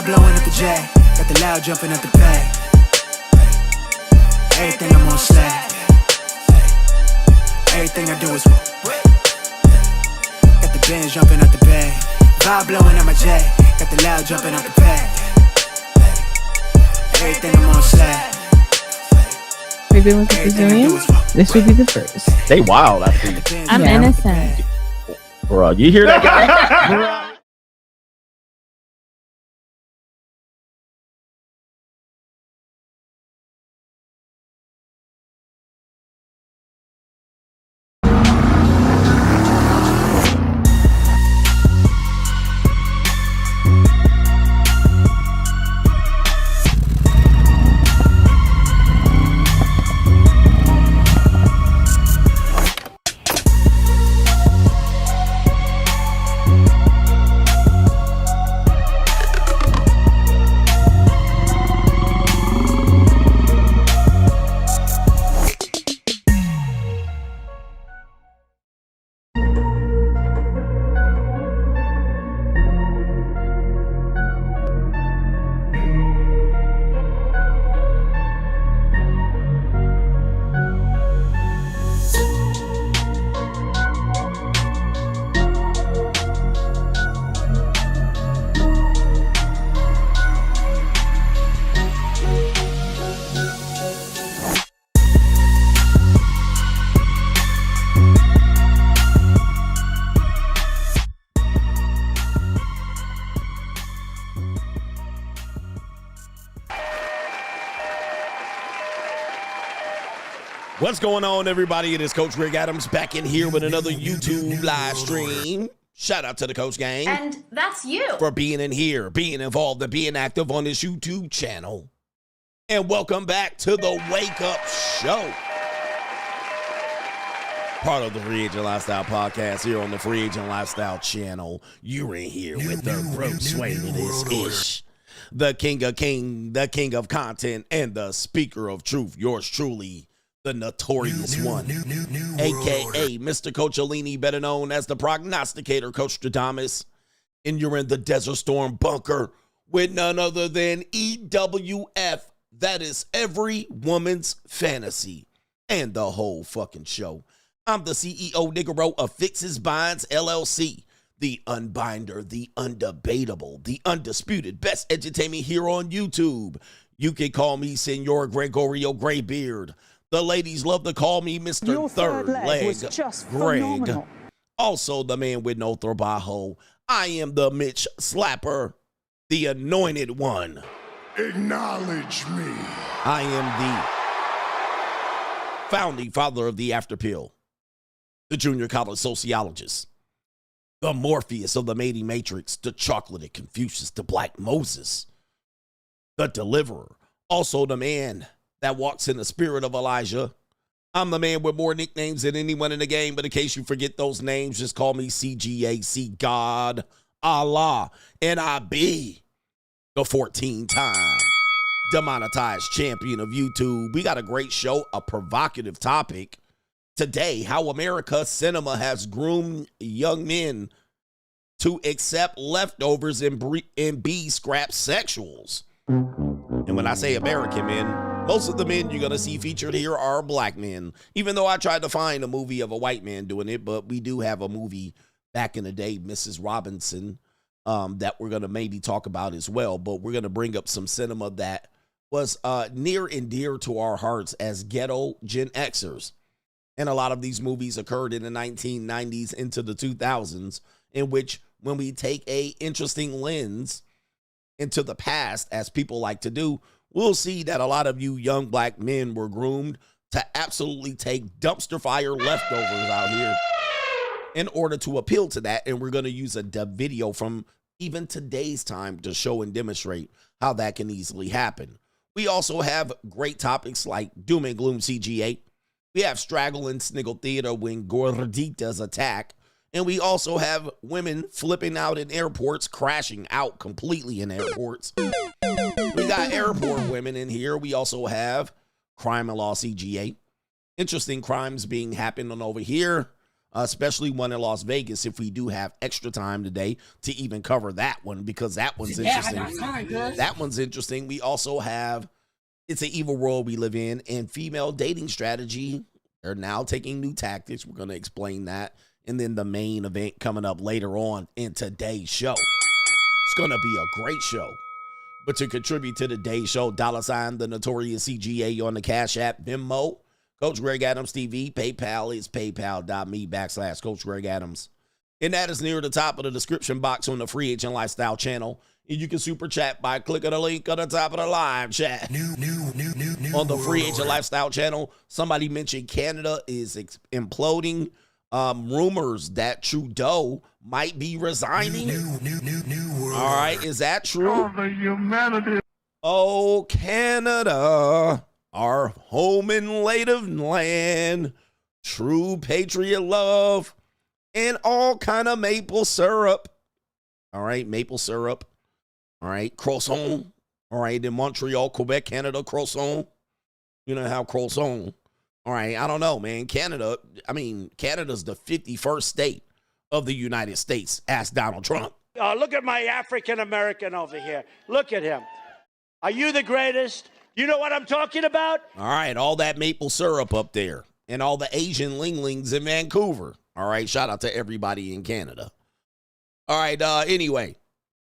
Vibe blowing at the J, got the loud jumping at the bag. Everything I'm on slack. Everything I do is got the bands jumping at the bag. Vibe blowing at my J, got the loud jumping at the bag. Everything I'm on slack. We've been with the Brazilians. This would be the first. They wild, I think. I'm innocent. Bro, you hear that guy? What's going on, everybody? It is Coach Rick Adams back in here with another YouTube live stream. Shout out to the Coach Gang. And that's you. For being in here, being involved, and being active on this YouTube channel. And welcome back to the Wake Up Show. Part of the Free Agent Lifestyle Podcast here on the Free Agent Lifestyle channel. You're in here with the Gross Wayne Ish. The King of King, the King of Content, and the Speaker of Truth. Yours truly, the Notorious One, a.k.a. Mr. Coach Alini, better known as the Prognosticator, Coach Stradamus. And you're in the Desert Storm bunker with none other than EWF. That is every woman's fantasy and the whole fucking show. I'm the CEO Niggero of Fixes Binds LLC, the unbinder, the undebatable, the undisputed best edutainment here on YouTube. You can call me Senor Gregorio Graybeard. The ladies love to call me Mr. Your Third Leg was just Greg. phenomenal. Also the man with no trabajo. I am the Mitch Slapper, the anointed one. Acknowledge me. I am the founding father of the After Pill, the junior college sociologist, the Morpheus of the mating matrix, the chocolated Confucius, the Black Moses, the deliverer, also the man that walks in the spirit of Elijah. I'm the man with more nicknames than anyone in the game, but in case you forget those names, just call me CGA, see God, Allah, and I be the 14-time demonetized champion of YouTube. We got a great show, a provocative topic. Today, how America's cinema has groomed young men to accept leftovers and be scrap sexuals. And when I say American men, most of the men you're going to see featured here are black men, even though I tried to find a movie of a white man doing it. But we do have a movie back in the day, Mrs. Robinson, that we're going to maybe talk about as well. But we're going to bring up some cinema that was near and dear to our hearts as ghetto Gen Xers. And a lot of these movies occurred in the 1990s into the 2000s, in which when we take a interesting lens into the past, as people like to do, we'll see that a lot of you young black men were groomed to absolutely take dumpster fire leftovers out here in order to appeal to that. And we're going to use a video from even today's time to show and demonstrate how that can easily happen. We also have great topics like Doom and Gloom CGA. We have Straggle and Sniggle Theater when Gordita's attack. And we also have women flipping out in airports, crashing out completely in airports. We got airport women in here. We also have Crime and Law CGA. Interesting crimes being happening over here. especially one in Las Vegas, if we do have extra time today to even cover that one, because that one's interesting. That one's interesting. We also have It's an Evil World We Live In and female dating strategy. They're now taking new tactics. We're going to explain that. And then the main event coming up later on in today's show. It's going to be a great show. But to contribute to today's show, $ the Notorious CGA on the Cash App, Venmo, Coach Greg Adams TV, PayPal is paypal.me/Coach Greg Adams. And that is near the top of the description box on the Free Agent Lifestyle channel. And you can super chat by clicking the link on the top of the live chat. On the Free Agent Lifestyle channel, somebody mentioned Canada is imploding. Rumors that Trudeau might be resigning. All right, is that true? Oh, Canada, our home and native land, true patriot love, and all kind of maple syrup. All right, maple syrup. All right, croissant. All right, in Montreal, Quebec, Canada, croissant. You know how croissant. All right, I don't know, man. Canada's the 51st state of the United States. Ask Donald Trump. Look at my African American over here. Look at him. Are you the greatest? You know what I'm talking about? All right, all that maple syrup up there and all the Asian linglings in Vancouver. All right, shout out to everybody in Canada. All right, anyway,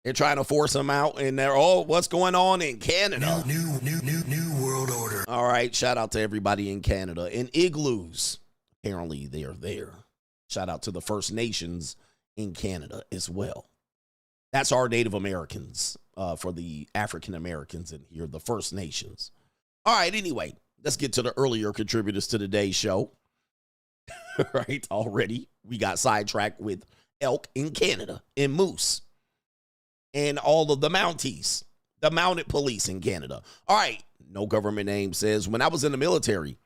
they're trying to force them out, and they're what's going on in Canada? New world order. All right, shout out to everybody in Canada. And igloos, apparently they are there. Shout out to the First Nations in Canada as well. That's our Native Americans, for the African Americans in here, the First Nations. All right, anyway, let's get to the earlier contributors to today's show. Right, already we got sidetracked with elk in Canada and moose and all of the Mounties, the mounted police in Canada. All right, no government name says, when I was in the military,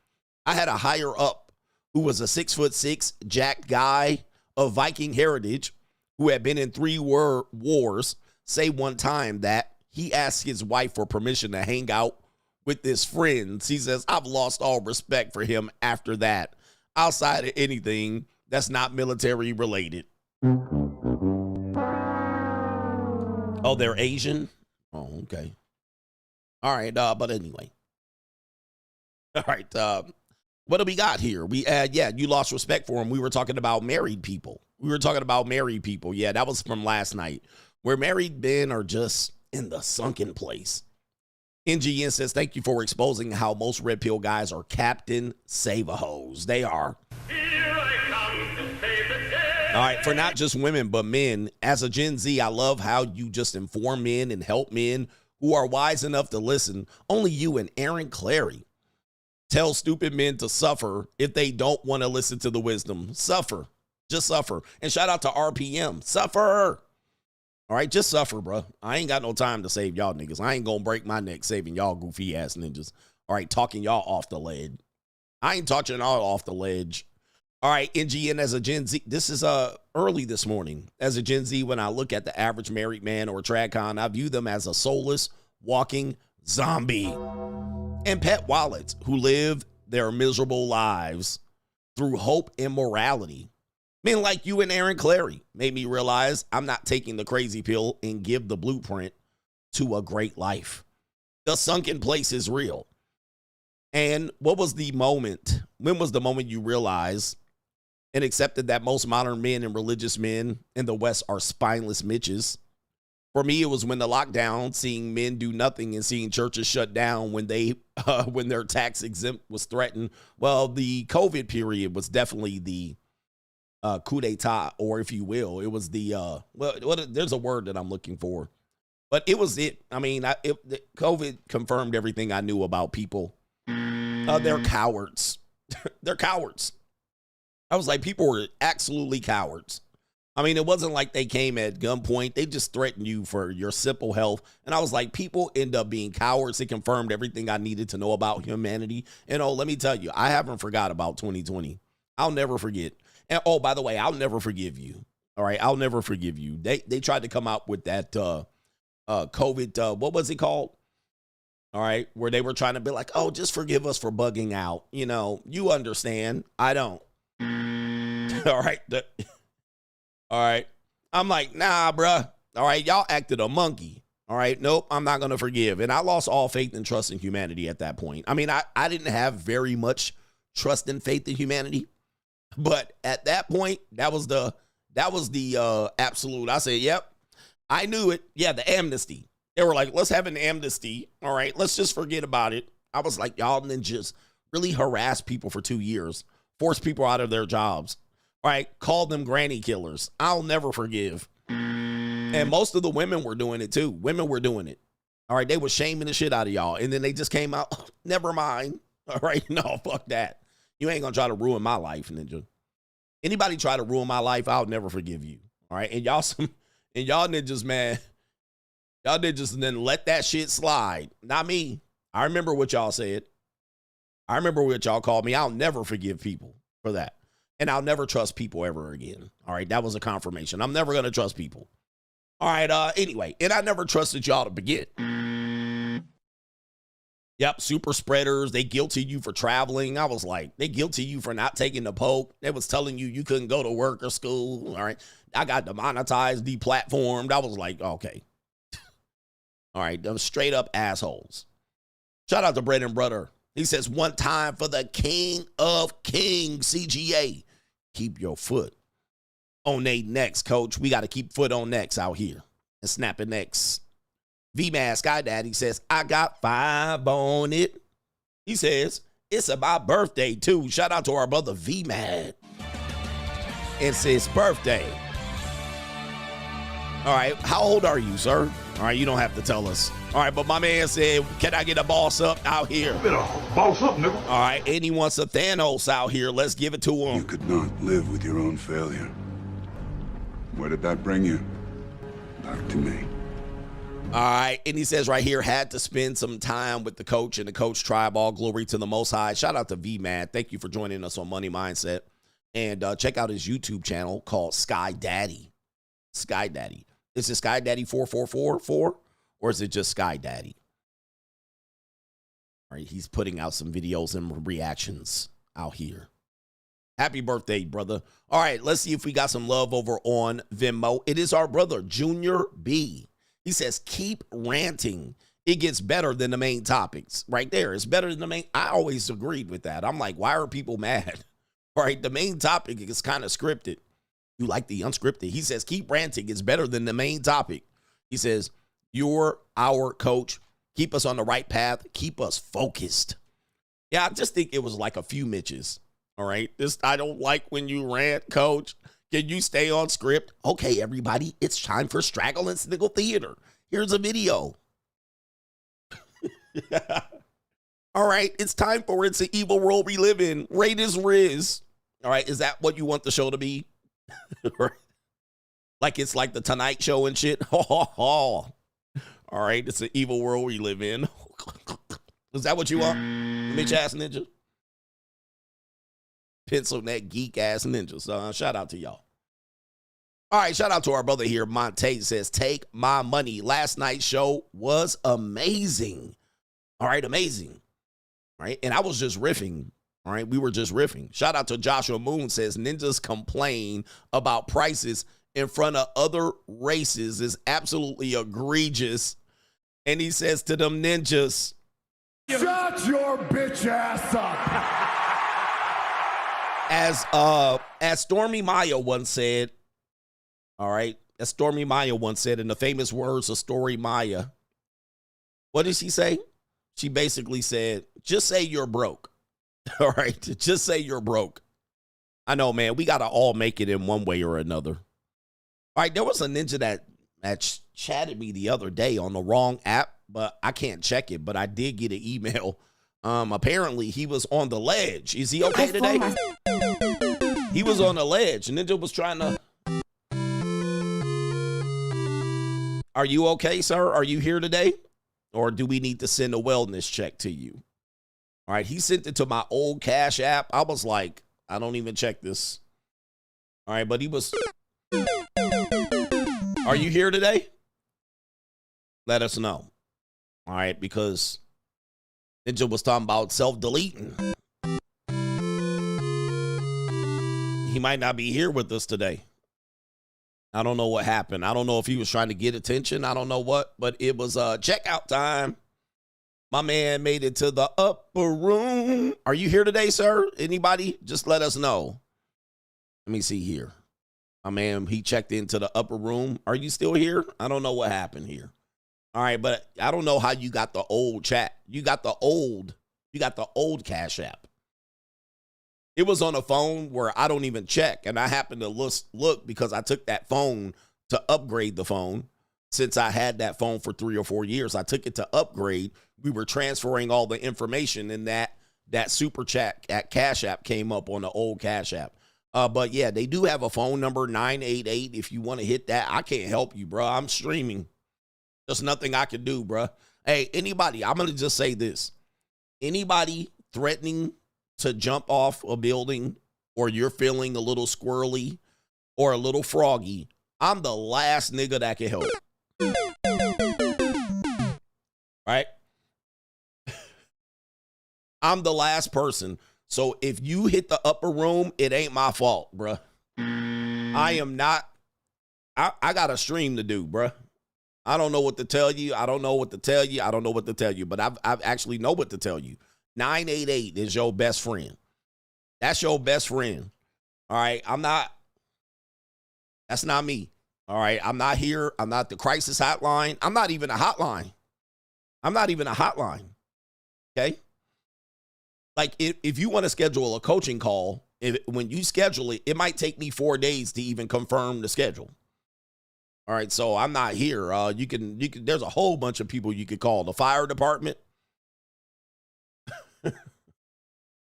I had a higher up who was a 6'6" jacked guy of Viking heritage who had been in 3 wars say one time that he asked his wife for permission to hang out with his friends. He says, I've lost all respect for him after that, outside of anything that's not military related. Oh, they're Asian? Oh, okay. All right, but anyway. All right, what do we got here? You lost respect for him. We were talking about married people. Yeah, that was from last night. Where married men are just in the sunken place. NGN says, thank you for exposing how most red pill guys are Captain Save-A-Hoes. They are. All right, for not just women, but men. As a Gen Z, I love how you just inform men and help men who are wise enough to listen. Only you and Aaron Clary tell stupid men to suffer if they don't want to listen to the wisdom. Suffer. Just suffer. And shout out to RPM. Suffer. All right, just suffer, bro. I ain't got no time to save y'all niggas. I ain't going to break my neck saving y'all goofy ass ninjas. All right, talking y'all off the ledge. I ain't touching y'all off the ledge. All right, NGN, as a Gen Z, this is early this morning. As a Gen Z, when I look at the average married man or trad-con, I view them as a soulless, walking zombie. And pet wallets who live their miserable lives through hope and morality. Men like you and Aaron Clary made me realize I'm not taking the crazy pill and give the blueprint to a great life. The sunken place is real. And what was the moment? When was the moment you realized and accepted that most modern men and religious men in the West are spineless Mitches? For me, it was when the lockdown, seeing men do nothing and seeing churches shut down when when their tax exempt was threatened. Well, the COVID period was definitely the coup d'etat, or if you will, it was the there's a word that I'm looking for, but it was it. I mean, COVID confirmed everything I knew about people. They're cowards. They're cowards. I was like, people were absolutely cowards. I mean, it wasn't like they came at gunpoint. They just threatened you for your simple health. And I was like, people end up being cowards. It confirmed everything I needed to know about humanity. And let me tell you, I haven't forgot about 2020. I'll never forget. And by the way, I'll never forgive you. All right, I'll never forgive you. They tried to come out with that COVID, what was it called? All right, where they were trying to be like, oh, just forgive us for bugging out. You know, you understand. I don't. All right. All right. I'm like, nah, bruh. All right. Y'all acted a monkey. All right. Nope. I'm not going to forgive. And I lost all faith and trust in humanity at that point. I mean, I didn't have very much trust and faith in humanity. But at that point, that was the absolute. I said, yep, I knew it. Yeah, the amnesty. They were like, let's have an amnesty. All right. Let's just forget about it. I was like, y'all ninjas really harass people for 2 years, force people out of their jobs. All right. Call them granny killers. I'll never forgive. And most of the women were doing it too. Women were doing it. All right. They were shaming the shit out of y'all. And then they just came out, oh, never mind. All right. No, fuck that. You ain't going to try to ruin my life, ninja. Anybody try to ruin my life, I'll never forgive you. All right. And y'all ninjas, man, y'all ninjas then let that shit slide. Not me. I remember what y'all said. I remember what y'all called me. I'll never forgive people for that. And I'll never trust people ever again. All right. That was a confirmation. I'm never going to trust people. All right. Anyway, and I never trusted y'all to begin. Yep. Super spreaders. They guilty you for traveling. I was like, they guilty you for not taking the poke. They was telling you couldn't go to work or school. All right. I got demonetized, deplatformed. I was like, okay. All right. Them straight up assholes. Shout out to Bread and Brother. He says, one time for the King of Kings, CGA. Keep your foot on they necks, coach. We got to keep foot on necks out here and snapping necks. V-Man Sky Daddy says, I got 5 on it. He says, it's my birthday too. Shout out to our brother V-Man. It's his birthday. All right. How old are you, sir? All right. You don't have to tell us. All right. But my man said, can I get a boss up out here? Better boss up, nigga. All right. And he wants a Thanos out here. Let's give it to him. You could not live with your own failure. Where did that bring you? Back to me. All right. And he says right here, had to spend some time with the coach and the coach tribe. All glory to the Most High. Shout out to V-Man. Thank you for joining us on Money Mindset. And check out his YouTube channel called Sky Daddy. Sky Daddy. Is it Sky Daddy 4444 or is it just Sky Daddy? All right. He's putting out some videos and reactions out here. Happy birthday, brother. All right. Let's see if we got some love over on Venmo. It is our brother, Junior B. He says, keep ranting. It gets better than the main topics. Right there. It's better than the main. I always agreed with that. I'm like, why are people mad? All right. The main topic is kind of scripted. You like the unscripted. He says, keep ranting. It's better than the main topic. He says, you're our coach. Keep us on the right path. Keep us focused. Yeah, I just think it was like a few Mitches. All right. I don't like when you rant, coach. Can you stay on script? Okay, everybody, it's time for Straggle and Sniggle Theater. Here's a video. All right, it's time for It's an Evil World We Live In. Rate is Riz. All right, is that what you want the show to be? Like it's like the Tonight Show and shit? All right, it's an evil world we live in. Is that what you want? Mitch ass ninja? Pencil neck geek ass ninjas. Shout out to y'all. All right, shout out to our brother here. Monte says, take my money. Last night's show was amazing. All right, amazing. All right, and I was just riffing. All right, we were just riffing. Shout out to Joshua Moon says, ninjas complain about prices in front of other races is absolutely egregious. And he says to them ninjas, shut your bitch ass up. As Stormy Maya once said, all right, as Stormy Maya once said in the famous words of Story Maya, what did she say? She basically said, just say you're broke. All right, just say you're broke. I know, man, we got to all make it in one way or another. All right, there was a ninja that chatted me the other day on the wrong app, but I can't check it, but I did get an email. Apparently, he was on the ledge. Is he okay today? He was on the ledge. Ninja was trying to... Are you okay, sir? Are you here today? Or do we need to send a wellness check to you? All right, he sent it to my old Cash app. I was like, I don't even check this. All right, but he was... Are you here today? Let us know. All right, because Ninja was talking about self-deleting. he might not be here with us today. I don't know what happened. I don't know if he was trying to get attention. I don't know what, but it was checkout time. My man made it to the upper room. Are you here today, sir? Anybody? Just let us know. Let me see here. My man, he checked into the upper room. Are you still here? I don't know what happened here. All right, but I don't know how you got the old chat. You got the old Cash App. It was on a phone where I don't even check, and I happened to look because I took that phone to upgrade the phone. Since I had that phone for 3 or 4 years, I took it to upgrade. We were transferring all the information, and that super chat at Cash App came up on the old Cash App. But yeah, they do have a phone number, 988. If you want to hit that, I can't help you, bro. I'm streaming. There's nothing I can do, bro. Hey, anybody, I'm going to just say this. Anybody threatening to jump off a building, or you're feeling a little squirrely or a little froggy, I'm the last nigga that can help. Right? I'm the last person. So if you hit the upper room, it ain't my fault, bruh. I am not. I got a stream to do, bruh. I don't know what to tell you. I don't know what to tell you. I don't know what to tell you, but I've actually know what to tell you. 988 is your best friend. That's your best friend. All right. That's not me. All right. I'm not here. I'm not the crisis hotline. I'm not even a hotline. Okay. Like if you want to schedule a coaching call, when you schedule it, it might take me 4 days to even confirm the schedule. All right, so I'm not here. You can. There's a whole bunch of people you could call. The fire department.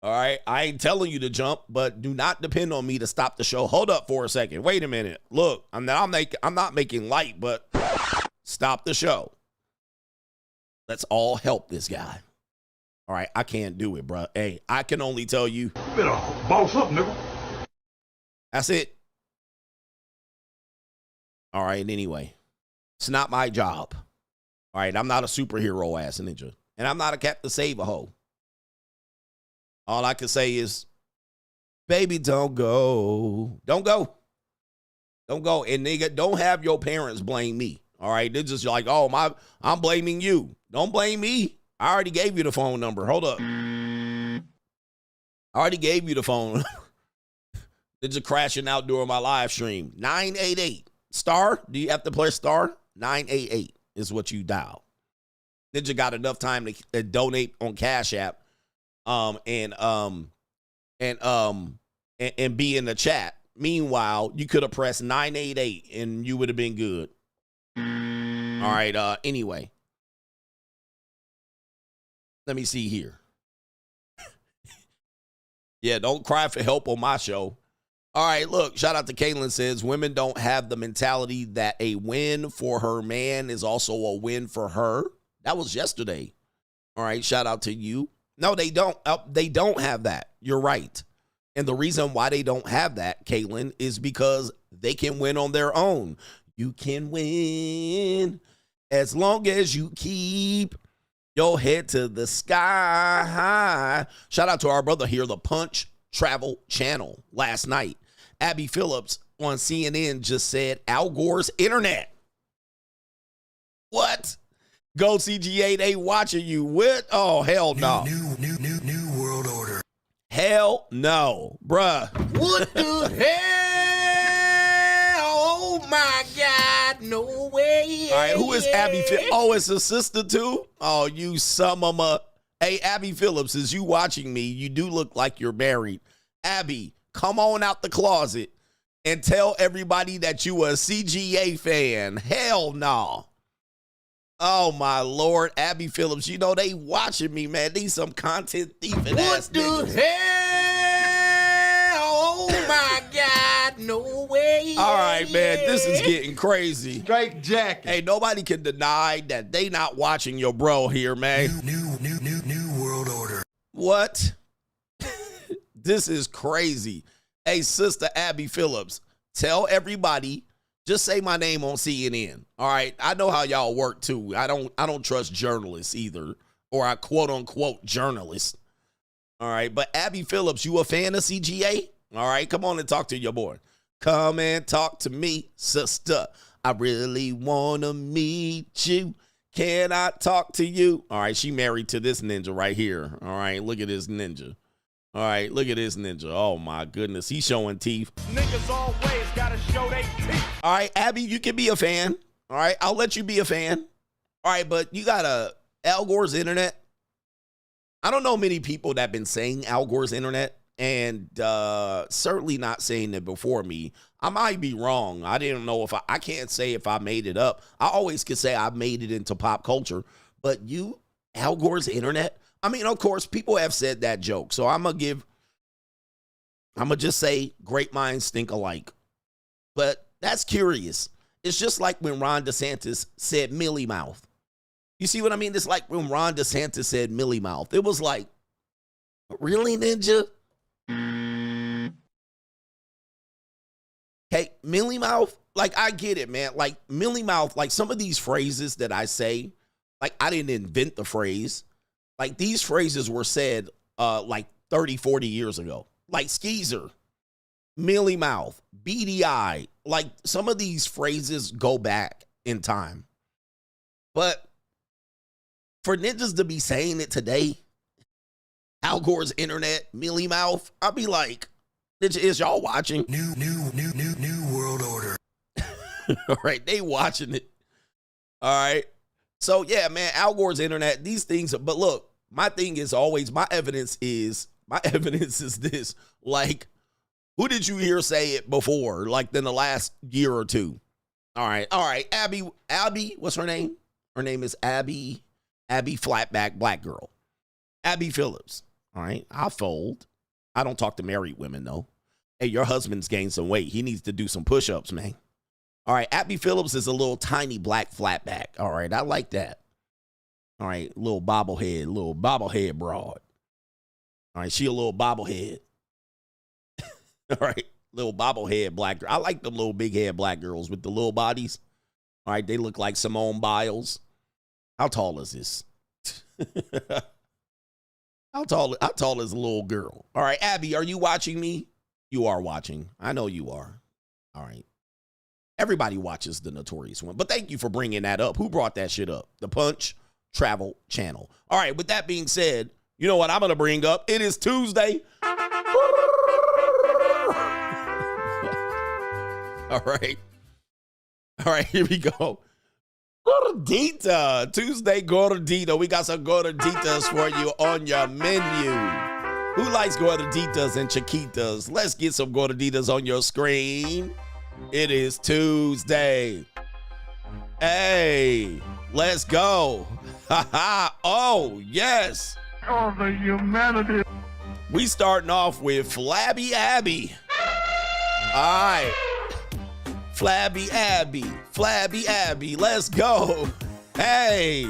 All right, I ain't telling you to jump, but do not depend on me to stop the show. Hold up for a second. Wait a minute. Look, I'm not making light, but stop the show. Let's all help this guy. All right, I can't do it, bro. Hey, I can only tell you. You better boss up, nigga. That's it. All right, anyway. It's not my job. All right, I'm not a superhero ass ninja. And I'm not a cat to save a hoe. All I can say is, baby, don't go. Don't go. Don't go. And nigga, don't have your parents blame me. All right, they're just like, oh, I'm blaming you. Don't blame me. I already gave you the phone number. Hold up. I already gave you the phone. They're just crashing out during my live stream. 988. Star? Do you have to play star? 988 is what you dial. Ninja got enough time to donate on Cash App, and be in the chat. Meanwhile, you could have pressed 988 and you would have been good. All right. Anyway. Let me see here. Yeah, don't cry for help on my show. All right, look, shout out to Caitlin says, women don't have the mentality that a win for her man is also a win for her. That was yesterday. All right, shout out to you. No, they don't. They don't have that. You're right. And the reason why they don't have that, Caitlin, is because they can win on their own. You can win as long as you keep your head to the sky. Shout out to our brother here, the Punch Travel Channel last night. Abby Phillips on CNN just said Al Gore's internet. What? Go CGA, they watching you. What? Oh, hell no. New world order. Hell no, bruh. What the hell? Oh my God, no way. All right, who is Abby Phillips? Oh, it's a sister too? Oh, you some of my. Hey, Abby Phillips, is you watching me? You do look like you're married. Abby, come on out the closet and tell everybody that you a CGA fan. Hell no. Oh, my Lord. Abby Phillips, you know, they watching me, man. These some content thieving ass niggas. What the hell? Oh, my God. No way. All right, man. This is getting crazy. Straight jacket. Hey, nobody can deny that they not watching your bro here, man. New world order. What? This is crazy. Hey, sister Abby Phillips, tell everybody. Just say my name on CNN. All right. I know how y'all work too. I don't trust journalists either, or I quote unquote journalists. All right. But Abby Phillips, you a fan of CGA? All right, come on and talk to your boy. Come and talk to me, sister. I really want to meet you. Can I talk to you? All right, she married to this ninja right here. All right, look at this ninja. All right, look at this ninja. Oh, my goodness. He's showing teeth. Niggas always gotta show they teeth. All right, Abby, you can be a fan. All right, I'll let you be a fan. All right, but you got Al Gore's internet. I don't know many people that have been saying Al Gore's internet, and certainly not saying it before me. I might be wrong. I didn't know if I can't say if I made it up. I always could say I made it into pop culture, but Al Gore's internet? I mean, of course, people have said that joke, so I'm going to just say great minds think alike. But that's curious. It's just like when Ron DeSantis said Millie Mouth. You see what I mean? It's like when Ron DeSantis said Millie Mouth. It was like, really, ninja? Hey, Millie Mouth, like, I get it, man. Like, Millie Mouth, like, some of these phrases that I say, like, I didn't invent the phrase. Like, these phrases were said, like, 30, 40 years ago. Like, skeezer, Millie Mouth, beady eye. Like, some of these phrases go back in time. But for ninjas to be saying it today, Al Gore's internet, Millie Mouth, I'll be like, is y'all watching? New world order. All right, they watching it. All right. So, yeah, man, Al Gore's internet, these things. But look, my thing is always, my evidence is this. Like, who did you hear say it before, like, in the last year or two? All right. Abby, what's her name? Her name is Abby Flatback Black Girl. Abby Phillips. All right, I'll fold. I don't talk to married women, though. Hey, your husband's gained some weight. He needs to do some push-ups, man. All right, Abby Phillips is a little tiny black flatback. All right, I like that. All right, little bobblehead broad. All right, she a little bobblehead. All right, little bobblehead black girl. I like them little big head black girls with the little bodies. All right, they look like Simone Biles. How tall is this? How tall is a little girl? All right, Abby, are you watching me? You are watching. I know you are. All right. Everybody watches the Notorious one, but thank you for bringing that up. Who brought that shit up? The Punch Travel Channel. All right, with that being said, you know what I'm going to bring up? It is Tuesday. All right. All right, here we go. Gordita. Tuesday Gordita. We got some Gorditas for you on your menu. Who likes Gorditas and Chiquitas? Let's get some Gorditas on your screen. It is Tuesday. Hey, let's go. Oh, yes. Oh, the humanity. We starting off with Flabby Abby. All right. Flabby Abby, let's go. Hey.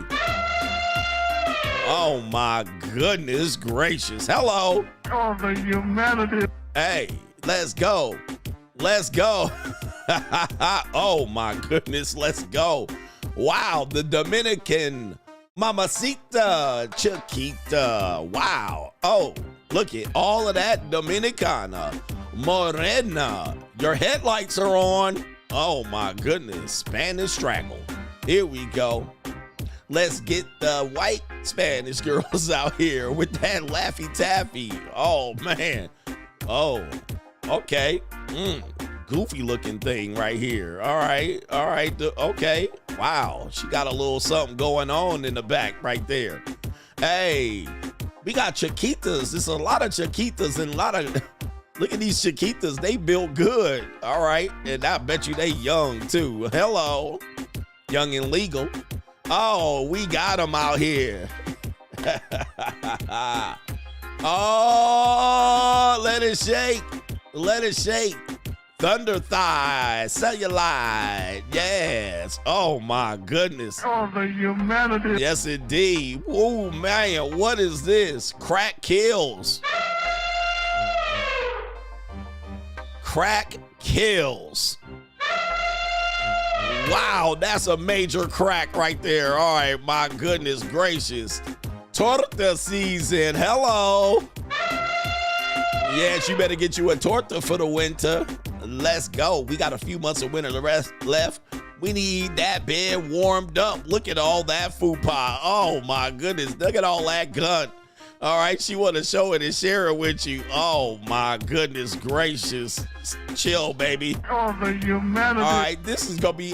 Oh my goodness gracious. Hello. Oh, the humanity. Hey, let's go. Oh my goodness, let's go. Wow, the Dominican Mamacita Chiquita. Wow. Oh, look at all of that Dominicana. Morena. Your headlights are on. Oh my goodness. Spanish Straggle. Here we go. Let's get the white Spanish girls out here with that Laffy Taffy. Oh man. Oh, okay. Goofy looking thing right here. All right. Okay. Wow. She got a little something going on in the back right there. Hey, we got Chiquitas. There's a lot of Chiquitas and a lot of... Look at these Chiquitas. They built good. All right. And I bet you they young, too. Hello. Young and legal. Oh, we got them out here. Oh, let it shake. Thunder thigh, cellulite. Yes. Oh, my goodness. Oh, the humanity. Yes, indeed. Oh, man. What is this? Crack kills. Crack kills. Wow, that's a major crack right there. All right, my goodness gracious. Torta season. Hello. Yes, you better get you a torta for the winter. Let's go. We got a few months of winter left. We need that bed warmed up. Look at all that fupa. Oh my goodness. Look at all that gun. All right, she want to show it and share it with you. Oh my goodness gracious. Chill, baby. Oh, the humanity. All right, this is gonna be,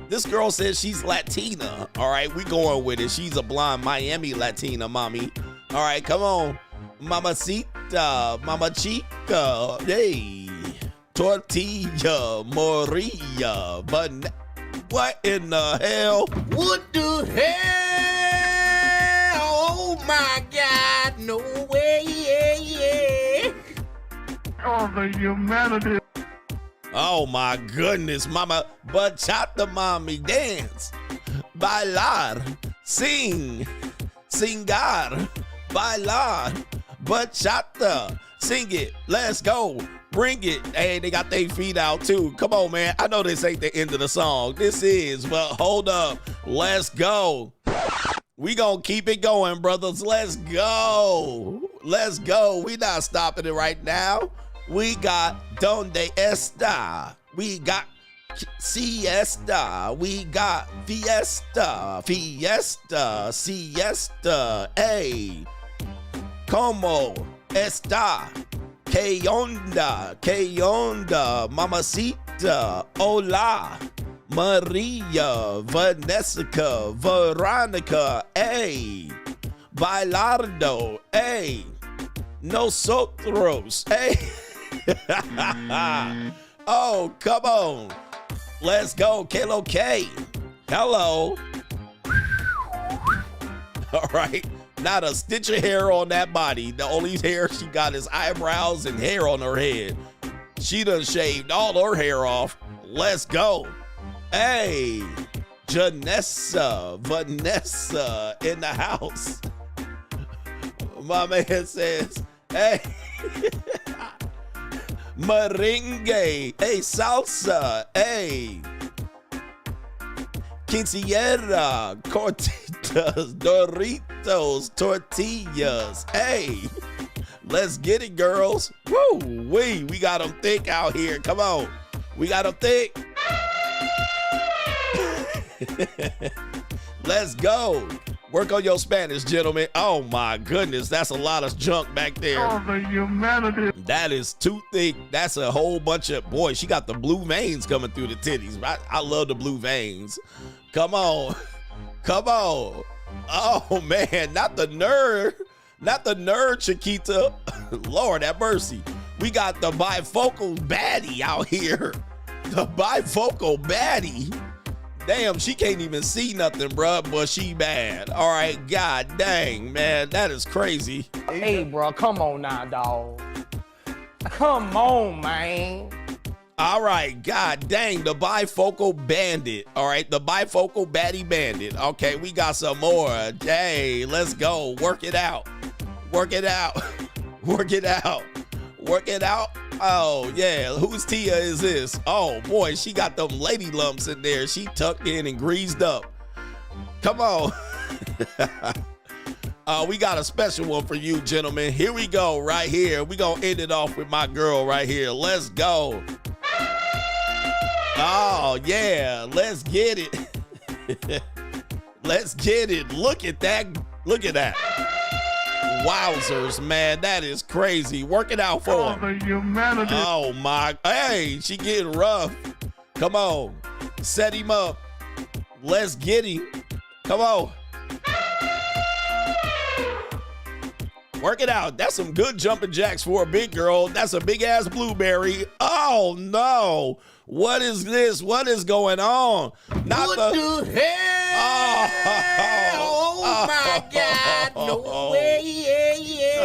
this girl says she's Latina. All right, we going with it. She's a blonde Miami Latina, mommy. All right, come on. Mamacita, Mama Chica, hey. Tortilla, Moria, but what in the hell? What the hell? Oh my God, no way. Oh, the humanity. Oh my goodness, mama. Bachata, mommy, dance. Bailar, sing. Singar, bailar. Bachata, sing it. Let's go. Bring it. Hey, they got their feet out too. Come on, man. I know this ain't the end of the song. This is, but hold up. Let's go. We gonna keep it going, brothers. Let's go. Let's go. We not stopping it right now. We got Donde Esta. We got Siesta. We got Fiesta. Fiesta. Siesta. Hey. Como está? Que onda? Que onda? Mamacita. Hola. Maria. Vanessa. Veronica. Hey. Bailardo. Hey. Nosotros. Hey. Oh, come on. Let's go. Kilo K. Hello. All right. Not a stitch of hair on that body. The only hair she got is eyebrows and hair on her head. She done shaved all her hair off. Let's go. Hey, Vanessa in the house. My man says, hey, merengue, hey, salsa, hey, quinceañera, cortitas, Doritos, tortillas, hey, let's get it, girls. Woo, we got them thick out here. Come on, we got them thick. Let's go. Work on your Spanish, gentlemen. Oh my goodness, that's a lot of junk back there. Oh, the humanity. That is too thick. That's a whole bunch of, boy, she got the blue veins coming through the titties. I love the blue veins. Come on. Come on. Oh man, not the nerd. Not the nerd, Chiquita. Lord have mercy. We got the bifocal baddie out here. The bifocal baddie. Damn, she can't even see nothing, bruh, but she bad. All right, god dang, man, that is crazy. Hey, bro, come on now, dog. Come on, man. All right, god dang, the bifocal bandit. All right, the bifocal baddie bandit. Okay, we got some more. Hey, let's go. Work it out. Work it out. Work it out. Work it out. Oh, yeah. Whose Tia is this? Oh, boy, she got them lady lumps in there. She tucked in and greased up. Come on. We got a special one for you, gentlemen. Here we go, right here. We gonna end it off with my girl right here. Let's go. Oh, yeah. Let's get it. Let's get it. Look at that. Look at that. Wowzers, man, that is crazy. Work it out for him. The humanity. Oh my, hey, she getting rough. Come on, set him up. Let's get him. Come on. Work it out. That's some good jumping jacks for a big girl. That's a big ass blueberry. Oh no. What is this? What is going on? Not What the hell? Oh my God, no way.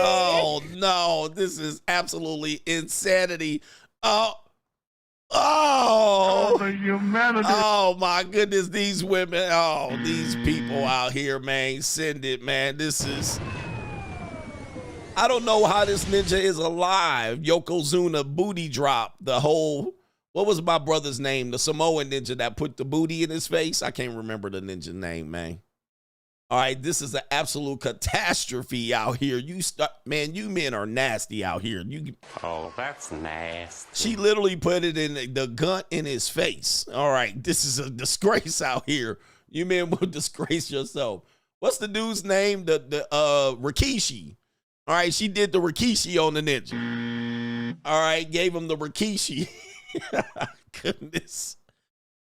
Oh no, this is absolutely insanity. Oh, the humanity. oh my goodness, these women, oh, these people out here, man, send it, man. This is, I don't know how this ninja is alive. Yokozuna booty drop, the whole, what was my brother's name? The Samoan ninja that put the booty in his face? I can't remember the ninja name, man. All right, this is an absolute catastrophe out here. You men are nasty out here. Oh, that's nasty. She literally put it in the gun in his face. All right, this is a disgrace out here. You men will disgrace yourself. What's the dude's name? The Rikishi. All right, she did the Rikishi on the ninja. All right, gave him the Rikishi. Goodness.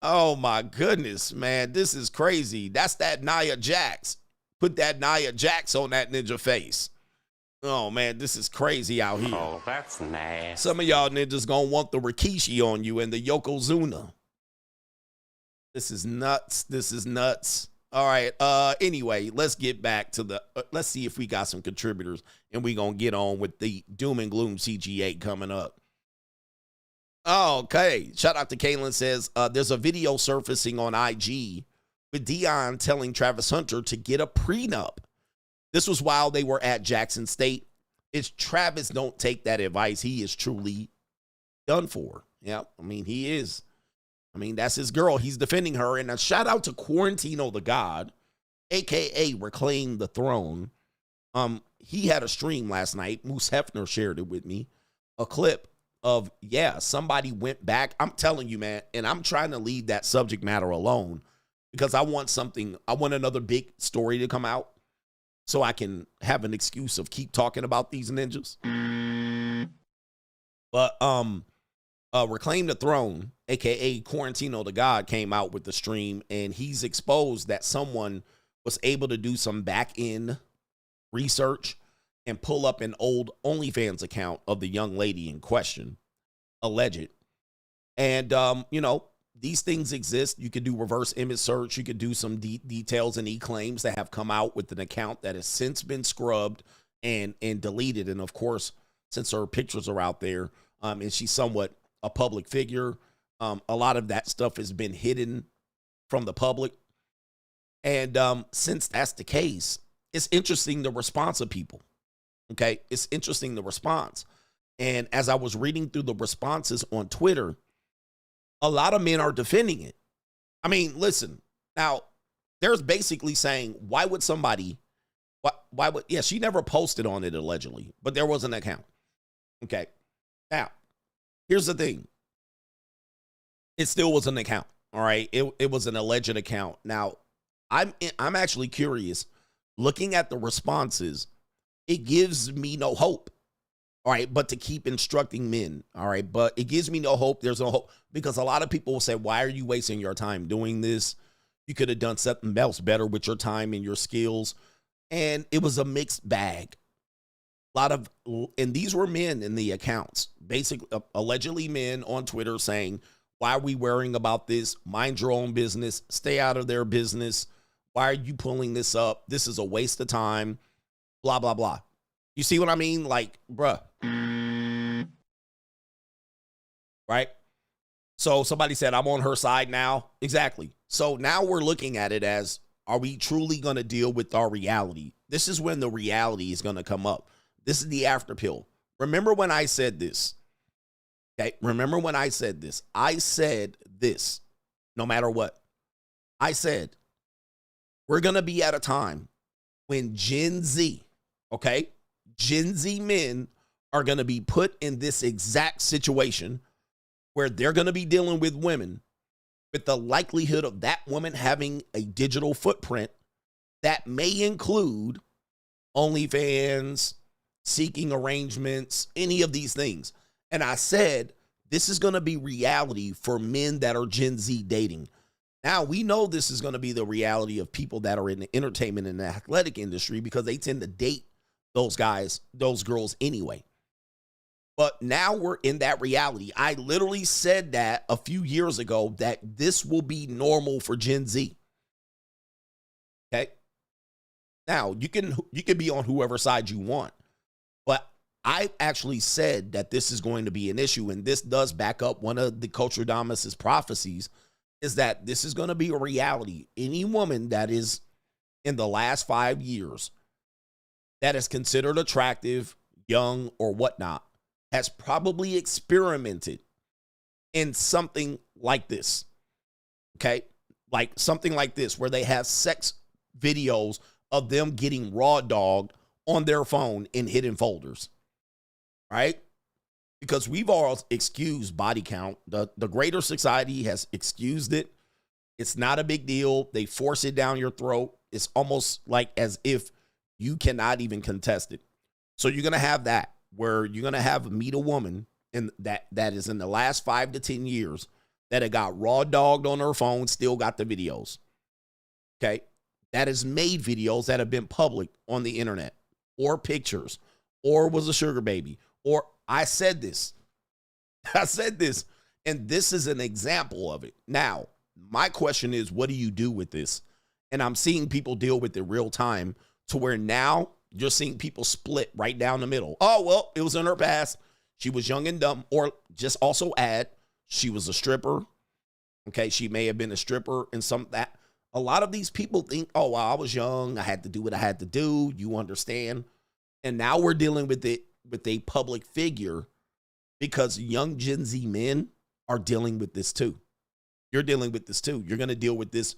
Oh my goodness, man. This is crazy. That's that Nia Jax. Put that Nia Jax on that ninja face. Oh man, this is crazy out here. Oh, that's nasty. Some of y'all ninjas gonna want the Rikishi on you and the Yokozuna. This is nuts. This is nuts. All right. Anyway, let's get back to the let's see if we got some contributors and we gonna get on with the doom and gloom CGA coming up. Okay. Shout out to Kaylin says there's a video surfacing on IG with Dion telling Travis Hunter to get a prenup. This was while they were at Jackson State. It's Travis don't take that advice. He is truly done for. Yeah, I mean, he is. I mean, that's his girl. He's defending her. And a shout out to Quarantino the God, a.k.a. Reclaim the Throne. He had a stream last night. Moose Hefner shared it with me. A clip of, yeah, somebody went back. I'm telling you, man, and I'm trying to leave that subject matter alone because I want another big story to come out so I can have an excuse of keep talking about these ninjas. But Reclaim the Throne, a.k.a. Quarantino the God, came out with the stream, and he's exposed that someone was able to do some back-end research and pull up an old OnlyFans account of the young lady in question, alleged. And, these things exist. You could do reverse image search. You could do some details and e-claims that have come out with an account that has since been scrubbed and deleted. And, of course, since her pictures are out there, and she's somewhat a public figure, a lot of that stuff has been hidden from the public. And since that's the case, it's interesting the response of people. Okay, it's interesting the response. And as I was reading through the responses on Twitter, a lot of men are defending it. I mean, listen, now there's basically saying, why would somebody, she never posted on it allegedly, but there was an account. Okay, now here's the thing. It still was an account, all right? It was an alleged account. Now, I'm actually curious, looking at the responses, it gives me no hope, all right, but to keep instructing men, all right? But it gives me no hope. There's no hope because a lot of people will say, why are you wasting your time doing this? You could have done something else better with your time and your skills. And it was a mixed bag. And these were men in the accounts, basically, allegedly men on Twitter saying, why are we worrying about this? Mind your own business. Stay out of their business. Why are you pulling this up? This is a waste of time. Blah, blah, blah. You see what I mean? Like, bruh. Right? So somebody said, I'm on her side now. Exactly. So now we're looking at it as, are we truly going to deal with our reality? This is when the reality is going to come up. This is the after pill. Remember when I said this? Okay. Remember when I said this? I said this, no matter what. I said, we're going to be at a time when Gen Z, okay, Gen Z men are going to be put in this exact situation where they're going to be dealing with women with the likelihood of that woman having a digital footprint that may include OnlyFans, seeking arrangements, any of these things. And I said, this is going to be reality for men that are Gen Z dating. Now, we know this is going to be the reality of people that are in the entertainment and the athletic industry because they tend to date those guys, those girls anyway. But now we're in that reality. I literally said that a few years ago that this will be normal for Gen Z. Okay? Now, you can be on whoever side you want. But I actually said that this is going to be an issue, and this does back up one of the Culturadamus' prophecies, is that this is going to be a reality. Any woman that is in the last 5 years that is considered attractive, young, or whatnot, has probably experimented in something like this. Okay? Like something like this, where they have sex videos of them getting raw dogged on their phone in hidden folders, right? Because we've all excused body count. The greater society has excused it. It's not a big deal. They force it down your throat. It's almost like as if you cannot even contest it. So you're going to have that, where you're going to meet a woman and that is in the last 5 to 10 years that had got raw dogged on her phone, still got the videos. Okay. That has made videos that have been public on the internet, or pictures, or was a sugar baby, or I said this, and this is an example of it. Now, my question is, what do you do with this? And I'm seeing people deal with it real time, to where now you're seeing people split right down the middle. Oh, well, it was in her past. She was young and dumb. Or just also add, she was a stripper. Okay, she may have been a stripper and some that. A lot of these people think, oh, well, I was young. I had to do what I had to do. You understand? And now we're dealing with it with a public figure, because young Gen Z men are dealing with this too. You're dealing with this too. You're going to deal with this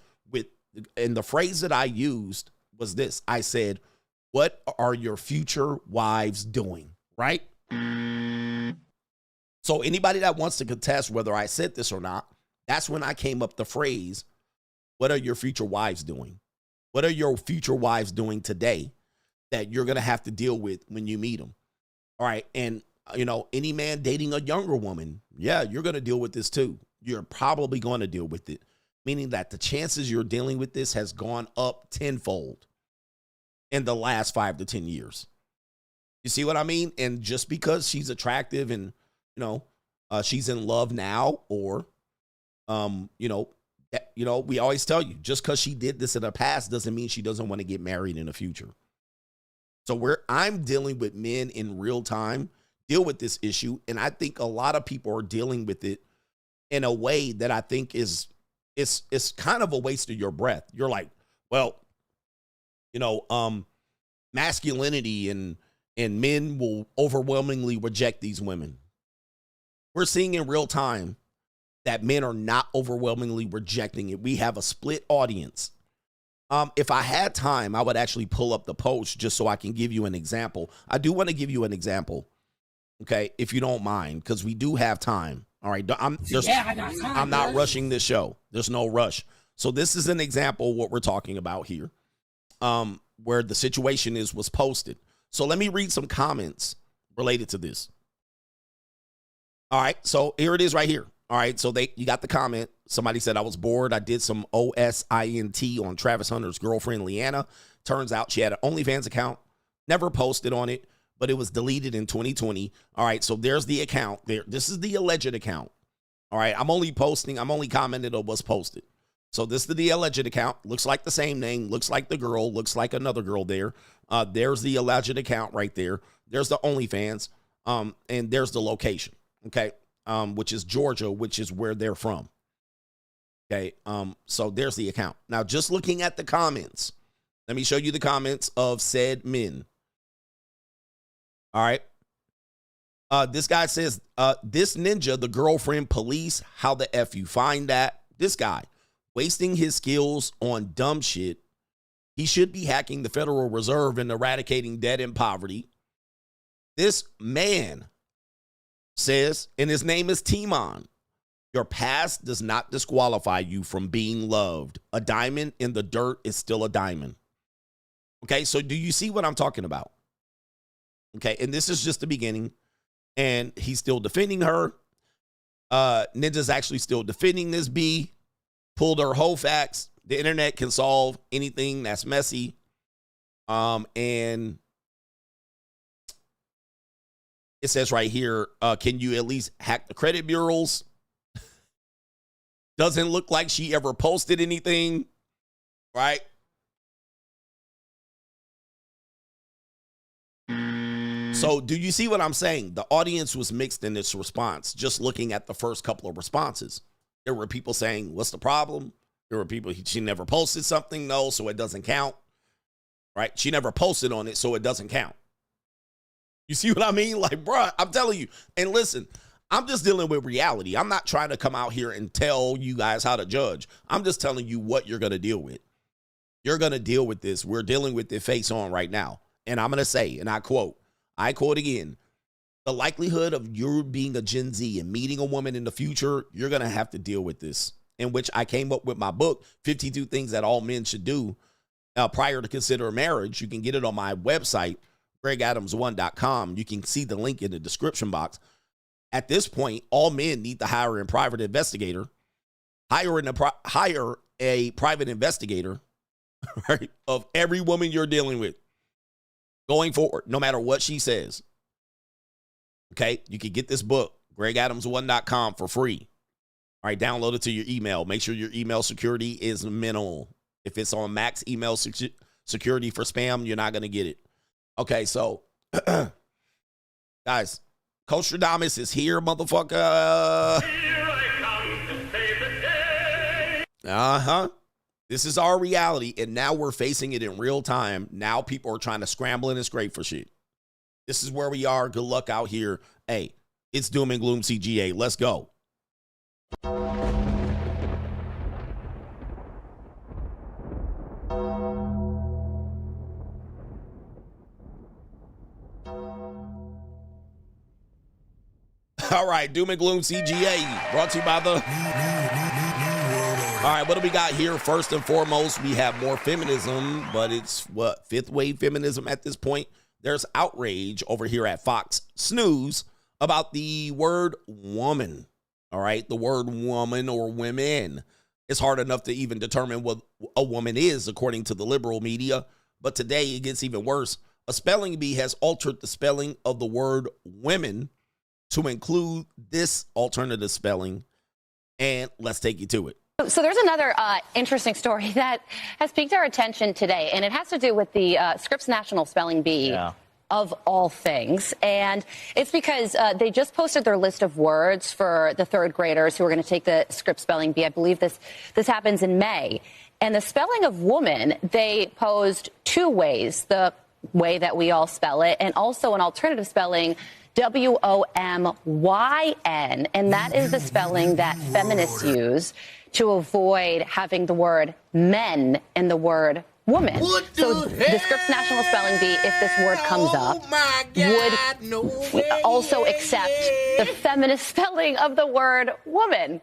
and the phrase that I used was this. I said, what are your future wives doing? Right? So anybody that wants to contest whether I said this or not, that's when I came up the phrase, what are your future wives doing? What are your future wives doing today that you're going to have to deal with when you meet them? All right. And, any man dating a younger woman, yeah, you're going to deal with this too. You're probably going to deal with it, meaning that the chances you're dealing with this has gone up tenfold in the last 5 to 10 years. You see what I mean? And just because she's attractive and, she's in love now, or, we always tell you, just because she did this in the past doesn't mean she doesn't want to get married in the future. So I'm dealing with men in real time, deal with this issue. And I think a lot of people are dealing with it in a way that I think it's kind of a waste of your breath. You're like, well, masculinity and men will overwhelmingly reject these women. We're seeing in real time that men are not overwhelmingly rejecting it. We have a split audience. If I had time, I would actually pull up the post just so I can give you an example. I do want to give you an example, okay, if you don't mind, because we do have time. All right, I'm not rushing this show. There's no rush. So this is an example of what we're talking about here, where the situation was posted. So let me read some comments related to this. All right, so here it is right here. All right, so you got the comment. Somebody said, I was bored. I did some OSINT on Travis Hunter's girlfriend, Leanna. Turns out she had an OnlyFans account. Never posted on it, but it was deleted in 2020. All right, so there's the account there. This is the alleged account. All right, I'm only commenting on what's posted. So this is the alleged account. Looks like the same name. Looks like the girl. Looks like another girl there. There's the alleged account right there. There's the OnlyFans. And there's the location, okay, which is Georgia, which is where they're from. Okay, so there's the account. Now, just looking at the comments, let me show you the comments of said men. All right. This guy says, this ninja, the girlfriend police, how the F you find that? This guy, wasting his skills on dumb shit. He should be hacking the Federal Reserve and eradicating debt and poverty. This man says, and his name is Timon, your past does not disqualify you from being loved. A diamond in the dirt is still a diamond. Okay, so do you see what I'm talking about? Okay, and this is just the beginning. And he's still defending her. Ninja's actually still defending this B. Pulled her whole facts. The internet can solve anything that's messy. And it says right here, can you at least hack the credit bureaus? Doesn't look like she ever posted anything, right? So do you see what I'm saying? The audience was mixed in its response, just looking at the first couple of responses. There were people saying, what's the problem? There were people, she never posted something, no, so it doesn't count, right? She never posted on it, so it doesn't count. You see what I mean? Like, bruh, I'm telling you. And listen, I'm just dealing with reality. I'm not trying to come out here and tell you guys how to judge. I'm just telling you what you're going to deal with. You're going to deal with this. We're dealing with it face on right now. And I'm going to say, and I quote again, the likelihood of you being a Gen Z and meeting a woman in the future, you're going to have to deal with this, in which I came up with my book, 52 Things That All Men Should Do Prior to Consider Marriage. You can get it on my website, gregadams1.com. You can see the link in the description box. At this point, all men need to hire a private investigator, hire a private investigator, right, of every woman you're dealing with going forward, no matter what she says. Okay, you can get this book, gregadams1.com, for free. All right, download it to your email. Make sure your email security is minimal. If it's on max email security for spam, you're not going to get it. Okay, so, guys, Coach Stradamus is here, motherfucker. Here I come to save the day. This is our reality, and now we're facing it in real time. Now people are trying to scramble and scrape for shit. This is where we are. Good luck out here. Hey, it's Doom and Gloom CGA. Let's go. All right, Doom and Gloom CGA, brought to you by the... All right, what do we got here? First and foremost, we have more feminism, but it's, what, fifth wave feminism at this point? There's outrage over here at Fox Snooze about the word woman, all right? The word woman or women. It's hard enough to even determine what a woman is, according to the liberal media, but today it gets even worse. A spelling bee has altered the spelling of the word women to include this alternative spelling, and let's take you to it. So there's another interesting story that has piqued our attention today, and it has to do with the Scripps National Spelling Bee, of all things. And it's because they just posted their list of words for the third graders who are going to take the Scripps Spelling Bee. I believe this happens in May. And the spelling of woman, they posed two ways, the way that we all spell it, and also an alternative spelling, W-O-M-Y-N. And that is the spelling that feminists use to avoid having the word men and the word woman. So the Scripps National Spelling Bee, if this word comes up, would also accept the feminist spelling of the word woman.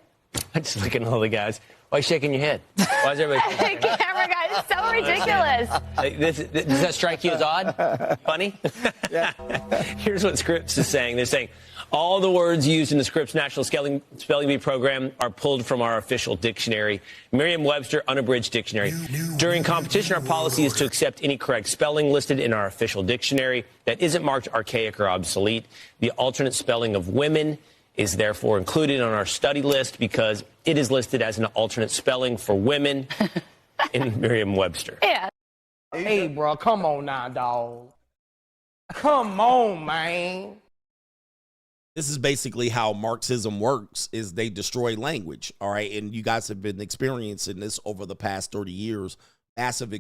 I'm just looking at all the guys. Why are you shaking your head? Why is everybody... The camera guy is so ridiculous. Does that strike you as odd? Funny? Yeah. Here's what Scripps is saying. They're saying, all the words used in the Scripps National Spelling Bee program are pulled from our official dictionary, Merriam-Webster Unabridged Dictionary. During competition, our policy is to accept any correct spelling listed in our official dictionary that isn't marked archaic or obsolete. The alternate spelling of women is therefore included on our study list because it is listed as an alternate spelling for women in Merriam-Webster. Yeah. Hey, bro, come on now, dog. Come on, man. This is basically how Marxism works, is they destroy language, all right? And you guys have been experiencing this over the past 30 years. Massive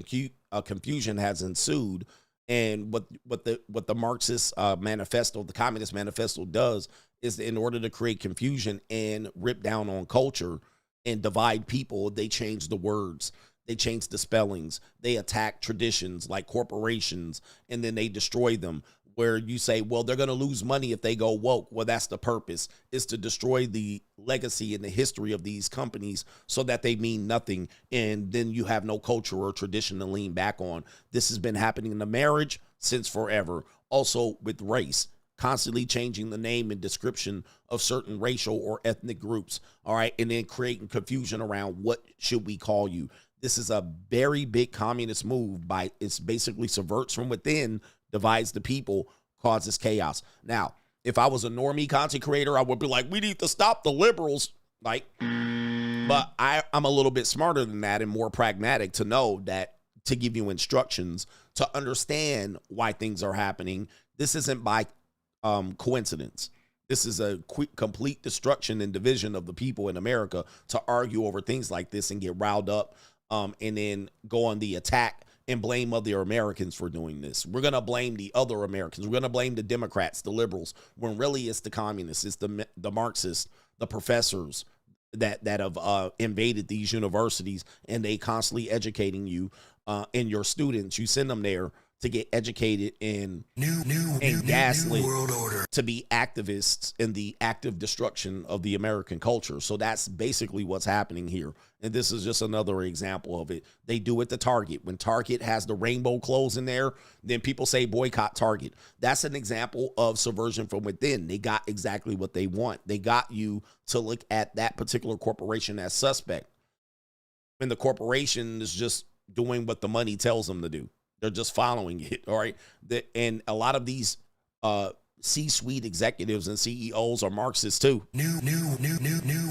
confusion has ensued. And what the Marxist manifesto, the Communist Manifesto does is, in order to create confusion and rip down on culture and divide people, they change the words. They change the spellings. They attack traditions like corporations, and then they destroy them. Where you say, well, they're going to lose money if they go woke. Well, that's the purpose, is to destroy the legacy and the history of these companies so that they mean nothing. And then you have no culture or tradition to lean back on. This has been happening in the marriage since forever. Also with race, constantly changing the name and description of certain racial or ethnic groups. All right. And then creating confusion around what should we call you. This is a very big communist move it's basically subverts from within, divides the people, causes chaos. Now, if I was a normie content creator, I would be like, we need to stop the liberals. But I'm a little bit smarter than that and more pragmatic to know that, to give you instructions, to understand why things are happening. This isn't by coincidence. This is a complete destruction and division of the people in America to argue over things like this and get riled up and then go on the attack and blame other Americans for doing this. We're going to blame the other Americans. We're going to blame the Democrats, the liberals, when really it's the communists, it's the Marxists, the professors, that have invaded these universities, and they constantly educating you and your students. You send them there to get educated in gaslit world order, to be activists in the active destruction of the American culture. So that's basically what's happening here. And this is just another example of it. They do it to Target. When Target has the rainbow clothes in there, then people say boycott Target. That's an example of subversion from within. They got exactly what they want. They got you to look at that particular corporation as suspect, when the corporation is just doing what the money tells them to do. They're just following it, all right? And a lot of these C-suite executives and CEOs are Marxists too. New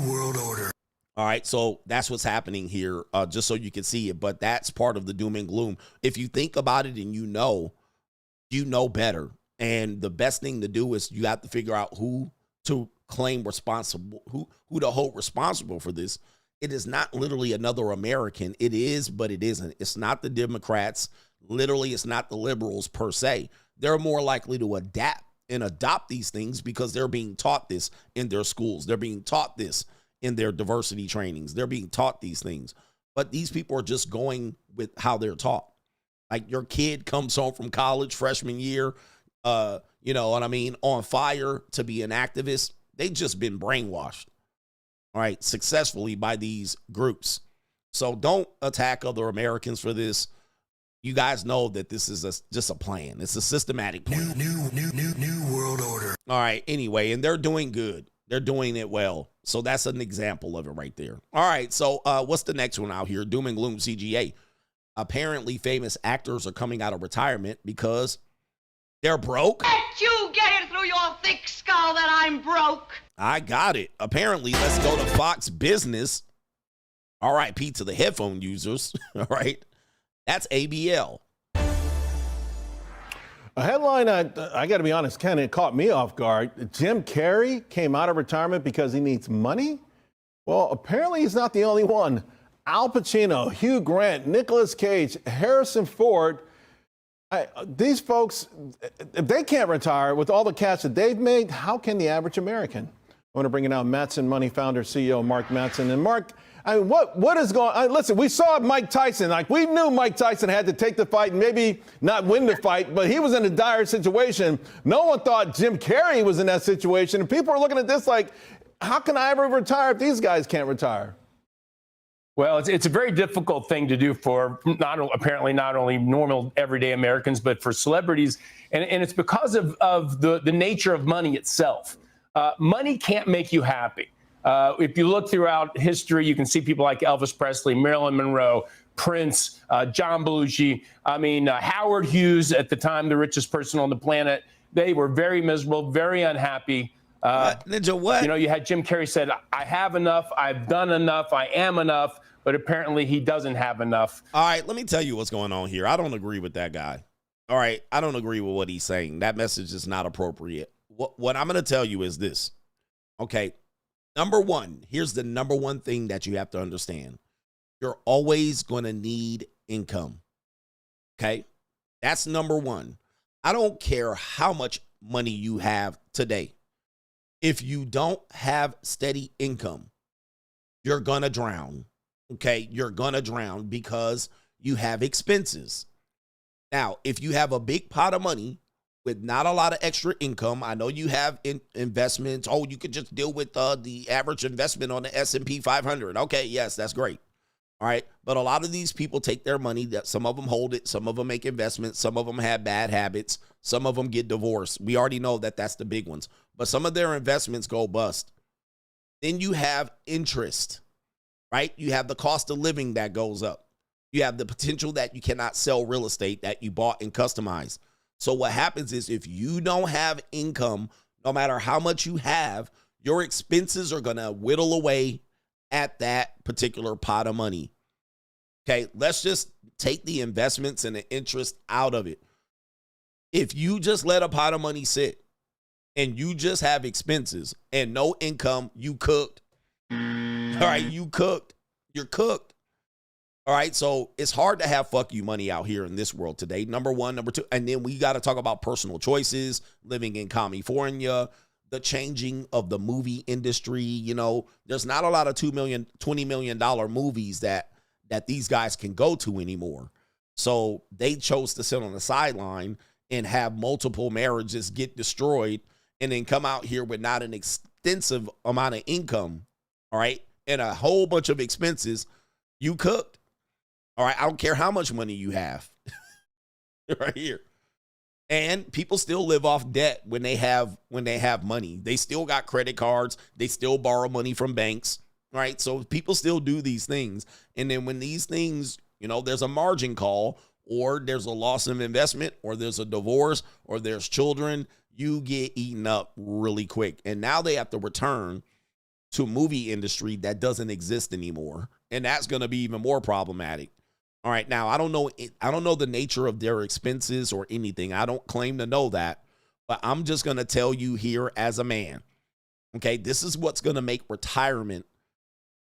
world order. All right, so that's what's happening here, just so you can see it. But that's part of the doom and gloom. If you think about it and you know better. And the best thing to do is you have to figure out who to claim responsible, who to hold responsible for this. It is not literally another American. It is, but it isn't. It's not the Democrats. Literally, it's not the liberals per se. They're more likely to adapt and adopt these things because they're being taught this in their schools. They're being taught this in their diversity trainings. They're being taught these things. But these people are just going with how they're taught. Like your kid comes home from college freshman year, you know what I mean, on fire to be an activist. They've just been brainwashed, all right, successfully by these groups. So don't attack other Americans for this. You guys know that this is just a plan. It's a systematic plan. New world order. All right, anyway, and they're doing good. They're doing it well. So that's an example of it right there. All right, so what's the next one out here? Doom and Gloom CGA. Apparently, famous actors are coming out of retirement because they're broke. Let you get it through your thick skull that I'm broke. I got it. Apparently, let's go to Fox Business. RIP to the headphone users. All right. That's ABL. A headline, I got to be honest, kind of caught me off guard. Jim Carrey came out of retirement because he needs money? Well, apparently he's not the only one. Al Pacino, Hugh Grant, Nicolas Cage, Harrison Ford, these folks, if they can't retire with all the cash that they've made, how can the average American? I want to bring in now Matson Money founder, CEO Mark Matson. And Mark, I mean, what is going on? Listen, we saw Mike Tyson. Like, we knew Mike Tyson had to take the fight and maybe not win the fight, but he was in a dire situation. No one thought Jim Carrey was in that situation. And people are looking at this like, how can I ever retire if these guys can't retire? Well, it's a very difficult thing to do for apparently not only normal everyday Americans, but for celebrities. And it's because of the nature of money itself. Money can't make you happy. If you look throughout history, you can see people like Elvis Presley, Marilyn Monroe, Prince, John Belushi. I mean, Howard Hughes, at the time, the richest person on the planet. They were very miserable, very unhappy. Ninja, what? You know, you had Jim Carrey said, I have enough, I've done enough, I am enough, but apparently he doesn't have enough. All right, let me tell you what's going on here. I don't agree with that guy. All right, I don't agree with what he's saying. That message is not appropriate. What I'm going to tell you is this. Okay, number one, here's the number one thing that you have to understand. You're always going to need income. Okay, that's number one. I don't care how much money you have today. If you don't have steady income, you're going to drown. Okay, you're going to drown because you have expenses. Now, if you have a big pot of money with not a lot of extra income, I know you have investments. Oh, you could just deal with the average investment on the S&P 500. Okay, yes, that's great. All right, but a lot of these people take their money, that some of them hold it, some of them make investments, some of them have bad habits, some of them get divorced. We already know that that's the big ones, but some of their investments go bust. Then you have interest, right? You have the cost of living that goes up. You have the potential that you cannot sell real estate that you bought and customized. So what happens is if you don't have income, no matter how much you have, your expenses are going to whittle away at that particular pot of money. Okay, let's just take the investments and the interest out of it. If you just let a pot of money sit and you just have expenses and no income, you cooked. All right, you cooked. You're cooked. All right, so it's hard to have fuck you money out here in this world today. Number one. Number two, and then we got to talk about personal choices, living in California, the changing of the movie industry. You know, there's not a lot of $2 million, $20 million movies that these guys can go to anymore. So they chose to sit on the sideline and have multiple marriages get destroyed and then come out here with not an extensive amount of income, all right, and a whole bunch of expenses. You cooked, all right? I don't care how much money you have right here. And people still live off debt when they have money. They still got credit cards. They still borrow money from banks, right? So people still do these things. And then when these things, you know, there's a margin call or there's a loss of investment or there's a divorce or there's children, you get eaten up really quick. And now they have to return to a movie industry that doesn't exist anymore. And that's going to be even more problematic. All right, now I don't know the nature of their expenses or anything. I don't claim to know that, but I'm just going to tell you here as a man, okay, this is what's going to make retirement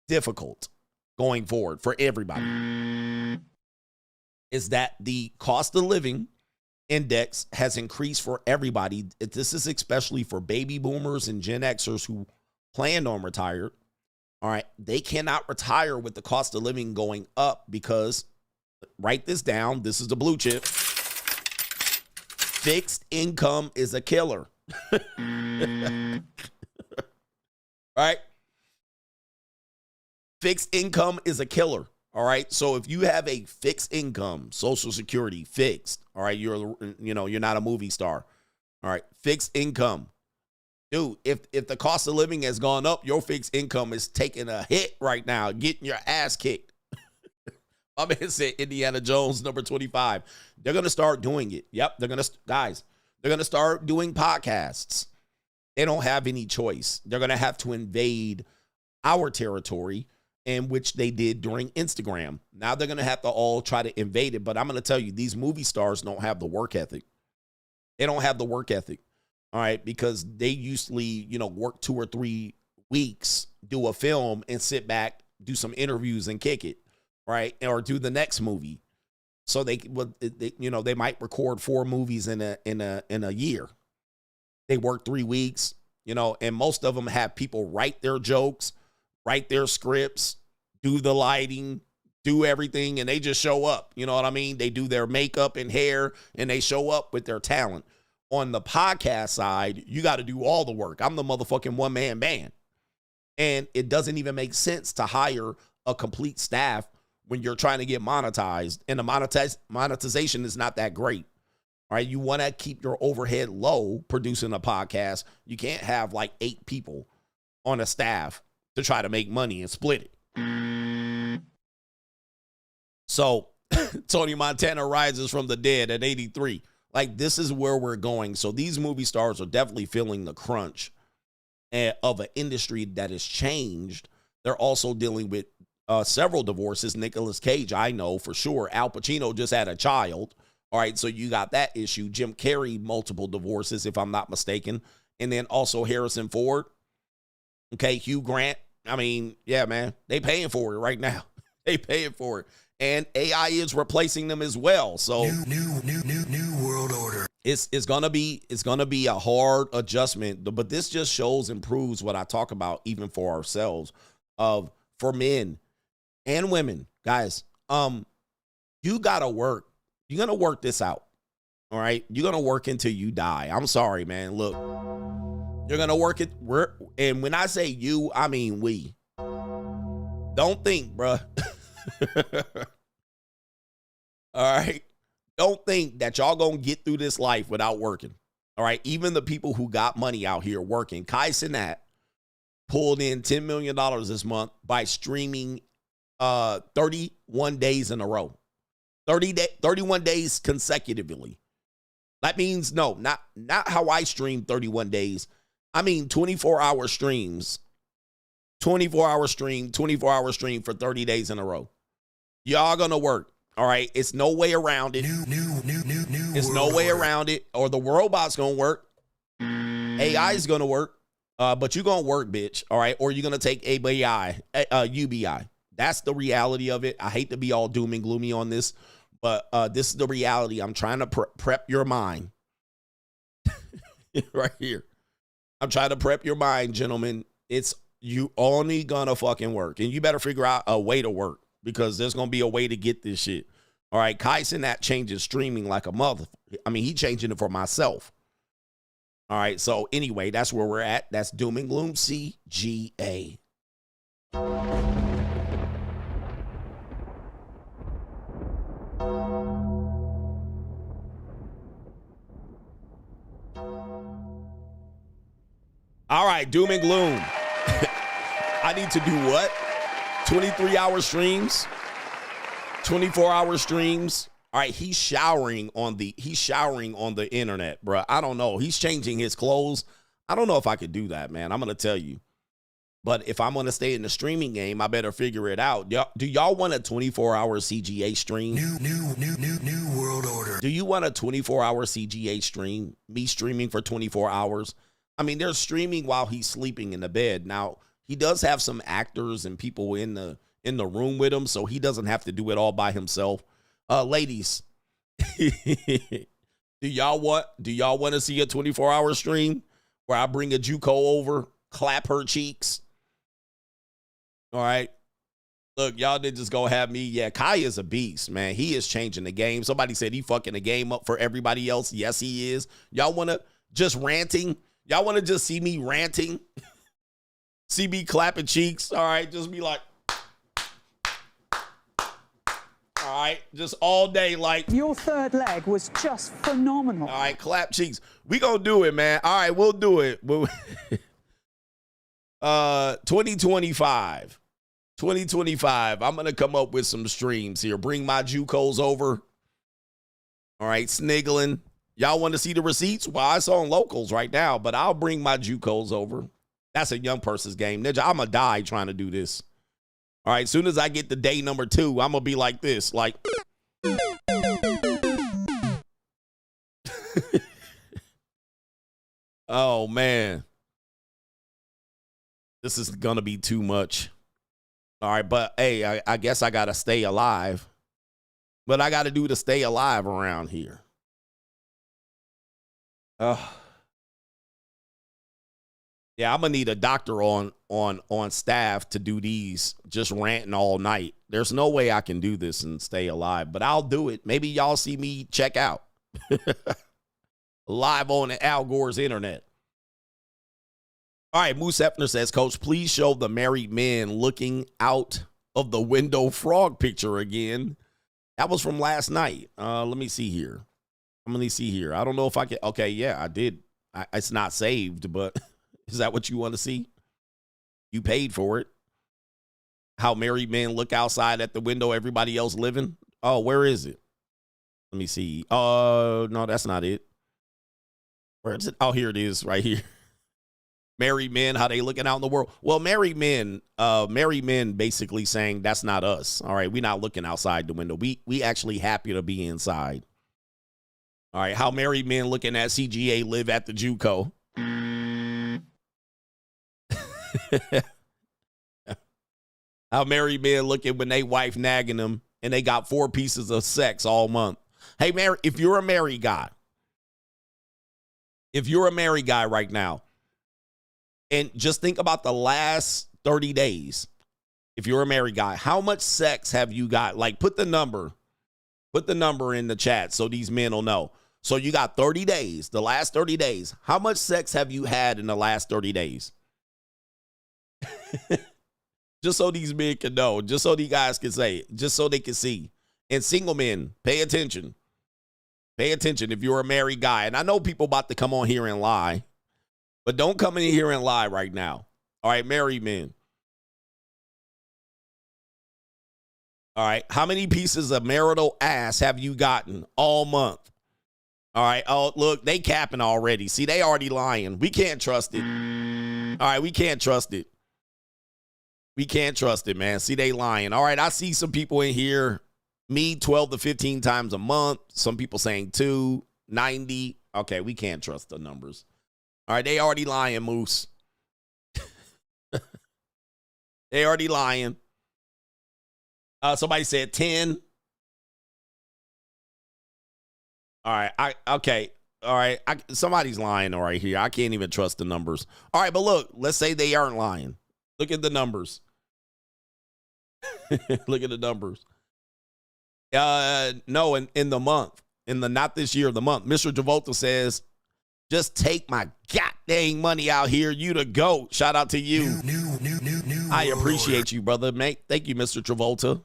difficult going forward for everybody, is that the cost of living index has increased for everybody. This is especially for baby boomers and Gen Xers who planned on retired. All right, they cannot retire with the cost of living going up because, write this down, this is the blue chip, fixed income is a killer. Right? Fixed income is a killer. All right. So if you have a fixed income, Social Security fixed, all right, you're not a movie star. All right. Fixed income. Dude, if the cost of living has gone up, your fixed income is taking a hit right now, getting your ass kicked. My man said Indiana Jones, number 25. They're going to start doing it. Yep. They're going to start doing podcasts. They don't have any choice. They're going to have to invade our territory, in which they did during Instagram. Now they're going to have to all try to invade it. But I'm going to tell you, these movie stars don't have the work ethic. They don't have the work ethic. All right. Because they usually, work 2 or 3 weeks, do a film and sit back, do some interviews and kick it. Right. Or do the next movie. So they might record 4 movies in a year. They work 3 weeks, and most of them have people write their jokes, write their scripts, do the lighting, do everything, and they just show up. You know what I mean? They do their makeup and hair, and they show up with their talent. On the podcast side, you got to do all the work. I'm the motherfucking one-man band. And it doesn't even make sense to hire a complete staff when you're trying to get monetized, and the monetization is not that great. All right, you want to keep your overhead low producing a podcast. You can't have like 8 people on a staff to try to make money and split it. So Tony Montana rises from the dead at 83. Like, this is where we're going. So these movie stars are definitely feeling the crunch of an industry that has changed. They're also dealing with several divorces. Nicolas Cage, I know for sure. Al Pacino just had a child. All right, so you got that issue. Jim Carrey, multiple divorces, if I'm not mistaken. And then also Harrison Ford. Okay, Hugh Grant. I mean, yeah, man, they paying for it right now. They paying for it. And AI is replacing them as well. So new world order. It's gonna be a hard adjustment, but this just shows and proves what I talk about even for ourselves, for men and women. Guys, you gotta work. You're gonna work this out. All right. You're gonna work until you die. I'm sorry, man. Look, you're gonna work it. And when I say you, I mean we. Don't think, bruh. All right. Don't think that y'all gonna get through this life without working. All right. Even the people who got money out here working. Kai Cenat pulled in $10 million this month by streaming 31 days in a row. 31 days consecutively. That means not how I stream 31 days. I mean 24-hour streams. 24-hour stream for 30 days in a row. Y'all gonna work. All right. It's no way around it. It's no way around it. Or the robot's gonna work. AI is gonna work. But you're gonna work, bitch. All right. Or you're gonna take UBI. That's the reality of it. I hate to be all doom and gloomy on this, but this is the reality. I'm trying to prep your mind right here. I'm trying to prep your mind, gentlemen. It's you only gonna fucking work. And you better figure out a way to work because there's gonna be a way to get this shit. All right, Kyson that changes streaming like a mother. I mean, he changing it for myself. All right, so anyway, that's where we're at. That's Doom and Gloom CGA. All right, Doom and Gloom. I need to do what? 23-hour streams? 24-hour streams? All right, he's showering on the internet, bro. I don't know. He's changing his clothes. I don't know if I could do that, man. I'm going to tell you. But if I'm going to stay in the streaming game, I better figure it out. Do y'all want a 24-hour CGA stream? New world order. Do you want a 24-hour CGA stream? Me streaming for 24 hours? I mean, they're streaming while he's sleeping in the bed. Now, he does have some actors and people in the room with him, so he doesn't have to do it all by himself. Ladies, do y'all want to see a 24-hour stream where I bring a JUCO over, clap her cheeks? All right. Look, y'all did just go have me. Yeah, Kai is a beast, man. He is changing the game. Somebody said he fucking the game up for everybody else. Yes, he is. Y'all want to just ranting? Y'all want to just see me ranting? See me clapping cheeks? All right, just be like, all right, just all day like. Your third leg was just phenomenal. All right, clap cheeks. We gonna do it, man. All right, we'll do it. 2025. 2025. I'm gonna come up with some streams here. Bring my JUCOs over. All right, sniggling. Y'all want to see the receipts? Well, it's on locals right now, but I'll bring my JUCOs over. That's a young person's game. Ninja, I'm going to die trying to do this. All right, as soon as I get to day number 2, I'm going to be like this. Like, oh, man. This is going to be too much. All right, but, hey, I guess I got to stay alive. What I got to do to stay alive around here? Yeah, I'm gonna need a doctor on staff to do these, just ranting all night. There's no way I can do this and stay alive, but I'll do it. Maybe y'all see me check out live on Al Gore's internet. All right, Moose Hefner says, Coach, please show the married men looking out of the window frog picture again. That was from last night. Let me see here. I'm going to see here. I don't know if I can. Okay, yeah, I did. It's not saved, but is that what you want to see? You paid for it. How married men look outside at the window, everybody else living. Oh, where is it? Let me see. No, that's not it. Where is it? Oh, here it is right here. Married men, how they looking out in the world. Well, married men basically saying that's not us. All right, we're not looking outside the window. We actually happy to be inside. All right, how married men looking at CGA live at the JUCO. How married men looking when they wife nagging them and they got 4 pieces of sex all month. Hey, Mary, if you're a married guy right now, and just think about the last 30 days, if you're a married guy, how much sex have you got? Like, put the number in the chat so these men will know. So you got 30 days, the last 30 days. How much sex have you had in the last 30 days? Just so these men can know, just so these guys can say it, just so they can see. And single men, pay attention. Pay attention if you're a married guy. And I know people about to come on here and lie, but don't come in here and lie right now. All right, married men. All right, how many pieces of marital ass have you gotten all month? All right, oh, look, they capping already. See, they already lying. We can't trust it. All right, we can't trust it. We can't trust it, man. See, they lying. All right, I see some people in here. Me, 12 to 15 times a month. Some people saying 2, 90. Okay, we can't trust the numbers. All right, they already lying, Moose. They already lying. Somebody said 10. All right, okay. All right. Somebody's lying right here. I can't even trust the numbers. All right, but look, let's say they aren't lying. Look at the numbers. Look at the numbers. No, in the month, not this year, the month, Mr. Travolta says, just take my goddamn money out here. You the GOAT. Shout out to you. I appreciate you, brother, mate. Thank you, Mr. Travolta.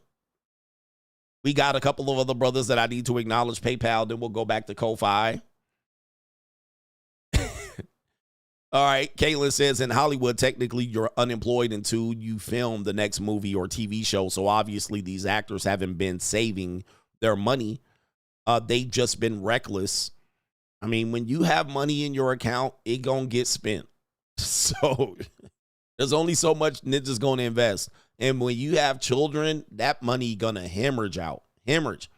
We got a couple of other brothers that I need to acknowledge PayPal. Then we'll go back to Ko-Fi. All right. Caitlin says, in Hollywood, technically, you're unemployed until you film the next movie or TV show. So obviously, these actors haven't been saving their money. They've just been reckless. I mean, when you have money in your account, it gonna get spent. So there's only so much ninjas gonna invest. And when you have children, that money gonna hemorrhage out. Hemorrhage.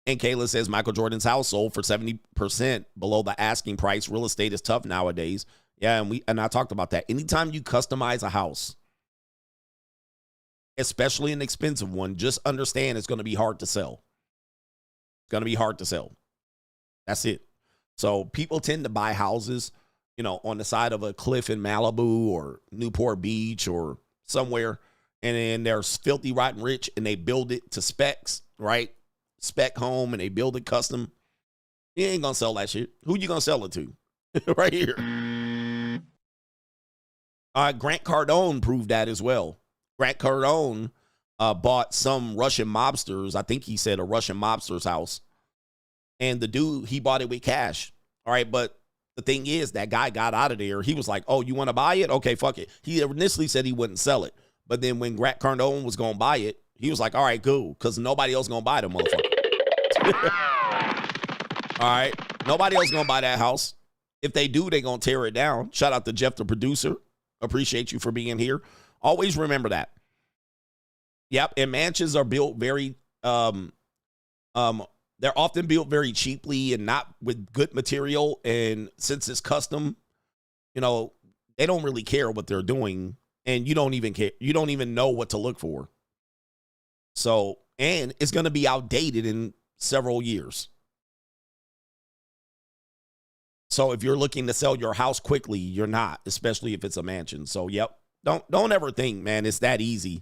And Kayla says Michael Jordan's house sold for 70% below the asking price. Real estate is tough nowadays. Yeah, and I talked about that. Anytime you customize a house, especially an expensive one, just understand it's going to be hard to sell. It's going to be hard to sell. That's it. So people tend to buy houses, you know, on the side of a cliff in Malibu or Newport Beach or somewhere, and then they're filthy rotten rich and they build it to specs, right? Spec home, and they build it custom. You ain't gonna sell that shit. Who you gonna sell it to? Right here. Grant Cardone proved that as well. Grant Cardone bought some Russian mobsters. I think he said a Russian mobster's house. And the dude, he bought it with cash. All right, but the thing is, that guy got out of there. He was like, oh, you want to buy it? Okay, fuck it. He initially said he wouldn't sell it. But then when Grant Cardone was going to buy it, he was like, all right, cool, because nobody else going to buy the motherfucker. All right, nobody else going to buy that house. If they do, they going to tear it down. Shout out to Jeff, the producer. Appreciate you for being here. Always remember that. Yep, and mansions are built very, they're often built very cheaply and not with good material. And since it's custom, you know, they don't really care what they're doing. And you don't even care. You don't even know what to look for. So, and it's going to be outdated in several years. So if you're looking to sell your house quickly, you're not, especially if it's a mansion. So, yep. Don't ever think, man, it's that easy.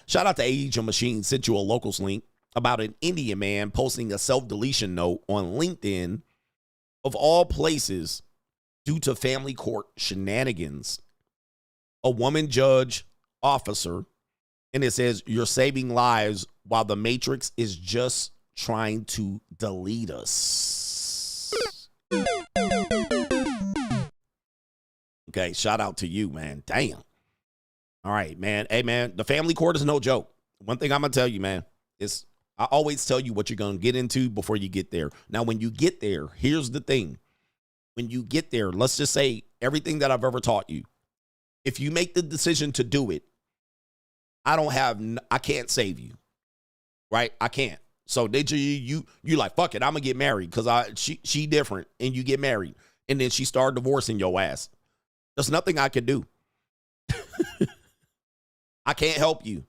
Shout out to Age of Machine, sent you a locals link about an Indian man posting a self-deletion note on LinkedIn of all places due to family court shenanigans. A woman judge officer, and it says, you're saving lives while the Matrix is just trying to delete us. Okay, shout out to you, man. Damn. All right, man. Hey, man, the family court is no joke. One thing I'm going to tell you, man, is I always tell you what you're going to get into before you get there. Now, when you get there, here's the thing. When you get there, let's just say everything that I've ever taught you. If you make the decision to do it, I can't save you, right? I can't. So you like, fuck it, I'm gonna get married because she different, and you get married, and then she started divorcing your ass. There's nothing I can do. I can't help you.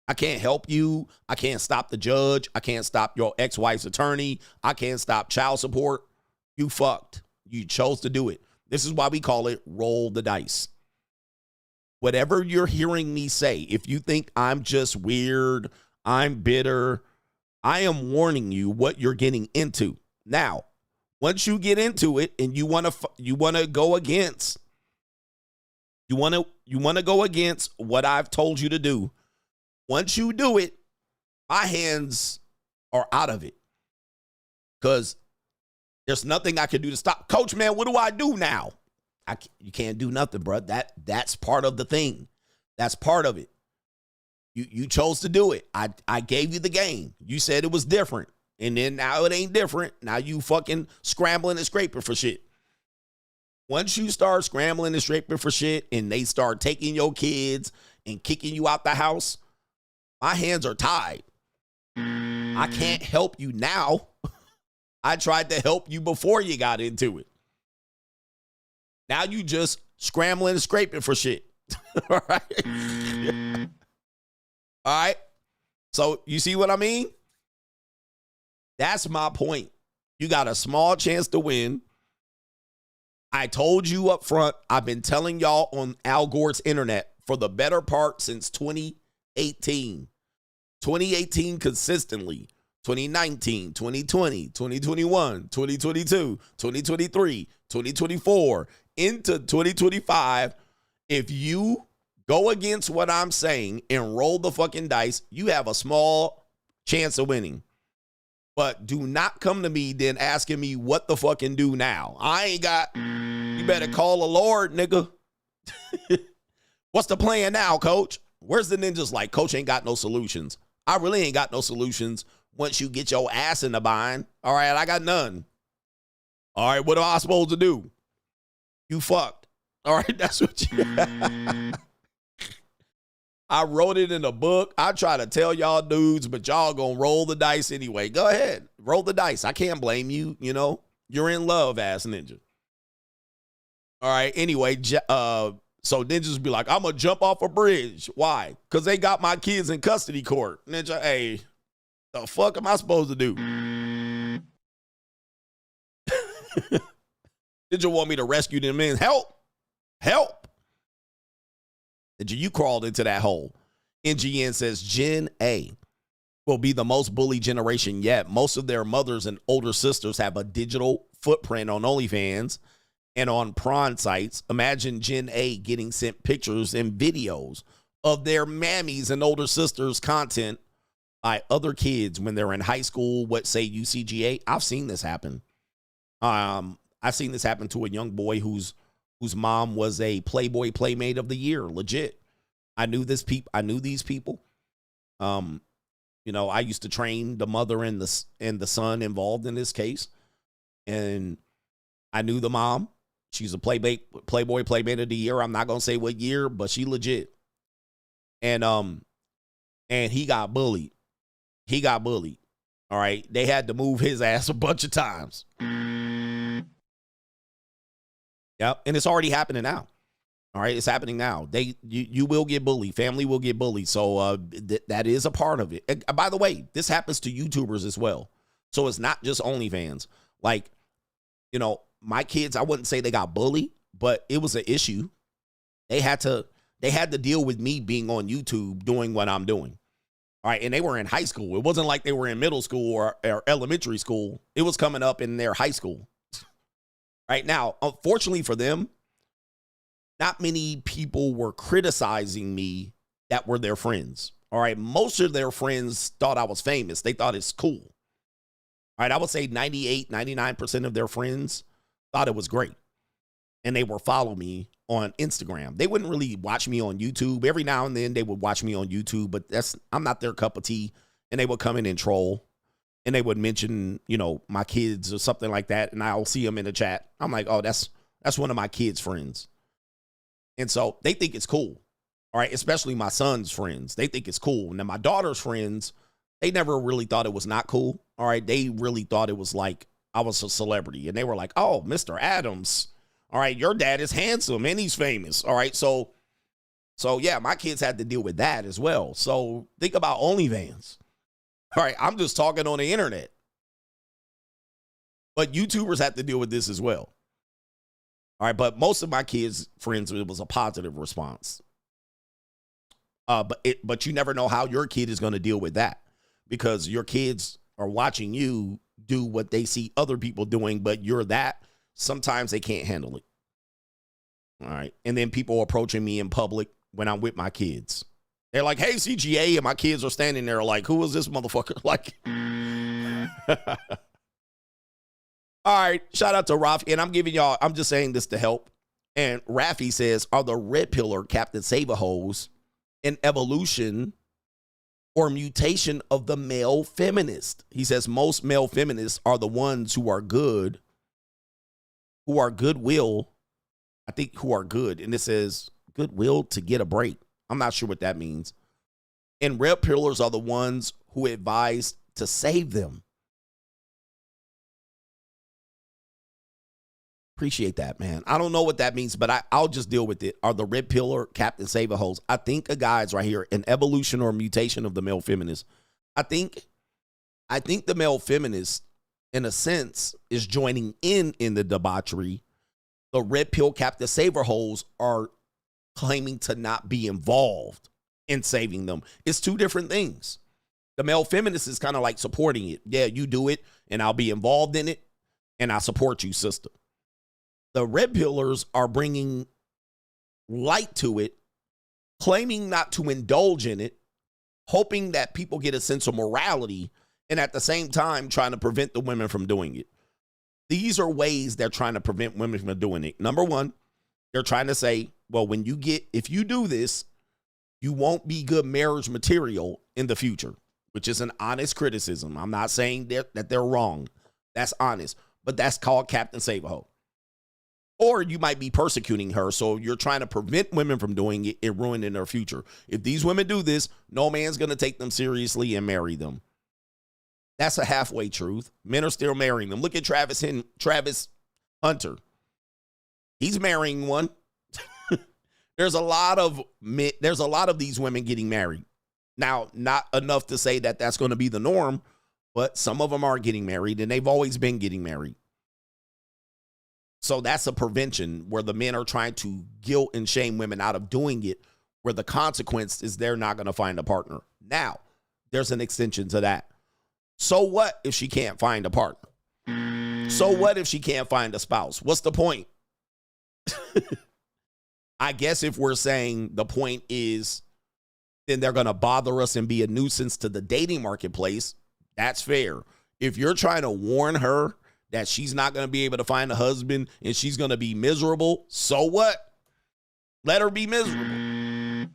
I can't help you. I can't stop the judge. I can't stop your ex-wife's attorney. I can't stop child support. You fucked. You chose to do it. This is why we call it roll the dice. Whatever you're hearing me say, if you think I'm just weird, I'm bitter, I am warning you what you're getting into. Now, once you get into it and you want to go against what I've told you to do, once you do it, my hands are out of it. Because there's nothing I can do to stop. Coach, man, what do I do now? You can't do nothing, bro. That's part of the thing. That's part of it. You chose to do it. I gave you the game. You said it was different. And then now it ain't different. Now you fucking scrambling and scraping for shit. Once you start scrambling and scraping for shit and they start taking your kids and kicking you out the house, my hands are tied. I can't help you now. I tried to help you before you got into it. Now you just scrambling and scraping for shit. All right. All right. So you see what I mean? That's my point. You got a small chance to win. I told you up front, I've been telling y'all on Al Gore's internet for the better part since 2018. 2018 consistently. 2019, 2020, 2021, 2022, 2023, 2024, into 2025. If you go against what I'm saying and roll the fucking dice, you have a small chance of winning. But do not come to me then asking me what the fucking do now. I ain't got, you better call the Lord, nigga. What's the plan now, coach? Where's the ninjas like, coach ain't got no solutions. I really ain't got no solutions once you get your ass in the bind. All right, I got none. All right, what am I supposed to do? You fucked. All right, that's what you... I wrote it in a book. I try to tell y'all dudes, but y'all gonna roll the dice anyway. Go ahead, roll the dice. I can't blame you, you know. You're in love, ass ninja. All right, anyway, so ninjas be like, I'm gonna jump off a bridge. Why? Because they got my kids in custody court. Ninja, hey, the fuck am I supposed to do? Ninja want me to rescue them men. Help! Help! Ninja, you crawled into that hole. NGN says Gen A will be the most bullied generation yet. Most of their mothers and older sisters have a digital footprint on OnlyFans and on prawn sites. Imagine Gen A getting sent pictures and videos of their mammies and older sisters' content by other kids when they're in high school, what say UCGA. I've seen this happen. I've seen this happen to a young boy whose mom was a Playboy Playmate of the Year, legit. I knew these people. You know, I used to train the mother and the son involved in this case, and I knew the mom. She's a Playboy Playmate of the Year. I'm not gonna say what year, but she legit. And he got bullied. He got bullied. All right, they had to move his ass a bunch of times. Yep, and it's already happening now. All right, it's happening now. You will get bullied. Family will get bullied. So that is a part of it. And, by the way, this happens to YouTubers as well. So it's not just OnlyFans. Like, you know, my kids, I wouldn't say they got bullied, but it was an issue. They had to deal with me being on YouTube doing what I'm doing. All right, and they were in high school. It wasn't like they were in middle school or elementary school. It was coming up in their high school. Right now, unfortunately for them, not many people were criticizing me that were their friends. All right, most of their friends thought I was famous. They thought it's cool. All right, I would say 98, 99% of their friends thought it was great. And they would follow me on Instagram. They wouldn't really watch me on YouTube. Every now and then they would watch me on YouTube, but I'm not their cup of tea. And they would come in and troll. And they would mention, you know, my kids or something like that. And I'll see them in the chat. I'm like, oh, that's one of my kids' friends. And so they think it's cool. All right. Especially my son's friends. They think it's cool. And then my daughter's friends, they never really thought it was not cool. All right. They really thought it was like I was a celebrity. And they were like, oh, Mr. Adams. All right. Your dad is handsome and he's famous. All right. So yeah, my kids had to deal with that as well. So think about OnlyFans. All right, I'm just talking on the internet. But YouTubers have to deal with this as well. All right, but most of my kids' friends, it was a positive response. But you never know how your kid is going to deal with that, because your kids are watching you do what they see other people doing, but you're that. Sometimes they can't handle it. All right, and then people approaching me in public when I'm with my kids. They're like, hey, CGA, and my kids are standing there like, who is this motherfucker? Like, all right, shout out to Rafi, and I'm just saying this to help. And Rafi says, are the red pillar Captain Save-A-Hoes an evolution or mutation of the male feminist? He says most male feminists are the ones who are good, who are goodwill. I think who are good. And it says goodwill to get a break. I'm not sure what that means. And red pillars are the ones who advise to save them. Appreciate that, man. I don't know what that means, but I'll just deal with it. Are the red pillar Captain Save-A-Hoes? I think a guy's right here, an evolution or mutation of the male feminist. I think the male feminist in a sense, is joining in the debauchery, the red pill Captain Saver hoes are claiming to not be involved in saving them. It's two different things. The male feminist is kind of like supporting it. Yeah, you do it, and I'll be involved in it, and I support you, sister. The red pillars are bringing light to it, claiming not to indulge in it, hoping that people get a sense of morality, and at the same time trying to prevent the women from doing it. These are ways they're trying to prevent women from doing it. Number one, they're trying to say, well, if you do this, you won't be good marriage material in the future, which is an honest criticism. I'm not saying that they're wrong. That's honest, but that's called Captain Save-A-Ho. Or you might be persecuting her, so you're trying to prevent women from doing it and ruining their future. If these women do this, no man's going to take them seriously and marry them. That's a halfway truth. Men are still marrying them. Look at Travis Hunter. He's marrying one. There's a lot of these women getting married. Now, not enough to say that that's going to be the norm, but some of them are getting married, and they've always been getting married. So that's a prevention where the men are trying to guilt and shame women out of doing it, where the consequence is they're not going to find a partner. Now, there's an extension to that. So what if she can't find a partner? So what if she can't find a spouse? What's the point? I guess if we're saying the point is then they're going to bother us and be a nuisance to the dating marketplace, that's fair. If you're trying to warn her that she's not going to be able to find a husband and she's going to be miserable, so what? Let her be miserable.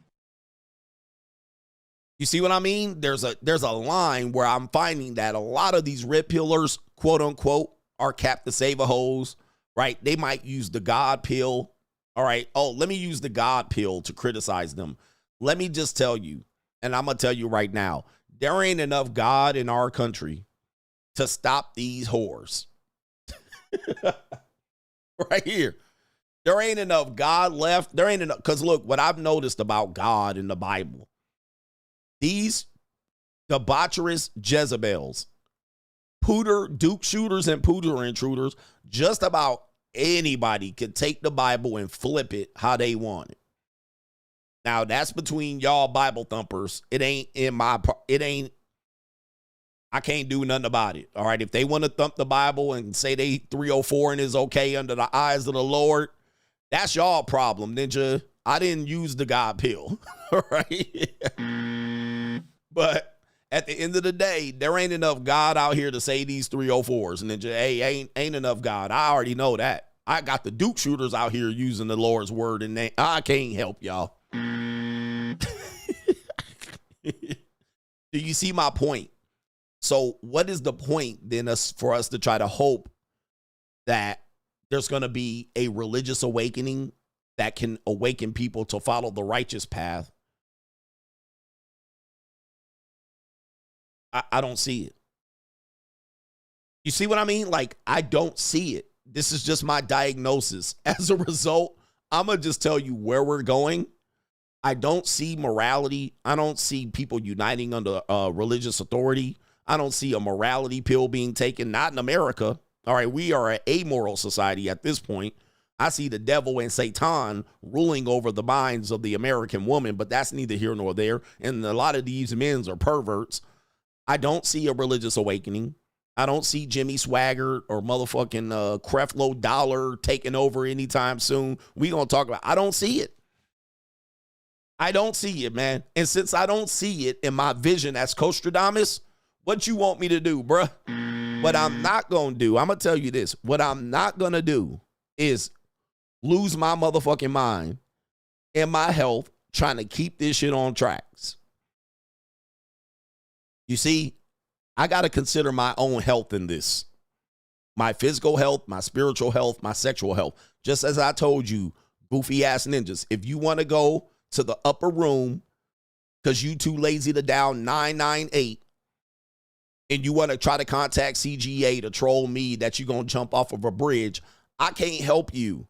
You see what I mean? There's a line where I'm finding that a lot of these red pillars, quote unquote, are Captain Save-A-Hoes, right? They might use the God pill. All right. Oh, let me use the God pill to criticize them. Let me just tell you, and I'm going to tell you right now, there ain't enough God in our country to stop these whores. Right here. There ain't enough God left. There ain't enough. Because look, what I've noticed about God in the Bible, these debaucherous Jezebels, Duke shooters and pooter intruders, just about anybody could take the Bible and flip it how they want it. Now, that's between y'all Bible thumpers. I can't do nothing about it. All right. If they want to thump the Bible and say they 304 and is okay under the eyes of the Lord, that's y'all problem, ninja. I didn't use the God pill. All right. But at the end of the day, there ain't enough God out here to say these 304s. Ninja, hey, ain't enough God. I already know that. I got the Duke shooters out here using the Lord's word, and I can't help y'all. Do you see my point? So what is the point then for us to try to hope that there's going to be a religious awakening that can awaken people to follow the righteous path? I don't see it. You see what I mean? Like, I don't see it. This is just my diagnosis. As a result, I'm going to just tell you where we're going. I don't see morality. I don't see people uniting under religious authority. I don't see a morality pill being taken, not in America. All right, we are an amoral society at this point. I see the devil and Satan ruling over the minds of the American woman, but that's neither here nor there. And a lot of these men are perverts. I don't see a religious awakening. I don't see Jimmy Swaggart or motherfucking Creflo Dollar taking over anytime soon. We gonna talk about. I don't see it. I don't see it, man. And since I don't see it in my vision as Costradamus, what you want me to do, bruh? What I'm not gonna do, I'm gonna tell you this. What I'm not gonna do is lose my motherfucking mind and my health trying to keep this shit on tracks. You see, I got to consider my own health in this. My physical health, my spiritual health, my sexual health. Just as I told you, goofy ass ninjas, if you want to go to the upper room because you too lazy to dial 998 and you want to try to contact CGA to troll me that you're going to jump off of a bridge, I can't help you.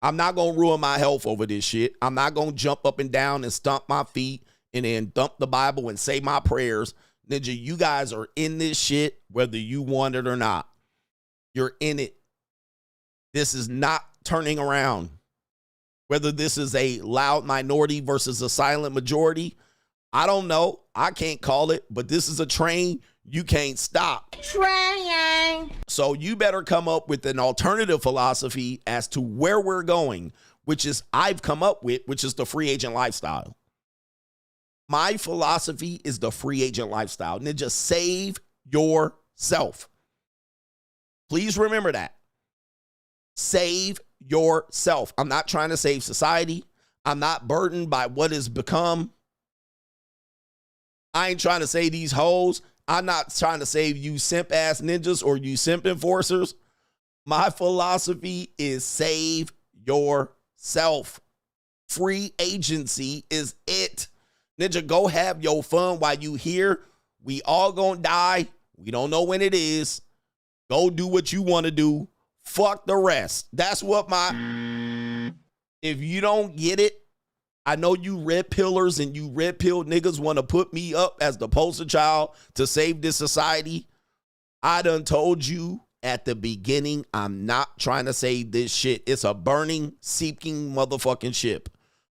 I'm not going to ruin my health over this shit. I'm not going to jump up and down and stomp my feet and then dump the Bible and say my prayers. Ninja, you guys are in this shit whether you want it or not. You're in it. This is not turning around. Whether this is a loud minority versus a silent majority, I don't know. I can't call it, but this is a train you can't stop. Train. So you better come up with an alternative philosophy as to where we're going, which is I've come up with, which is the free agent lifestyle. My philosophy is the free agent lifestyle. Ninja, save yourself. Please remember that. Save yourself. I'm not trying to save society. I'm not burdened by what has become. I ain't trying to save these hoes. I'm not trying to save you simp ass ninjas or you simp enforcers. My philosophy is save yourself. Free agency is it. Ninja, go have your fun while you here. We all gonna die. We don't know when it is. Go do what you want to do. Fuck the rest. That's what my... If you don't get it, I know you red pillars and you red pill niggas want to put me up as the poster child to save this society. I done told you at the beginning, I'm not trying to save this shit. It's a burning, seeping motherfucking ship.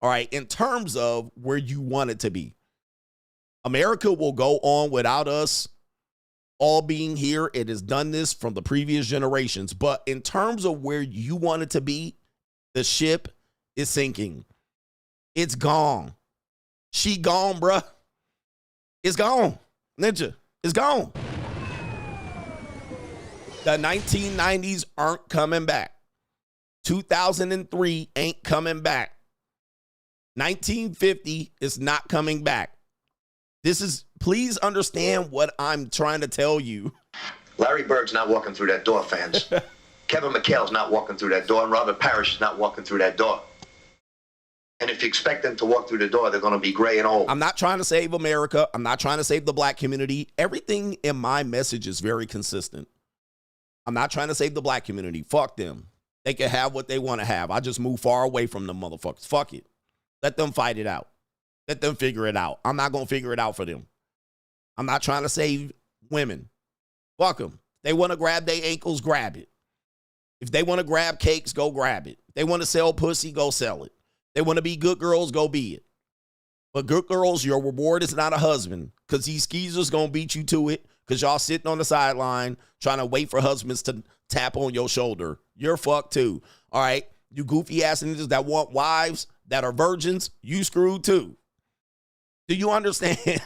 All right, in terms of where you want it to be. America will go on without us all being here. It has done this from the previous generations. But in terms of where you want it to be, the ship is sinking. It's gone. She gone, bruh. It's gone. Ninja, it's gone. The 1990s aren't coming back. 2003 ain't coming back. 1950 is not coming back. This is, please understand what I'm trying to tell you. Larry Bird's not walking through that door, fans. Kevin McHale's not walking through that door, and Robert Parrish is not walking through that door. And if you expect them to walk through the door, they're going to be gray and old. I'm not trying to save America. I'm not trying to save the black community. Everything in my message is very consistent. I'm not trying to save the black community. Fuck them. They can have what they want to have. I just move far away from them motherfuckers. Fuck it. Let them fight it out. Let them figure it out. I'm not going to figure it out for them. I'm not trying to save women. Fuck them. They want to grab their ankles, grab it. If they want to grab cakes, go grab it. If they want to sell pussy, go sell it. They want to be good girls, go be it. But good girls, your reward is not a husband, because these skeezers going to beat you to it because y'all sitting on the sideline trying to wait for husbands to tap on your shoulder. You're fucked too. All right? You goofy ass niggas that want wives that are virgins, you screwed too. Do you understand?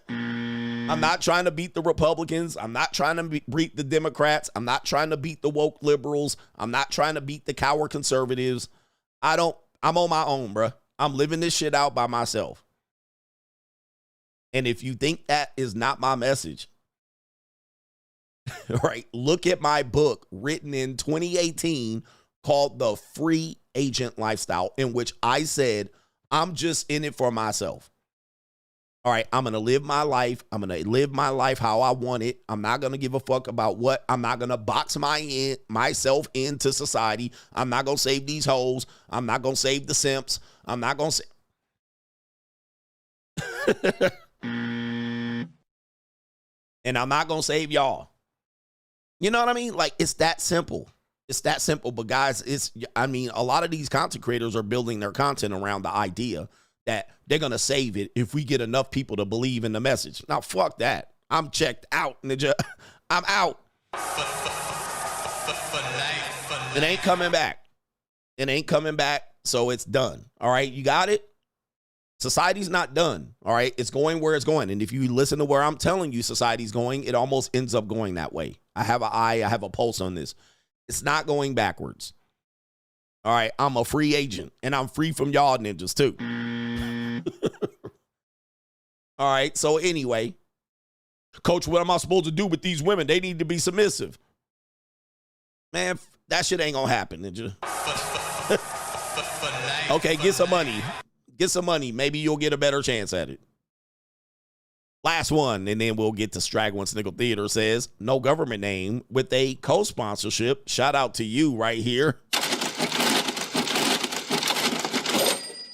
I'm not trying to beat the Republicans. I'm not trying to beat the Democrats. I'm not trying to beat the woke liberals. I'm not trying to beat the coward conservatives. I'm on my own, bruh. I'm living this shit out by myself. And if you think that is not my message, right, look at my book written in 2018 called The Free Agent Lifestyle, in which I said, I'm just in it for myself. All right, I'm going to live my life. I'm going to live my life how I want it. I'm not going to give a fuck about what. I'm not going to box myself into society. I'm not going to save these hoes. I'm not going to save the simps. I'm not going to and I'm not going to save y'all. You know what I mean? Like, it's that simple. It's that simple. But guys, a lot of these content creators are building their content around the idea that they're going to save it if we get enough people to believe in the message. Now, fuck that. I'm checked out, ninja. I'm out. It ain't coming back. It ain't coming back, so it's done. All right, you got it? Society's not done, all right? It's going where it's going. And if you listen to where I'm telling you society's going, it almost ends up going that way. I have an eye, I have a pulse on this. It's not going backwards. All right, I'm a free agent, and I'm free from y'all ninjas, too. All right, so anyway, Coach, what am I supposed to do with these women? They need to be submissive. Man, that shit ain't gonna happen, ninja. Okay, get some money. Get some money. Maybe you'll get a better chance at it. Last one, and then we'll get to Straggle and Sniggle Theater says, no government name with a co-sponsorship. Shout out to you right here.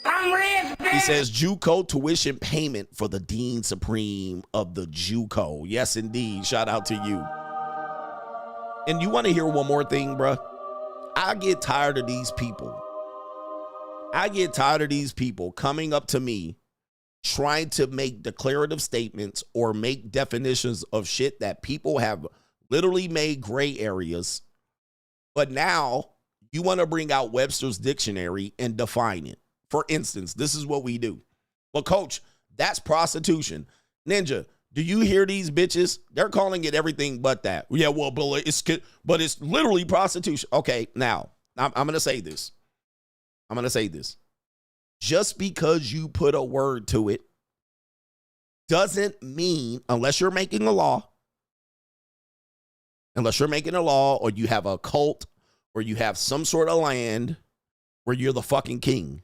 I'm rich, He says JUCO tuition payment for the Dean Supreme of the JUCO. Yes, indeed. Shout out to you. And you want to hear one more thing, bruh? I get tired of these people. I get tired of these people coming up to me trying to make declarative statements or make definitions of shit that people have literally made gray areas. But now you want to bring out Webster's dictionary and define it. For instance, this is what we do. Well, coach, that's prostitution. Ninja, do you hear these bitches? They're calling it everything but that. Yeah, well, but it's literally prostitution. Okay, now, I'm going to say this. Just because you put a word to it doesn't mean, unless you're making a law, or you have a cult, or you have some sort of land where you're the fucking king,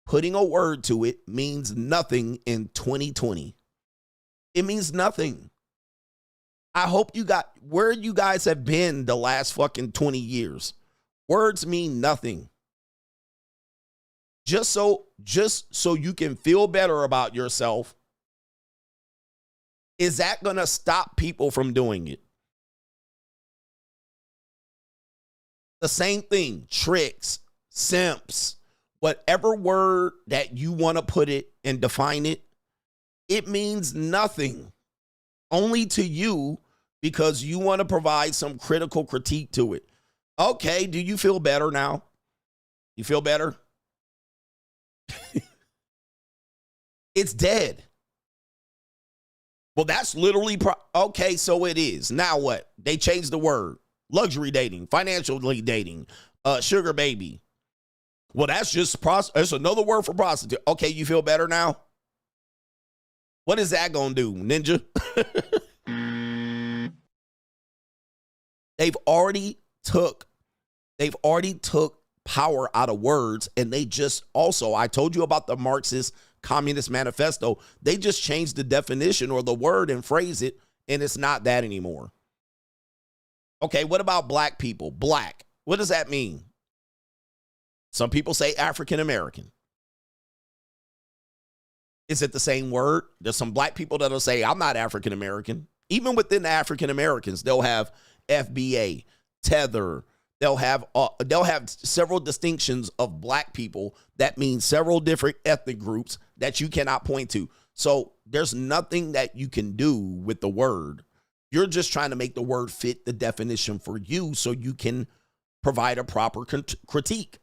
putting a word to it means nothing in 2020. It means nothing. I hope you got where you guys have been the last fucking 20 years. Words mean nothing. Just so you can feel better about yourself, is that going to stop people from doing it? The same thing, tricks, simps, whatever word that you want to put it and define it, it means nothing. Only to you because you want to provide some critical critique to it. Okay, do you feel better now? You feel better? It's dead. Well, that's literally, okay, so it is. Now what? They changed the word. Luxury dating, financially dating, sugar baby. Well, that's just, that's another word for prostitute. Okay, you feel better now? What is that going to do, Ninja? They've already took power out of words, and they just also, I told you about the Marxist Communist Manifesto. They just changed the definition or the word and phrase it, and it's not that anymore. Okay, what about black people? Black. What does that mean? Some people say African American. Is it the same word? There's some black people that'll say, I'm not African American. Even within the African Americans, they'll have FBA, tether. They'll have several distinctions of black people that mean several different ethnic groups that you cannot point to. So there's nothing that you can do with the word. You're just trying to make the word fit the definition for you so you can provide a proper critique.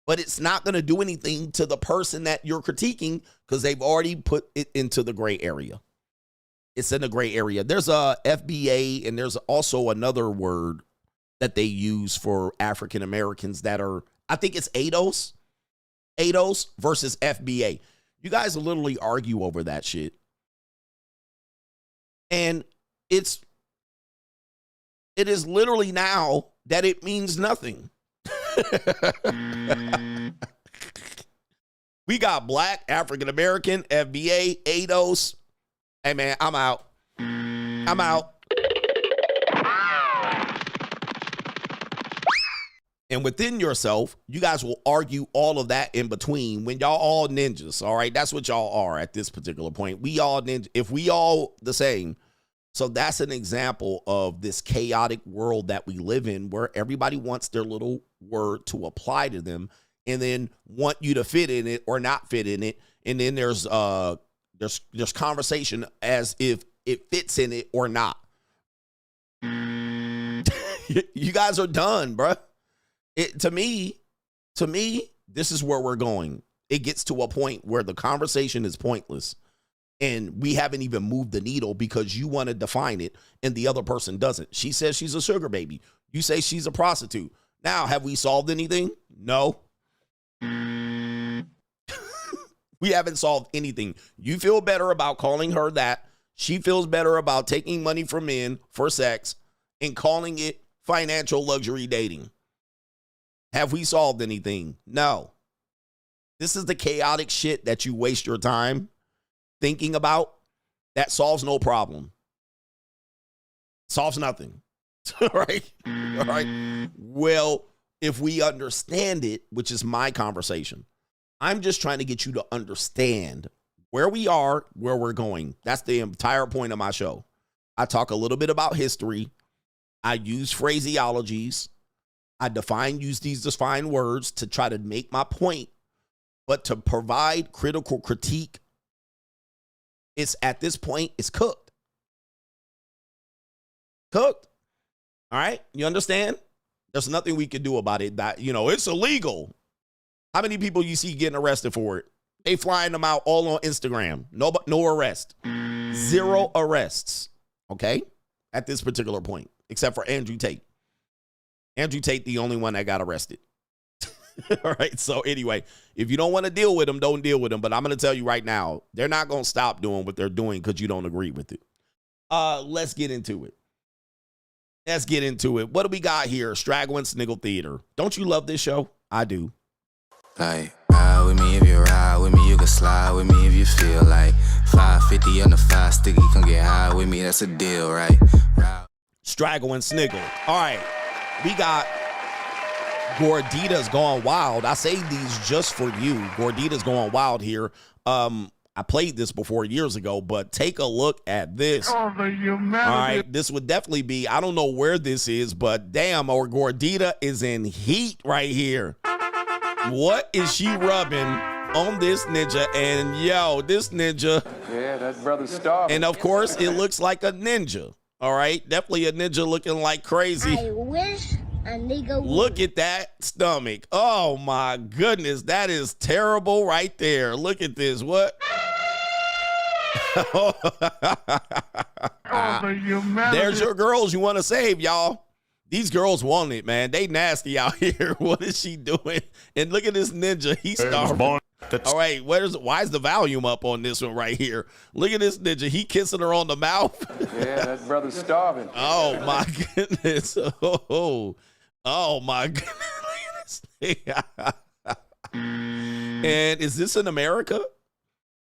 But it's not going to do anything to the person that you're critiquing because they've already put it into the gray area. It's in the gray area. There's a FBA, and there's also another word that they use for African Americans that are, I think it's ADOS. ADOS versus FBA. You guys literally argue over that shit. And it is literally now that it means nothing. We got black, African American, FBA, ADOS. Hey man, I'm out. I'm out. And within yourself, you guys will argue all of that in between when y'all all ninjas, all right? That's what y'all are at this particular point. We all ninja. If we all the same, so that's an example of this chaotic world that we live in where everybody wants their little word to apply to them and then want you to fit in it or not fit in it. And then there's conversation as if it fits in it or not. You guys are done, bruh. To me, this is where we're going. It gets to a point where the conversation is pointless and we haven't even moved the needle because you want to define it and the other person doesn't. She says she's a sugar baby. You say she's a prostitute. Now, have we solved anything? No. We haven't solved anything. You feel better about calling her that. She feels better about taking money from men for sex and calling it financial luxury dating. Have we solved anything? No. This is the chaotic shit that you waste your time thinking about. That solves no problem. Solves nothing. All right? All right. Well, if we understand it, which is my conversation, I'm just trying to get you to understand where we are, where we're going. That's the entire point of my show. I talk a little bit about history. I use phraseologies. I use these defined words to try to make my point. But to provide critical critique, it's at this point, it's cooked. Cooked. All right? You understand? There's nothing we can do about it. That, it's illegal. How many people you see getting arrested for it? They flying them out all on Instagram. No arrest. 0 arrests. Okay? At this particular point. Except for Andrew Tate. Andrew Tate, the only one that got arrested. All right. So anyway, if you don't want to deal with them, don't deal with them. But I'm going to tell you right now, they're not going to stop doing what they're doing because you don't agree with it. Let's get into it. Let's get into it. What do we got here? Straggle and Sniggle Theater. Don't you love this show? I do. Like, ride with me if you ride with me. You can slide with me if you feel like 550 on the 5 sticky. Come get high with me. That's a deal, right? Straggle and Sniggle. All right. We got Gordita's going wild. I say these just for you. Gordita's going wild here. I played this before years ago, but take a look at this. Oh, the humanity. All right, this would definitely be, I don't know where this is, but damn, our Gordita is in heat right here. What is she rubbing on this ninja? And yo, this ninja. Yeah, that's Brother Star. And of course, it looks like a ninja. All right, definitely a ninja looking like crazy. I wish a nigga would. Look at that stomach. Oh my goodness, that is terrible right there. Look at this. What? Oh, the humanity. There's your girls you want to save, y'all. These girls want it, man. They nasty out here. What is she doing? And look at this ninja. He's starving. All right, why is the volume up on this one right here? Look at this ninja. He kissing her on the mouth. Yeah, that's Brother Starving. Oh my goodness. Oh my goodness. And is this in America?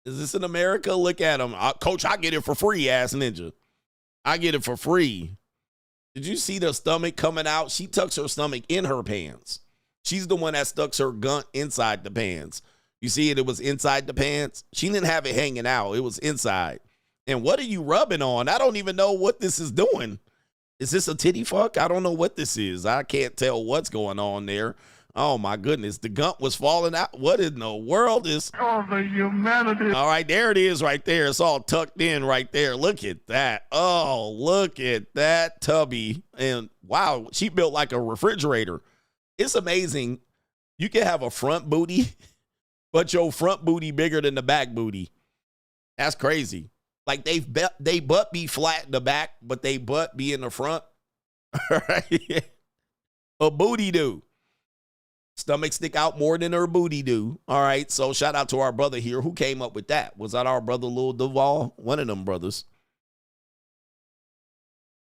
Is this in America? Look at him. Coach, I get it for free, ass ninja. I get it for free. Did you see the stomach coming out? She tucks her stomach in her pants. She's the one that stuck her gun inside the pants. You see it? It was inside the pants. She didn't have it hanging out. It was inside. And what are you rubbing on? I don't even know what this is doing. Is this a titty fuck? I don't know what this is. I can't tell what's going on there. Oh, my goodness. The gump was falling out. What in the world is? Oh, the humanity. All right, there it is right there. It's all tucked in right there. Look at that. Oh, look at that tubby. And wow, she built like a refrigerator. It's amazing. You can have a front booty, but your front booty bigger than the back booty. That's crazy. Like they butt be flat in the back, but they butt be in the front. All right. A booty do. Stomach stick out more than her booty do. All right. So shout out to our brother here. Who came up with that? Was that our brother Lil Duval? One of them brothers.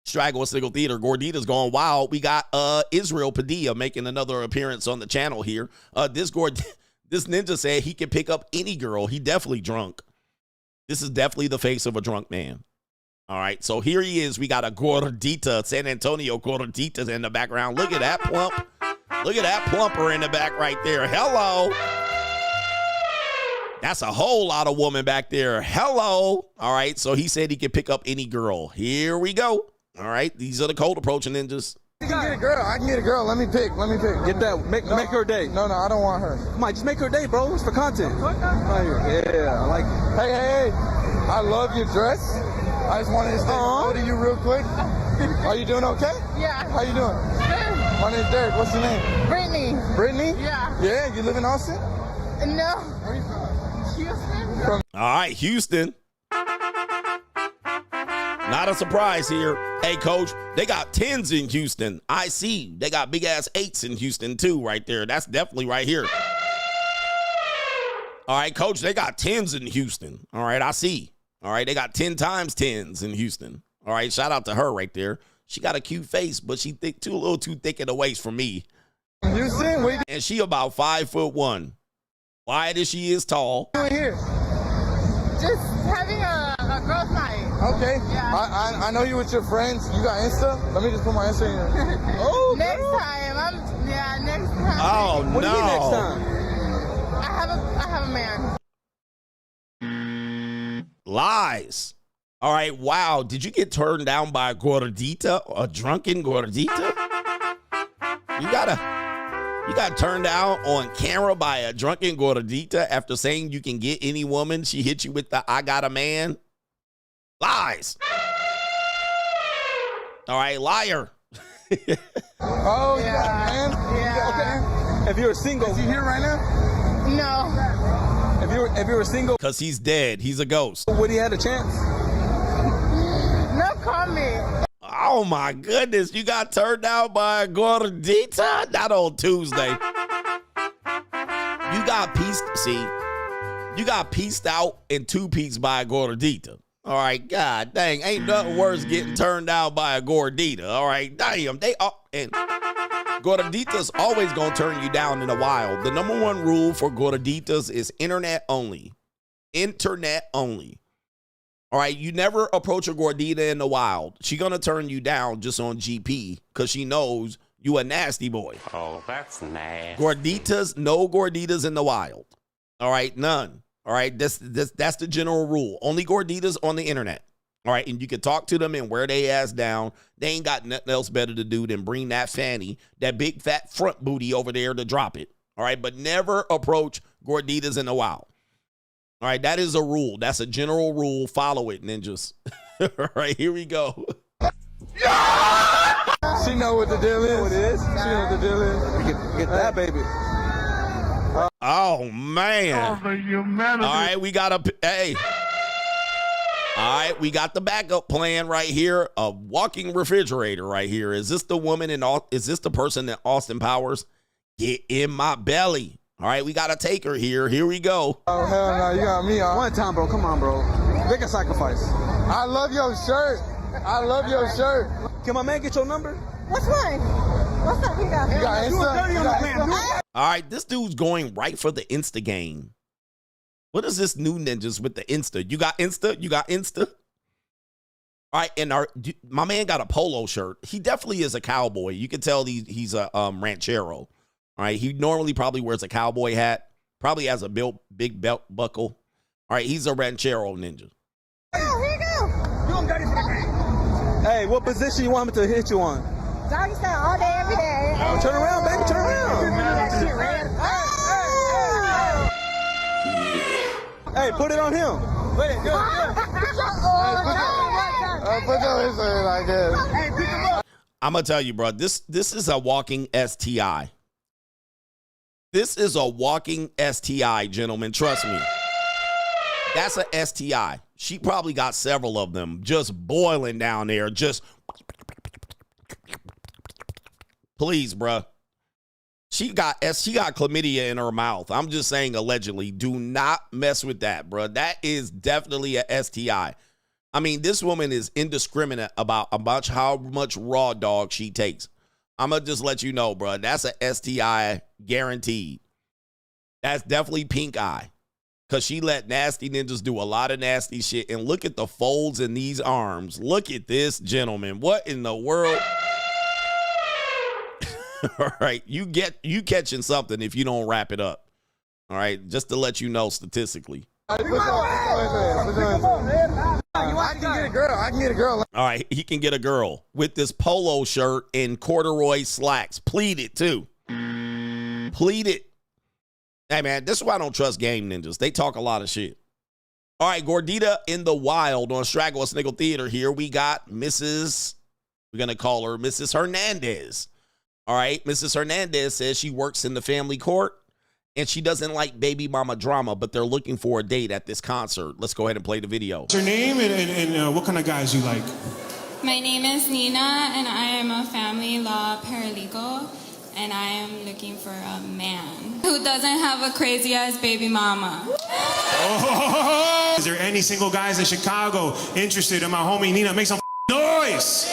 Straggle and Sniggle Theater. Gordita's going wild. We got Israel Padilla making another appearance on the channel here. This ninja said he can pick up any girl. He definitely drunk. This is definitely the face of a drunk man. All right. So here he is. We got a Gordita, San Antonio Gordita in the background. Look at that plump. Look at that plumper in the back right there. Hello. That's a whole lot of woman back there. Hello. All right. So he said he could pick up any girl. Here we go. All right. These are the cold approaching ninjas. You can get a girl. I can get a girl. Let me pick. Get that. Make her day. No, I don't want her. Come on, just make her day, bro. It's for content. Yeah, I like it. Hey. I love your dress. I just wanted to say hello to you real quick. Are you doing okay? Yeah. How you doing? Good. My name's Derek. What's your name? Brittany. Brittany? Yeah. Yeah, you live in Austin? No. Where are you from? Houston. All right, Houston. Not a surprise here. Hey, Coach, they got 10s in Houston. I see. They got big-ass 8s in Houston, too, right there. That's definitely right here. All right, Coach, they got 10s in Houston. All right, I see. All right, they got 10 times 10s in Houston. All right, shout out to her right there. She got a cute face, but she a little too thick in the waist for me. Houston? And she about 5'1". Wide as she is tall. What are you doing here? Just having a girls' night. Okay. Yeah. I know you with your friends. You got Insta? Let me just put my Insta in here. Oh, next time. Next time. Oh, what do you mean next time? I man. Lies. All right, wow. Did you get turned down by a Gordita, a drunken Gordita? You got turned down on camera by a drunken Gordita after saying you can get any woman. She hit you with the "I got a man." Lies. All right, liar. Oh yeah, man. Yeah. Okay. If you were single, is he here right now? No. If you were single, Because he's dead. He's a ghost. would he had a chance? No comment. Oh my goodness, you got turned down by a Gordita? Not on Tuesday. You got pieced out and two-pieced by a Gordita. All right, god dang, ain't nothing worse getting turned down by a Gordita. All right, damn, they are, and Gordita's always gonna turn you down in the wild. The number one rule for Gorditas is internet only. Internet only. All right, you never approach a Gordita in the wild. She gonna turn you down just on GP because she knows you a nasty boy. Oh, that's nasty. Gorditas, no Gorditas in the wild. All right, none. All right, that's the general rule. Only Gorditas on the internet. All right, and you can talk to them and wear they ass down. They ain't got nothing else better to do than bring that fanny, that big fat front booty over there to drop it. All right, but never approach Gorditas in the wild. All right, that is a rule. That's a general rule. Follow it, ninjas. All right, here we go. She know what the deal is. She know what the deal is. Get that baby. Oh man! All right, we got hey. All right, we got the backup plan right here. A walking refrigerator right here. Is this the woman is this the person that Austin Powers? Get in my belly. All right, we got to take her here. Here we go. Oh, hell no, you got me on. One time, bro. Come on, bro. Make a sacrifice. I love your shirt. I love your shirt. Can my man get your number? What's mine? What's up? You got Insta? All right, this dude's going right for the Insta game. What is this new ninjas with the Insta? You got Insta? You got Insta? All right, and my man got a polo shirt. He definitely is a cowboy. You can tell he's a ranchero. All right, he normally probably wears a cowboy hat. Probably has a big belt buckle. All right, he's a ranchero ninja. Oh, here you go. You don't got it for the game. Hey, what position you want me to hit you on? Doggy style all day, every day. Oh, turn around, baby, turn around. Hey, put it on him. Wait, go. Put your Instagram like this. Hey, pick him up. I'm gonna tell you, bro. This is a walking STI. This is a walking STI, gentlemen. Trust me. That's a STI. She probably got several of them just boiling down there. Just please, bro. She got chlamydia in her mouth. I'm just saying allegedly. Do not mess with that, bro. That is definitely a STI. I mean, this woman is indiscriminate about how much raw dog she takes. I'm going to just let you know, bro. That's a STI guaranteed. That's definitely pink eye. Because she let nasty ninjas do a lot of nasty shit. And look at the folds in these arms. Look at this, gentleman. What in the world? All right, you catching something if you don't wrap it up. All right, just to let you know statistically. I can get a girl. I can get a girl. All right, he can get a girl with this polo shirt and corduroy slacks. Pleat it too. Pleat it. Hey man, this is why I don't trust game ninjas. They talk a lot of shit. All right, Gordita in the wild on Straggle and Sniggle Theater. Here we got Mrs. We're gonna call her Mrs. Hernandez. All right, Mrs. Hernandez says she works in the family court and she doesn't like baby mama drama, but they're looking for a date at this concert. Let's go ahead and play the video. What's your name and what kind of guys you like? My name is Nina and I am a family law paralegal and I am looking for a man who doesn't have a crazy ass baby mama. Oh, is there any single guys in Chicago interested in my homie Nina? Make some noise!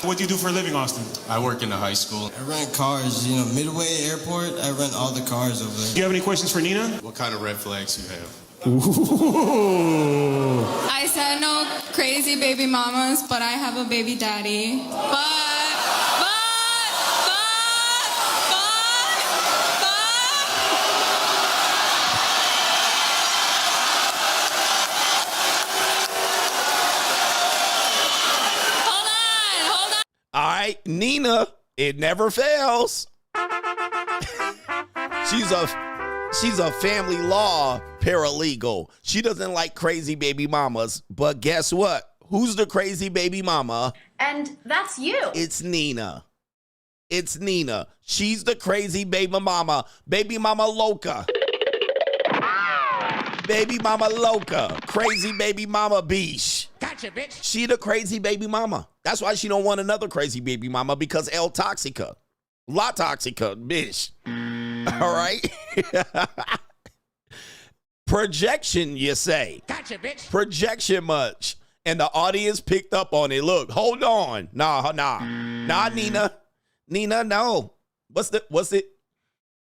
What do you do for a living, Austin? I work in a high school. I rent cars, Midway Airport. I rent all the cars over there. Do you have any questions for Nina? What kind of red flags you have? Ooh. I said no crazy baby mamas, but I have a baby daddy. right, Nina, it never fails. She's a family law paralegal. She doesn't like crazy baby mamas, but guess what? Who's the crazy baby mama? And that's you. It's Nina. It's Nina. She's the crazy baby mama. Baby mama loca. Baby mama loca. Crazy baby mama beesh. Gotcha, bitch. She the crazy baby mama. That's why she don't want another crazy baby mama, because El Toxica. La Toxica, bitch. All right? Projection, you say. Gotcha, bitch. Projection much. And the audience picked up on it. Look, hold on. Nah, Nina. Nina, no. What's it?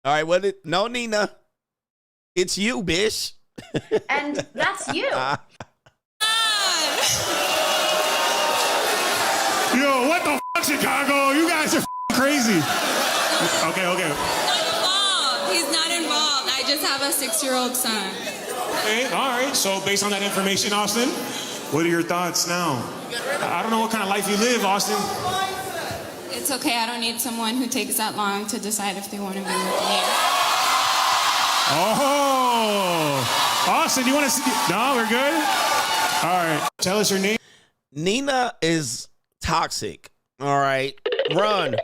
All right, what it? No, Nina. It's you, bitch. And that's you. Yo, what the Chicago? You guys are crazy. Okay. He's not involved. I just have a 6-year-old son. Okay, all right. So based on that information, Austin, what are your thoughts now? I don't know what kind of life you live, Austin. It's okay. I don't need someone who takes that long to decide if they want to be with me. Oh, Austin, you want to see? No, we're good. All right. Tell us your name. Nina is toxic. All right. Run.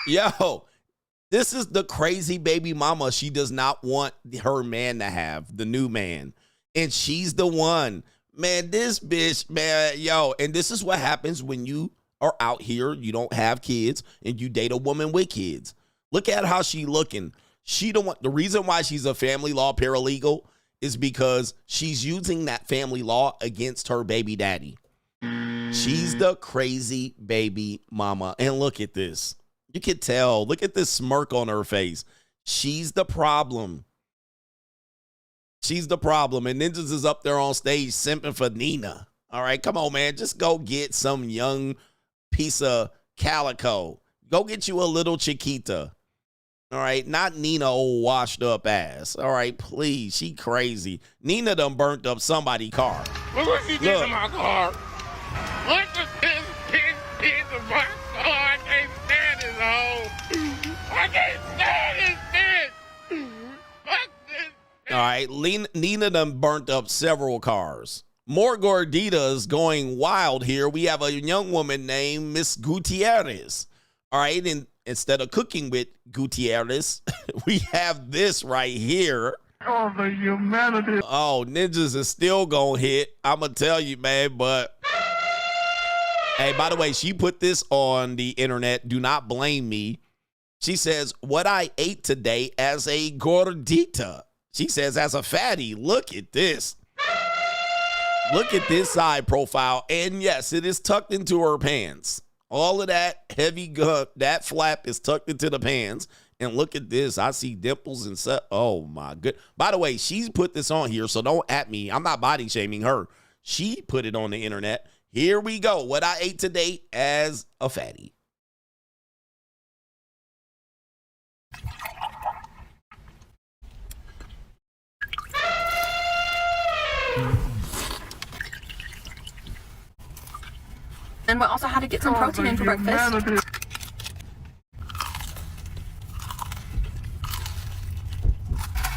Yo, this is the crazy baby mama she does not want her man to have, the new man. And she's the one. Man, this bitch, man, yo. And this is what happens when you are out here, you don't have kids, and you date a woman with kids. Look at how she looking. She don't want, the reason why she's a family law paralegal is because she's using that family law against her baby daddy. She's the crazy baby mama. And look at this. You can tell. Look at this smirk on her face. She's the problem. She's the problem. And Ninjas is up there on stage simping for Nina. All right, come on, man. Just go get some young piece of calico. Go get you a little Chiquita. All right, not Nina, old washed up ass. All right, please. She crazy. Nina done burnt up somebody's car. Look what she did to my car. Look what this kid did to my car. I can't stand this hoe. I can't stand this bitch. Fuck this. All right, Nina done burnt up several cars. More Gorditas going wild here. We have a young woman named Miss Gutierrez. All right, and instead of cooking with Gutierrez, we have this right here. Oh, the humanity. Oh, Ninjas is still gonna hit. I'm gonna tell you, man, but hey, by the way, she put this on the internet. Do not blame me. She says, what I ate today as a gordita. She says, as a fatty. Look at this. Look at this side profile. And yes, it is tucked into her pants. All of that heavy gut, that flap is tucked into the pants. And look at this. I see dimples and stuff. Oh, my good. By the way, she's put this on here, so don't at me. I'm not body shaming her. She put it on the internet. Here we go. What I ate today as a fatty. And we also had to get some protein in for breakfast.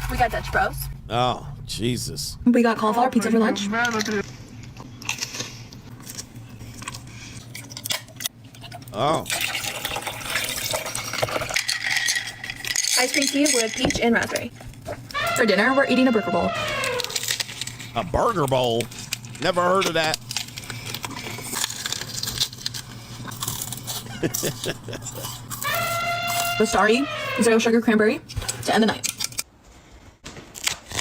We got Dutch Bros. Oh, Jesus. We got cauliflower pizza for lunch. Oh. Ice cream tea with peach and raspberry. For dinner, we're eating a burger bowl. A burger bowl? Never heard of that. The Starry, 0 sugar cranberry to end the night.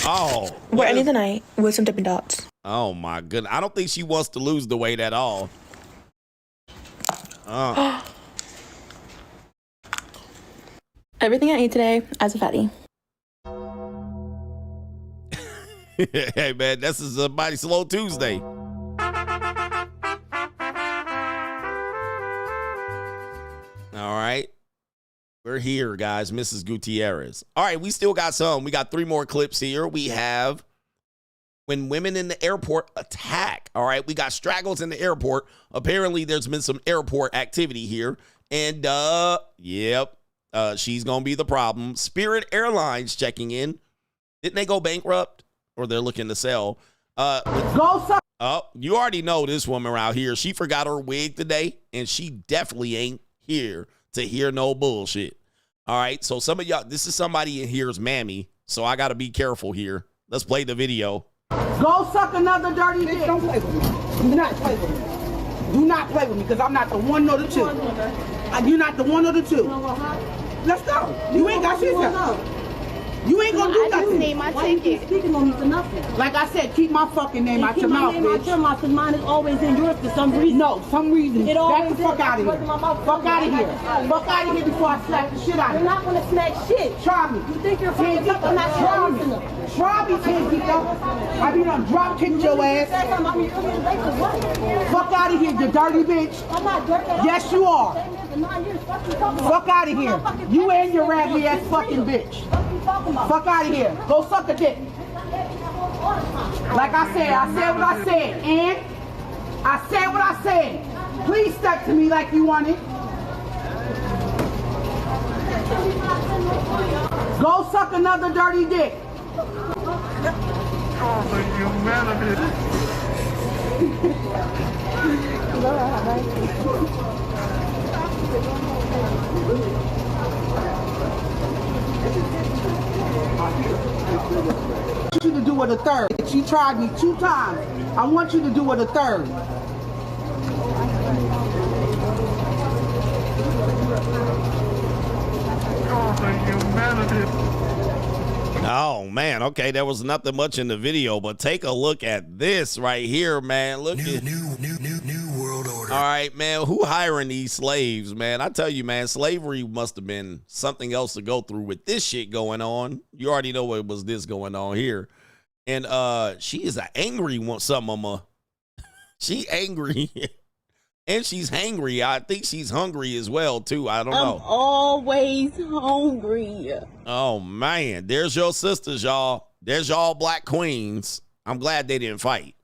Oh. We're ending the night with some Dippin' Dots. Oh, my goodness. I don't think she wants to lose the weight at all. Oh. Everything I ate today as a fatty. Hey, man, this is a Mighty Slow Tuesday. All right. We're here, guys. Mrs. Gutierrez. All right, we still got some. We got 3 more clips here. We have when women in the airport attack. All right, we got Straggles in the airport. Apparently, there's been some airport activity here. And, she's going to be the problem. Spirit Airlines checking in. Didn't they go bankrupt? Or they're looking to sell? Oh, you already know this woman around here. She forgot her wig today, and she definitely ain't here to hear no bullshit. All right, so some of y'all, this is somebody in here's mammy, so I got to be careful here. Let's play the video. Go suck another dirty dick. Don't play with me. Do not play with me. Do not play with me, because I'm not the one nor the two. You're not the one or the two. Let's go. You ain't got shit to. You ain't gonna do nothing. I just need my ticket. Speaking on me for nothing. Like I said, keep my fucking name out your mouth, bitch. Keep my name out your mouth, because mine is always in yours for some reason. No, some reason. It always is. Fuck out of here. Fuck out of here. Fuck out of here before I slap the shit out of you. You're not gonna smack shit. Try me. You think you're fucking tough? I'm not trying me. Try me, Chiquita. I be done drop kicked your ass. Fuck out of here, you dirty bitch. I'm not dirty. Yes, you are. Fuck out of here. You and your raggedy ass fucking bitch. Fuck out of here. Go suck a dick. Like I said what I said. And I said what I said. Please step to me like you want it. Go suck another dirty dick. Oh, the humanity. I want you to do it a third. She tried me 2 times. I want you to do it a third. Oh, the humanity. Oh, man. Okay, there was nothing much in the video, but take a look at this right here, man. Look at new world order. All right, man. Who hiring these slaves, man? I tell you, man, slavery must have been something else to go through with this shit going on. You already know what was this going on here. And she is an angry one, some mama. She angry. And she's hangry. I think she's hungry as well, too. I don't know. I'm always hungry. Oh, man. There's your sisters, y'all. There's y'all black queens. I'm glad they didn't fight.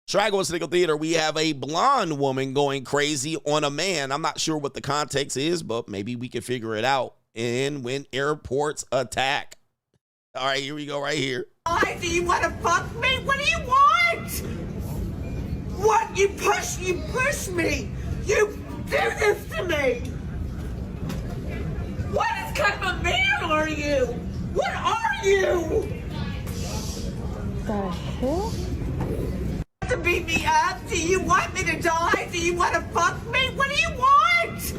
Straggle Sniggle Theater, we have a blonde woman going crazy on a man. I'm not sure what the context is, but maybe we can figure it out. And when airports attack. All right, here we go right here. Why do you want to fuck me? What do you want? What? You push me. You do this to me. What kind of a man are you? What are you? The hell? To beat me up? Do you want me to die? Do you want to fuck me? What do you want?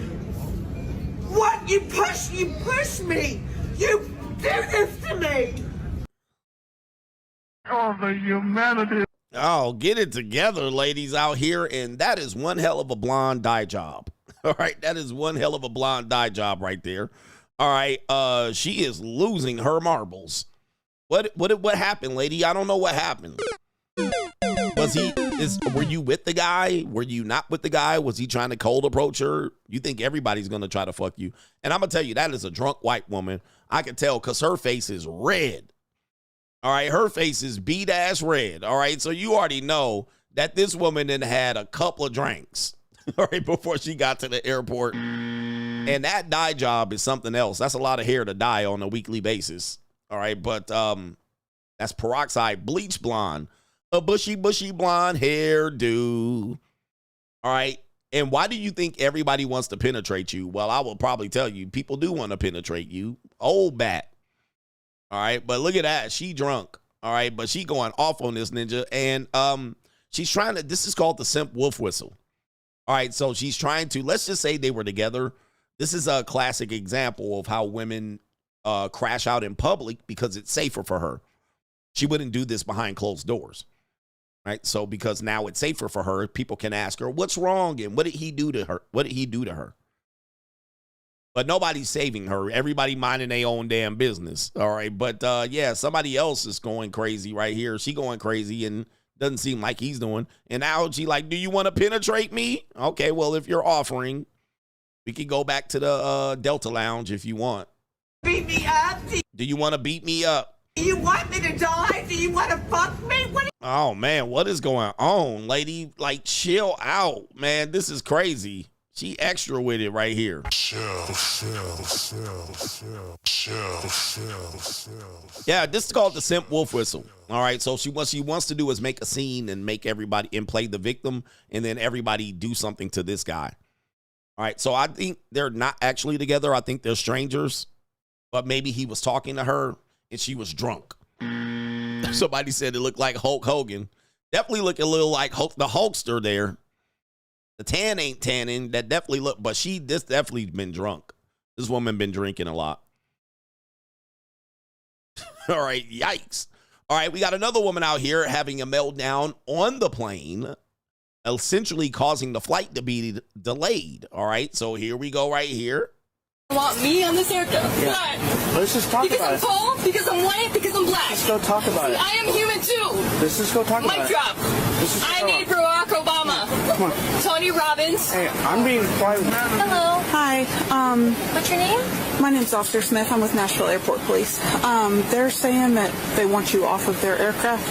What? You push me. You do this to me. Oh, the humanity. Oh, get it together, ladies out here. And that is one hell of a blonde dye job. All right. That is one hell of a blonde dye job right there. All right. She is losing her marbles. What happened, lady? I don't know what happened. Were you with the guy? Were you not with the guy? Was he trying to cold approach her? You think everybody's going to try to fuck you. And I'm going to tell you, that is a drunk white woman. I can tell because her face is red. All right, her face is beat-ass red. All right, so you already know that this woman then had a couple of drinks, all right, before she got to the airport. And that dye job is something else. That's a lot of hair to dye on a weekly basis. All right, but that's peroxide bleach blonde, a bushy blonde hairdo. All right, and why do you think everybody wants to penetrate you? Well, I will probably tell you, people do want to penetrate you. Old bat. All right, but look at that. She drunk. All right, but she going off on this ninja. And she's trying to, this is called the simp wolf whistle. All right, so she's trying to, let's just say they were together. This is a classic example of how women crash out in public because it's safer for her. She wouldn't do this behind closed doors. Right, so because now it's safer for her, people can ask her, what's wrong? And what did he do to her? What did he do to her? But nobody's saving her. Everybody minding their own damn business. All right. But yeah, somebody else is going crazy right here. She going crazy and doesn't seem like he's doing. And now she like, do you want to penetrate me? Okay, well, if you're offering, we can go back to the Delta Lounge if you want. Beat me up. Do you want to beat me up? Do you want me to die? Do you want to fuck me? What? Oh man, what is going on, lady? Like, chill out, man. This is crazy. She extra with it right here. Yeah, this is called the simp wolf whistle. All right, so what she wants to do is make a scene and make everybody and play the victim, and then everybody do something to this guy. All right, so I think they're not actually together. I think they're strangers, but maybe he was talking to her and she was drunk. Somebody said it looked like Hulk Hogan. Definitely look a little like the Hulkster there. The tan ain't tanning. That definitely look, but this definitely been drunk. This woman been drinking a lot. All right, yikes. All right, we got another woman out here having a meltdown on the plane, essentially causing the flight to be delayed. All right, so here we go right here. Want me on this aircraft? Yeah. Why? Let's just talk about it. Because I'm tall, because I'm white, because I'm black. Let's go talk about it. I am human too. Let's just go talk about it. Mic drop. I need Barack Obama. Come on. Tony Robbins. Hey, I'm being quiet. Hello. Hi. What's your name? My name's Officer Smith. I'm with Nashville Airport Police. They're saying that they want you off of their aircraft.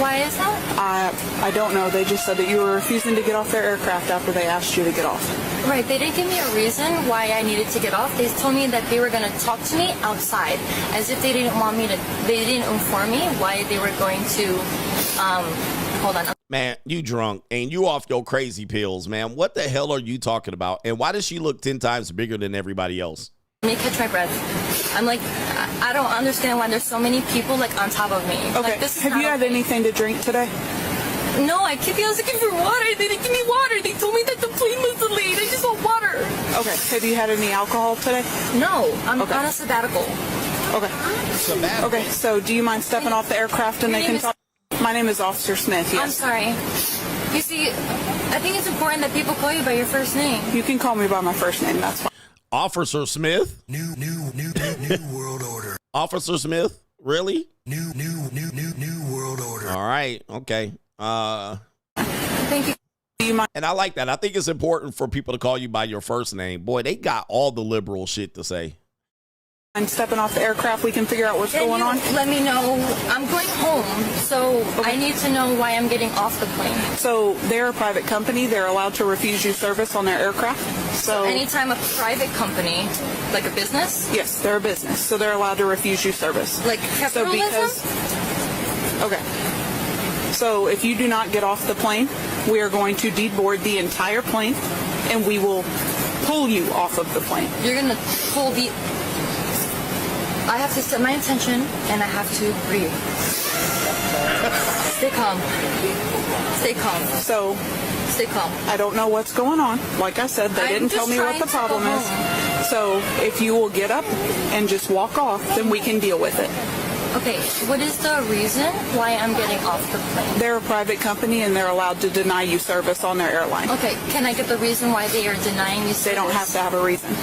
Why is that? I don't know. They just said that you were refusing to get off their aircraft after they asked you to get off. Right, they didn't give me a reason why I needed to get off. They told me that they were going to talk to me outside, as if they didn't want me to, they didn't inform me why they were going to, hold on. Man, you drunk and you off your crazy pills, man. What the hell are you talking about? And why does she look 10 times bigger than everybody else? Let me catch my breath. I'm like, I don't understand why there's so many people like on top of me. Okay, Like, this is have you had anything to drink today? No, I was looking for water. They didn't give me water. They told me that the plane was delayed. I just want water. Okay, have you had any alcohol today? No, I'm on a sabbatical. Okay. Sabbatical? Okay, so do you mind stepping off the aircraft and they can talk? My name is Officer Smith, yes. I'm sorry. You see, I think it's important that people call you by your first name. You can call me by my first name, that's fine. Officer Smith? New world order. Officer Smith? Really? New world order. All right, okay. Thank you. And I like that. I think it's important for people to call you by your first name. Boy, they got all the liberal shit to say. I'm stepping off the aircraft. We can figure out what's going on. Let me know. I'm going home, so I need to know why I'm getting off the plane. So they're a private company. They're allowed to refuse you service on their aircraft. So anytime a private company, like a business? Yes, they're a business, so they're allowed to refuse you service. Like capitalism? Okay. So if you do not get off the plane, we are going to deboard the entire plane, and we will pull you off of the plane. You're going to pull the... I have to set my intention, and I have to breathe. Stay calm. Stay calm. So, stay calm. I don't know what's going on. Like I said, they didn't tell me what the problem is. So, if you will get up and just walk off, then we can deal with it. Okay, what is the reason why I'm getting off the plane? They're a private company, and they're allowed to deny you service on their airline. Okay, can I get the reason why they are denying you service? They don't have to have a reason.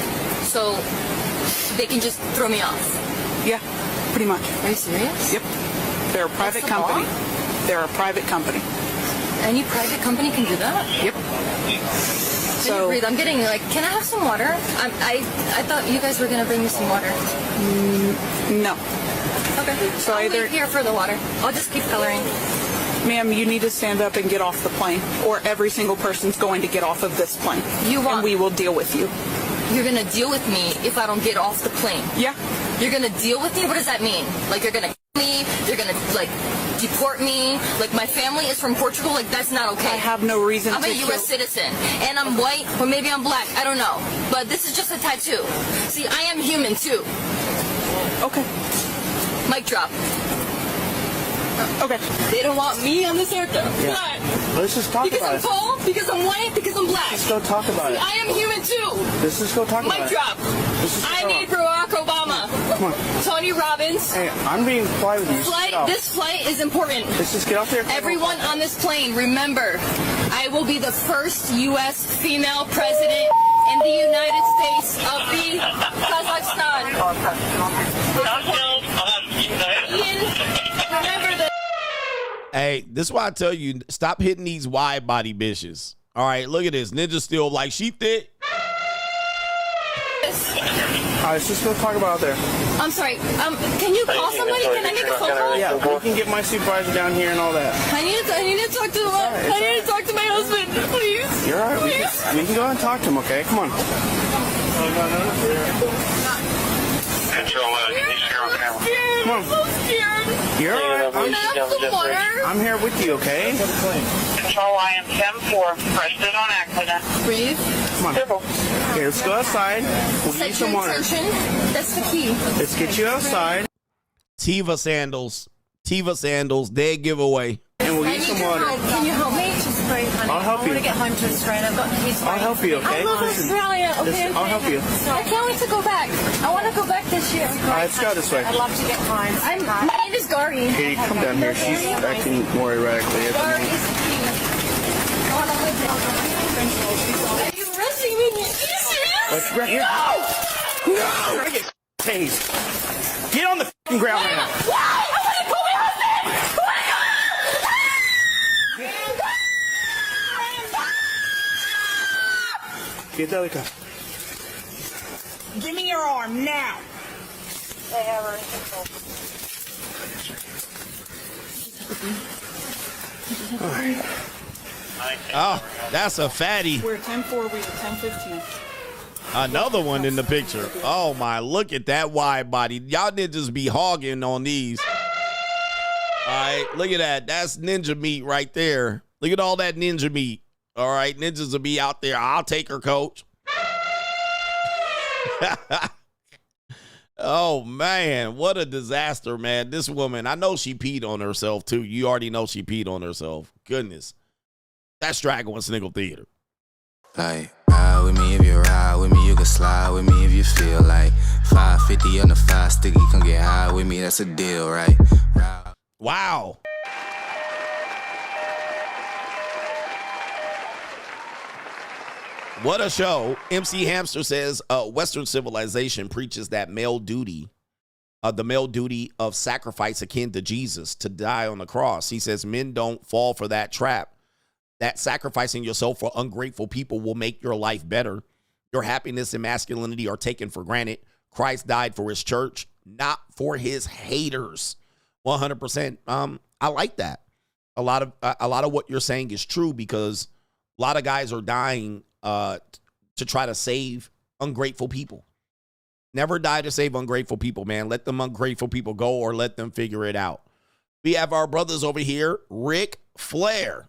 So, they can just throw me off? Yeah, pretty much. Are you serious? Yep. They're a private company. They're a private company. Any private company can do that? Yep. So breathe. I'm getting like, can I have some water? I thought you guys were gonna bring me some water. No. Okay. So I'll wait here for the water. I'll just keep coloring. Ma'am, you need to stand up and get off the plane, or every single person's going to get off of this plane. And we will deal with you. You're gonna deal with me if I don't get off the plane? Yeah. You're gonna deal with me? What does that mean? Like you're gonna kill me? You're gonna like deport me? Like my family is from Portugal? Like that's not okay. I have no reason I'm a U.S. citizen, and I'm white, or maybe I'm black. I don't know. But this is just a tattoo. See, I am human too. Okay. Mic drop. Okay. They don't want me on this aircraft. Yeah. Why? Let's just talk about it. Because I'm tall, because I'm white, because I'm black. Let's go talk about it. I am human too. Let's just go talk about it. Mic drop. I need Barack Obama. Come on. Tony Robbins. Hey, I'm being quiet with you. This flight is important. Let's just get off there. Everyone on this plane, remember, I will be the first U.S. female president in the United States of the Kazakhstan. Ian, remember that. Hey, this is why I tell you, stop hitting these wide body bitches. All right, look at this. Ninja still like, she thick. Alright, so let's go talk about out there. I'm sorry. Can you call somebody? Can I make a phone call? Yeah, we can get my supervisor down here and all that. I need to talk to my husband, please. You're alright. We can go ahead and talk to him, okay? Come on. Control, can you share on camera? Come on. I'm so scared. You're alright. I'm here with you, okay? Control, I am 10-4. Preston on accident. Breathe. Come on. Okay, let's go outside. We'll get you some water. That's the key. Let's get you outside. Tiva sandals, dead giveaway. And we'll get you some water. Can you help me? Just pray, honey. I'll help you. I want to get home to Australia. I'll help you, okay? I love Australia. Okay, I'll help you. I can't wait to go back. I want to go back this year. Alright, let's go this way. I'd love to get home. My name is Gary. Hey, come down here. She's acting more erratically. Gary is the key. I want to live there. Are you arresting me? Are you serious? Let's right here. No! You're gonna get tased. Get on the fucking ground right now. Why? I want to call my husband! Oh my God! Get the other car. Give me your arm now. They have her in control. All right. Oh, that's a fatty. We're 10-4, we were 10-15. Another one in the picture. Oh my, look at that wide body. Y'all ninjas be hogging on these. All right, look at that. That's ninja meat right there. Look at all that ninja meat. All right, ninjas will be out there. I'll take her, coach. Oh man, what a disaster, man. This woman, I know she peed on herself too. You already know she peed on herself. Goodness. That's Straggle and Sniggle Theater. Like, ride with me if you ride with me, you can slide with me if you feel like 550 on the 5 sticky, come get high with me, that's a deal, right? Wow. What a show. MC Hamster says Western civilization preaches that male duty, the male duty of sacrifice akin to Jesus to die on the cross. He says men don't fall for that trap. That sacrificing yourself for ungrateful people will make your life better. Your happiness and masculinity are taken for granted. Christ died for his church, not for his haters. 100%. I like that. A lot of what you're saying is true because a lot of guys are dying to try to save ungrateful people. Never die to save ungrateful people, man. Let them ungrateful people go or let them figure it out. We have our brothers over here, Ric Flair.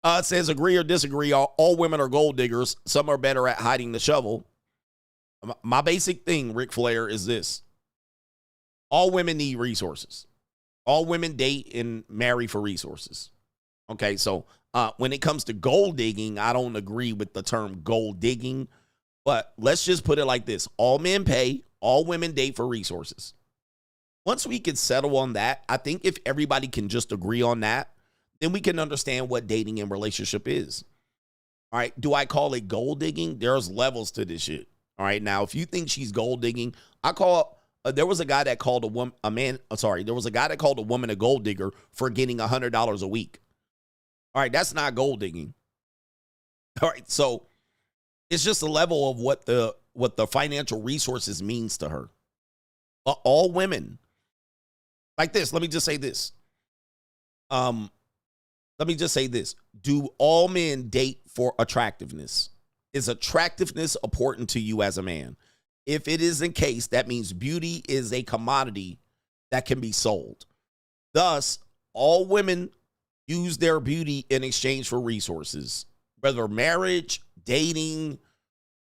It says, agree or disagree, all women are gold diggers. Some are better at hiding the shovel. My basic thing, Ric Flair, is this. All women need resources. All women date and marry for resources. Okay, so when it comes to gold digging, I don't agree with the term gold digging. But let's just put it like this. All men pay. All women date for resources. Once we can settle on that, I think if everybody can just agree on that, then we can understand what dating and relationship is. All right. Do I call it gold digging? There's levels to this shit. All right. Now, if you think she's gold digging, there was a guy that called there was a guy that called a woman a gold digger for getting $100 a week. All right. That's not gold digging. All right. So it's just a level of what the financial resources means to her. All women. Like this, let me just say this. Do all men date for attractiveness? Is attractiveness important to you as a man? If it is the case, that means beauty is a commodity that can be sold. Thus, all women use their beauty in exchange for resources. Whether marriage, dating,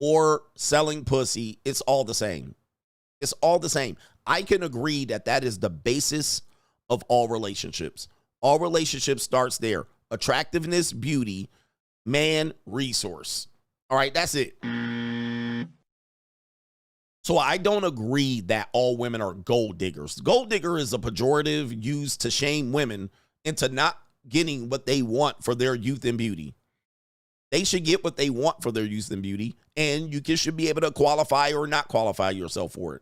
or selling pussy, it's all the same. It's all the same. I can agree that that is the basis of all relationships. All relationships starts there. Attractiveness, beauty, man, resource. All right, that's it. So I don't agree that all women are gold diggers. Gold digger is a pejorative used to shame women into not getting what they want for their youth and beauty. They should get what they want for their youth and beauty, and you should be able to qualify or not qualify yourself for it.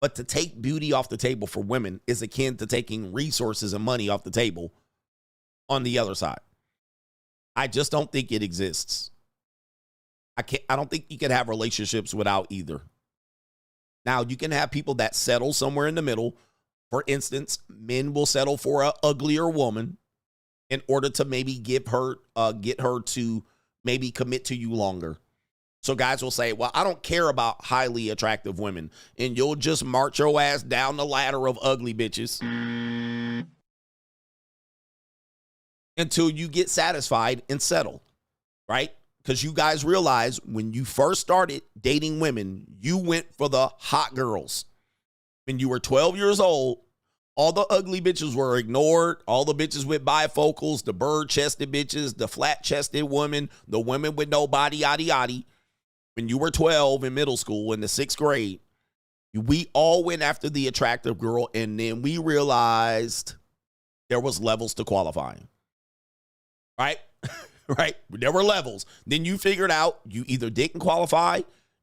But to take beauty off the table for women is akin to taking resources and money off the table on the other side. I just don't think it exists. I don't think you can have relationships without either. Now, you can have people that settle somewhere in the middle. For instance, men will settle for an uglier woman in order to maybe get her to maybe commit to you longer. So guys will say, well, I don't care about highly attractive women. And you'll just march your ass down the ladder of ugly bitches until you get satisfied and settle, right? Because you guys realize when you first started dating women, you went for the hot girls. When you were 12 years old, all the ugly bitches were ignored. All the bitches with bifocals, the bird-chested bitches, the flat-chested women, the women with no body, yaddy, yaddy. When you were 12 in middle school in the 6th grade, we all went after the attractive girl, and then we realized there was levels to qualifying. Right? Right? There were levels. Then you figured out you either didn't qualify,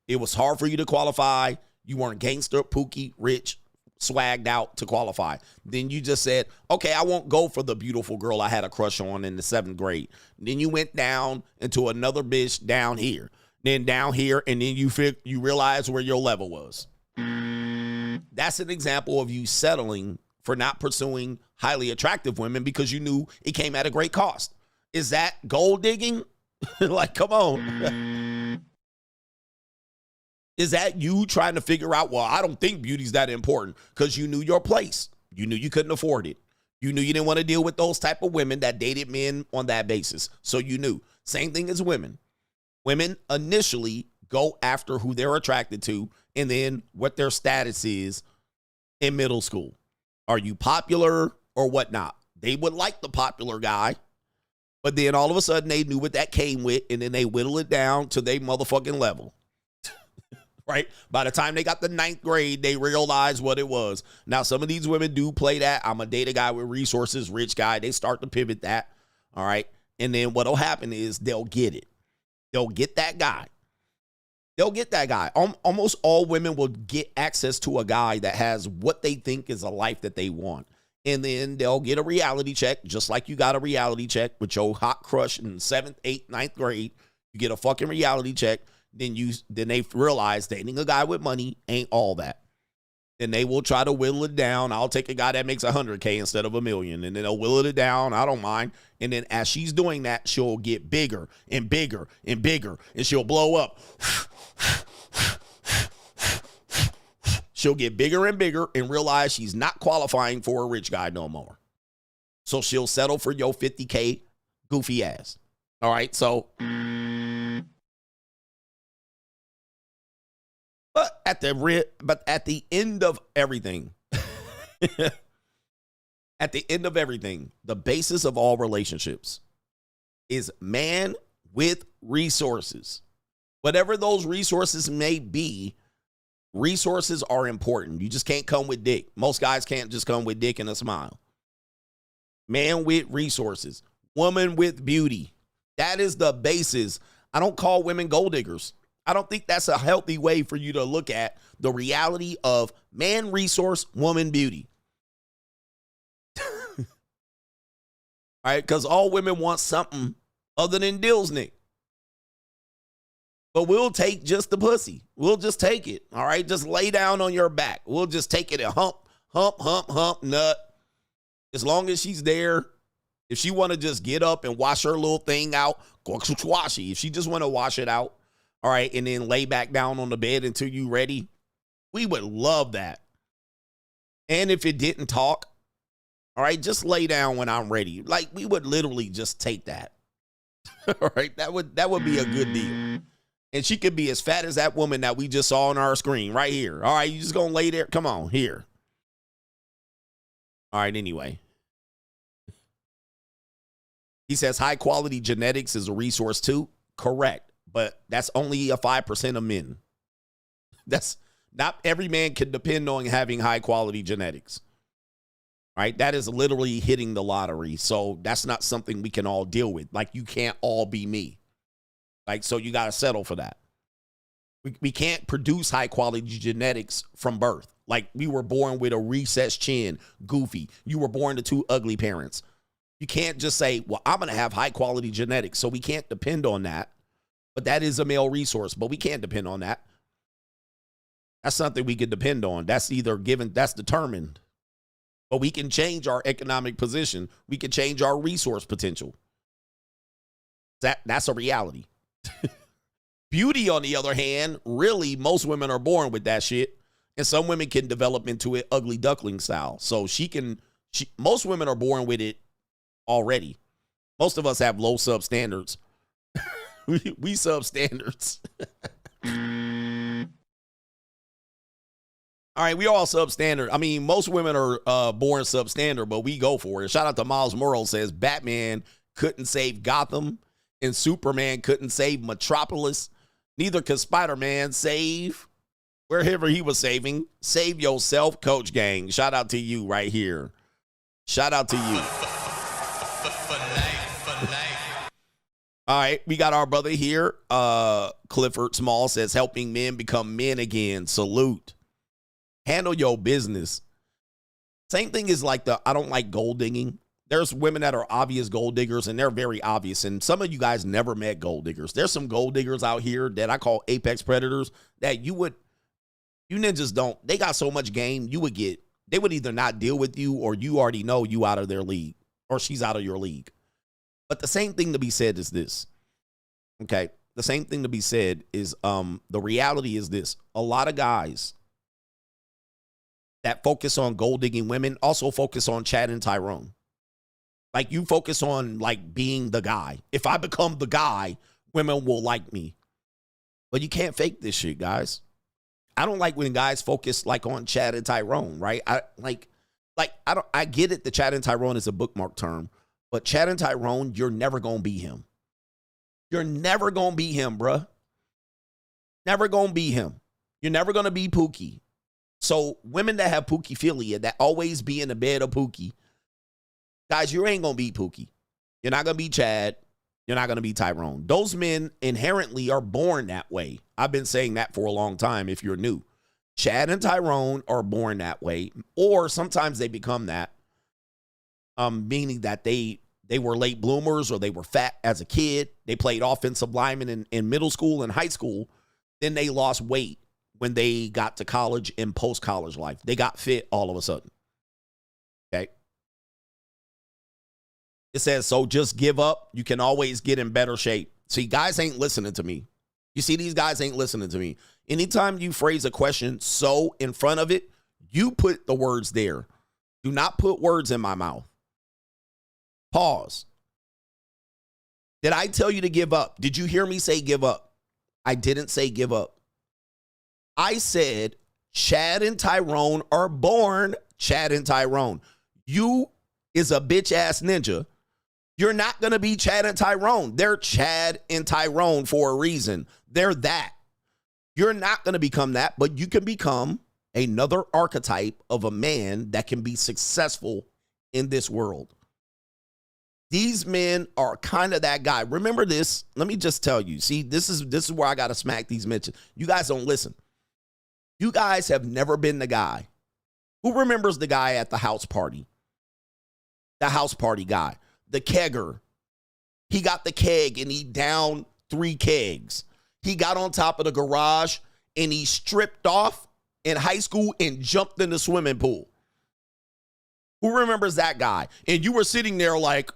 it was hard for you to qualify, you weren't gangster, pookie, rich, swagged out to qualify. Then you just said, okay, I won't go for the beautiful girl I had a crush on in the 7th grade. Then you went down into another bitch down here, then down here, and then you realize where your level was. That's an example of you settling for not pursuing highly attractive women because you knew it came at a great cost. Is that gold digging? Like, come on. Is that you trying to figure out, well, I don't think beauty's that important because you knew your place. You knew you couldn't afford it. You knew you didn't want to deal with those type of women that dated men on that basis. So you knew. Same thing as women. Women initially go after who they're attracted to and then what their status is in middle school. Are you popular or whatnot? They would like the popular guy. But then all of a sudden they knew what that came with, and then they whittle it down to their motherfucking level. Right? By the time they got the 9th grade, they realized what it was. Now, some of these women do play that. I'm a date a guy with resources, rich guy. They start to pivot that. All right? And then what'll happen is they'll get it. They'll get that guy. They'll get that guy. Almost all women will get access to a guy that has what they think is a life that they want. And then they'll get a reality check, just like you got a reality check with your hot crush in 7th, 8th, 9th grade. You get a fucking reality check. Then they realize dating a guy with money ain't all that. Then they will try to whittle it down. I'll take a guy that makes 100K instead of $1 million. And then they'll whittle it down. I don't mind. And then as she's doing that, she'll get bigger and bigger and bigger. And she'll blow up. She'll get bigger and bigger and realize she's not qualifying for a rich guy no more. So she'll settle for your 50K goofy ass. All right, so. But at the end of everything, the basis of all relationships is man with resources. Whatever those resources may be, resources are important. You just can't come with dick. Most guys can't just come with dick and a smile. Man with resources. Woman with beauty. That is the basis. I don't call women gold diggers. I don't think that's a healthy way for you to look at the reality of man resource, woman beauty. All right, because all women want something other than Dilsnick. But we'll take just the pussy. We'll just take it. All right, just lay down on your back. We'll just take it and hump, nut. As long as she's there. If she want to just get up and wash her little thing out, if she just want to wash it out, all right, and then lay back down on the bed until you ready, we would love that. And if it didn't talk, all right, just lay down when I'm ready. Like, we would literally just take that. All right, that would be a good deal. And she could be as fat as that woman that we just saw on our screen right here. All right, you just gonna lay there? Come on, here. All right, anyway. He says high quality genetics is a resource too. Correct. But that's only a 5% of men. That's not every man can depend on having high quality genetics. Right? That is literally hitting the lottery. So that's not something we can all deal with. Like, you can't all be me. Like, so you got to settle for that. We can't produce high quality genetics from birth. Like, we were born with a recessed chin, goofy. You were born to 2 ugly parents. You can't just say, well, I'm going to have high quality genetics. So we can't depend on that. But that is a male resource, but we can't depend on that. That's something we can depend on. That's either given, that's determined. But we can change our economic position. We can change our resource potential. That's a reality. Beauty, on the other hand, really, most women are born with that shit. And some women can develop into it ugly duckling style. So most women are born with it already. Most of us have low sub standards. we sub standards. All right, we all substandard. I mean, most women are born substandard, but we go for it. Shout out to Miles Morrow, says Batman couldn't save Gotham and Superman couldn't save Metropolis. Neither could Spider-Man save wherever he was saving. Save yourself, Coach Gang. Shout out to you right here. Shout out to you. All right, we got our brother here. Clifford Small says helping men become men again. Salute. Handle your business. Same thing is like I don't like gold digging. There's women that are obvious gold diggers, and they're very obvious. And some of you guys never met gold diggers. There's some gold diggers out here that I call apex predators that you ninjas don't. They got so much game, they would either not deal with you or you already know you out of their league or she's out of your league. But the same thing to be said is this. Okay. The same thing to be said is the reality is this. A lot of guys that focus on gold digging women also focus on Chad and Tyrone. Like, you focus on, like, being the guy. If I become the guy, women will like me. But you can't fake this shit, guys. I don't like when guys focus, like, on Chad and Tyrone, right? I get it that Chad and Tyrone is a bookmark term. But Chad and Tyrone, you're never going to be him. You're never going to be him, bruh. Never going to be him. You're never going to be Pookie. So women that have Pookie-philia, that always be in the bed of Pookie, guys, you ain't going to be Pookie. You're not going to be Chad. You're not going to be Tyrone. Those men inherently are born that way. I've been saying that for a long time if you're new. Chad and Tyrone are born that way, or sometimes they become that, meaning that they were late bloomers or they were fat as a kid. They played offensive lineman in middle school and high school. Then they lost weight when they got to college and post-college life. They got fit all of a sudden. Okay. It says, so just give up. You can always get in better shape. See, guys ain't listening to me. You see, these guys ain't listening to me. Anytime you phrase a question so in front of it, you put the words there. Do not put words in my mouth. Pause. Did I tell you to give up? Did you hear me say give up? I didn't say give up. I said Chad and Tyrone are born Chad and Tyrone. You is a bitch-ass ninja. You're not going to be Chad and Tyrone. They're Chad and Tyrone for a reason. They're that. You're not going to become that, but you can become another archetype of a man that can be successful in this world. These men are kind of that guy. Remember this. Let me just tell you. See, this is where I got to smack these mentions. You guys don't listen. You guys have never been the guy. Who remembers the guy at the house party? The house party guy. The kegger. He got the keg and he downed 3 kegs. He got on top of the garage and he stripped off in high school and jumped in the swimming pool. Who remembers that guy? And you were sitting there like,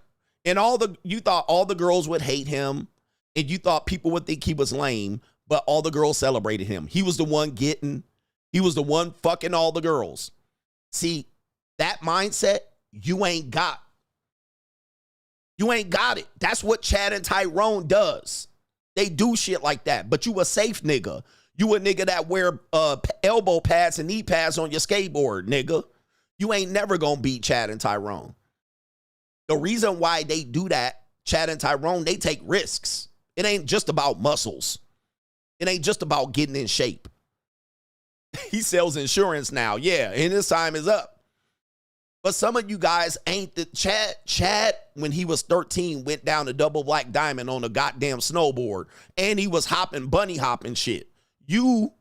and you thought all the girls would hate him and you thought people would think he was lame, but all the girls celebrated him. He was the one fucking all the girls. See, that mindset, you ain't got. You ain't got it. That's what Chad and Tyrone does. They do shit like that, but you a safe nigga. You a nigga that wear elbow pads and knee pads on your skateboard, nigga. You ain't never gonna beat Chad and Tyrone. The reason why they do that, Chad and Tyrone, they take risks. It ain't just about muscles. It ain't just about getting in shape. He sells insurance now. Yeah, and his time is up. But some of you guys ain't the Chad, when he was 13, went down to Double Black Diamond on a goddamn snowboard. And he was bunny hopping shit. You,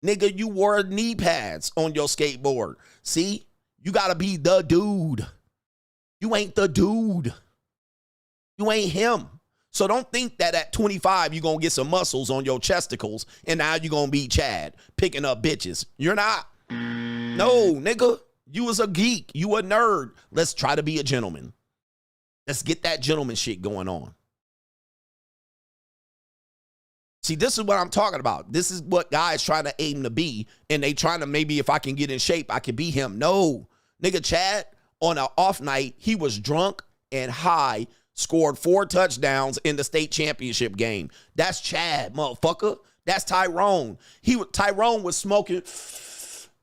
nigga, you wore knee pads on your skateboard. See, you gotta be the dude. You ain't the dude. You ain't him. So don't think that at 25 you're going to get some muscles on your chesticles and now you're going to be Chad picking up bitches. You're not. No, nigga. You was a geek. You a nerd. Let's try to be a gentleman. Let's get that gentleman shit going on. See, this is what I'm talking about. This is what guys trying to aim to be. And they trying to, maybe if I can get in shape, I can be him. No. Nigga, Chad, on an off night, he was drunk and high, scored 4 touchdowns in the state championship game. That's Chad, motherfucker. That's Tyrone. Tyrone was smoking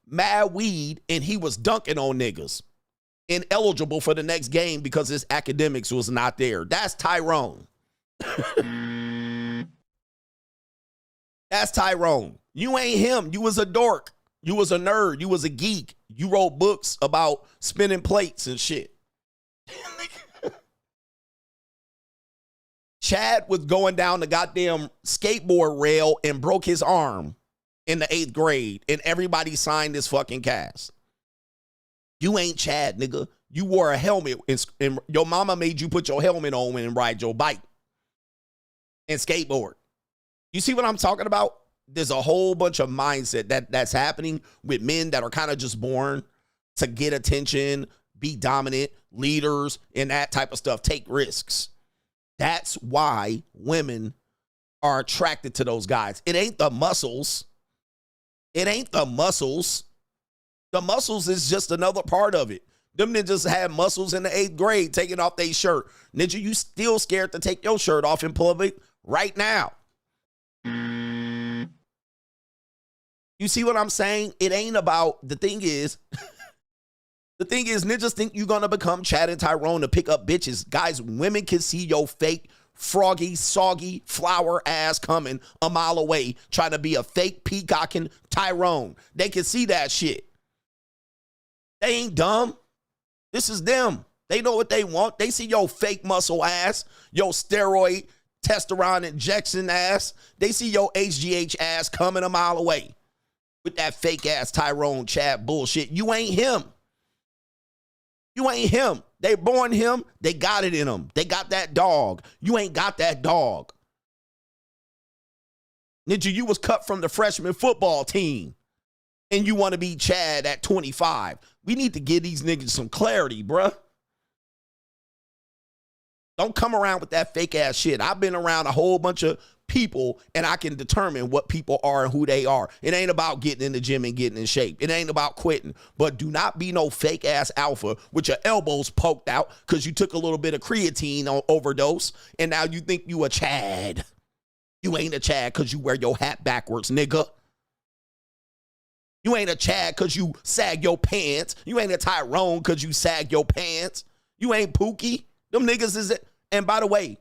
mad weed and he was dunking on niggas. Ineligible for the next game because his academics was not there. That's Tyrone. That's Tyrone. You ain't him. You was a dork. You was a nerd. You was a geek. You wrote books about spinning plates and shit. Chad was going down the goddamn skateboard rail and broke his arm in the 8th grade, and everybody signed his fucking cast. You ain't Chad, nigga. You wore a helmet, and your mama made you put your helmet on and ride your bike and skateboard. You see what I'm talking about? There's a whole bunch of mindset that's happening with men that are kind of just born to get attention, be dominant, leaders, and that type of stuff, take risks. That's why women are attracted to those guys. It ain't the muscles. It ain't the muscles. The muscles is just another part of it. Them ninjas had muscles in the 8th grade taking off their shirt. Ninja, you still scared to take your shirt off in public right now. You see what I'm saying? It ain't about, the thing is, ninjas think you're going to become Chad and Tyrone to pick up bitches. Guys, women can see your fake, froggy, soggy, flower ass coming a mile away, trying to be a fake peacocking Tyrone. They can see that shit. They ain't dumb. This is them. They know what they want. They see your fake muscle ass, your steroid, testosterone injection ass. They see your HGH ass coming a mile away with that fake ass Tyrone Chad bullshit. You ain't him. You ain't him. They born him. They got it in them. They got that dog. You ain't got that dog. Ninja, you was cut from the freshman football team and you want to be Chad at 25. We need to give these niggas some clarity, bruh. Don't come around with that fake ass shit. I've been around a whole bunch of people and I can determine what people are and who they are. It ain't about getting in the gym and getting in shape. It ain't about quitting. But do not be no fake ass alpha with your elbows poked out because you took a little bit of creatine on overdose and now you think you a Chad. You ain't a Chad because you wear your hat backwards, nigga. You ain't a Chad because you sag your pants. You ain't a Tyrone because you sag your pants. You ain't Pookie. Them niggas is it. And by the way,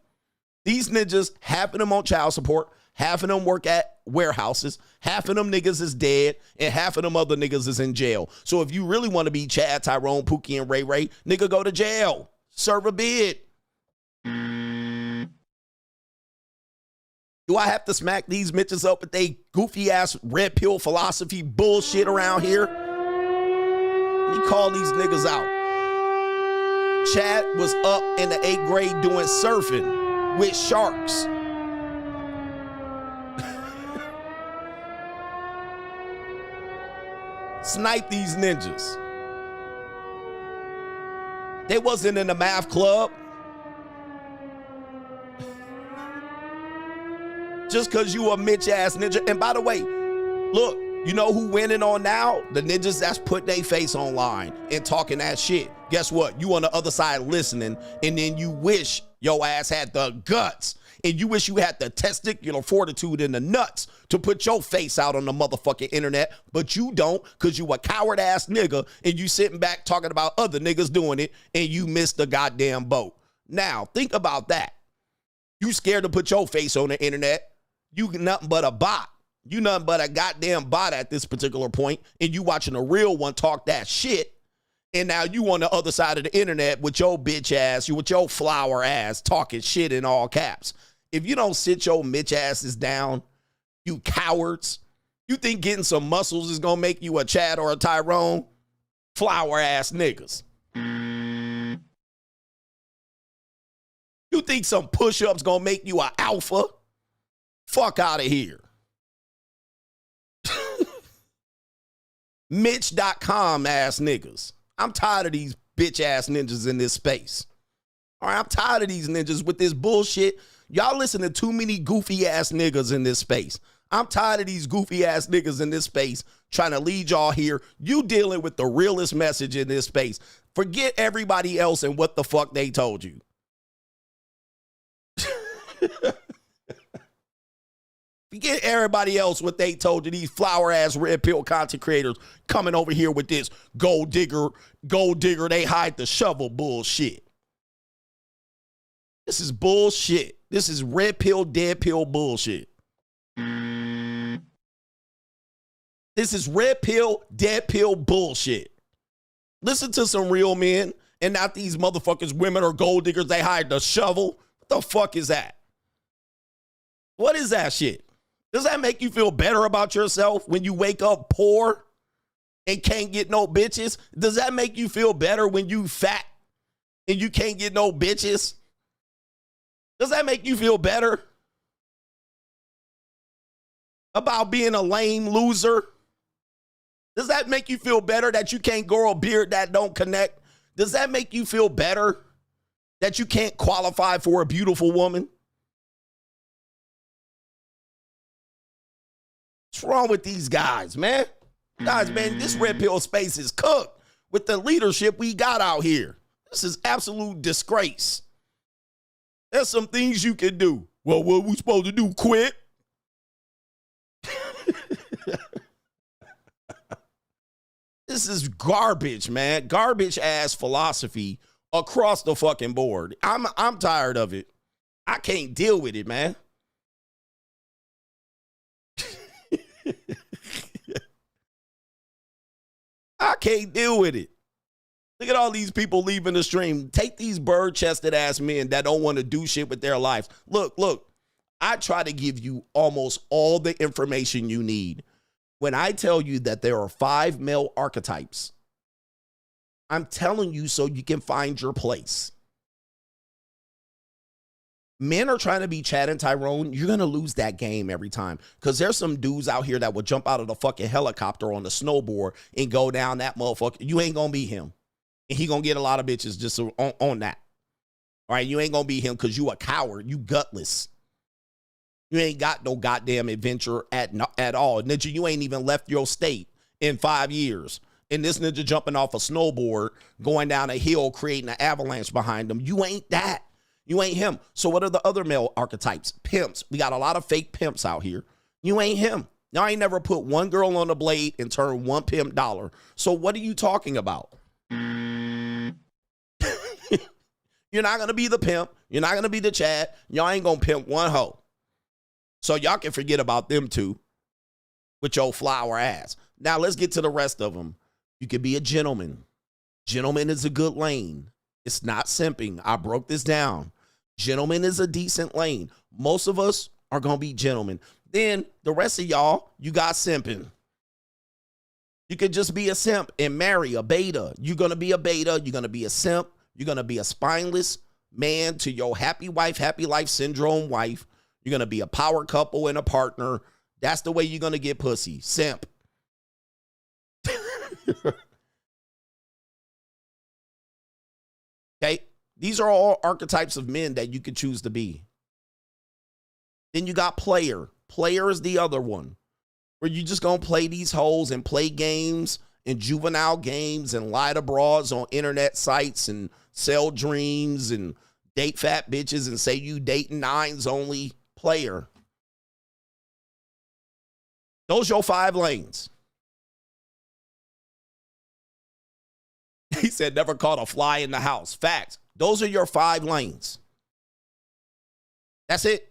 these ninjas, half of them on child support, half of them work at warehouses, half of them niggas is dead, and half of them other niggas is in jail. So if you really want to be Chad, Tyrone, Pookie, and Ray Ray, nigga, go to jail. Serve a bid. Do I have to smack these bitches up with they goofy ass red pill philosophy bullshit around here? Let me call these niggas out. Chad was up in the 8th grade doing surfing with sharks. Snipe these ninjas. They wasn't in the math club. Just because you a Mitch ass ninja. And by the way, look, you know who winning on now? The ninjas that's put their face online and talking that shit. Guess what? You on the other side listening, and then you wish your ass had the guts, and you wish you had the testicular fortitude and the nuts to put your face out on the motherfucking internet, but you don't because you a coward ass nigga, and you sitting back talking about other niggas doing it, and you missed the goddamn boat. Now, think about that. You scared to put your face on the internet. You nothing but a bot. You nothing but a goddamn bot at this particular point, and you watching a real one talk that shit, and now you on the other side of the internet with your bitch ass, you with your flower ass talking shit in all caps. If you don't sit your bitch asses down, you cowards, you think getting some muscles is gonna make you a Chad or a Tyrone? Flower ass niggas. You You think some push-ups gonna make you an alpha? Fuck out of here. Mitch.com ass niggas. I'm tired of these bitch ass ninjas in this space. All right, I'm tired of these ninjas with this bullshit. Y'all listen to too many goofy ass niggas in this space. I'm tired of these goofy ass niggas in this space trying to lead y'all here. You dealing with the realest message in this space. Forget everybody else and what the fuck they told you. Forget everybody else what they told you. These flower ass red pill content creators coming over here with this gold digger, they hide the shovel bullshit. This is bullshit. This is red pill, dead pill bullshit. This is red pill, dead pill bullshit. Listen to some real men and not these motherfuckers, women or gold diggers, they hide the shovel. What the fuck is that? What is that shit? Does that make you feel better about yourself when you wake up poor and can't get no bitches? Does that make you feel better when you fat and you can't get no bitches? Does that make you feel better about being a lame loser? Does that make you feel better that you can't grow a beard that don't connect? Does that make you feel better that you can't qualify for a beautiful woman? What's wrong with these guys, man? Guys, man, this red pill space is cooked with the leadership we got out here. This is absolute disgrace. There's some things you can do. Well, what we supposed to do, quit? This is garbage, man. Garbage ass philosophy across the fucking board. I'm tired of it. I can't deal with it, man. I can't deal with it. Look at all these people leaving the stream. Take these bird-chested ass men that don't want to do shit with their lives. Look. I try to give you almost all the information you need. When I tell you that there are 5 male archetypes, I'm telling you so you can find your place. Men are trying to be Chad and Tyrone. You're going to lose that game every time. Because there's some dudes out here that will jump out of the fucking helicopter on the snowboard and go down that motherfucker. You ain't going to be him. And he going to get a lot of bitches just on that. All right, you ain't going to be him because you a coward. You gutless. You ain't got no goddamn adventure at all. Ninja, you ain't even left your state in 5 years. And this ninja jumping off a snowboard, going down a hill, creating an avalanche behind him. You ain't that. You ain't him. So what are the other male archetypes? Pimps. We got a lot of fake pimps out here. You ain't him. Now, I ain't never put one girl on the blade and turn one pimp dollar. So what are you talking about? You're not going to be the pimp. You're not going to be the Chad. Y'all ain't going to pimp one hoe. So y'all can forget about them two with your flower ass. Now let's get to the rest of them. You could be a gentleman. Gentleman is a good lane. It's not simping. I broke this down. Gentleman is a decent lane. Most of us are going to be gentlemen. Then the rest of y'all, you got simping. You could just be a simp and marry a beta. You're going to be a beta. You're going to be a simp. You're going to be a spineless man to your happy wife, happy life syndrome wife. You're going to be a power couple and a partner. That's the way you're going to get pussy. Simp. Okay? These are all archetypes of men that you could choose to be. Then you got player. Player is the other one. Where you just going to play these hoes and play games and juvenile games and lie to broads on internet sites and sell dreams and date fat bitches and say you dating nines only. Player. Those your 5 lanes. He said never caught a fly in the house. Facts. Those are your 5 lanes. That's it.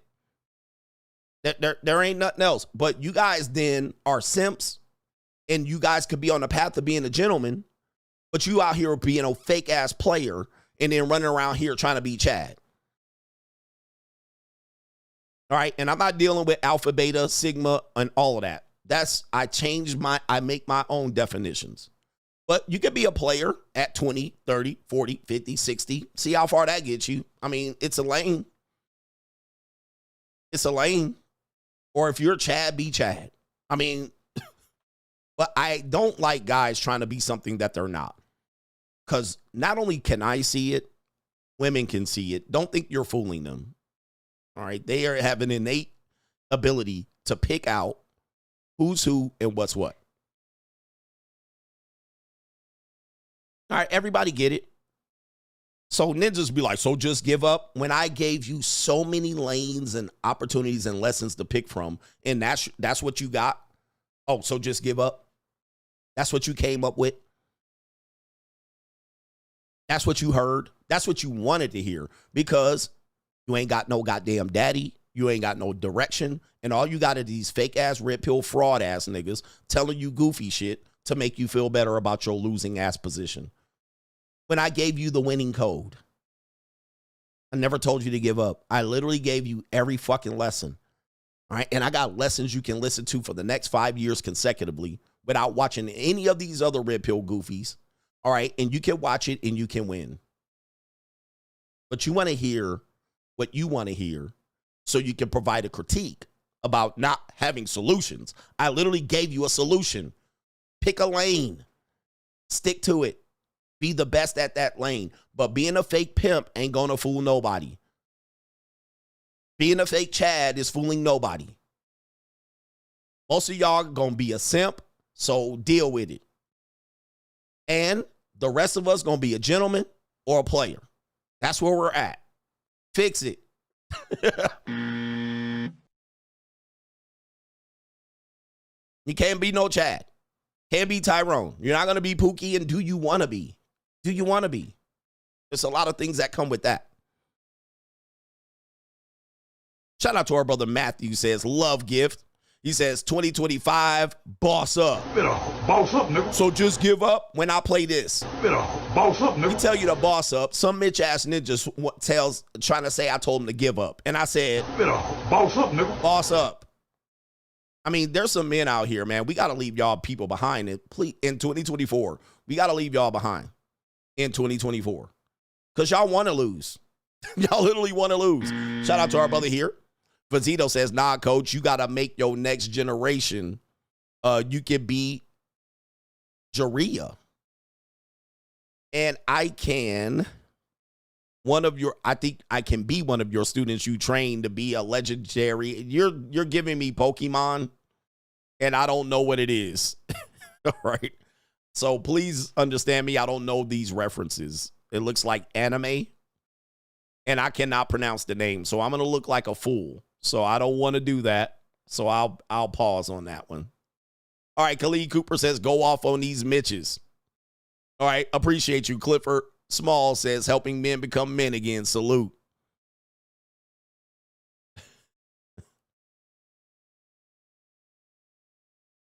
There ain't nothing else. But you guys then are simps, and you guys could be on the path of being a gentleman, but you out here being a fake ass player and then running around here trying to be Chad. All right, and I'm not dealing with alpha, beta, sigma, and all of that. I make my own definitions. But you could be a player at 20, 30, 40, 50, 60. See how far that gets you. I mean, it's a lane. It's a lane. Or if you're Chad, be Chad. I mean, but I don't like guys trying to be something that they're not. Because not only can I see it, women can see it. Don't think you're fooling them. All right? They have an innate ability to pick out who's who and what's what. All right, everybody get it. So ninjas be like, so just give up? When I gave you so many lanes and opportunities and lessons to pick from, and that's what you got? Oh, so just give up? That's what you came up with? That's what you heard? That's what you wanted to hear, because you ain't got no goddamn daddy. You ain't got no direction. And all you got are these fake-ass, red pill, fraud-ass niggas telling you goofy shit to make you feel better about your losing-ass position. When I gave you the winning code, I never told you to give up. I literally gave you every fucking lesson. All right? And I got lessons you can listen to for the next 5 years consecutively without watching any of these other red pill goofies. All right? And you can watch it and you can win. But you want to hear what you want to hear so you can provide a critique about not having solutions. I literally gave you a solution. Pick a lane. Stick to it. Be the best at that lane. But being a fake pimp ain't gonna fool nobody. Being a fake Chad is fooling nobody. Most of y'all gonna be a simp, so deal with it. And the rest of us gonna be a gentleman or a player. That's where we're at. Fix it. You can't be no Chad. Can't be Tyrone. You're not gonna be Pookie, and do you wanna be? Do you want to be? There's a lot of things that come with that. Shout out to our brother Matthew, says, love gift. He says, 2025, boss up. Better boss up, nigga. So just give up when I play this. Better boss up, nigga. He tell you to boss up. Some bitch-ass ninjas trying to say I told him to give up. And I said, better boss up, nigga. Boss up. I mean, there's some men out here, man. We got to leave y'all people behind in 2024. We got to leave y'all behind. In 2024, because y'all want to lose. Y'all literally want to lose. Shout out to our brother here. Vazito says, nah, coach, you got to make your next generation. You can be Jaria. And I think I can be one of your students you train to be a legendary. You're giving me Pokemon, and I don't know what it is. All right. So please understand me. I don't know these references. It looks like anime, and I cannot pronounce the name. So I'm going to look like a fool. So I don't want to do that. So I'll pause on that one. All right. Khalid Cooper says, go off on these Mitches. All right. Appreciate you. Clifford Small says, helping men become men again. Salute.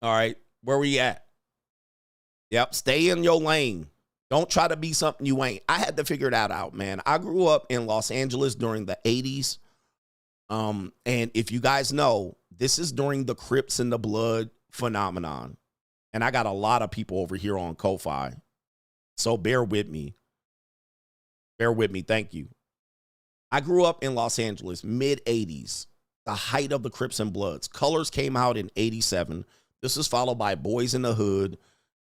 All right. Where we at? Yep, stay in your lane. Don't try to be something you ain't. I had to figure that out, man. I grew up in Los Angeles during the 80s. And if you guys know, this is during the Crips and the Blood phenomenon. And I got a lot of people over here on Ko-Fi. So bear with me. Bear with me. Thank you. I grew up in Los Angeles, mid-80s, the height of the Crips and Bloods. Colors came out in 87. This is followed by Boys in the Hood.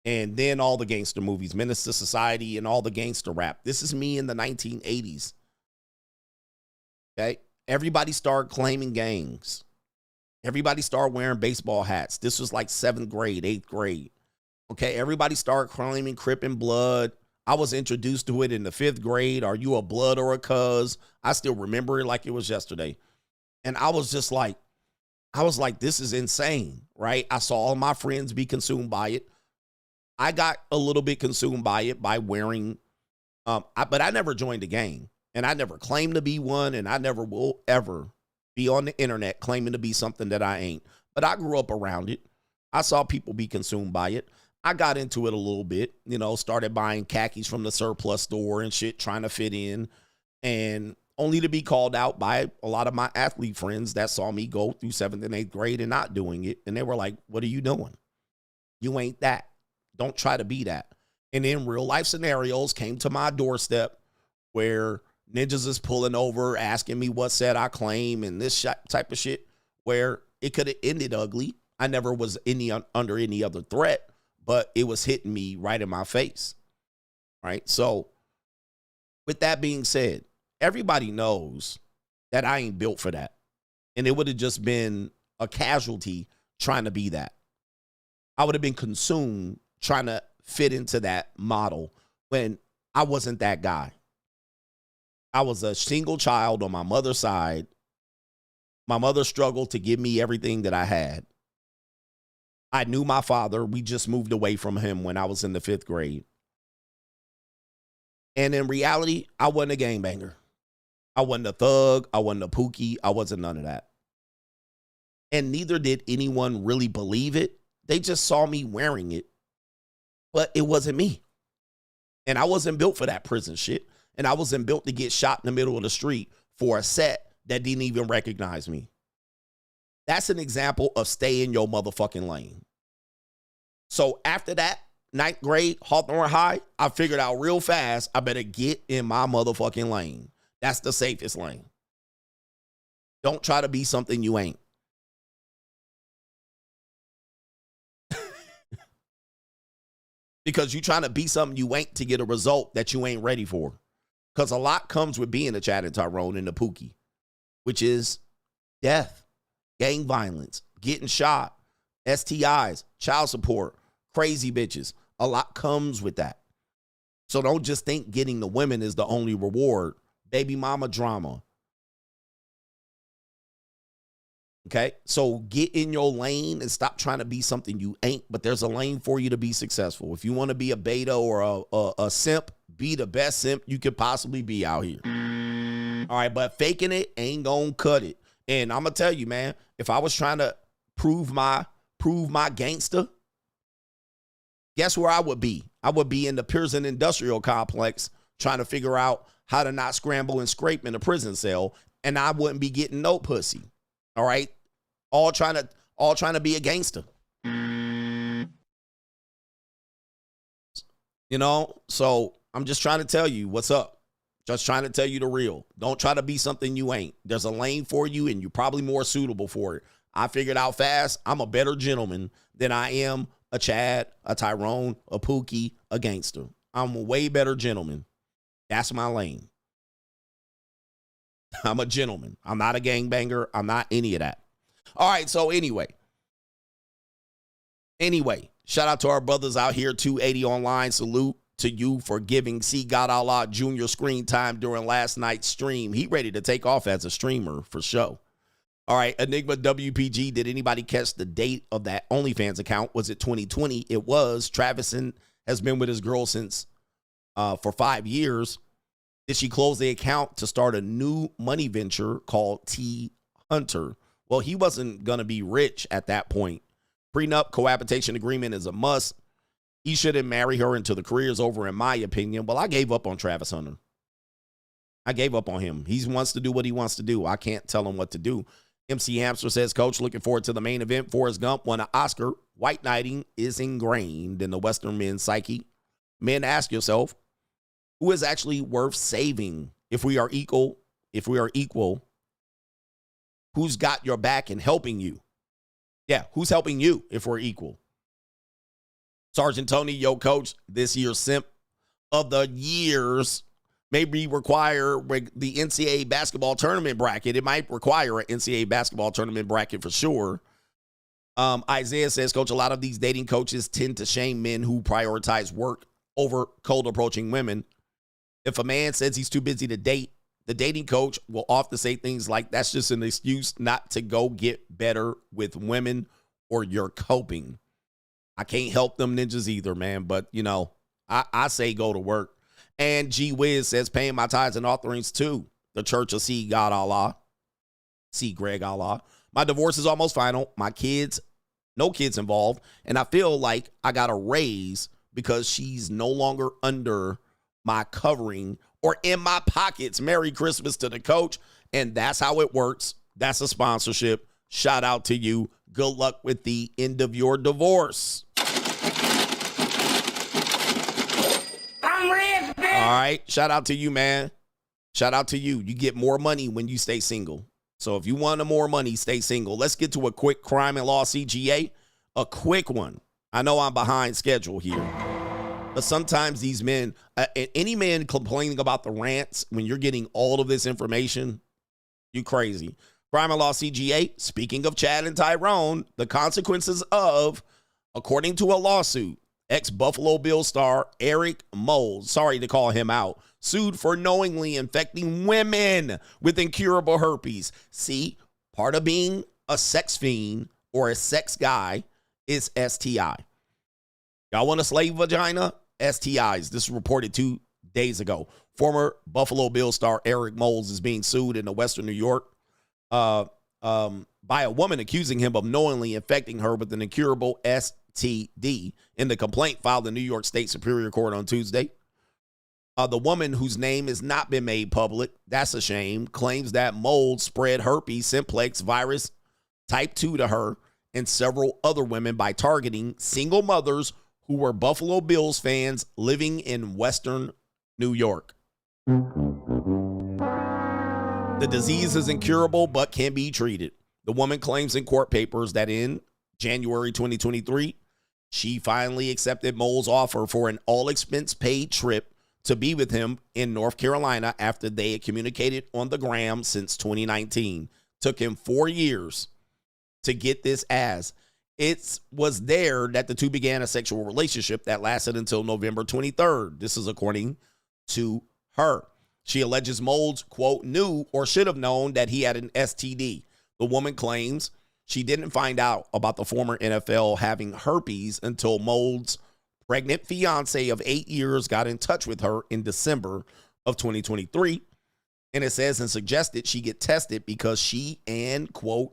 And then all the gangster movies, Menace to Society, and all the gangster rap. This is me in the 1980s. Okay? Everybody started claiming gangs. Everybody started wearing baseball hats. This was like 7th grade, 8th grade. Okay? Everybody started claiming Crip and Blood. I was introduced to it in the 5th grade. Are you a blood or a cuz? I still remember it like it was yesterday. And I was just like, this is insane, right? I saw all my friends be consumed by it. I got a little bit consumed by it by wearing, but I never joined a gang, and I never claimed to be one, and I never will ever be on the internet claiming to be something that I ain't. But I grew up around it. I saw people be consumed by it. I got into it a little bit, started buying khakis from the surplus store and shit, trying to fit in, and only to be called out by a lot of my athlete friends that saw me go through 7th and 8th grade and not doing it. And they were like, what are you doing? You ain't that. Don't try to be that. And then real life scenarios came to my doorstep where ninjas is pulling over, asking me what set I claim and this type of shit, where it could have ended ugly. I never was under any other threat, but it was hitting me right in my face. Right? So with that being said, everybody knows that I ain't built for that. And it would have just been a casualty trying to be that. I would have been consumed trying to fit into that model when I wasn't that guy. I was a single child on my mother's side. My mother struggled to give me everything that I had. I knew my father. We just moved away from him when I was in the 5th grade. And in reality, I wasn't a gangbanger. I wasn't a thug. I wasn't a pookie. I wasn't none of that. And neither did anyone really believe it. They just saw me wearing it. But it wasn't me. And I wasn't built for that prison shit. And I wasn't built to get shot in the middle of the street for a set that didn't even recognize me. That's an example of stay in your motherfucking lane. So after that, 9th grade, Hawthorne High, I figured out real fast, I better get in my motherfucking lane. That's the safest lane. Don't try to be something you ain't. Because you're trying to be something you ain't to get a result that you ain't ready for. Because a lot comes with being a Chad and Tyrone and the Pookie, which is death, gang violence, getting shot, STIs, child support, crazy bitches. A lot comes with that. So don't just think getting the women is the only reward. Baby mama drama. Okay, so get in your lane and stop trying to be something you ain't, but there's a lane for you to be successful. If you want to be a beta or a simp, be the best simp you could possibly be out here. All right, but faking it ain't gonna cut it. And I'm gonna tell you, man, if I was trying to prove my gangster, guess where I would be? I would be in the Pearson Industrial Complex trying to figure out how to not scramble and scrape in a prison cell, and I wouldn't be getting no pussy. All right, all trying to be a gangster. You know, so I'm just trying to tell you what's up. Just trying to tell you the real. Don't try to be something you ain't. There's a lane for you, and you're probably more suitable for it. I figured out fast, I'm a better gentleman than I am a Chad, a Tyrone, a Pookie, a gangster. I'm a way better gentleman. That's my lane. I'm a gentleman. I'm not a gangbanger. I'm not any of that. All right, so anyway, shout out to our brothers out here, 280 Online. Salute to you for giving C. God Allah Jr. screen time during last night's stream. He ready to take off as a streamer for show. All right, Enigma WPG, did anybody catch the date of that OnlyFans account? Was it 2020? It was. Travison has been with his girl since for 5 years. Did she close the account to start a new money venture called T Hunter? Well, he wasn't going to be rich at that point. Prenup cohabitation agreement is a must. He shouldn't marry her until the career is over, in my opinion. Well, I gave up on Travis Hunter. I gave up on him. He wants to do what he wants to do. I can't tell him what to do. MC Hamster says, Coach, looking forward to the main event. Forrest Gump won an Oscar. White knighting is ingrained in the Western men's psyche. Men, ask yourself, who is actually worth saving? If we are equal, who's got your back and helping you? Yeah, who's helping you if we're equal? Sergeant Tony, yo, Coach, this year's simp of the years maybe require the NCAA basketball tournament bracket. It might require an NCAA basketball tournament bracket for sure. Isaiah says, Coach, a lot of these dating coaches tend to shame men who prioritize work over cold approaching women. If a man says he's too busy to date, the dating coach will often say things like, that's just an excuse not to go get better with women, or you're coping. I can't help them ninjas either, man. But, you know, I say go to work. And G Wiz says, paying my tithes and offerings to the Church of C. God Allah. C. Greg Allah. My divorce is almost final. My kids, no kids involved. And I feel like I got a raise because she's no longer under my covering or in my pockets. Merry Christmas to the coach. And that's how it works. That's a sponsorship. Shout out to you. Good luck with the end of your divorce. All right. Shout out to you, man. Shout out to you. You get more money when you stay single. So if you want more money, stay single. Let's get to a quick crime and law CGA. A quick one. I know I'm behind schedule here. But sometimes these men, any man complaining about the rants when you're getting all of this information, you crazy. Crime and Law CGA, speaking of Chad and Tyrone, the consequences of, according to a lawsuit, ex-Buffalo Bills star Eric Moulds, sorry to call him out, sued for knowingly infecting women with incurable herpes. See, part of being a sex fiend or a sex guy is STI. Y'all want a slave vagina? STIs. This was reported 2 days ago. Former Buffalo Bills star Eric Moulds is being sued in Western New York by a woman accusing him of knowingly infecting her with an incurable STD in the complaint filed in New York State Superior Court on Tuesday. The woman, whose name has not been made public, that's a shame, claims that Moulds spread herpes simplex virus type 2 to her and several other women by targeting single mothers who were Buffalo Bills fans living in Western New York. The disease is incurable but can be treated. The woman claims in court papers that in January 2023, she finally accepted Moulds' offer for an all-expense-paid trip to be with him in North Carolina after they had communicated on the gram since 2019. Took him 4 years to get this as. It was there that the two began a sexual relationship that lasted until November 23rd. This is according to her. She alleges Moulds, quote, knew or should have known that he had an STD. The woman claims she didn't find out about the former NFL having herpes until Moulds' pregnant fiance of 8 years got in touch with her in December of 2023. And it says and suggested she get tested because she and, quote,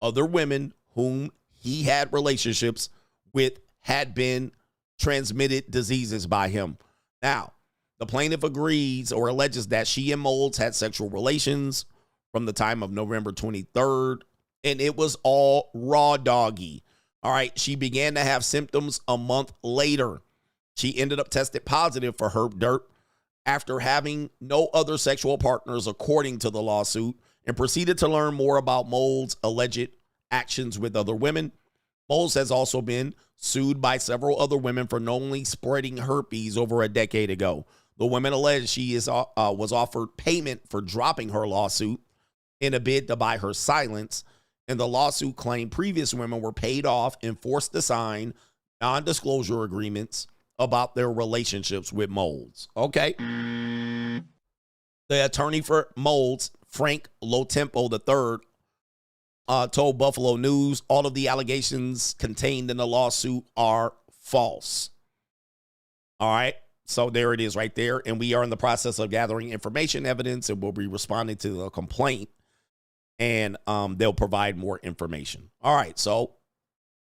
other women whom he had relationships with had been transmitted diseases by him. Now, the plaintiff agrees or alleges that she and Moulds had sexual relations from the time of November 23rd, and it was all raw doggy. All right, she began to have symptoms a month later. She ended up tested positive for herp derp after having no other sexual partners, according to the lawsuit, and proceeded to learn more about Moulds' alleged actions with other women. Moulds has also been sued by several other women for knowingly spreading herpes over a decade ago. The women allege she was offered payment for dropping her lawsuit in a bid to buy her silence, and the lawsuit claimed previous women were paid off and forced to sign non-disclosure agreements about their relationships with Moulds. Okay. The attorney for Moulds, Frank Lotempo III, told Buffalo News all of the allegations contained in the lawsuit are false. All right. So there it is right there. And we are in the process of gathering information, evidence, and we'll be responding to the complaint. And they'll provide more information. All right. So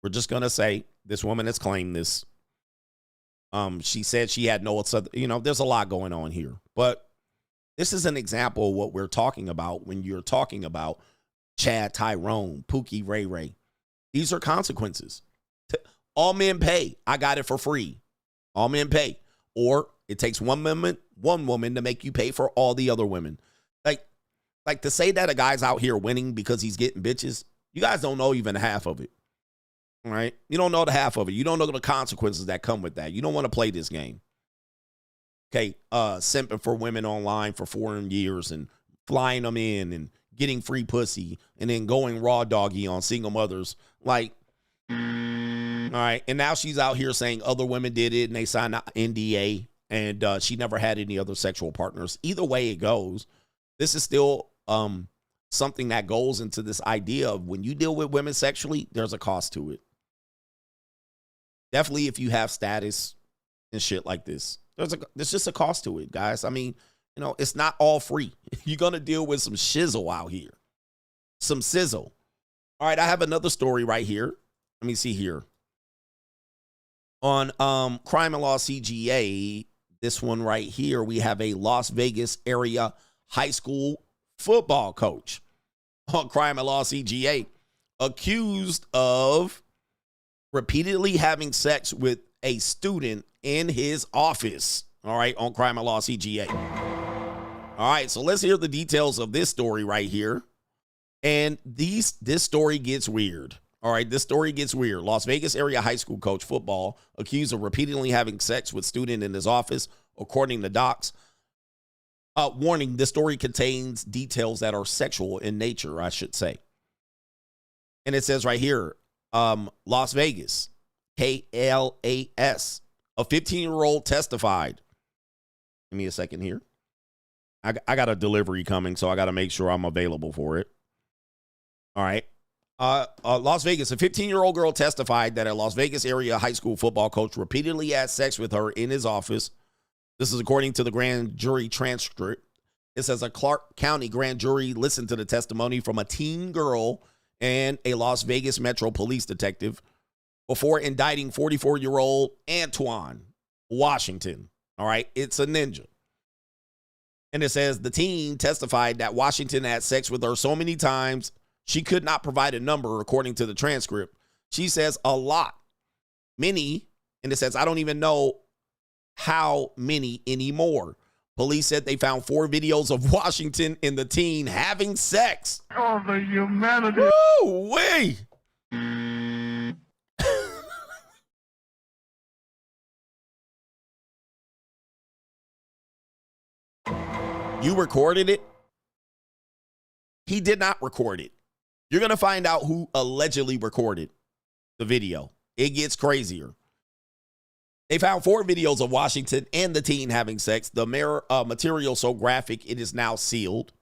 we're just going to say this woman has claimed this. She said she had no, there's a lot going on here. But this is an example of what we're talking about when you're talking about Chad, Tyrone, Pookie, Ray Ray. These are consequences. All men pay. I got it for free. All men pay. Or it takes one woman to make you pay for all the other women. Like to say that a guy's out here winning because he's getting bitches, you guys don't know even half of it. All right? You don't know the half of it. You don't know the consequences that come with that. You don't want to play this game. Okay, simping for women online for 4 years and flying them in and getting free pussy and then going raw doggy on single mothers. Like, all right. And now she's out here saying other women did it and they signed an NDA and she never had any other sexual partners. Either way it goes, this is still something that goes into this idea of when you deal with women sexually, there's a cost to it. Definitely if you have status and shit like this, there's just a cost to it, guys. I mean, it's not all free. You're going to deal with some shizzle out here. Some sizzle. All right, I have another story right here. Let me see here. On Crime and Law CGA, this one right here, we have a Las Vegas area high school football coach on Crime and Law CGA accused of repeatedly having sex with a student in his office. all right, on Crime and Law CGA. All right, so let's hear the details of this story right here. And this story gets weird. All right, this story gets weird. Las Vegas area high school coach football accused of repeatedly having sex with student in his office, according to docs. Warning, this story contains details that are sexual in nature, I should say. And it says right here, Las Vegas, KLAS, a 15-year-old testified. Give me a second here. I got a delivery coming, so I got to make sure I'm available for it. All right. Las Vegas, a 15-year-old girl testified that a Las Vegas area high school football coach repeatedly had sex with her in his office. This is according to the grand jury transcript. It says a Clark County grand jury listened to the testimony from a teen girl and a Las Vegas Metro police detective before indicting 44-year-old Antoine Washington. All right, it's a ninja. And it says the teen testified that Washington had sex with her so many times she could not provide a number, according to the transcript. She says a lot, many, and it says I don't even know how many anymore. Police said they found 4 videos of Washington and the teen having sex. Oh, the humanity. Woo, wait. You recorded it? He did not record it. You're going to find out who allegedly recorded the video. It gets crazier. They found 4 videos of Washington and the teen having sex. The material so graphic, it is now sealed.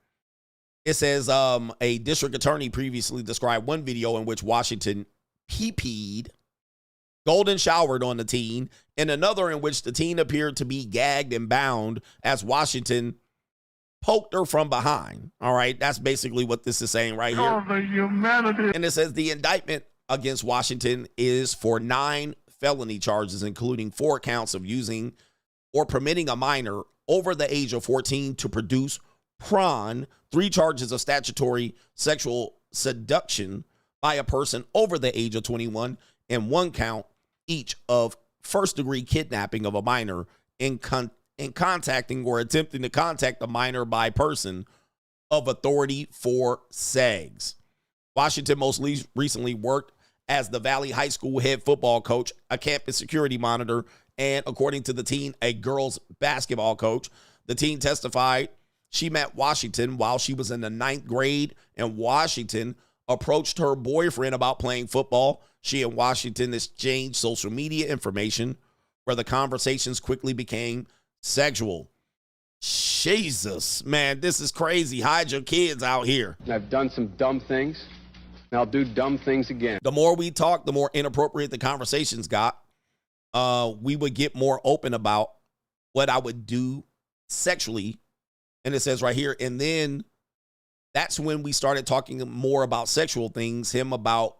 It says a district attorney previously described one video in which Washington pee-peed, golden showered on the teen, and another in which the teen appeared to be gagged and bound as Washington poked her from behind. All right, that's basically what this is saying right here. Oh, the humanity. And it says the indictment against Washington is for 9 felony charges, including 4 counts of using or permitting a minor over the age of 14 to produce prawn, 3 charges of statutory sexual seduction by a person over the age of 21, and 1 count each of first-degree kidnapping of a minor in contacting or attempting to contact a minor by person of authority for SEGS. Washington most recently worked as the Valley High School head football coach, a campus security monitor, and according to the teen, a girls basketball coach. The teen testified she met Washington while she was in the 9th grade, and Washington approached her boyfriend about playing football. She and Washington exchanged social media information where the conversations quickly became sexual. Jesus, man, this is crazy. Hide your kids out here. I've done some dumb things, and I'll do dumb things again. The more we talk, the more inappropriate the conversations got. We would get more open about what I would do sexually. And it says right here, and then that's when we started talking more about sexual things, him about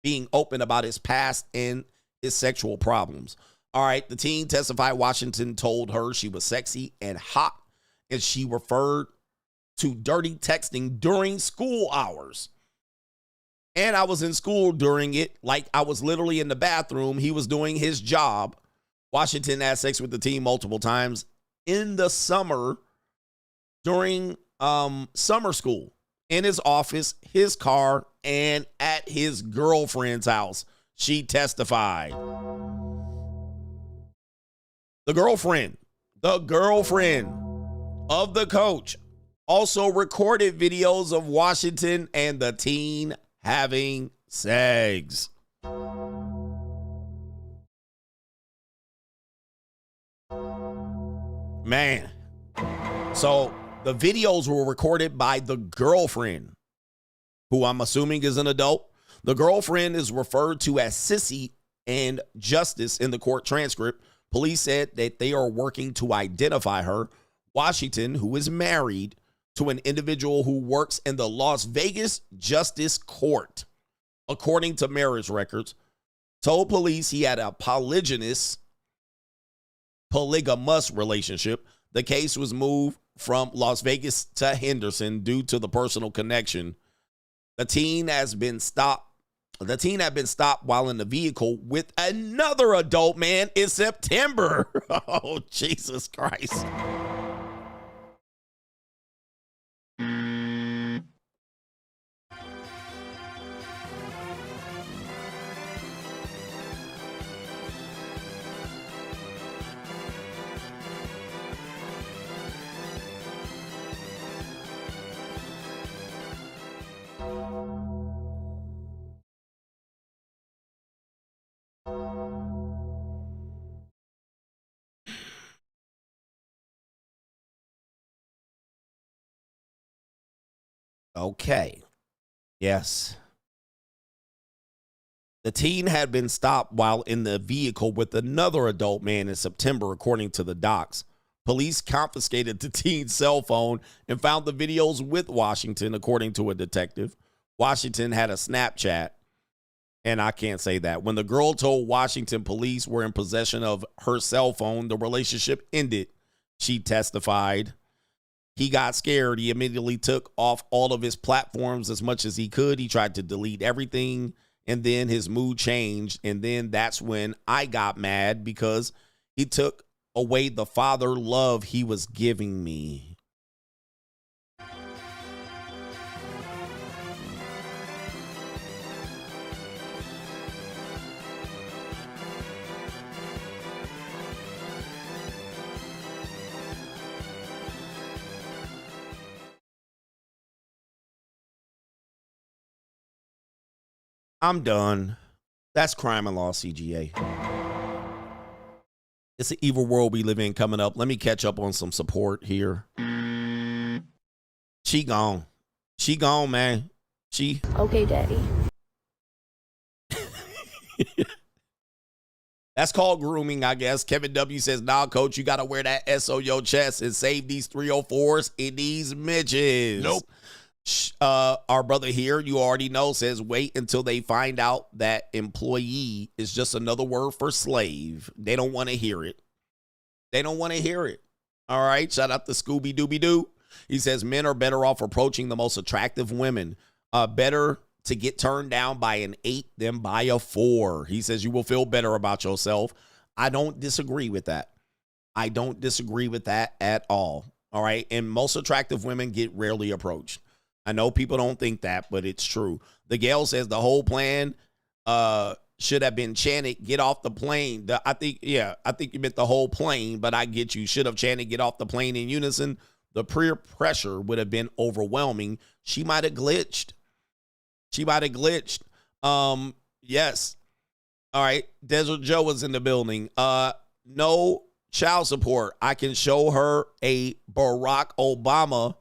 being open about his past and his sexual problems. All right, the teen testified Washington told her she was sexy and hot, and she referred to dirty texting during school hours. And I was in school during it, like I was literally in the bathroom. He was doing his job. Washington had sex with the teen multiple times in the summer during summer school, in his office, his car, and at his girlfriend's house. She testified. The girlfriend of the coach also recorded videos of Washington and the teen having sex. Man. So the videos were recorded by the girlfriend, who I'm assuming is an adult. The girlfriend is referred to as Sissy and Justice in the court transcript. Police said that they are working to identify her. Washington, who is married to an individual who works in the Las Vegas Justice Court, according to marriage records, told police he had a polygamous relationship. The case was moved from Las Vegas to Henderson due to the personal connection. The teen has been stopped The teen had been stopped while in the vehicle with another adult man in September. Oh, Jesus Christ. Okay. Yes. The teen had been stopped while in the vehicle with another adult man in September, according to the docs. Police confiscated the teen's cell phone and found the videos with Washington, according to a detective. Washington had a Snapchat, and I can't say that. When the girl told Washington police were in possession of her cell phone, the relationship ended, she testified. He got scared. He immediately took off all of his platforms as much as he could. He tried to delete everything, and then his mood changed. And then that's when I got mad because he took away the father love he was giving me. I'm done. That's crime and law, CGA. It's an evil world we live in coming up. Let me catch up on some support here. She gone. She gone, man. She. Okay, daddy. That's called grooming, I guess. Kevin W says, nah, coach, you got to wear that S on your chest and save these 304s in these midgets. Nope. Our brother here, you already know, says wait until they find out that employee is just another word for slave. They don't want to hear it. They don't want to hear it. All right. Shout out to Scooby Dooby Doo. He says men are better off approaching the most attractive women. Better to get turned down by an 8 than by a 4. He says you will feel better about yourself. I don't disagree with that. I don't disagree with that at all. All right. And most attractive women get rarely approached. I know people don't think that, but it's true. The Gale says the whole plan should have been chanted, get off the plane. I think you meant the whole plane, but I get you. Should have chanted, get off the plane in unison. The peer pressure would have been overwhelming. She might have glitched. Yes. All right. Desert Joe was in the building. No child support. I can show her a Barack Obama.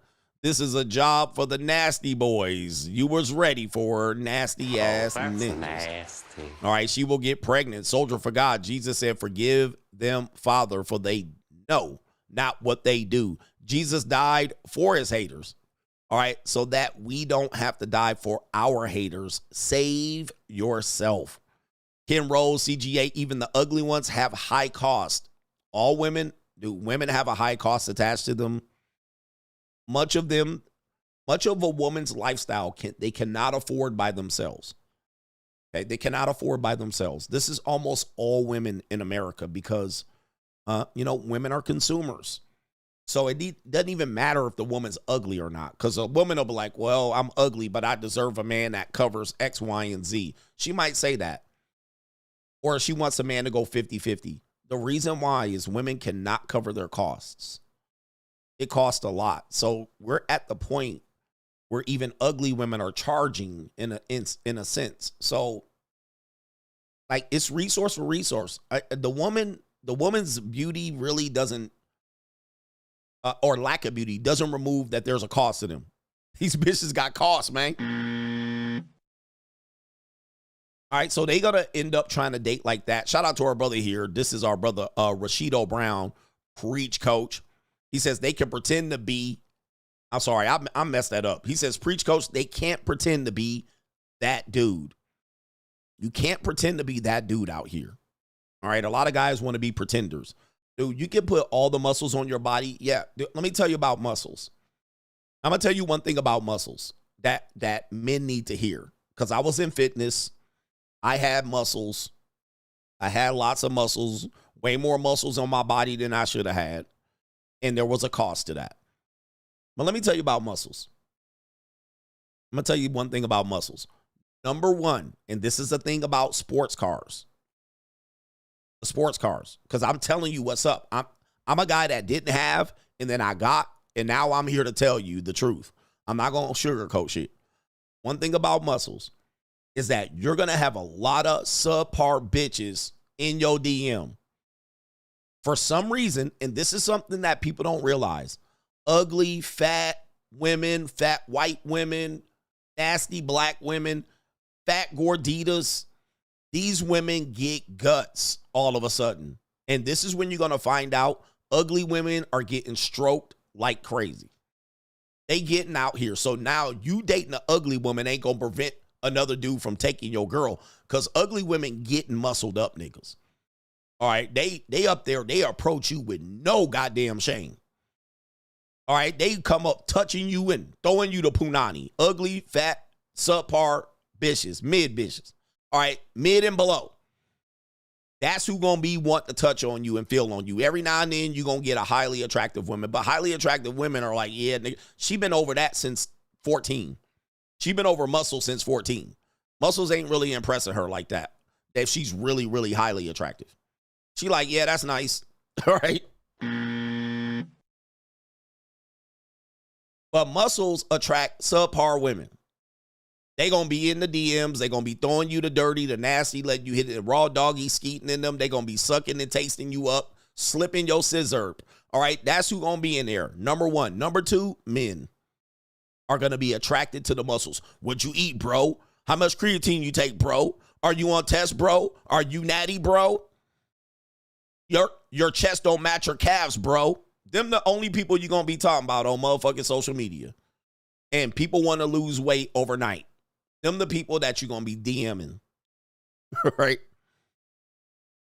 This is a job for the nasty boys. You was ready for her nasty ass niggas. Nasty. All right, she will get pregnant. Soldier for God. Jesus said, forgive them, Father, for they know not what they do. Jesus died for his haters. All right, so that we don't have to die for our haters. Save yourself. Ken Rose, CGA, even the ugly ones have high cost. All women, do women have a high cost attached to them? Much of a woman's lifestyle they cannot afford by themselves. Okay, they cannot afford by themselves. This is almost all women in America because, women are consumers. So it doesn't even matter if the woman's ugly or not, because a woman will be like, well, I'm ugly, but I deserve a man that covers X, Y, and Z. She might say that. Or she wants a man to go 50-50. The reason why is women cannot cover their costs. It costs a lot. So we're at the point where even ugly women are charging in a sense. So like it's resource for resource. The woman's beauty really doesn't, or lack of beauty doesn't remove that there's a cost to them. These bitches got costs, man. All right, so they gonna end up trying to date like that. Shout out to our brother here. This is our brother, Rashido Brown, preach coach. He says they can pretend to be, I'm sorry, I messed that up. He says, preach coach, they can't pretend to be that dude. You can't pretend to be that dude out here. All right, a lot of guys want to be pretenders. Dude, you can put all the muscles on your body. Yeah, dude, let me tell you about muscles. I'm going to tell you one thing about muscles that men need to hear. Because I was in fitness. I had muscles. I had lots of muscles, way more muscles on my body than I should have had. And there was a cost to that. But let me tell you about muscles. I'm going to tell you one thing about muscles. Number one, and this is the thing about sports cars. The sports cars. Because I'm telling you what's up. I'm a guy that didn't have, and then I got, and now I'm here to tell you the truth. I'm not going to sugarcoat shit. One thing about muscles is that you're going to have a lot of subpar bitches in your DM. For some reason, and this is something that people don't realize, ugly, fat women, fat white women, nasty black women, fat gorditas, these women get guts all of a sudden. And this is when you're going to find out ugly women are getting stroked like crazy. They getting out here. So now you dating an ugly woman ain't going to prevent another dude from taking your girl, because ugly women getting muscled up niggas. All right, they up there, they approach you with no goddamn shame. All right, they come up touching you and throwing you the punani. Ugly, fat, subpar bitches, mid bitches. All right, mid and below. That's who gonna be want to touch on you and feel on you. Every now and then you gonna get a highly attractive woman, but highly attractive women are like, yeah, nigga, she been over that since 14. She been over muscle since 14. Muscles ain't really impressing her like that. If she's really, really highly attractive. She like, yeah, that's nice. All right. But muscles attract subpar women. They going to be in the DMs. They going to be throwing you the dirty, the nasty, letting you hit the raw doggy skeeting in them. They going to be sucking and tasting you up, slipping your scissor. All right. That's who going to be in there. Number one. Number two, men are going to be attracted to the muscles. What you eat, bro? How much creatine you take, bro? Are you on test, bro? Are you natty, bro? Your chest don't match your calves, bro. Them the only people you're going to be talking about on motherfucking social media. And people want to lose weight overnight. Them the people that you're going to be DMing. Right?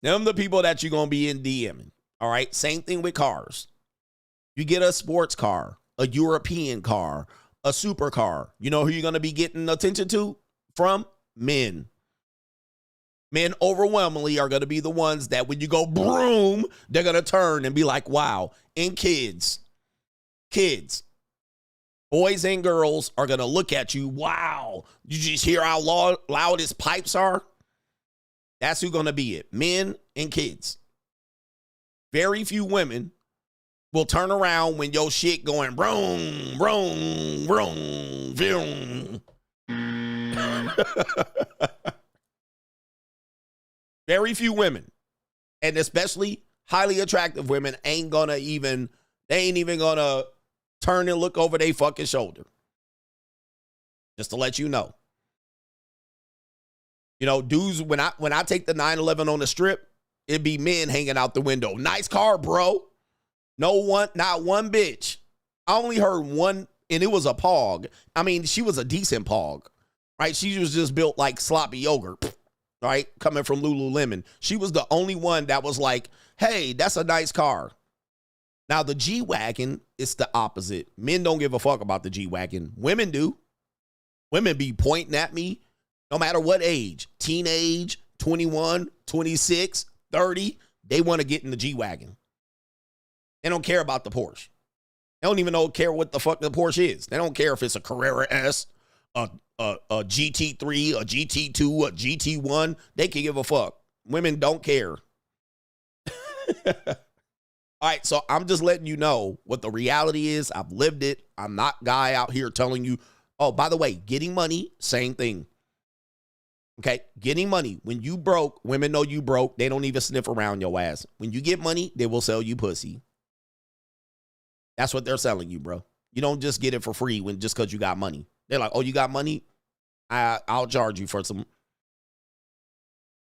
Them the people that you're going to be in DMing. All right? Same thing with cars. You get a sports car, a European car, a supercar. You know who you're going to be getting attention to? From men. Men overwhelmingly are going to be the ones that when you go broom, they're going to turn and be like, wow. And kids, boys and girls are going to look at you. Wow. You just hear how loud his pipes are? That's who's going to be it. Men and kids. Very few women will turn around when your shit going broom, broom, broom, vroom. Very few women, and especially highly attractive women, ain't even gonna turn and look over their fucking shoulder. Just to let you know. You know, dudes, when I take the 911 on the strip, it'd be men hanging out the window. Nice car, bro. Not one bitch. I only heard one, and it was a pog. I mean, she was a decent pog, right? She was just built like sloppy yogurt. Right? Coming from Lululemon. She was the only one that was like, hey, that's a nice car. Now, the G-Wagon is the opposite. Men don't give a fuck about the G-Wagon. Women do. Women be pointing at me no matter what age. Teenage, 21, 26, 30. They want to get in the G-Wagon. They don't care about the Porsche. They don't even care what the fuck the Porsche is. They don't care if it's a Carrera S, a GT3, a GT2, a GT1. They can give a fuck. Women don't care. All right, so I'm just letting you know what the reality is. I've lived it. I'm not guy out here telling you, oh, by the way, getting money, same thing. Okay, getting money. When you broke, women know you broke. They don't even sniff around your ass. When you get money, they will sell you pussy. That's what they're selling you, bro. You don't just get it for free just because you got money. They're like, oh, you got money? I'll charge you for some.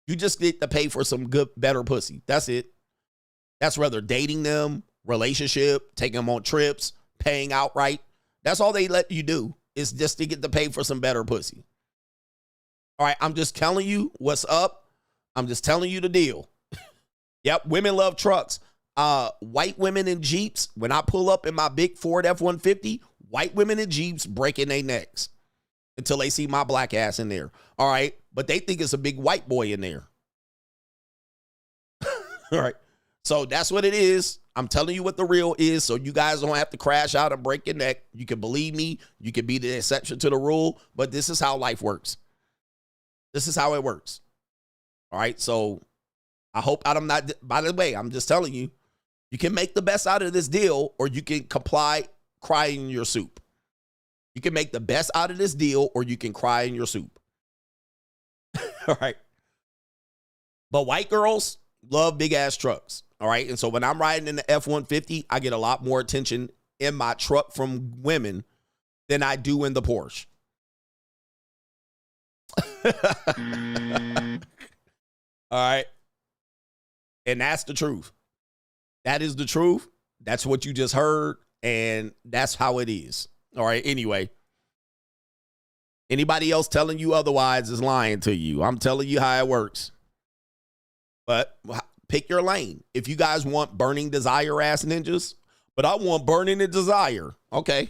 You just get to pay for some good, better pussy. That's it. That's whether dating them, relationship, taking them on trips, paying outright. That's all they let you do is just to get to pay for some better pussy. All right, I'm just telling you what's up. I'm just telling you the deal. Yep, women love trucks. White women in Jeeps, when I pull up in my big Ford F-150, white women in Jeeps breaking their necks. until they see my black ass in there. All right. But they think it's a big white boy in there. All right. So that's what it is. I'm telling you what the real is, so you guys don't have to crash out and break your neck. You can believe me. You can be the exception to the rule, but this is how life works. This is how it works. All right. So I hope I'm not, by the way, I'm just telling you, you can make the best out of this deal, or you can cry in your soup. You can make the best out of this deal, or you can cry in your soup. All right. But white girls love big ass trucks. All right. And so when I'm riding in the F-150, I get a lot more attention in my truck from women than I do in the Porsche. All right. And that's the truth. That is the truth. That's what you just heard. And that's how it is. All right. Anyway, anybody else telling you otherwise is lying to you. I'm telling you how it works. But pick your lane. If you guys want burning desire ass ninjas, but I want burning and desire. Okay.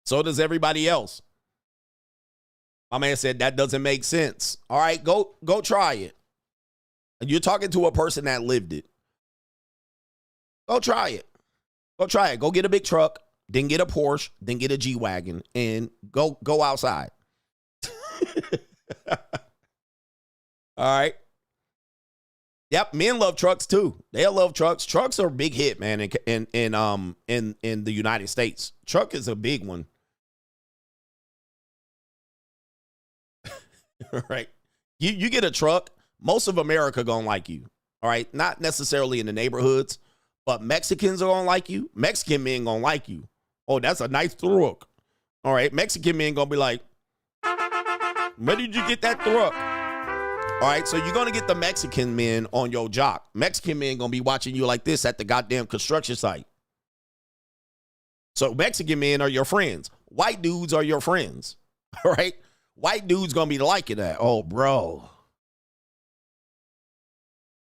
So does everybody else. My man said that doesn't make sense. All right, go try it. And you're talking to a person that lived it. Go try it. Go try it. Go get a big truck, then get a Porsche, then get a G-Wagon, and go outside. All right. Yep, men love trucks too. They love trucks. Trucks are a big hit, man, in the United States. Truck is a big one. All right. You get a truck, most of America gonna like you. All right. Not necessarily in the neighborhoods, but Mexicans are gonna like you. Mexican men gonna like you. Oh, that's a nice truck. All right. Mexican men gonna be like, where did you get that truck? All right, so you're going to get the Mexican men on your jock. Mexican men going to be watching you like this at the goddamn construction site. So Mexican men are your friends. White dudes are your friends. All right? White dudes going to be liking that. Oh, bro.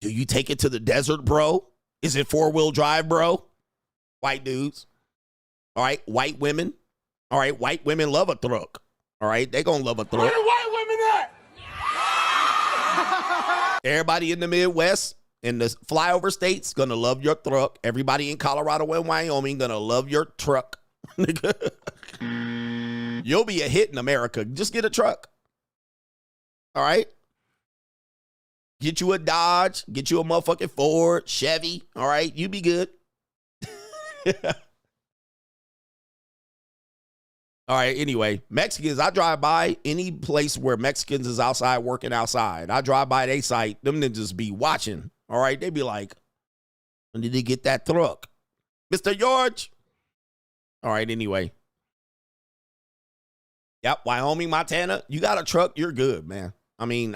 Do you take it to the desert, bro? Is it four-wheel drive, bro? White dudes. All right, white women. All right, white women love a truck. All right, they going to love a truck. Where the white women at? Everybody in the Midwest and the flyover states gonna love your truck. Everybody in Colorado and Wyoming gonna love your truck. You'll be a hit in America. Just get a truck. All right? Get you a Dodge. Get you a motherfucking Ford, Chevy. All right? You be good. All right, anyway, Mexicans, I drive by any place where Mexicans is outside working outside. I drive by their site, them ninjas be watching. All right, they be like, when did he get that truck? Mr. George. All right, anyway. Yep, Wyoming, Montana, you got a truck, you're good, man. I mean,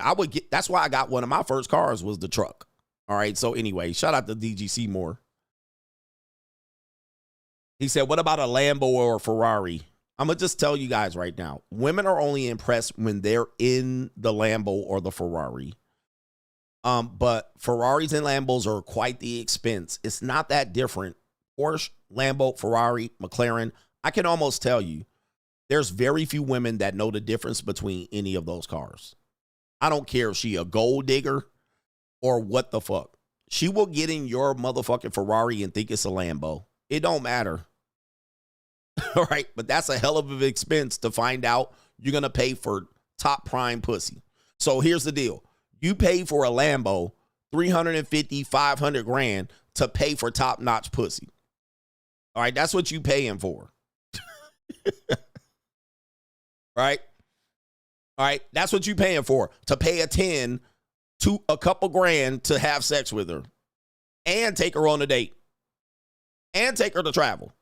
that's why I got one of my first cars was the truck. All right, so anyway, shout out to DGC Moore. He said, what about a Lambo or a Ferrari? I'm going to just tell you guys right now, women are only impressed when they're in the Lambo or the Ferrari. But Ferraris and Lambos are quite the expense. It's not that different. Porsche, Lambo, Ferrari, McLaren. I can almost tell you there's very few women that know the difference between any of those cars. I don't care if she a gold digger or what the fuck. She will get in your motherfucking Ferrari and think it's a Lambo. It don't matter. All right, but that's a hell of an expense to find out you're going to pay for top prime pussy. So here's the deal. You pay for a Lambo, 350, 500 grand to pay for top notch pussy. All right, that's what you paying for. Right? All right, that's what you paying for, to pay a 10 to a couple grand to have sex with her and take her on a date and take her to travel.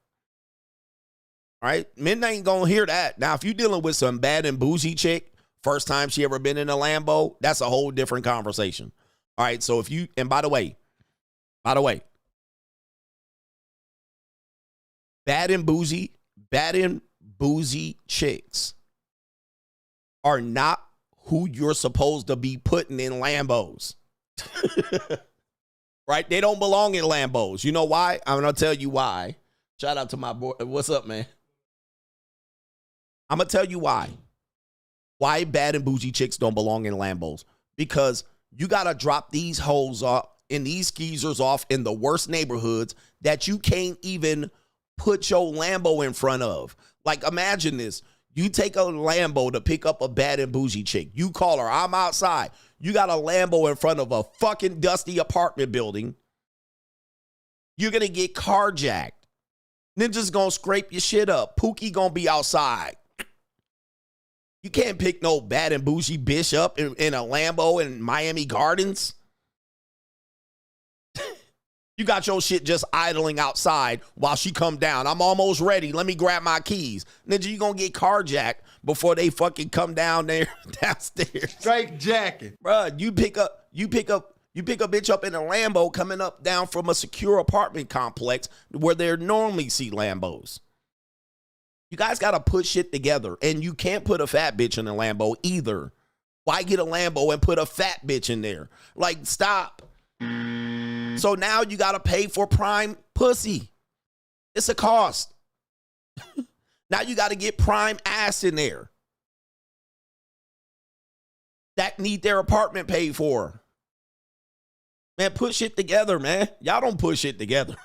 All right, men ain't gonna hear that. Now, if you're dealing with some bad and bougie chick, first time she ever been in a Lambo, that's a whole different conversation. All right, so if you, and by the way, bad and bougie chicks are not who you're supposed to be putting in Lambos. Right? They don't belong in Lambos. You know why? I'm gonna tell you why. Shout out to my boy. What's up, man? I'm going to tell you why. Why bad and bougie chicks don't belong in Lambos. Because you got to drop these hoes off and these skeezers off in the worst neighborhoods that you can't even put your Lambo in front of. Like, imagine this. You take a Lambo to pick up a bad and bougie chick. You call her, I'm outside. You got a Lambo in front of a fucking dusty apartment building. You're going to get carjacked. Ninja's going to scrape your shit up. Pookie going to be outside. You can't pick no bad and bougie bitch up in a Lambo in Miami Gardens. You got your shit just idling outside while she come down. I'm almost ready. Let me grab my keys. Ninja, you gonna get carjacked before they fucking come down there downstairs. Straight jacket. Bruh, you pick a bitch up in a Lambo coming up down from a secure apartment complex where they normally see Lambos. You guys got to put shit together, and you can't put a fat bitch in a Lambo either. Why get a Lambo and put a fat bitch in there? Like, stop. So now you got to pay for prime pussy. It's a cost. Now you got to get prime ass in there that need their apartment paid for. Man, put shit together, man. Y'all don't put shit together.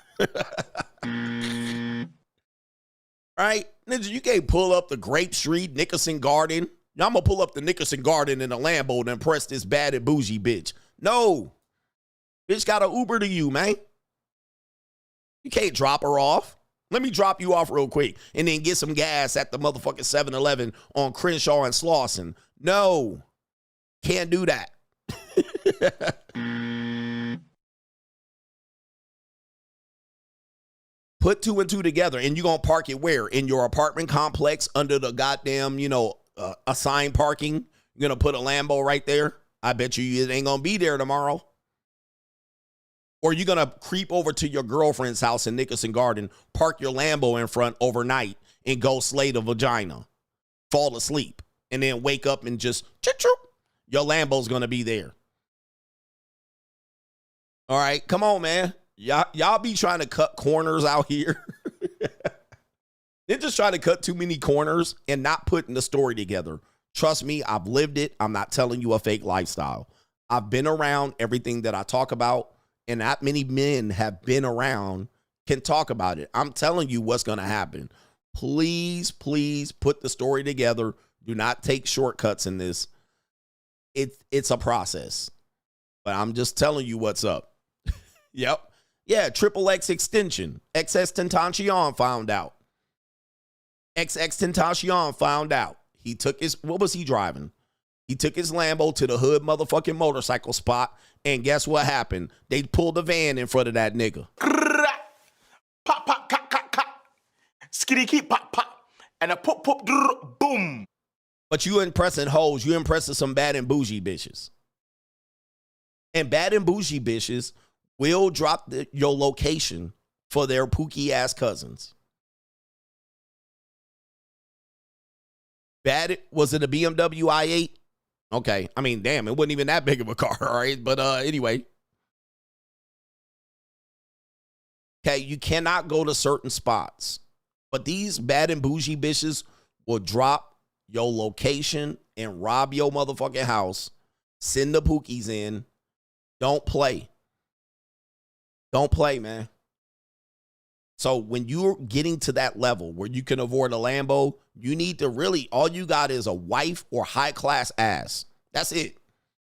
Right? Ninja, you can't pull up the Grape Street, Nickerson Garden. Now I'm going to pull up the Nickerson Garden in a Lambo to impress this bad and bougie bitch. No. Bitch got to Uber to you, man. You can't drop her off. Let me drop you off real quick and then get some gas at the motherfucking 7-Eleven on Crenshaw and Slauson. No. Can't do that. Put two and two together, and you're going to park it where? In your apartment complex under the goddamn, assigned parking? You're going to put a Lambo right there? I bet you it ain't going to be there tomorrow. Or you're going to creep over to your girlfriend's house in Nickerson Garden, park your Lambo in front overnight, and go slay the vagina. Fall asleep. And then wake up and just, your Lambo's going to be there. All right, come on, man. Y'all be trying to cut corners out here. They're just trying to cut too many corners and not putting the story together. Trust me, I've lived it. I'm not telling you a fake lifestyle. I've been around everything that I talk about, and that many men have been around can talk about it. I'm telling you what's going to happen. Please, please put the story together. Do not take shortcuts in this. It's a process. But I'm just telling you what's up. Yep. Yeah, XXX extension. XS Tentacion found out. XX Tentacion found out. He took his, what was he driving? He took his Lambo to the hood motherfucking motorcycle spot, and guess what happened? They pulled the van in front of that nigga. Pop, pop, cock, cock, cock. Skitty, keep, pop, pop. And a pop, pop, boom. But you impressing hoes. You impressing some bad and bougie bitches. And bad and bougie bitches will drop your location for their pookie ass cousins. Was it a BMW i8? Okay. I mean, damn, it wasn't even that big of a car, all right? But anyway. Okay, you cannot go to certain spots. But these bad and bougie bitches will drop your location and rob your motherfucking house. Send the pookies in. Don't play. Don't play, man. So when you're getting to that level where you can afford a Lambo, you need to really, all you got is a wife or high-class ass. That's it.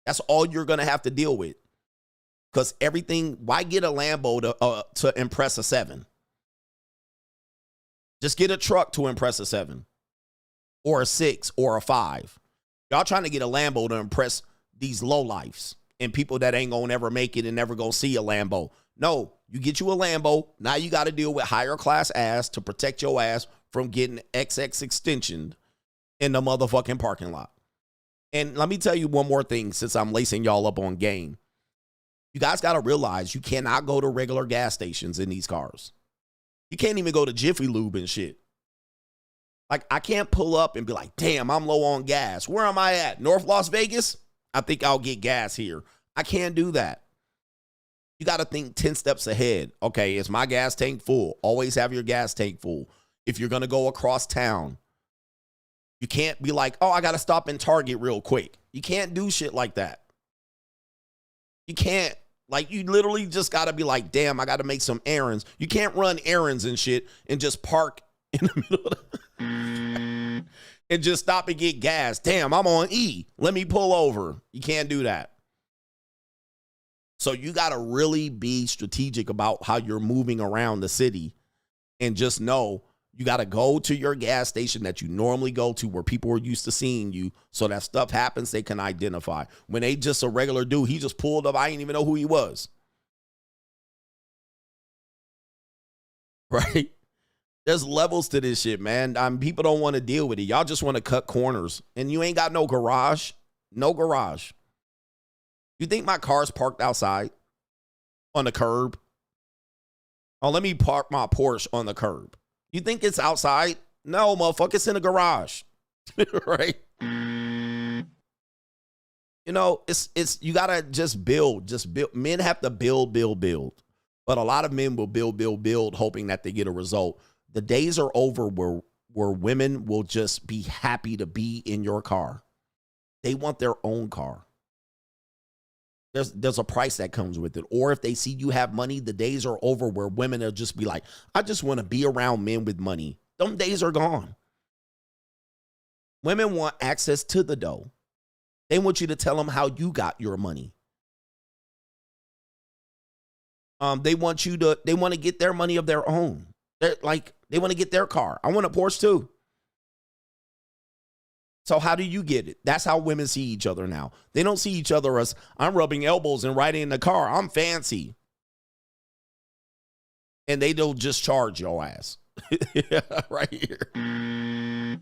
That's all you're going to have to deal with. Because everything, why get a Lambo to impress a 7? Just get a truck to impress a 7. Or a 6 or a 5. Y'all trying to get a Lambo to impress these lowlifes and people that ain't going to ever make it and never going to see a Lambo. No, you get you a Lambo. Now you got to deal with higher class ass to protect your ass from getting XX extensioned in the motherfucking parking lot. And let me tell you one more thing since I'm lacing y'all up on game. You guys got to realize you cannot go to regular gas stations in these cars. You can't even go to Jiffy Lube and shit. Like, I can't pull up and be like, damn, I'm low on gas. Where am I at? North Las Vegas? I think I'll get gas here. I can't do that. You got to think 10 steps ahead. Okay, is my gas tank full? Always have your gas tank full. If you're going to go across town, You can't be like, oh, I got to stop in Target real quick. You can't do shit like that. You can't. Like, you literally just got to be like, damn, I got to make some errands. You can't run errands and shit and just park in the middle of the and just stop and get gas. Damn, I'm on E. Let me pull over. You can't do that. So you got to really be strategic about how you're moving around the city and just know you got to go to your gas station that you normally go to where people are used to seeing you, so that stuff happens, they can identify. When they just a regular dude, he just pulled up, I didn't even know who he was. Right? There's levels to this shit, man. People don't want to deal with it. Y'all just want to cut corners, and you ain't got no garage. No garage. You think my car's parked outside on the curb? Oh, let me park my Porsche on the curb. You think it's outside? No, motherfucker, it's in the garage. Right? You know, it's you gotta just build. Men have to build. But a lot of men will build, hoping that they get a result. The days are over where women will just be happy to be in your car. They want their own car. There's a price that comes with it. Or if they see you have money, the days are over where women will just be like, I just want to be around men with money. Them days are gone. Women want access to the dough. They want you to tell them how you got your money. They want to get their money of their own. They want to get their car. I want a Porsche too. So how do you get it? That's how women see each other now. They don't see each other as, I'm rubbing elbows and riding in the car. I'm fancy. And they don't just charge your ass. Right here.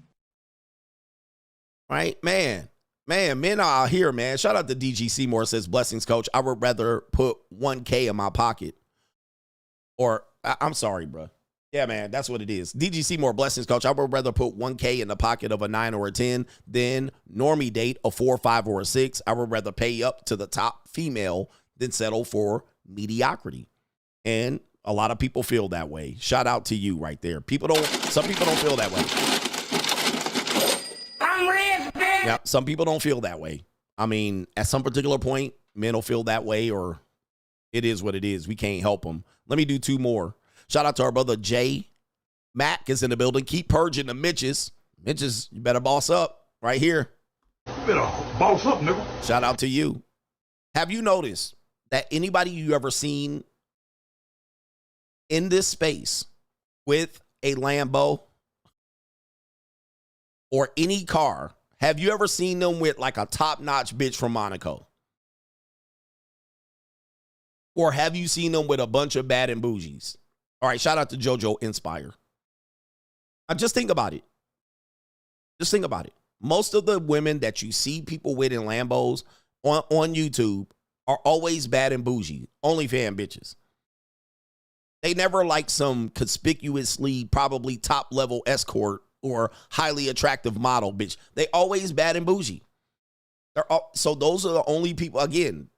Right? Man, men are out here, man. Shout out to DG Seymour, says, blessings, coach. I would rather put 1K in my pocket. Or, I'm sorry, bro. Yeah, man, that's what it is. DG Seymour, blessings, coach. I would rather put 1K in the pocket of a 9 or a 10 than normie date a 4, 5, or a 6. I would rather pay up to the top female than settle for mediocrity. And a lot of people feel that way. Shout out to you right there. Some people don't feel that way. I'm rich, bitch. Yeah, some people don't feel that way. I mean, at some particular point, men will feel that way, or it is what it is. We can't help them. Let me do 2 more. Shout out to our brother Jay. Mac is in the building. Keep purging the Mitches. Mitches, you better boss up right here. Better boss up, nigga. Shout out to you. Have you noticed that anybody you ever seen in this space with a Lambo or any car, have you ever seen them with like a top-notch bitch from Monaco? Or have you seen them with a bunch of bad and bougies? All right, shout out to JoJo Inspire. Just think about it. Just think about it. Most of the women that you see people with in Lambos on YouTube are always bad and bougie, OnlyFans bitches. They never like some conspicuously probably top-level escort or highly attractive model bitch. They always bad and bougie. So those are the only people, again,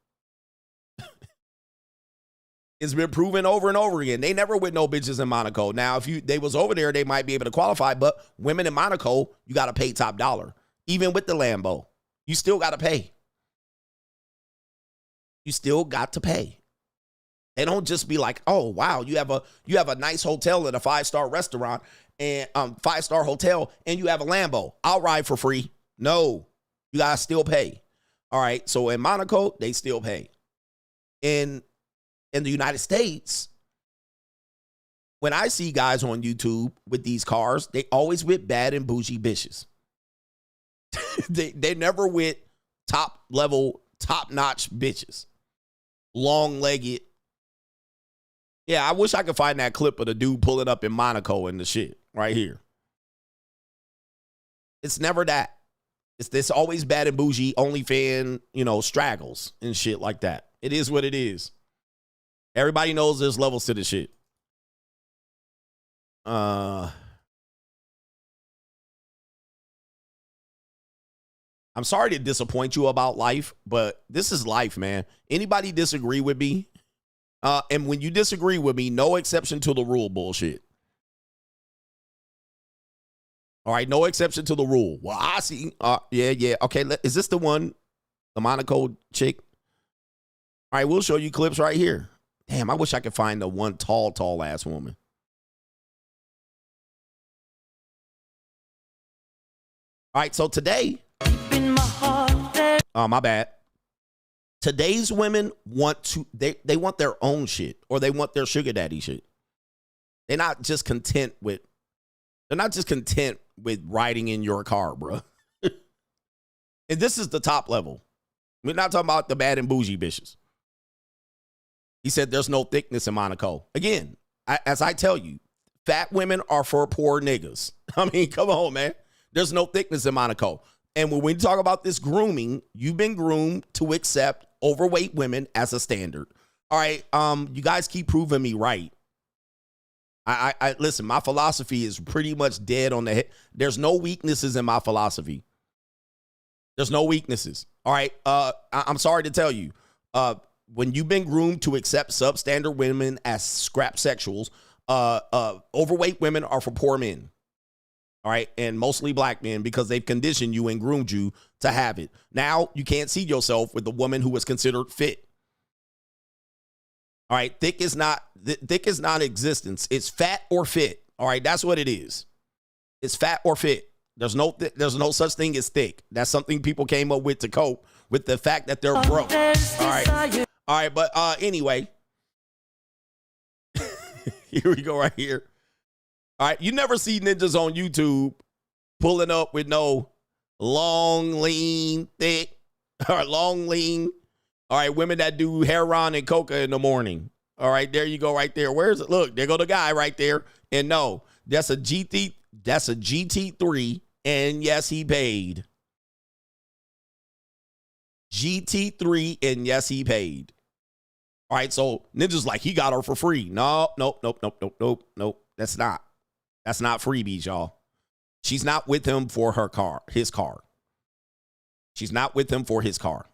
it's been proven over and over again. They never with no bitches in Monaco. Now, if they was over there, they might be able to qualify, but women in Monaco, you got to pay top dollar. Even with the Lambo, you still got to pay. You still got to pay. They don't just be like, oh, wow, you have a nice hotel at a 5-star restaurant and 5-star hotel and you have a Lambo. I'll ride for free. No, you got to still pay. All right, so in Monaco, they still pay. In the United States, when I see guys on YouTube with these cars, they always with bad and bougie bitches. they never with top level, top notch bitches. Long legged. Yeah, I wish I could find that clip of the dude pulling up in Monaco and the shit right here. It's never that. It's always bad and bougie, OnlyFans, straggles and shit like that. It is what it is. Everybody knows there's levels to this shit. I'm sorry to disappoint you about life, but this is life, man. Anybody disagree with me? And when you disagree with me, no exception to the rule bullshit. All right, no exception to the rule. Well, I see. Yeah. Okay, is this the one, the Monaco chick? All right, we'll show you clips right here. Damn, I wish I could find the one tall ass woman. All right, so today, oh, my bad. Today's women want to, they want their own shit, or they want their sugar daddy shit. They're not just content with riding in your car, bro. And this is the top level. We're not talking about the bad and bougie bitches. He said there's no thickness in Monaco. Again, as I tell you, fat women are for poor niggas. I mean, come on, man. There's no thickness in Monaco. And when we talk about this grooming, you've been groomed to accept overweight women as a standard. All right, you guys keep proving me right. I listen, my philosophy is pretty much dead on the head. There's no weaknesses in my philosophy. There's no weaknesses. All right, I'm sorry to tell you, when you've been groomed to accept substandard women as scrap sexuals, overweight women are for poor men. All right, and mostly black men, because they've conditioned you and groomed you to have it. Now you can't see yourself with the woman who is considered fit. All right, thick is not existence. It's fat or fit. All right, that's what it is. It's fat or fit. There's no such thing as thick. That's something people came up with to cope with the fact that they're broke. All right, but anyway, here we go right here. All right, you never see ninjas on YouTube pulling up with no long, lean, thick, or long, lean. All right, women that do heroin and coca in the morning. All right, there you go right there. Where's it? Look, there go the guy right there. And no, that's a GT3, and yes, he paid. GT3, and yes, he paid. All right, so ninja's like, he got her for free. Nope. That's not freebies, y'all. She's not with him for his car. She's not with him for his car.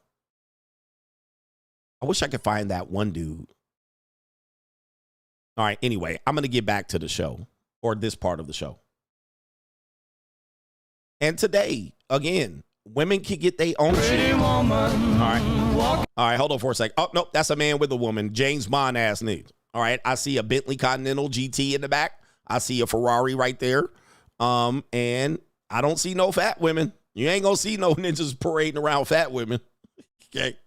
I wish I could find that one dude. All right, anyway, I'm going to get back to the show, or this part of the show. And today, again, women can get their own shit. All right, hold on for a sec. Oh, no, that's a man with a woman. James Bond ass nigga. All right, I see a Bentley Continental GT in the back. I see a Ferrari right there. And I don't see no fat women. You ain't going to see no ninjas parading around fat women. Okay.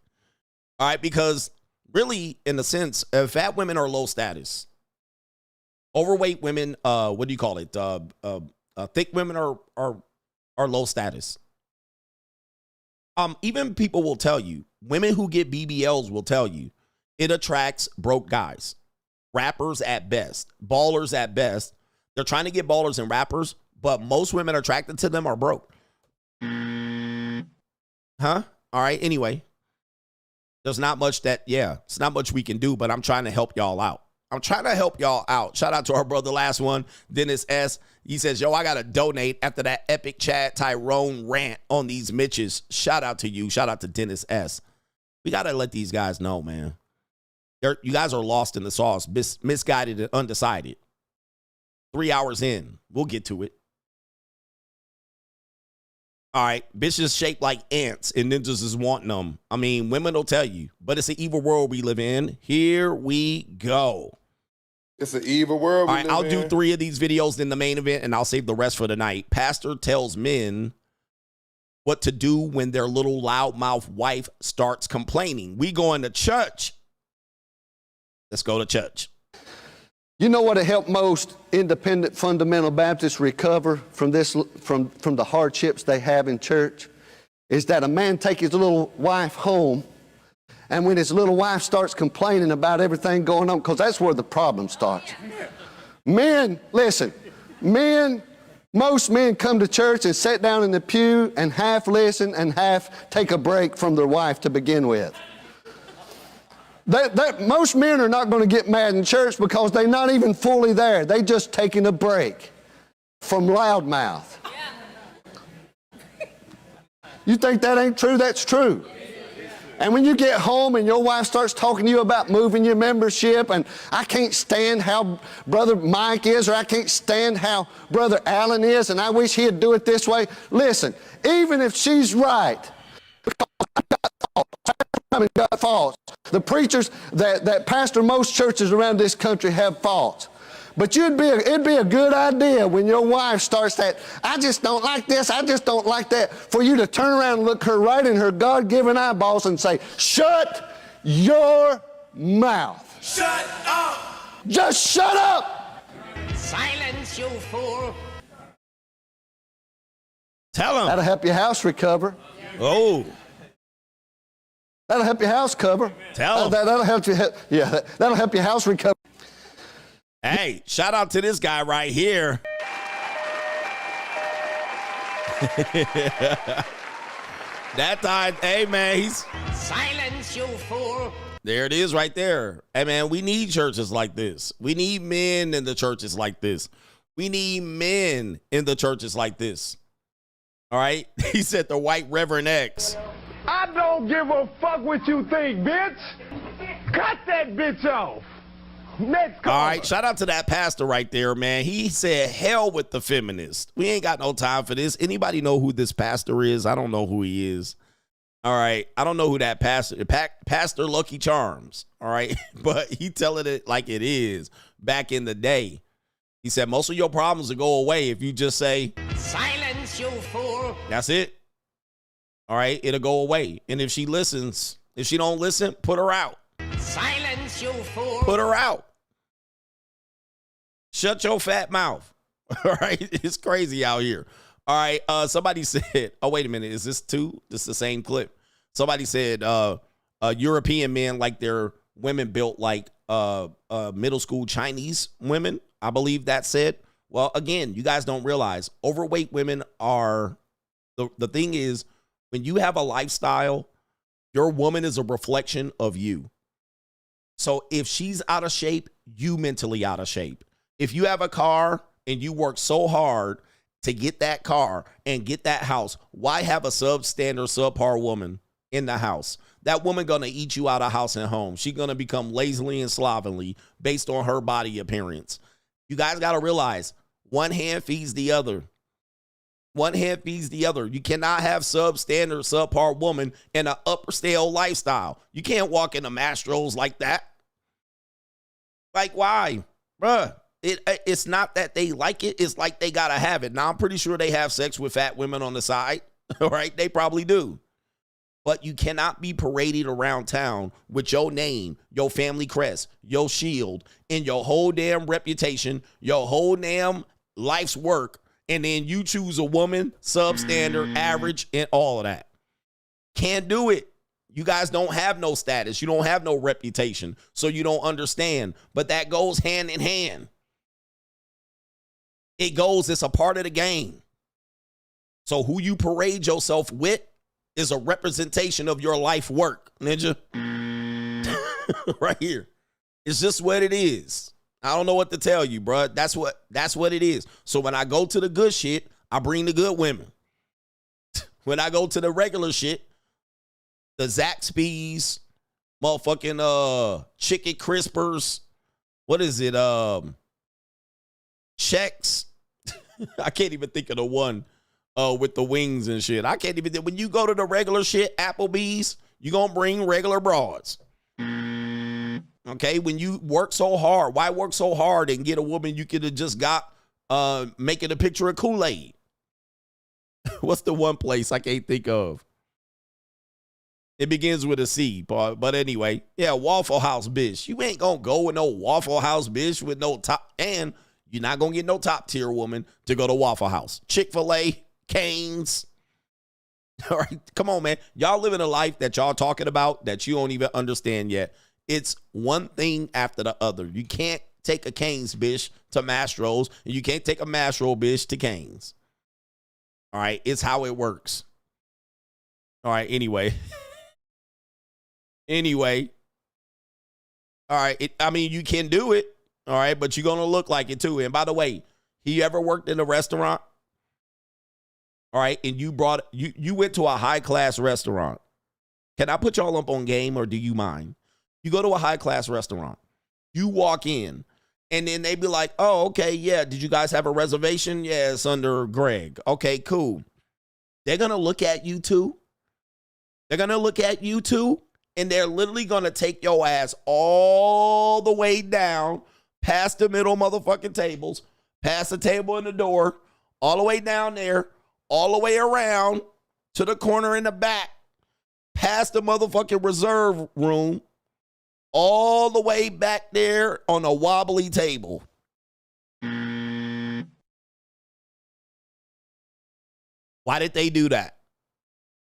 All right, because really, in a sense, fat women are low status. Overweight women, what do you call it? Thick women are low status. Even people will tell you, women who get BBLs will tell you, it attracts broke guys. Rappers at best, ballers at best. They're trying to get ballers and rappers, but most women attracted to them are broke. Huh? All right, anyway. There's not much it's not much we can do, but I'm trying to help y'all out. Shout out to our brother, last one, Dennis S. He says, yo, I got to donate after that epic Chad Tyrone rant on these Mitches. Shout out to you. Shout out to Dennis S. We got to let these guys know, man. You guys are lost in the sauce, misguided and undecided. 3 hours in. We'll get to it. All right, bitches shaped like ants and ninjas is wanting them. I mean, women will tell you, but it's an evil world we live in. Here we go. It's an evil world. All right, I'll do 3 of these videos in the main event, and I'll save the rest for the night. Pastor tells men what to do when their little loudmouth wife starts complaining. We going to church. Let's go to church. You know what will help most independent fundamental Baptists recover from this, from the hardships they have in church, is that a man take his little wife home, and when his little wife starts complaining about everything going on, because that's where the problem starts. Men, listen, most men come to church and sit down in the pew and half listen and half take a break from their wife to begin with. Most men are not going to get mad in church because they're not even fully there. They just taking a break from loudmouth. You think that ain't true? That's true. And when you get home and your wife starts talking to you about moving your membership, and I can't stand how Brother Mike is, or I can't stand how Brother Allen is, and I wish he'd do it this way. Listen, even if she's right, got faults. The preachers that pastor most churches around this country have faults. But it'd be a good idea when your wife starts that, I just don't like this, I just don't like that, for you to turn around and look her right in her God-given eyeballs and say, shut your mouth. Shut up! Just shut up! Silence, you fool! Tell him. That'll help your house recover. Oh. That'll help your house cover. Tell him. That'll help you. Yeah, that'll help your house recover. Hey, shout out to this guy right here. That time, hey man, he's Silence, you fool! there. It is right there. Hey man, we need churches like this. We need men in the churches like this. We need men in the churches like this. All right. He said the white Reverend X. I don't give a fuck what you think, bitch. Cut that bitch off. Next call. All right, shout out to that pastor right there, man. He said, hell with the feminists. We ain't got no time for this. Anybody know who this pastor is? I don't know who he is. All right, I don't know who that pastor, Pastor Lucky Charms, all right? But he telling it like it is back in the day. He said, most of your problems will go away if you just say, Silence, you fool! That's it. All right, it'll go away. And if she listens, if she don't listen, put her out. Silence, you fool! Put her out. Shut your fat mouth. All right, it's crazy out here. All right, somebody said, oh, wait a minute. Is this two? This is the same clip. Somebody said European men like their women built like middle school Chinese women. I believe that said. Well, again, you guys don't realize overweight women are, the thing is, when you have a lifestyle, your woman is a reflection of you. So if she's out of shape, you mentally out of shape. If you have a car and you work so hard to get that car and get that house, why have a substandard, subpar woman in the house? That woman going to eat you out of house and home. She's going to become lazily and slovenly based on her body appearance. You guys got to realize one hand feeds the other. One hand feeds the other. You cannot have substandard, subpar woman in an upper scale lifestyle. You can't walk into Mastros like that. Like, why? Bruh, it's not that they like it. It's like they got to have it. Now, I'm pretty sure they have sex with fat women on the side. All right? They probably do. But you cannot be paraded around town with your name, your family crest, your shield, and your whole damn reputation, your whole damn life's work, and then you choose a woman, substandard, average, and all of that. Can't do it. You guys don't have no status. You don't have no reputation, so you don't understand. But that goes hand in hand. It goes, it's a part of the game. So who you parade yourself with is a representation of your life work, ninja. Right here. It's just what it is. I don't know what to tell you, bro. That's what it is. So when I go to the good shit, I bring the good women. When I go to the regular shit, the Zaxby's, motherfucking chicken crispers, what is it? Checks. I can't even think of the one with the wings and shit. I can't even think. When you go to the regular shit, Applebee's, you gonna bring regular broads. Okay, when you work so hard, why work so hard and get a woman you could have just got making a picture of Kool-Aid? What's the one place I can't think of? It begins with a C, but anyway, yeah, Waffle House, bitch. You ain't gonna go with no Waffle House, bitch, with no top, and you're not gonna get no top tier woman to go to Waffle House. Chick-fil-A, Cane's. All right, come on, man. Y'all living a life that y'all talking about that you don't even understand yet. It's one thing after the other. You can't take a Cane's bitch to Mastro's, and you can't take a Mastro bitch to Cane's. All right, it's how it works. All right, anyway. All right, I mean, you can do it, all right, but you're going to look like it too. And by the way, you ever worked in a restaurant? All right, and you went to a high-class restaurant, Can I put y'all up on game or do you mind? You go to a high-class restaurant. You walk in, and then they be like, oh, okay, yeah, did you guys have a reservation? Yeah, it's under Greg. Okay, cool. They're going to look at you too. They're going to look at you too, and they're literally going to take your ass all the way down past the middle motherfucking tables, past the table in the door, all the way down there, all the way around to the corner in the back, past the motherfucking reserve room, all the way back there on a wobbly table. Why did they do that?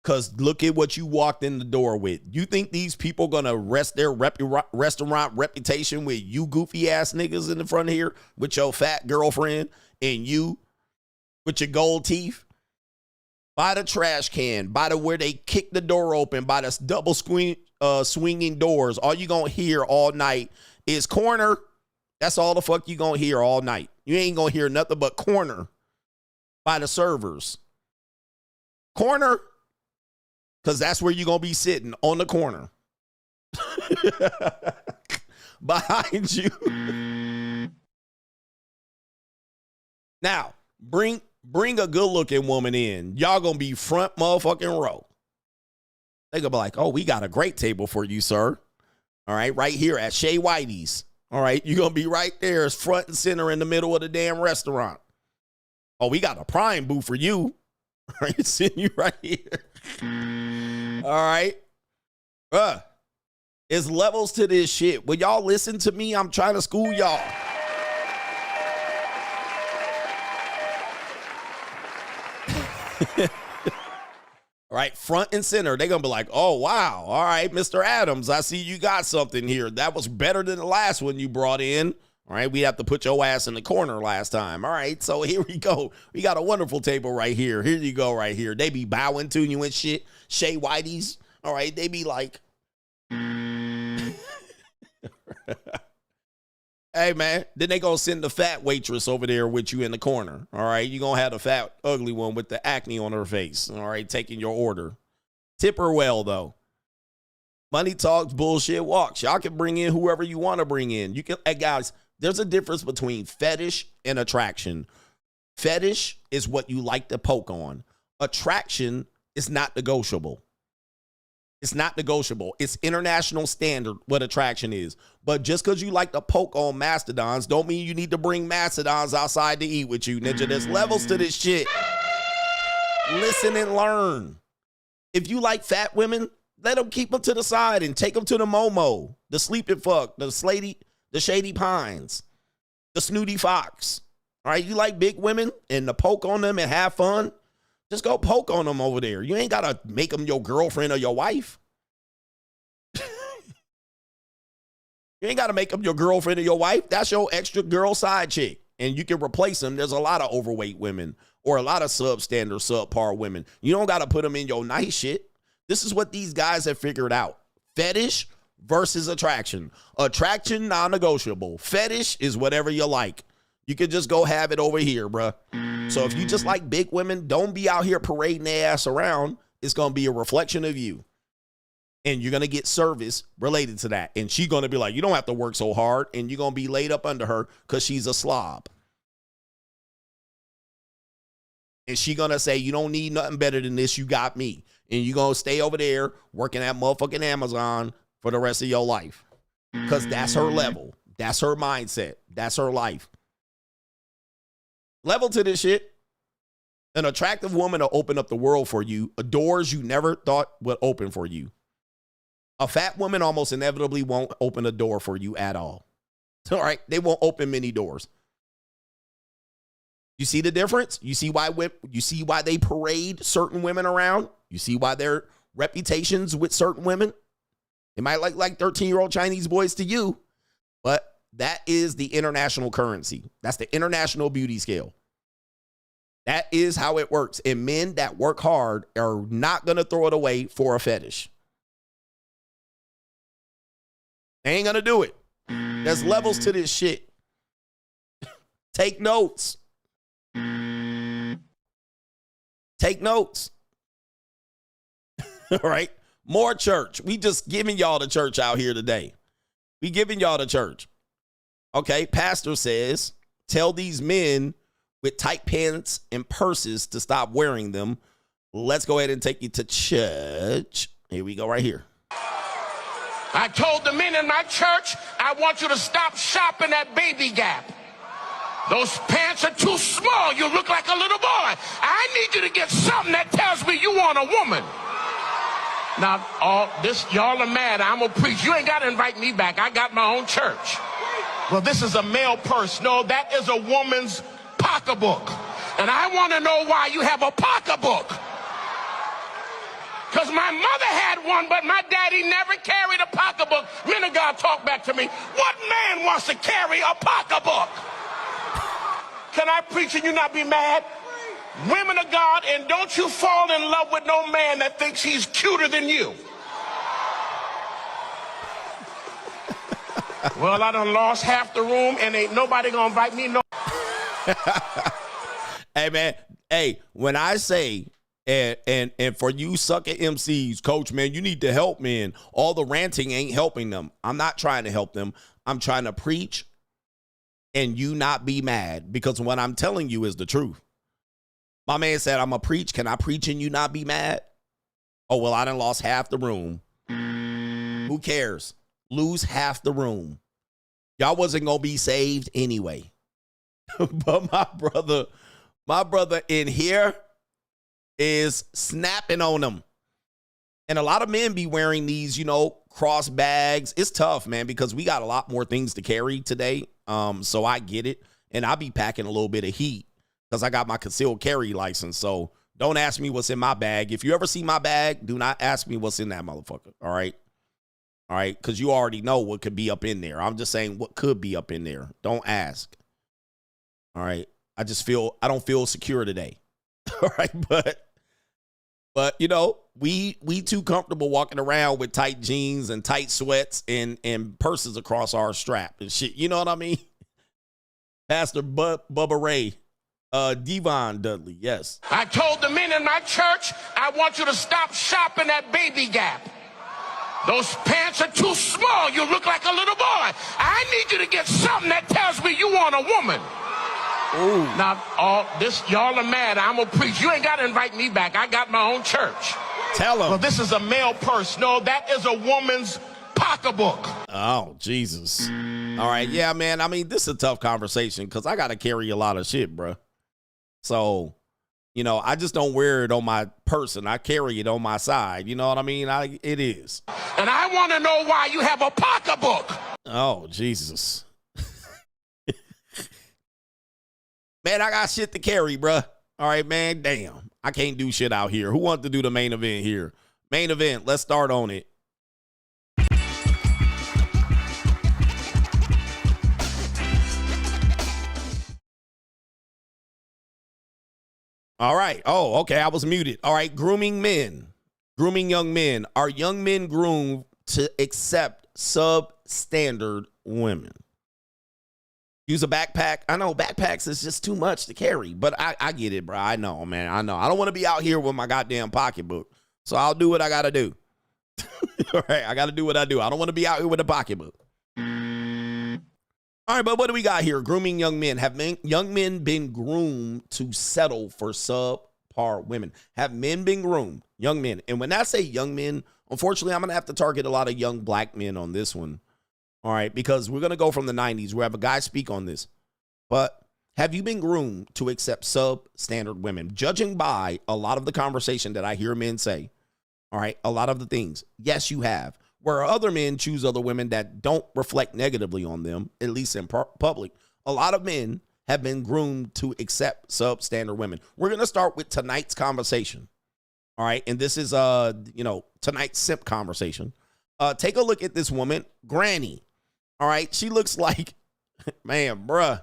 Because look at what you walked in the door with. You think these people going to rest their restaurant reputation with you goofy ass niggas in the front here with your fat girlfriend and you with your gold teeth? By the trash can, by the where they kick the door open, by the double swinging doors, all you gonna hear all night is corner. That's all the fuck you gonna hear all night. You ain't gonna hear nothing but corner by the servers. Corner, because that's where you're gonna be sitting, on the corner. Behind you. Now, bring a good-looking woman in. Y'all gonna be front motherfucking row. They gonna be like, oh, we got a great table for you, sir. All right, right here at Shea Whitey's. All right, you're gonna be right there as front and center in the middle of the damn restaurant. Oh, we got a prime booth for you. All right, sitting you right here. All right. It's levels to this shit. Will y'all listen to me? I'm trying to school y'all. All right, front and center. They're going to be like, oh, wow. All right, Mr. Adams, I see you got something here. That was better than the last one you brought in. All right, we have to put your ass in the corner last time. All right, so here we go. We got a wonderful table right here. Here you go right here. They be bowing to you and shit. Shea Whitey's. All right, they be like, hey, man. Then they going to send the fat waitress over there with you in the corner. All right, you going to have the fat, ugly one with the acne on her face. All right, taking your order. Tip her well, though. Money talks, bullshit walks. Y'all can bring in whoever you want to bring in. You can, hey, guys, there's a difference between fetish and attraction. Fetish is what you like to poke on. Attraction is not negotiable. It's not negotiable. It's international standard what attraction is. But just because you like to poke on mastodons don't mean you need to bring mastodons outside to eat with you, ninja. There's levels to this shit. Listen and learn. If you like fat women, let them keep them to the side and take them to the Momo, the Sleeping Fuck, the Shady Pines, the Snooty Fox. All right, you like big women and to poke on them and have fun? Just go poke on them over there. You ain't got to make them your girlfriend or your wife. You ain't got to make them your girlfriend or your wife. That's your extra girl side chick. And you can replace them. There's a lot of overweight women or a lot of substandard, subpar women. You don't got to put them in your nice shit. This is what these guys have figured out. Fetish versus attraction. Attraction, non-negotiable. Fetish is whatever you like. You can just go have it over here, bruh. So if you just like big women, don't be out here parading their ass around. It's going to be a reflection of you. And you're going to get service related to that. And she's going to be like, you don't have to work so hard. And you're going to be laid up under her because she's a slob. And she's going to say, you don't need nothing better than this. You got me. And you're going to stay over there working at motherfucking Amazon for the rest of your life. Because that's her level. That's her mindset. That's her life. Level to this shit. An attractive woman will open up the world for you. Doors you never thought would open for you. A fat woman almost inevitably won't open a door for you at all. All right? They won't open many doors. You see the difference? You see why they parade certain women around? You see why their reputations with certain women? They might look like 13-year-old Chinese boys to you, but that is the international currency. That's the international beauty scale. That is how it works. And men that work hard are not going to throw it away for a fetish. They ain't going to do it. There's levels to this shit. Take notes. Take notes. All right. More church. We just giving y'all the church out here today. We giving y'all the church. Okay, pastor says, tell these men with tight pants and purses to stop wearing them. Let's go ahead and take you to church. Here we go right here. I told the men in my church, I want you to stop shopping at Baby Gap. Those pants are too small. You look like a little boy. I need you to get something that tells me you want a woman. Now, all this, y'all are mad. I'm gonna preach. You ain't got to invite me back. I got my own church. Well, this is a male purse. No, that is a woman's pocketbook. And I want to know why you have a pocketbook. Because my mother had one, but my daddy never carried a pocketbook. Men of God, talk back to me. What man wants to carry a pocketbook? Can I preach and you not be mad? Women of God, and don't you fall in love with no man that thinks he's cuter than you. Well, I done lost half the room and ain't nobody gonna invite me no. Hey, man. Hey, when I say, and for you sucker MCs, coach, man, you need to help men. All the ranting ain't helping them. I'm not trying to help them. I'm trying to preach and you not be mad because what I'm telling you is the truth. My man said, I'm going to preach. Can I preach and you not be mad? Oh, well, I done lost half the room. Who cares? Lose half the room. Y'all wasn't going to be saved anyway. But my brother in here is snapping on them. And a lot of men be wearing these, you know, cross bags. It's tough, man, because we got a lot more things to carry today. So I get it. And I be packing a little bit of heat because I got my concealed carry license. So don't ask me what's in my bag. If you ever see my bag, do not ask me what's in that motherfucker. All right. All right. Because you already know what could be up in there. I'm just saying what could be up in there. Don't ask. All right. I don't feel secure today. All right. But you know, we too comfortable walking around with tight jeans and tight sweats and purses across our strap and shit. You know what I mean? Pastor Bubba Ray, Devon Dudley, yes. I told the men in my church, I want you to stop shopping at Baby Gap. Those pants are too small. You look like a little boy. I need you to get something that tells me you want a woman. Ooh. Now, all this, y'all are mad. I'm going to preach. You ain't got to invite me back. I got my own church. Tell them. Well, this is a male purse. No, that is a woman's pocketbook. Oh, Jesus. All right. Yeah, man. I mean, this is a tough conversation because I got to carry a lot of shit, bro. So, you know, I just don't wear it on my person. I carry it on my side. You know what I mean? It is. And I want to know why you have a pocketbook. Oh, Jesus. Man, I got shit to carry, bruh. All right, man. Damn. I can't do shit out here. Who wants to do the main event here? Main event. Let's start on it. All right. Oh, okay. I was muted. All right. Grooming men. Grooming young men. Are young men groomed to accept substandard women? Use a backpack. I know backpacks is just too much to carry, but I get it, bro. I know, man. I know. I don't want to be out here with my goddamn pocketbook, so I'll do what I got to do. All right, I got to do what I do. I don't want to be out here with a pocketbook. All right, but what do we got here? Grooming young men. Have young men been groomed to settle for subpar women? Have men been groomed? Young men. And when I say young men, unfortunately, I'm going to have to target a lot of young black men on this one. All right, because we're going to go from the 90s. We have a guy speak on this. But have you been groomed to accept substandard women? Judging by a lot of the conversation that I hear men say, all right, a lot of the things, yes, you have. Where other men choose other women that don't reflect negatively on them, at least in public, a lot of men have been groomed to accept substandard women. We're going to start with tonight's conversation. All right, and this is, tonight's simp conversation. Take a look at this woman, Granny. All right, she looks like, man, bruh,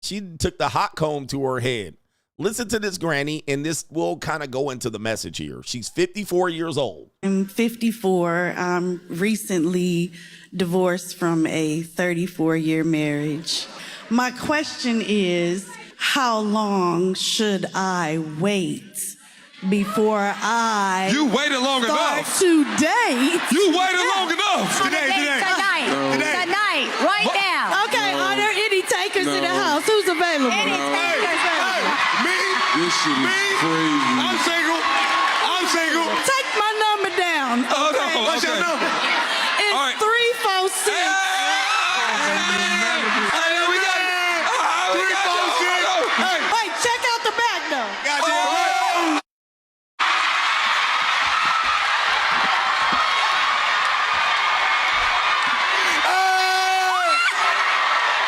she took the hot comb to her head. Listen to this Granny, and this will kind of go into the message here. She's 54 years old. I'm 54. I'm recently divorced from a 34-year marriage. My question is, how long should I wait before I You waited long start enough. to date. You waited long enough. Tonight, right now. Okay, are there any takers in the house? Who's available? Any takers? Me? This shit is crazy. I'm single. I'm single. Take my number down. Oh, no. What's your number? It's All right. 346. We got it. 346. Hey. Wait, check out the back though.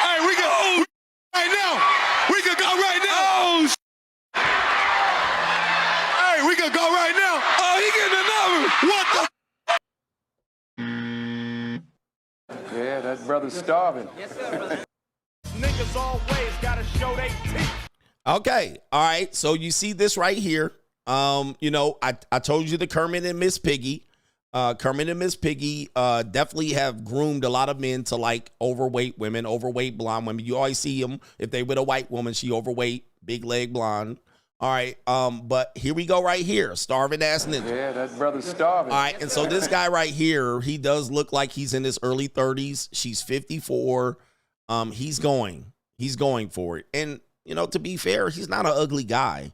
Hey, we can right now. We can go right now. Hey, we can go right now. Oh, he getting a number. What the? Yeah, that brother's starving. Niggas always gotta show they teeth. Okay. All right. So you see this right here. You know, I told you the Kermit and Miss Piggy. Kermit and Miss Piggy definitely have groomed a lot of men to like overweight women, overweight blonde women. You always see them. If they with a white woman, she overweight, big leg blonde. All right. But here we go right here. Starving ass ninja. Yeah, that brother's starving. All right. And so this guy right here, he does look like he's in his early 30s. She's 54. He's going for it. And, you know, to be fair, he's not an ugly guy.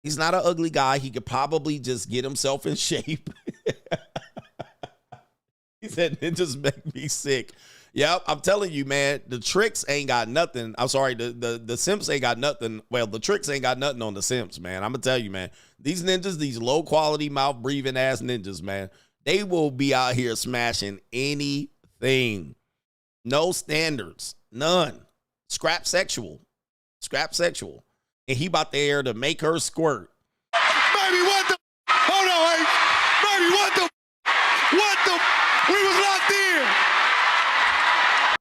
He's not an ugly guy. He could probably just get himself in shape. He said, it just make me sick. Yep, I'm telling you, man, the tricks ain't got nothing. I'm sorry, the simps ain't got nothing. Well, the tricks ain't got nothing on the simps, man. I'm going to tell you, man. These ninjas, these low-quality, mouth-breathing ass ninjas, man, they will be out here smashing anything. No standards. None. Scrap sexual. And he about there to make her squirt. Baby, what the? Hold on, hey. Baby, what the? We was locked in.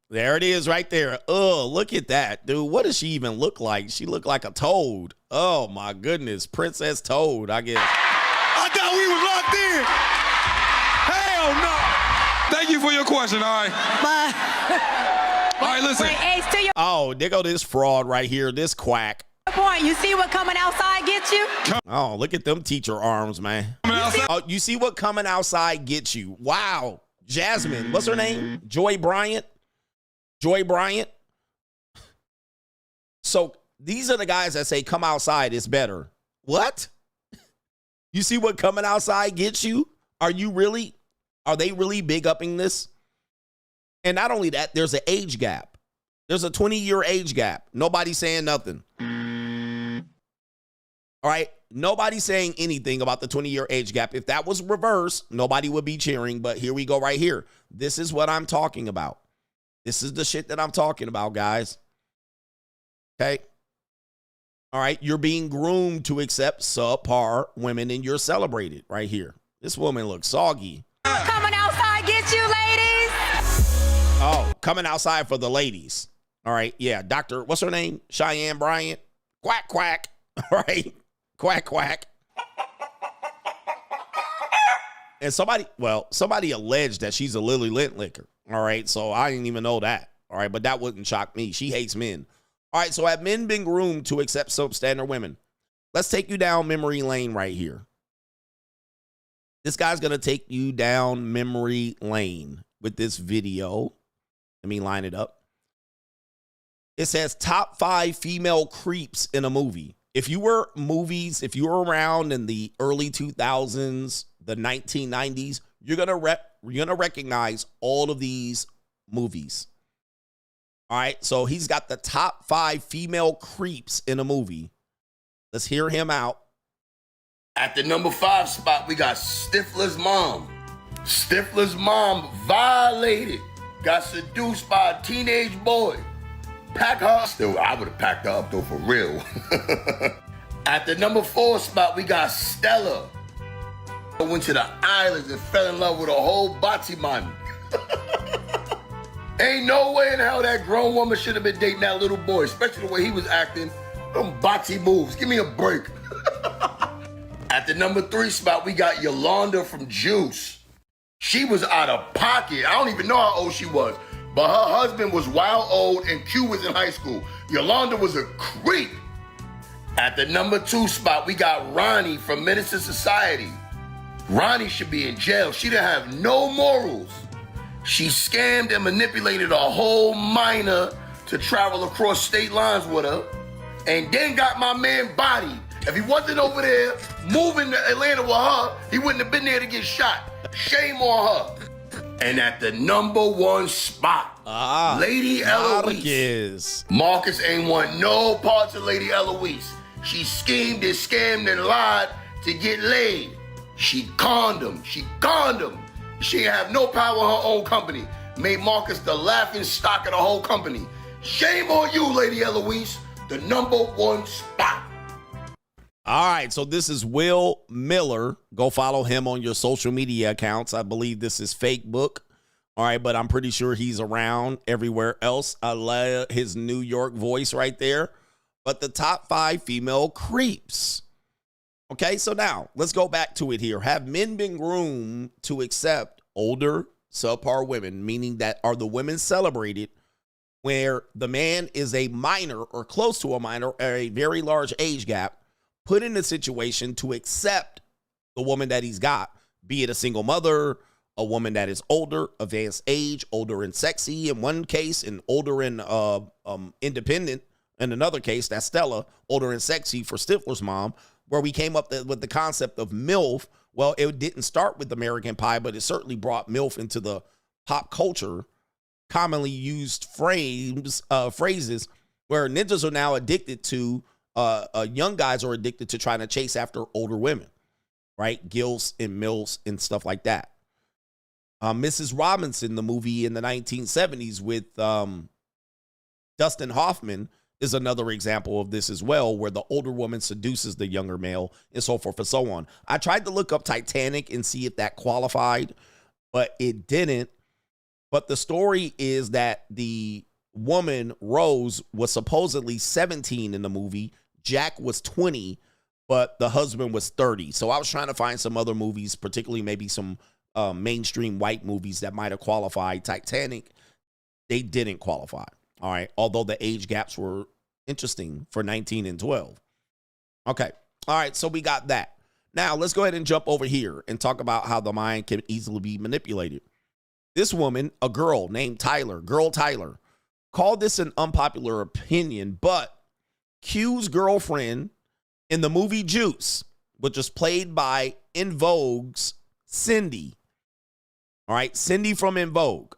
There it is right there. Oh, look at that, dude. What does she even look like? She look like a toad. Oh, my goodness. Princess Toad, I guess. I thought we was locked in. Hell no. Thank you for your question, all right? Bye. All right, listen. Wait, Ace, to your Oh, there go this fraud right here, this quack. point, you see what coming outside gets you? Oh, look at them teacher arms, man. Oh, you see what coming outside gets you. Wow. Jasmine, what's her name? Joy Bryant. So these are the guys that say come outside is better. What? You see what coming outside gets you? Are they really big upping this? And not only that, there's an age gap. There's a 20-year age gap. Nobody's saying nothing. All right. Nobody's saying anything about the 20-year age gap. If that was reversed, nobody would be cheering. But here we go right here. This is what I'm talking about. This is the shit that I'm talking about, guys. Okay. All right. You're being groomed to accept subpar women and you're celebrated right here. This woman looks soggy. Coming outside gets you, ladies. Oh, coming outside for the ladies. All right. Yeah. Dr. What's her name? Cheyenne Bryant. Quack, quack. All right. Quack, quack. And somebody alleged that she's a Lily Lint licker. All right. So I didn't even know that. All right. But that wouldn't shock me. She hates men. All right. So have men been groomed to accept substandard women? Let's take you down memory lane right here. This guy's going to take you down memory lane with this video. Let me line it up. It says top 5 female creeps in a movie. If you were around in the early 2000s, the 1990s, you're gonna recognize all of these movies. All right, so he's got the top 5 female creeps in a movie. Let's hear him out. At the number 5 spot, we got Stifler's mom. Stifler's mom violated, got seduced by a teenage boy. Pack her. Still, I would have packed her up though, for real. At the number 4 spot, we got Stella. Went to the islands and fell in love with a whole Batiman. Ain't no way in hell that grown woman should have been dating that little boy, especially the way he was acting. Them Bati moves. Give me a break. At the number 3 spot, we got Yolanda from Juice. She was out of pocket. I don't even know how old she was. But her husband was wild old and Q was in high school. Yolanda was a creep. At the number 2 spot, we got Ronnie from Menace to Society. Ronnie should be in jail. She didn't have no morals. She scammed and manipulated a whole minor to travel across state lines with her, and then got my man bodied. If he wasn't over there moving to Atlanta with her, he wouldn't have been there to get shot. Shame on her. And at the number 1 spot, Lady Eloise. Marcus ain't want no parts of Lady Eloise. She schemed and scammed and lied to get laid. She conned him. She ain't have no power in her own company. Made Marcus the laughing stock of the whole company. Shame on you, Lady Eloise. The number 1 spot. All right, so this is Will Miller. Go follow him on your social media accounts. I believe this is fake book. All right, but I'm pretty sure he's around everywhere else. I love his New York voice right there. But the top 5 female creeps. Okay, so now let's go back to it here. Have men been groomed to accept older, subpar women, meaning that are the women celebrated where the man is a minor or close to a minor or a very large age gap, put in a situation to accept the woman that he's got, be it a single mother, a woman that is older, advanced age, older and sexy in one case, and older and independent in another case. That's Stella, older and sexy for Stifler's mom, where we came up with the concept of MILF. Well, it didn't start with American Pie, but it certainly brought MILF into the pop culture, commonly used phrases where ninjas are now addicted to, young guys are addicted to trying to chase after older women, right? Gills and mills and stuff like that. Mrs. Robinson, the movie in the 1970s with Dustin Hoffman, is another example of this as well, where the older woman seduces the younger male and so forth and so on. I tried to look up Titanic and see if that qualified, but it didn't. But the story is that the woman, Rose, was supposedly 17 in the movie. Jack was 20, but the husband was 30. So I was trying to find some other movies, particularly maybe some mainstream white movies that might have qualified. Titanic, they didn't qualify. All right. Although the age gaps were interesting for 19 and 12. Okay. All right. So we got that. Now let's go ahead and jump over here and talk about how the mind can easily be manipulated. This woman, a girl named Tyler, called this an unpopular opinion, but Q's girlfriend in the movie Juice, which was played by En Vogue's Cindy. All right. Cindy from En Vogue.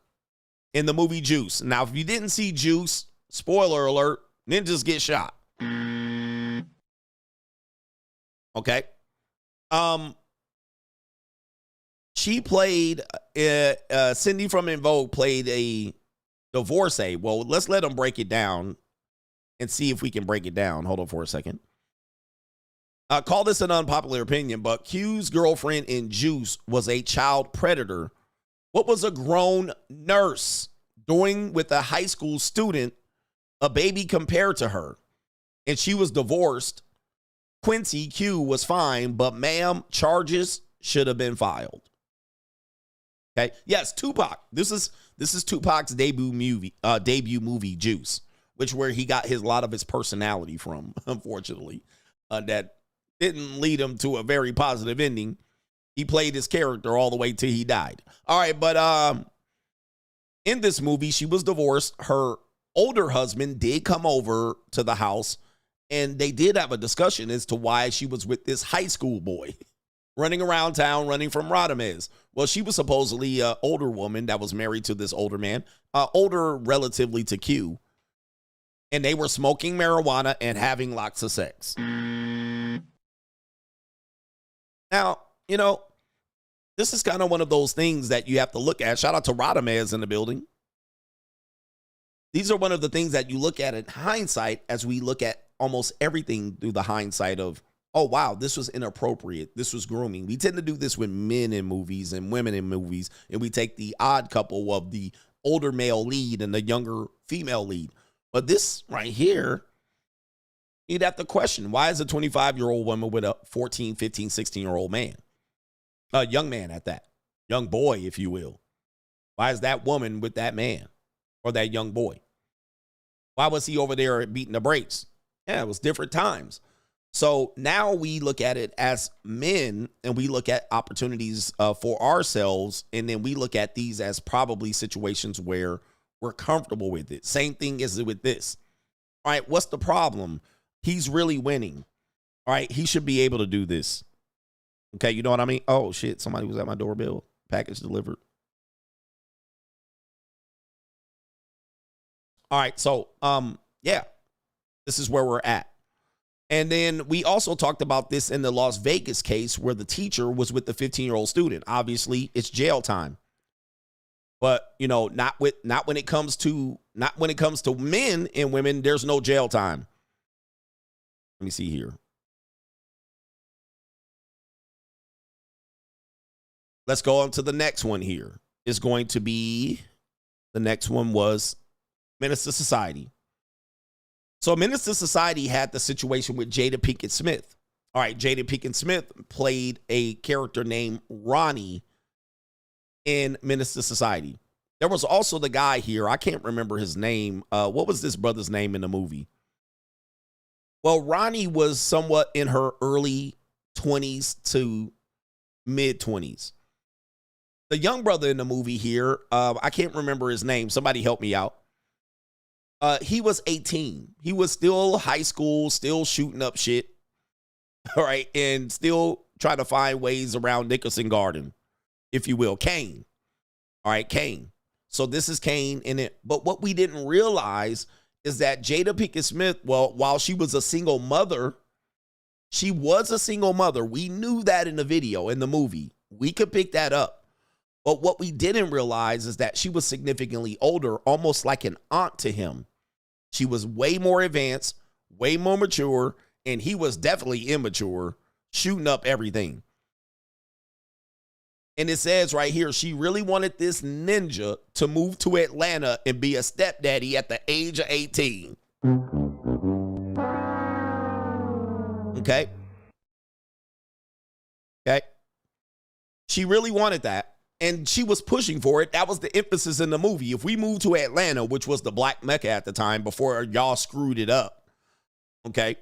In the movie Juice. Now, if you didn't see Juice, spoiler alert, ninjas get shot. Okay. She played, Cindy from En Vogue played a divorcee. Well, let's let them break it down and see if we can break it down. Hold on for a second. Call this an unpopular opinion, but Q's girlfriend in Juice was a child predator. What was a grown nurse doing with a high school student, a baby compared to her? And she was divorced. Quincy Q was fine, but ma'am, charges should have been filed. Okay. Yes, Tupac. This is Tupac's debut movie, Juice, which where he got a lot of his personality from, unfortunately. That didn't lead him to a very positive ending. He played his character all the way till he died. All right, but in this movie, she was divorced. Her older husband did come over to the house, and they did have a discussion as to why she was with this high school boy running around town, running from Radames. Well, she was supposedly an older woman that was married to this older man, older relatively to Q, and they were smoking marijuana and having lots of sex. Now, you know, this is kind of one of those things that you have to look at. Shout out to Radames in the building. These are one of the things that you look at in hindsight as we look at almost everything through the hindsight of, oh, wow, this was inappropriate. This was grooming. We tend to do this with men in movies and women in movies, and we take the odd couple of the older male lead and the younger female lead. But this right here, you'd have to question, why is a 25-year-old woman with a 14, 15, 16-year-old man? A young man at that. Young boy, if you will. Why is that woman with that man or that young boy? Why was he over there beating the brakes? Yeah, it was different times. So now we look at it as men and we look at opportunities for ourselves. And then we look at these as probably situations where we're comfortable with it. Same thing as with this. All right, what's the problem? He's really winning. All right, he should be able to do this. Okay, you know what I mean? Oh, shit, somebody was at my doorbell. Package delivered. All right, so, yeah, this is where we're at. And then we also talked about this in the Las Vegas case where the teacher was with the 15-year-old student. Obviously, it's jail time. But, you know, not when it comes to men and women, there's no jail time. Let me see here. Let's go on to the next one here. It's going to be, the next one was Menace to Society. So Menace to Society had the situation with Jada Pinkett Smith. All right, Jada Pinkett Smith played a character named Ronnie in Menace to Society. There was also the guy here. I can't remember his name. What was this brother's name in the movie? Well, Ronnie was somewhat in her early 20s to mid 20s. The young brother in the movie here, I can't remember his name. Somebody help me out. He was 18. He was still high school, still shooting up shit. All right. And still trying to find ways around Nicholson Garden, if you will. Kane. All right. Kane. So this is Kane in it. But what we didn't realize is that Jada Pinkett Smith, well, while she was a single mother, she was a single mother. We knew that in the video, in the movie. We could pick that up. But what we didn't realize is that she was significantly older, almost like an aunt to him. She was way more advanced, way more mature, and he was definitely immature, shooting up everything. And it says right here, she really wanted this ninja to move to Atlanta and be a stepdaddy at the age of 18. Okay. Okay. She really wanted that. And she was pushing for it. That was the emphasis in the movie. If we move to Atlanta, which was the Black Mecca at the time before y'all screwed it up. Okay.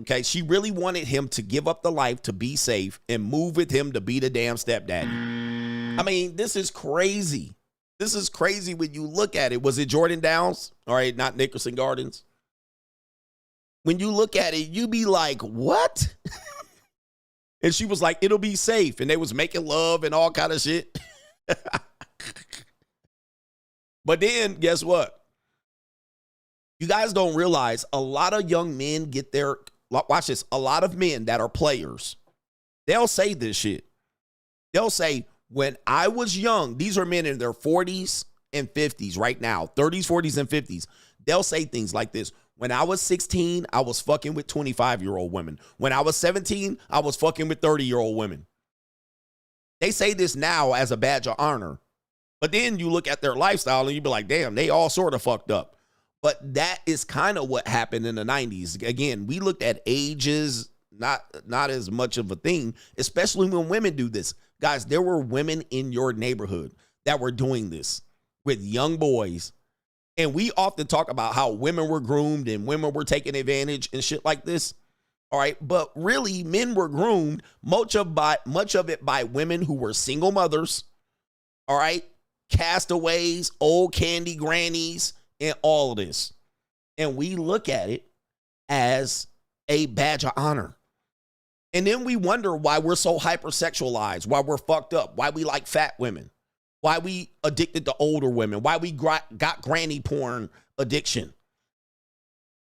Okay. She really wanted him to give up the life to be safe and move with him to be the damn stepdaddy. I mean, this is crazy. This is crazy when you look at it. Was it Jordan Downs? All right. Not Nicholson Gardens. When you look at it, you be like, what? And she was like, it'll be safe. And they was making love and all kind of shit. But then, guess what? You guys don't realize a lot of young men get their, watch this, a lot of men that are players, they'll say this shit. They'll say, when I was young, these are men in their 40s and 50s right now, 30s, 40s, and 50s. They'll say things like this. When I was 16, I was fucking with 25-year-old women. When I was 17, I was fucking with 30-year-old women. They say this now as a badge of honor. But then you look at their lifestyle and you be like, damn, they all sort of fucked up. But that is kind of what happened in the 90s. Again, we looked at ages, not as much of a thing, especially when women do this. Guys, there were women in your neighborhood that were doing this with young boys. And we often talk about how women were groomed and women were taking advantage and shit like this. All right. But really, men were groomed, much of it by women who were single mothers. All right. Castaways, old candy grannies, and all of this. And we look at it as a badge of honor. And then we wonder why we're so hypersexualized, why we're fucked up, why we like fat women. Why we addicted to older women, why we got granny porn addiction.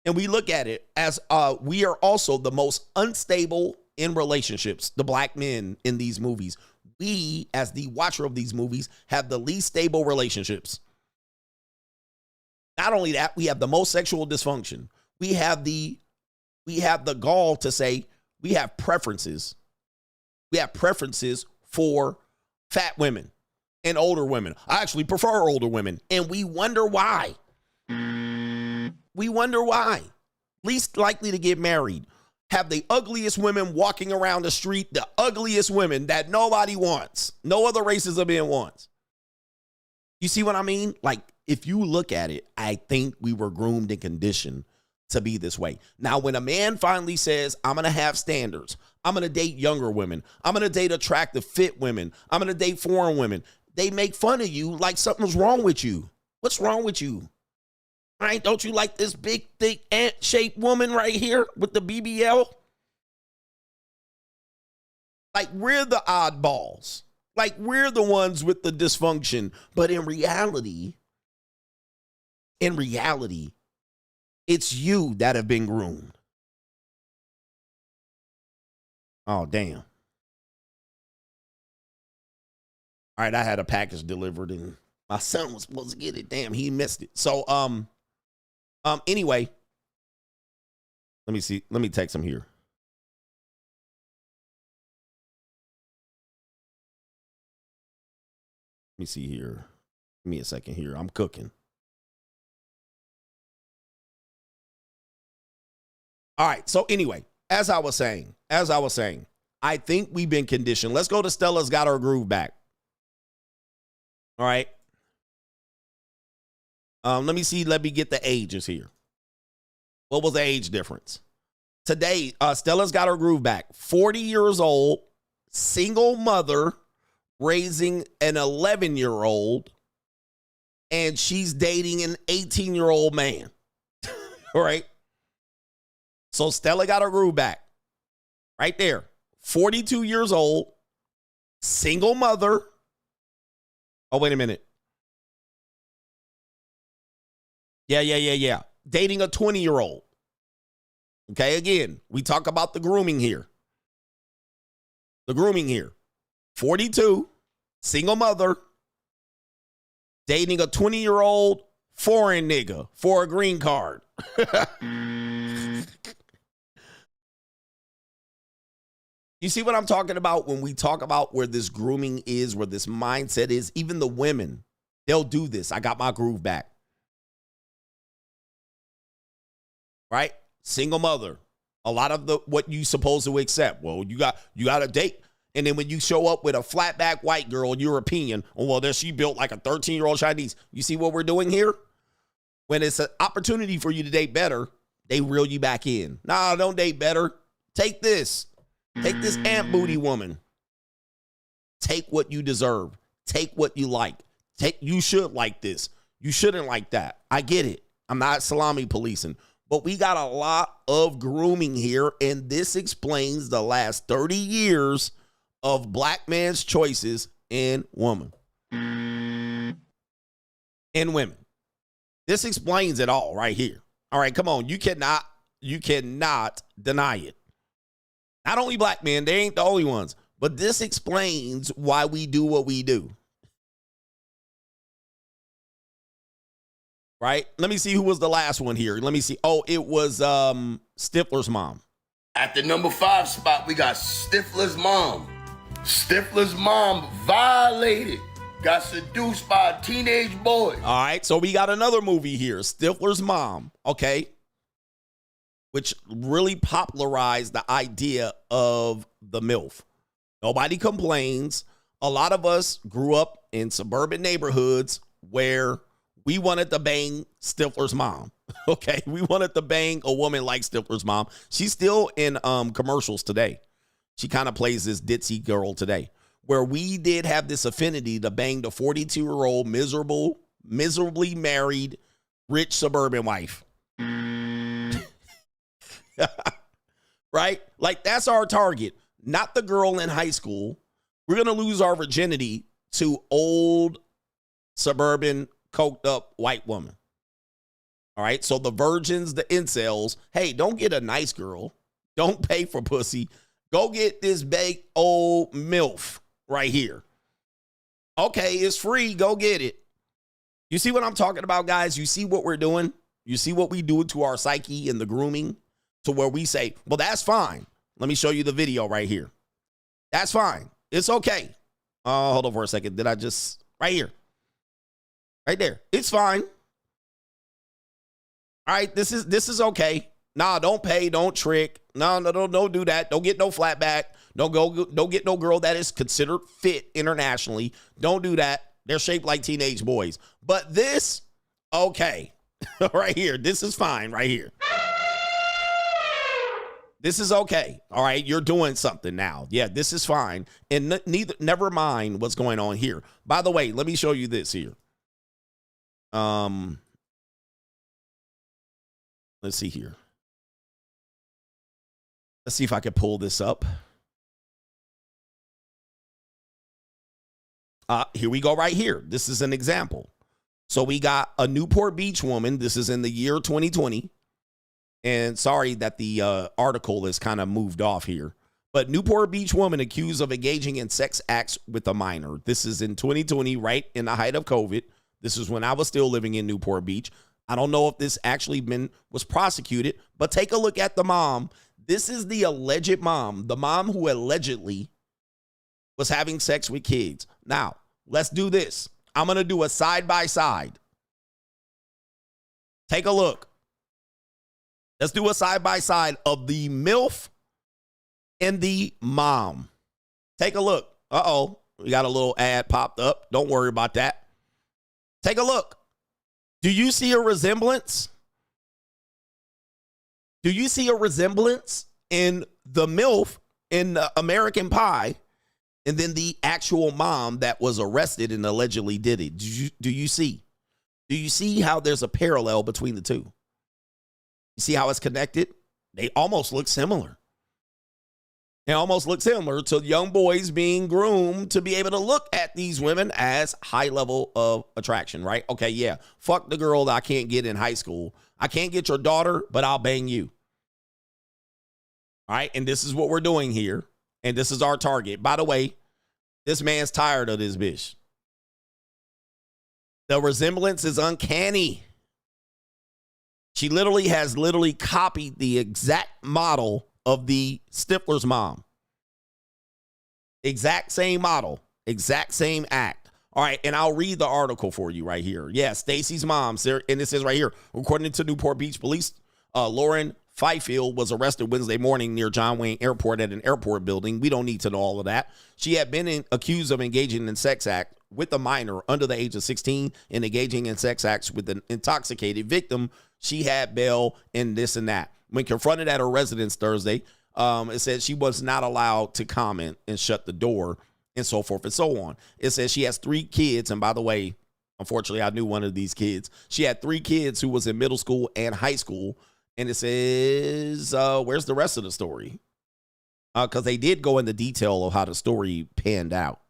And we look at it as we are also the most unstable in relationships, the black men in these movies. We, as the watcher of these movies, have the least stable relationships. Not only that, we have the most sexual dysfunction. We have the gall to say we have preferences. We have preferences for fat women. And older women. I actually prefer older women. And we wonder why. We wonder why. Least likely to get married. Have the ugliest women walking around the street. The ugliest women that nobody wants. No other races of men wants. You see what I mean? Like, if you look at it, I think we were groomed and conditioned to be this way. Now, when a man finally says, I'm going to have standards, I'm going to date younger women, I'm going to date attractive, fit women, I'm going to date foreign women, they make fun of you like something's wrong with you. What's wrong with you? Right? Don't you like this big, thick, ant-shaped woman right here with the BBL? Like, we're the oddballs. Like, we're the ones with the dysfunction. But in reality, it's you that have been groomed. Oh, damn. All right, I had a package delivered and my son was supposed to get it. Damn, he missed it. So, anyway, let me see. Let me text him here. Let me see here. Give me a second here. I'm cooking. All right. So anyway, as I was saying, I think we've been conditioned. Let's go to Stella's Got Her Groove Back. All right. Let me see. Let me get the ages here. What was the age difference? Today, Stella's Got Her Groove Back. 40 years old, single mother, raising an 11-year-old, and she's dating an 18-year-old man. All right. So Stella got her groove back. Right there. 42 years old, single mother. Oh, wait a minute. Yeah. Dating a 20-year-old. Okay, again, we talk about the grooming here. 42, single mother, dating a 20-year-old foreign nigga for a green card. You see what I'm talking about when we talk about where this grooming is, where this mindset is? Even the women, they'll do this. I got my groove back. Right? Single mother. A lot of what you supposed to accept. Well, you got a date. And then when you show up with a flat back white girl, European, oh, well, then she built like a 13-year-old Chinese. You see what we're doing here? When it's an opportunity for you to date better, they reel you back in. Nah, don't date better. Take this. Take this ant booty woman. Take what you deserve. Take what you like. You should like this. You shouldn't like that. I get it. I'm not salami policing. But we got a lot of grooming here, and this explains the last 30 years of black man's choices in women. In women. This explains it all right here. All right, come on. You cannot deny it. Not only black men, they ain't the only ones, but this explains why we do what we do. Right? Let me see who was the last one here. Let me see. Oh, it was Stifler's mom. At the number 5 spot, we got Stifler's mom. Stifler's mom violated, got seduced by a teenage boy. All right, so we got another movie here, Stifler's mom, okay, which really popularized the idea of the MILF. Nobody complains. A lot of us grew up in suburban neighborhoods where we wanted to bang Stifler's mom. Okay, we wanted to bang a woman like Stifler's mom. She's still in commercials today. She kind of plays this ditzy girl today, where we did have this affinity to bang the 42-year-old miserably married, rich suburban wife. Right? Like, that's our target, not the girl in high school. We're going to lose our virginity to old suburban coked up white woman. All right. So the virgins, the incels, hey, don't get a nice girl. Don't pay for pussy. Go get this big old MILF right here. Okay, it's free. Go get it. You see what I'm talking about, guys? You see what we're doing? You see what we do to our psyche in the grooming, to where we say, well, that's fine. Let me show you the video right here. That's fine. It's okay. Hold on for a second. Did I just, right here. Right there. It's fine. All right, this is okay. Nah, don't pay, don't trick. No, don't do that. Don't get no flat back. Don't get no girl that is considered fit internationally. Don't do that. They're shaped like teenage boys. But this, okay. Right here. This is fine right here. This is okay. All right, you're doing something now. Yeah, this is fine. And never mind what's going on here. By the way, let me show you this here. Let's see here. Let's see if I can pull this up. Here we go right here. This is an example. So we got a Newport Beach woman. This is in the year 2020. And sorry that the article is kind of moved off here. But Newport Beach woman accused of engaging in sex acts with a minor. This is in 2020, right in the height of COVID. This is when I was still living in Newport Beach. I don't know if this actually was prosecuted, but take a look at the mom. This is the alleged mom, the mom who allegedly was having sex with kids. Now, let's do this. I'm going to do a side-by-side. Take a look. Let's do a side-by-side of the MILF and the mom. Take a look. Uh-oh. We got a little ad popped up. Don't worry about that. Take a look. Do you see a resemblance? Do you see a resemblance in the MILF in American Pie and then the actual mom that was arrested and allegedly did it? Do you see? Do you see how there's a parallel between the two? You see how it's connected? They almost look similar. They almost look similar to young boys being groomed to be able to look at these women as high level of attraction, right? Okay, yeah. Fuck the girl that I can't get in high school. I can't get your daughter, but I'll bang you. All right, and this is what we're doing here. And this is our target. By the way, this man's tired of this bitch. The resemblance is uncanny. She has copied the exact model of the Stifler's mom. Exact same model, exact same act. All right, and I'll read the article for you right here. Yeah, Stacy's mom, and it says right here, according to Newport Beach Police, Lauren Fifield was arrested Wednesday morning near John Wayne Airport at an airport building. We don't need to know all of that. She had been accused of engaging in sex act with a minor under the age of 16 and engaging in sex acts with an intoxicated victim. She had bail and this and that. When confronted at her residence Thursday, it said she was not allowed to comment and shut the door and so forth and so on. It says she has 3 kids. And by the way, unfortunately, I knew one of these kids. She had 3 kids who was in middle school and high school. And it says, where's the rest of the story? Because they did go into detail of how the story panned out.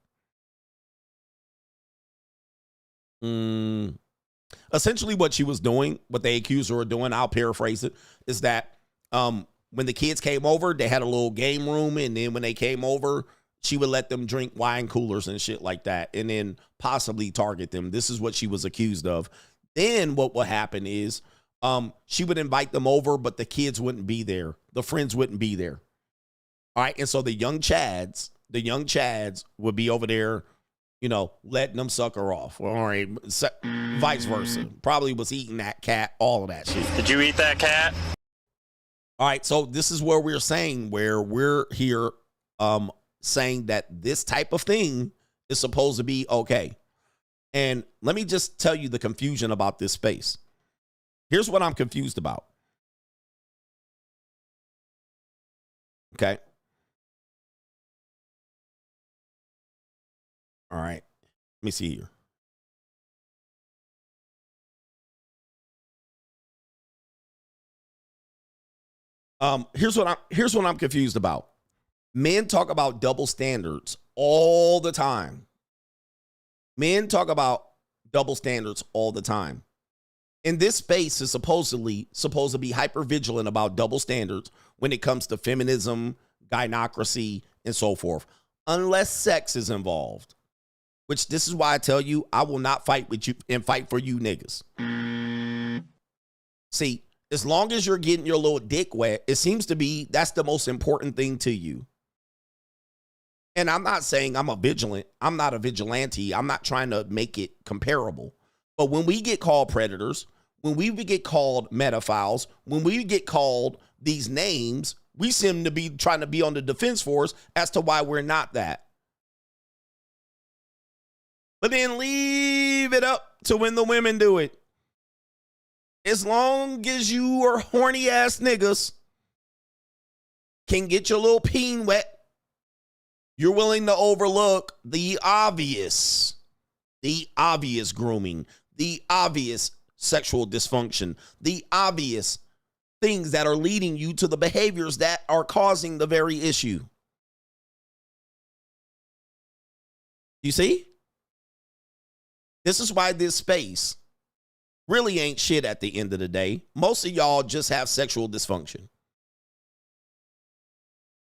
Essentially what she was doing, what they accused her of doing, I'll paraphrase it, is that when the kids came over, they had a little game room. And then when they came over, she would let them drink wine coolers and shit like that. And then possibly target them. This is what she was accused of. Then what would happen is she would invite them over, but the kids wouldn't be there. The friends wouldn't be there. All right. And so the young Chads would be over there, you know, letting them suck her off. All right. Vice versa. Probably was eating that cat, all of that shit. Did you eat that cat? All right. So this is where we're here saying that this type of thing is supposed to be okay. And let me just tell you the confusion about this space. Here's what I'm confused about. Okay. All right. Let me see here. Here's what I'm confused about. Men talk about double standards all the time. Men talk about double standards all the time. And this space is supposed to be hyper vigilant about double standards when it comes to feminism, gynocracy, and so forth, unless sex is involved. Which this is why I tell you, I will not fight with you and fight for you niggas. See, as long as you're getting your little dick wet, it seems to be that's the most important thing to you. And I'm not saying I'm not a vigilante. I'm not trying to make it comparable. But when we get called predators, when we get called pedophiles, when we get called these names, we seem to be trying to be on the defense force as to why we're not that. But then leave it up to when the women do it. As long as you are horny ass niggas can get your little peen wet. You're willing to overlook the obvious grooming, the obvious sexual dysfunction, the obvious things that are leading you to the behaviors that are causing the very issue. You see? This is why this space really ain't shit at the end of the day. Most of y'all just have sexual dysfunction.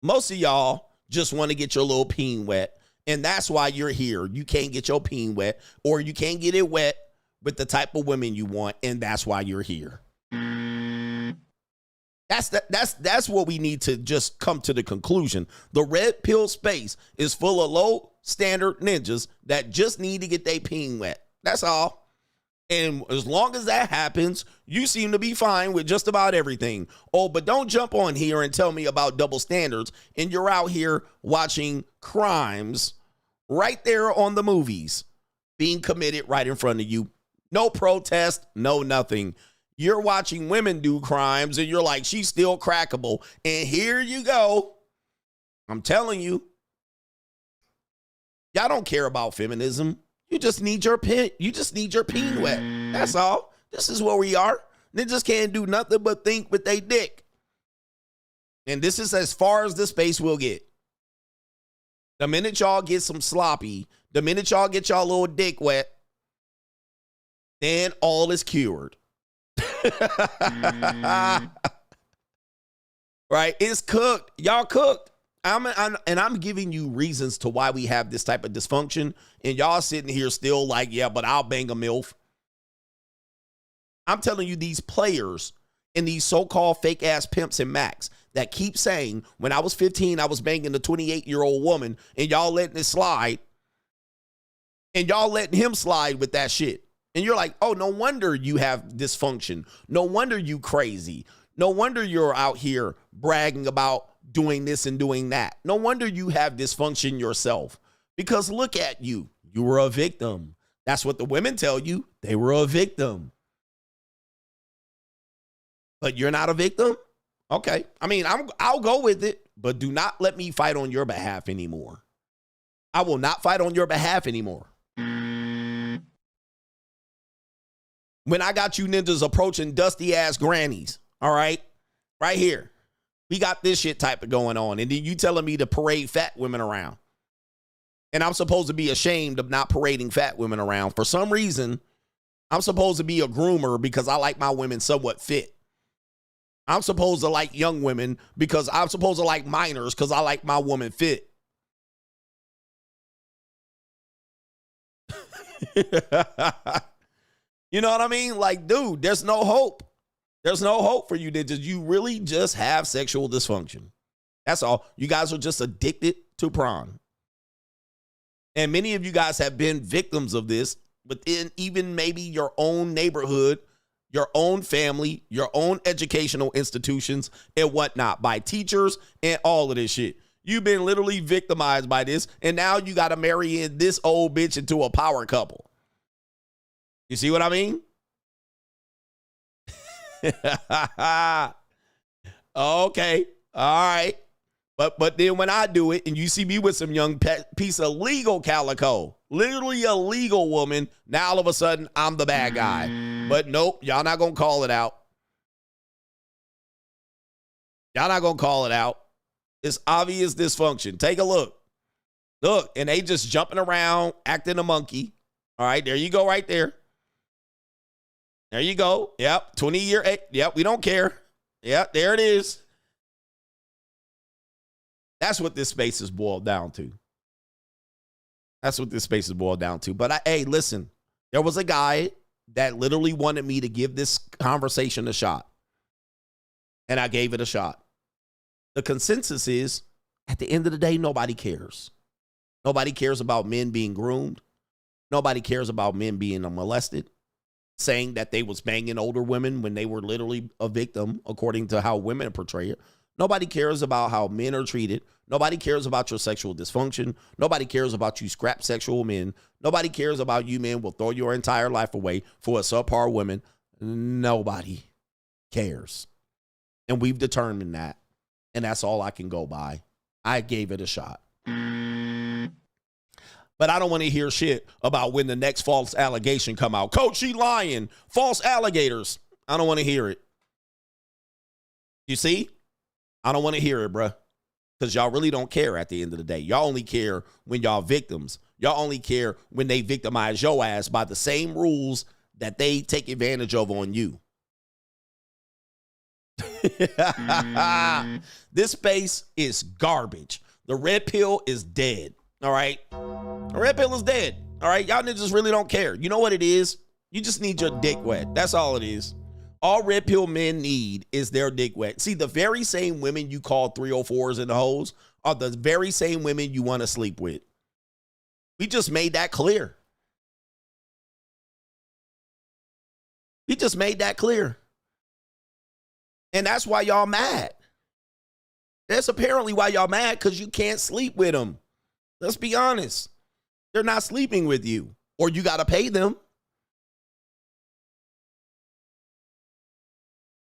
Most of y'all just want to get your little peen wet, and that's why you're here. You can't get your peen wet, or you can't get it wet with the type of women you want, and that's why you're here. That's what we need to just come to the conclusion. The red pill space is full of low standard ninjas that just need to get their peen wet. That's all. And as long as that happens, you seem to be fine with just about everything. Oh, but don't jump on here and tell me about double standards, and you're out here watching crimes right there on the movies being committed right in front of you. No protest, no nothing. You're watching women do crimes, and you're like, she's still crackable. And here you go. I'm telling you. Y'all don't care about feminism. You just need your peen. You just need your peen wet. That's all. This is where we are. They just can't do nothing but think with their dick. And this is as far as the space will get. The minute y'all get some sloppy, the minute y'all get y'all little dick wet, then all is cured. Right? It's cooked. Y'all cooked. I'm giving you reasons to why we have this type of dysfunction, and y'all sitting here still like, yeah, but I'll bang a MILF. I'm telling you, these players and these so-called fake-ass pimps and Macs that keep saying, when I was 15, I was banging a 28-year-old woman, and y'all letting it slide, and y'all letting him slide with that shit. And you're like, oh, no wonder you have dysfunction. No wonder you crazy. No wonder you're out here bragging about doing this and doing that. No wonder you have dysfunction yourself, because look at you. You were a victim. That's what the women tell you. They were a victim. But you're not a victim? Okay. I mean, I'll go with it, but do not let me fight on your behalf anymore. I will not fight on your behalf anymore. When I got you ninjas approaching dusty ass grannies, all right, right here. We got this shit type of going on. And then you telling me to parade fat women around. And I'm supposed to be ashamed of not parading fat women around. For some reason, I'm supposed to be a groomer because I like my women somewhat fit. I'm supposed to like young women because I'm supposed to like minors because I like my woman fit. You know what I mean? Like, dude, there's no hope. There's no hope for you ninjas. You really just have sexual dysfunction. That's all. You guys are just addicted to prawn. And many of you guys have been victims of this within even maybe your own neighborhood, your own family, your own educational institutions and whatnot, by teachers and all of this shit. You've been literally victimized by this, and now you got to marry in this old bitch into a power couple. You see what I mean? Okay. All right. But then when I do it and you see me with some young piece of legal calico, literally a legal woman, now all of a sudden I'm the bad guy. But nope, y'all not going to call it out. Y'all not going to call it out. It's obvious dysfunction. Take a look. Look, and they just jumping around, acting a monkey. All right, there you go right there. There you go. Yep, 20-year. Yep, we don't care. Yep, there it is. That's what this space is boiled down to. That's what this space is boiled down to. But hey, listen, there was a guy that literally wanted me to give this conversation a shot. And I gave it a shot. The consensus is, at the end of the day, nobody cares. Nobody cares about men being groomed. Nobody cares about men being molested, saying that they was banging older women when they were literally a victim, according to how women portray it. Nobody cares about how men are treated. Nobody cares about your sexual dysfunction. Nobody cares about you scrap sexual men. Nobody cares about you men will throw your entire life away for a subpar woman. Nobody cares. And we've determined that. And that's all I can go by. I gave it a shot. But I don't want to hear shit about when the next false allegation come out. Coach, she lying. False alligators. I don't want to hear it. You see? I don't want to hear it, bruh. Because y'all really don't care at the end of the day. Y'all only care when y'all victims. Y'all only care when they victimize your ass by the same rules that they take advantage of on you. This space is garbage. The red pill is dead. All right? The red pill is dead. All right? Y'all niggas really don't care. You know what it is? You just need your dick wet. That's all it is. All red pill men need is their dick wet. See, the very same women you call 304s and hoes are the very same women you want to sleep with. We just made that clear. We just made that clear. And that's why y'all mad. That's apparently why y'all mad, because you can't sleep with them. Let's be honest. They're not sleeping with you, or you got to pay them.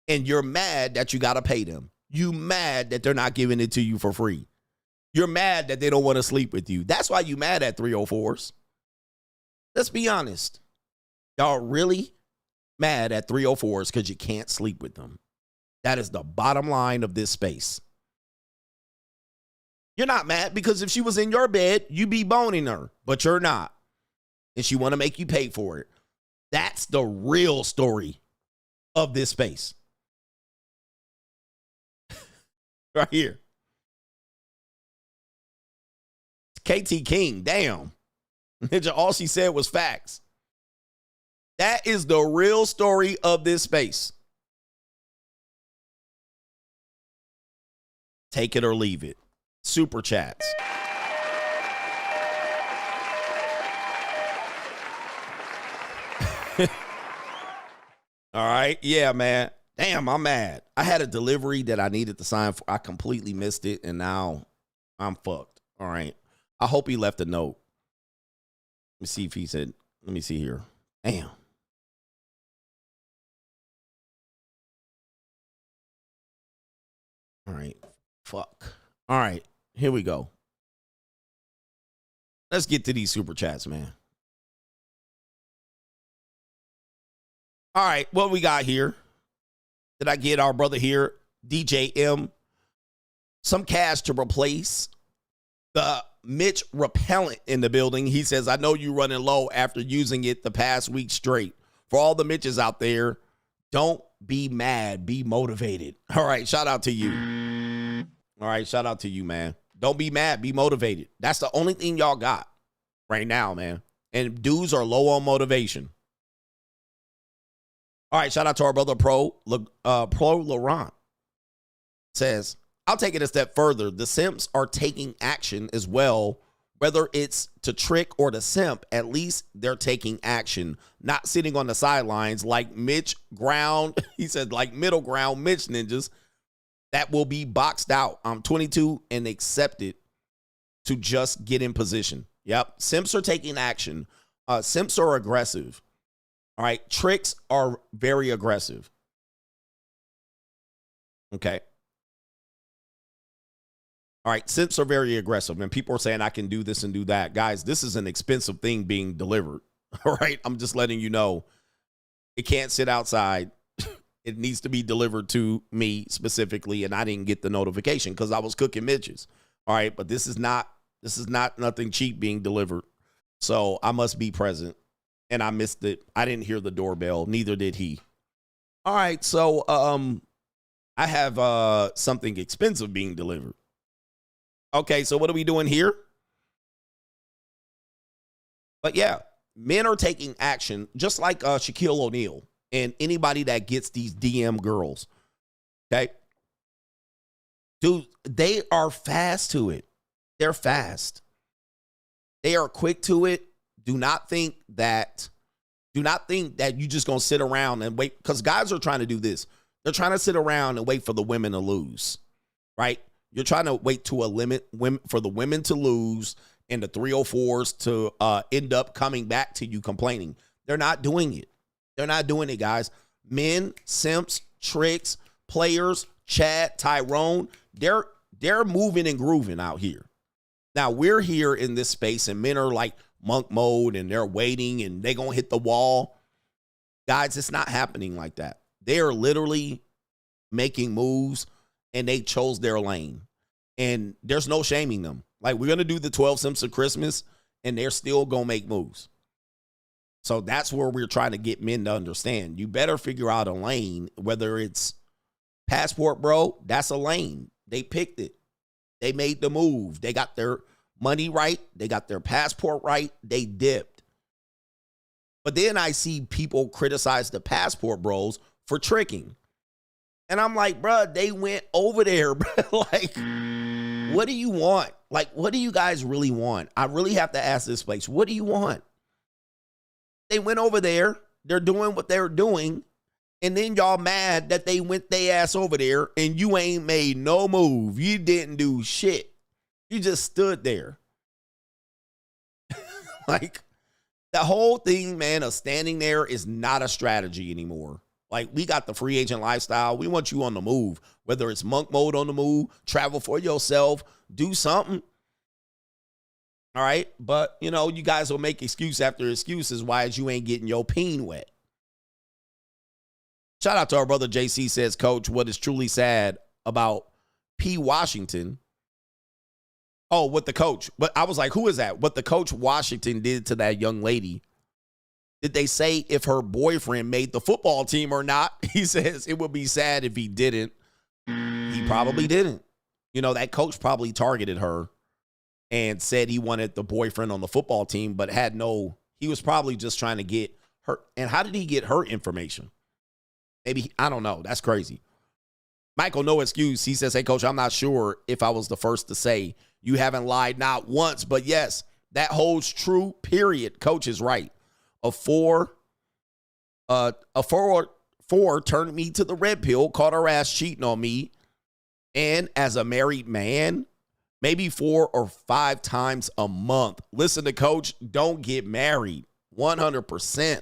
And you're mad that you got to pay them. You mad that they're not giving it to you for free. You're mad that they don't want to sleep with you. That's why you mad at 304s. Let's be honest. Y'all really mad at 304s because you can't sleep with them. That is the bottom line of this space. You're not mad because if she was in your bed, you'd be boning her, but you're not. And she want to make you pay for it. That's the real story of this space. Right here. KT King, damn. All she said was facts. That is the real story of this space. Take it or leave it. Super chats. All right. Yeah, man. Damn, I'm mad. I had a delivery that I needed to sign for. I completely missed it, and now I'm fucked. All right. I hope he left a note. Let me see if he said, let me see here. Damn. All right. Fuck. All right. Here we go. Let's get to these super chats, man. All right. What we got here? Did I get our brother here, DJ M, some cash to replace the Mitch repellent in the building? He says, I know you running low after using it the past week straight. For all the Mitches out there, don't be mad, be motivated. All right, shout out to you. All right, shout out to you, man. Don't be mad, be motivated. That's the only thing y'all got right now, man. And dudes are low on motivation. All right, shout out to our brother Pro Laurent. Says, I'll take it a step further. The simps are taking action as well. Whether it's to trick or to simp, at least they're taking action, not sitting on the sidelines like Mitch ground. He said like middle ground Mitch ninjas that will be boxed out. I'm 22 and accepted to just get in position. Yep. Simps are taking action. Simps are aggressive. All right. Tricks are very aggressive. Okay. All right. Simps are very aggressive. And people are saying I can do this and do that. Guys, this is an expensive thing being delivered. All right. I'm just letting you know. It can't sit outside. It needs to be delivered to me specifically. And I didn't get the notification because I was cooking midgets. All right. But this is not nothing cheap being delivered. So I must be present. And I missed it. I didn't hear the doorbell. Neither did he. All right. So I have something expensive being delivered. Okay. So what are we doing here? But yeah, men are taking action just like Shaquille O'Neal and anybody that gets these DM girls. Okay. Dude, they are fast to it. They're fast. They are quick to it. Do not think that you just going to sit around and wait, because guys are trying to do this. They're trying to sit around and wait for the women to lose, right? You're trying to wait to a limit for the women to lose and the 304s to end up coming back to you complaining. They're not doing it. They're not doing it, guys. Men, simps, tricks, players, Chad, Tyrone, they're moving and grooving out here. Now, we're here in this space, and men are like monk mode, and they're waiting, and they're going to hit the wall. Guys, it's not happening like that. They are literally making moves, and they chose their lane. And there's no shaming them. Like, we're going to do the 12 Simps of Christmas, and they're still going to make moves. So that's where we're trying to get men to understand. You better figure out a lane, whether it's passport, bro, that's a lane. They picked it. They made the move. They got their money right. They got their passport right. They dipped. But then I see people criticize the passport bros for tricking. And I'm like, bro, they went over there, bro. Like, what do you want? Like, what do you guys really want? I really have to ask this place. What do you want? They went over there. They're doing what they're doing. And then y'all mad that they went their ass over there and you ain't made no move. You didn't do shit. You just stood there. Like, the whole thing, man, of standing there is not a strategy anymore. Like, we got the free agent lifestyle. We want you on the move, whether it's monk mode on the move, travel for yourself, do something. All right. But, you know, you guys will make excuse after excuses why you ain't getting your peen wet. Shout out to our brother JC says, Coach, what is truly sad about P. Washington. Oh, what the coach. But I was like, who is that? What the coach Washington did to that young lady. Did they say if her boyfriend made the football team or not? He says it would be sad if he didn't. He probably didn't. You know, that coach probably targeted her and said he wanted the boyfriend on the football team, but had no, he was probably just trying to get her. And how did he get her information? Maybe, I don't know. That's crazy. Michael, no excuse. He says, hey, Coach, I'm not sure if I was the first to say you haven't lied not once, but yes, that holds true, period. Coach is right. A four turned me to the red pill, caught her ass cheating on me. And as a married man, maybe 4 or 5 times a month. Listen to Coach, don't get married. 100%.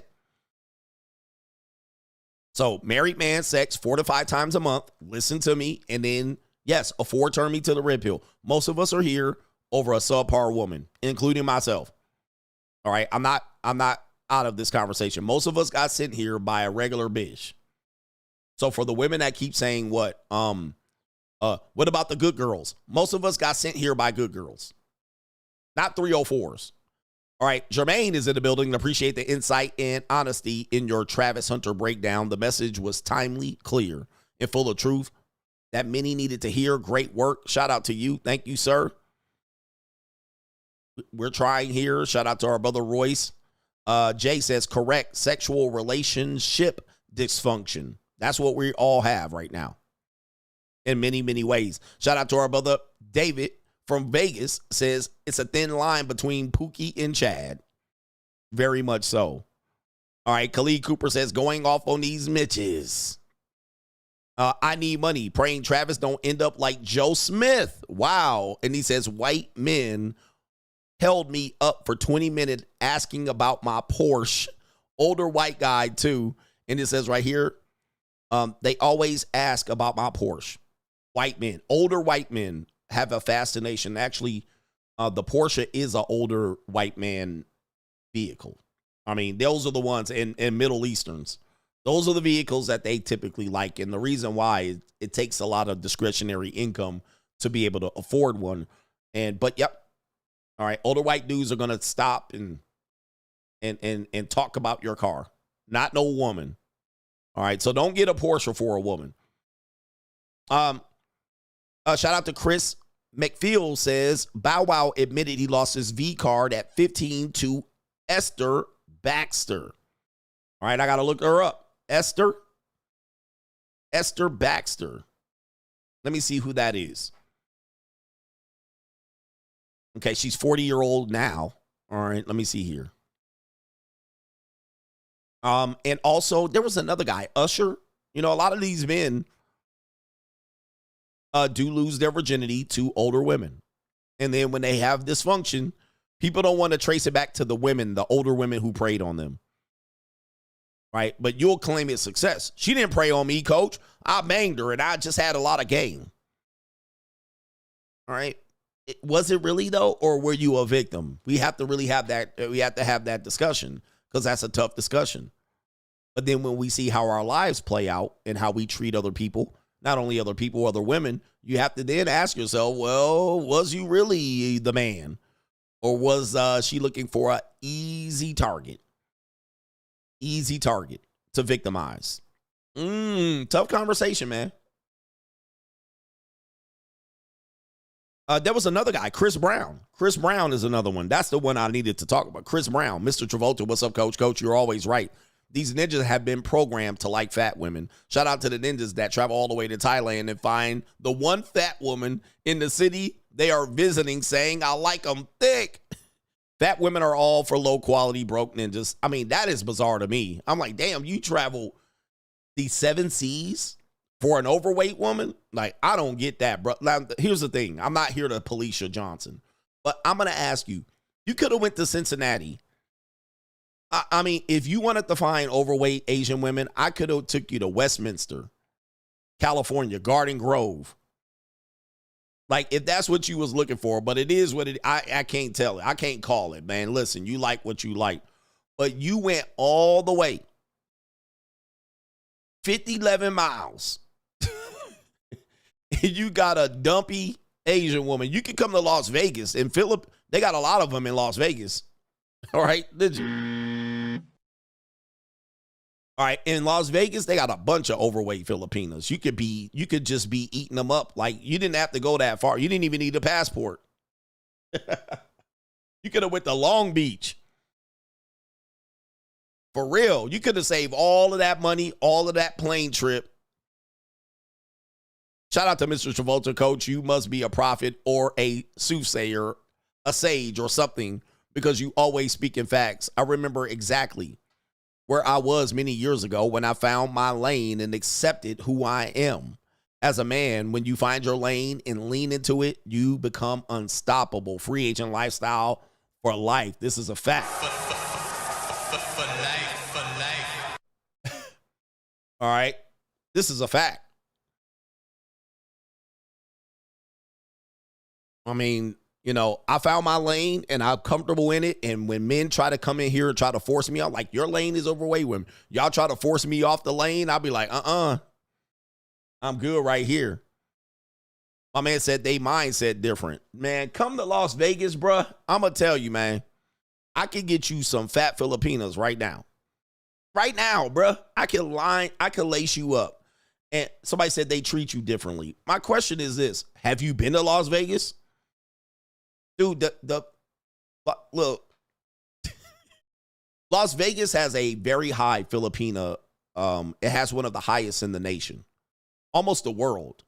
So married man sex 4 to 5 times a month. Listen to me. And then, yes, a 4 turned me to the red pill. Most of us are here over a subpar woman, including myself. All right. I'm not out of this conversation. Most of us got sent here by a regular bitch. So for the women that keep saying what about the good girls? Most of us got sent here by good girls, not 304s. All right, Jermaine is in the building. Appreciate the insight and honesty in your Travis Hunter breakdown. The message was timely, clear, and full of truth that many needed to hear. Great work. Shout out to you. Thank you, sir. We're trying here. Shout out to our brother Royce. Jay says, correct, sexual relationship dysfunction. That's what we all have right now in many, many ways. Shout out to our brother David from Vegas, says it's a thin line between Pookie and Chad. Very much so. All right, Khalid Cooper says, going off on these Mitches. I need money. Praying Travis don't end up like Joe Smith. Wow. And he says, white men held me up for 20 minutes asking about my Porsche. Older white guy, too. And it says right here, they always ask about my Porsche. White men, older white men have a fascination. Actually, the Porsche is an older white man vehicle. I mean, those are the ones in Middle Easterns. Those are the vehicles that they typically like. And the reason why it takes a lot of discretionary income to be able to afford one. But yep. All right. Older white dudes are going to stop and talk about your car. Not no woman. All right. So don't get a Porsche for a woman. Shout out to Chris McField says, Bow Wow admitted he lost his V card at 15 to Esther Baxter. All right, I got to look her up. Esther Baxter. Let me see who that is. Okay, she's 40-year-old now. All right, let me see here. And also, there was another guy, Usher. You know, a lot of these men do lose their virginity to older women. And then when they have dysfunction, people don't want to trace it back to the women, the older women who preyed on them. Right? But you'll claim it's success. She didn't prey on me, Coach. I banged her and I just had a lot of game. All right. Was it really though, or were you a victim? We have to really have that. We have to have that discussion because that's a tough discussion. But then when we see how our lives play out and how we treat other people, not only other people, other women, you have to then ask yourself, well, was you really the man? Or was she looking for an easy target? Easy target to victimize. Tough conversation, man. There was another guy, Chris Brown. Chris Brown is another one. That's the one I needed to talk about. Chris Brown, Mr. Travolta. What's up, Coach? Coach, you're always right. These ninjas have been programmed to like fat women. Shout out to the ninjas that travel all the way to Thailand and find the one fat woman in the city they are visiting saying, I like them thick. Fat women are all for low quality, broke ninjas. I mean, that is bizarre to me. I'm like, damn, you travel the 7 seas for an overweight woman? Like, I don't get that, bro. Now, here's the thing. I'm not here to police your Johnson, but I'm going to ask you, you could have went to Cincinnati. I mean, if you wanted to find overweight Asian women, I could have took you to Westminster, California, Garden Grove. Like, if that's what you was looking for, but it is what it, I can't tell it. I can't call it, man. Listen, you like what you like, but you went all the way 11 miles. You got a dumpy Asian woman. You can come to Las Vegas and Philip. They got a lot of them in Las Vegas. All right. Did you? All right. In Las Vegas, they got a bunch of overweight Filipinos. You could just be eating them up. Like, you didn't have to go that far. You didn't even need a passport. You could have went to Long Beach. For real. You could have saved all of that money, all of that plane trip. Shout out to Mr. Travolta, Coach. You must be a prophet or a soothsayer, a sage or something, because you always speak in facts. I remember exactly where I was many years ago when I found my lane and accepted who I am. As a man, when you find your lane and lean into it, you become unstoppable. Free agent lifestyle for life. This is a fact. For life. All right. This is a fact. I mean, you know, I found my lane and I'm comfortable in it. And when men try to come in here and try to force me out, like, your lane is overweight women. Y'all try to force me off the lane, I'll be like, I'm good right here. My man said they mindset different. Man, come to Las Vegas, bruh. I'm going to tell you, man, I can get you some fat Filipinos right now. Right now, bruh. I can lace you up. And somebody said they treat you differently. My question is this. Have you been to Las Vegas? Dude, look, Las Vegas has a very high Filipina. It has one of the highest in the nation. Almost the world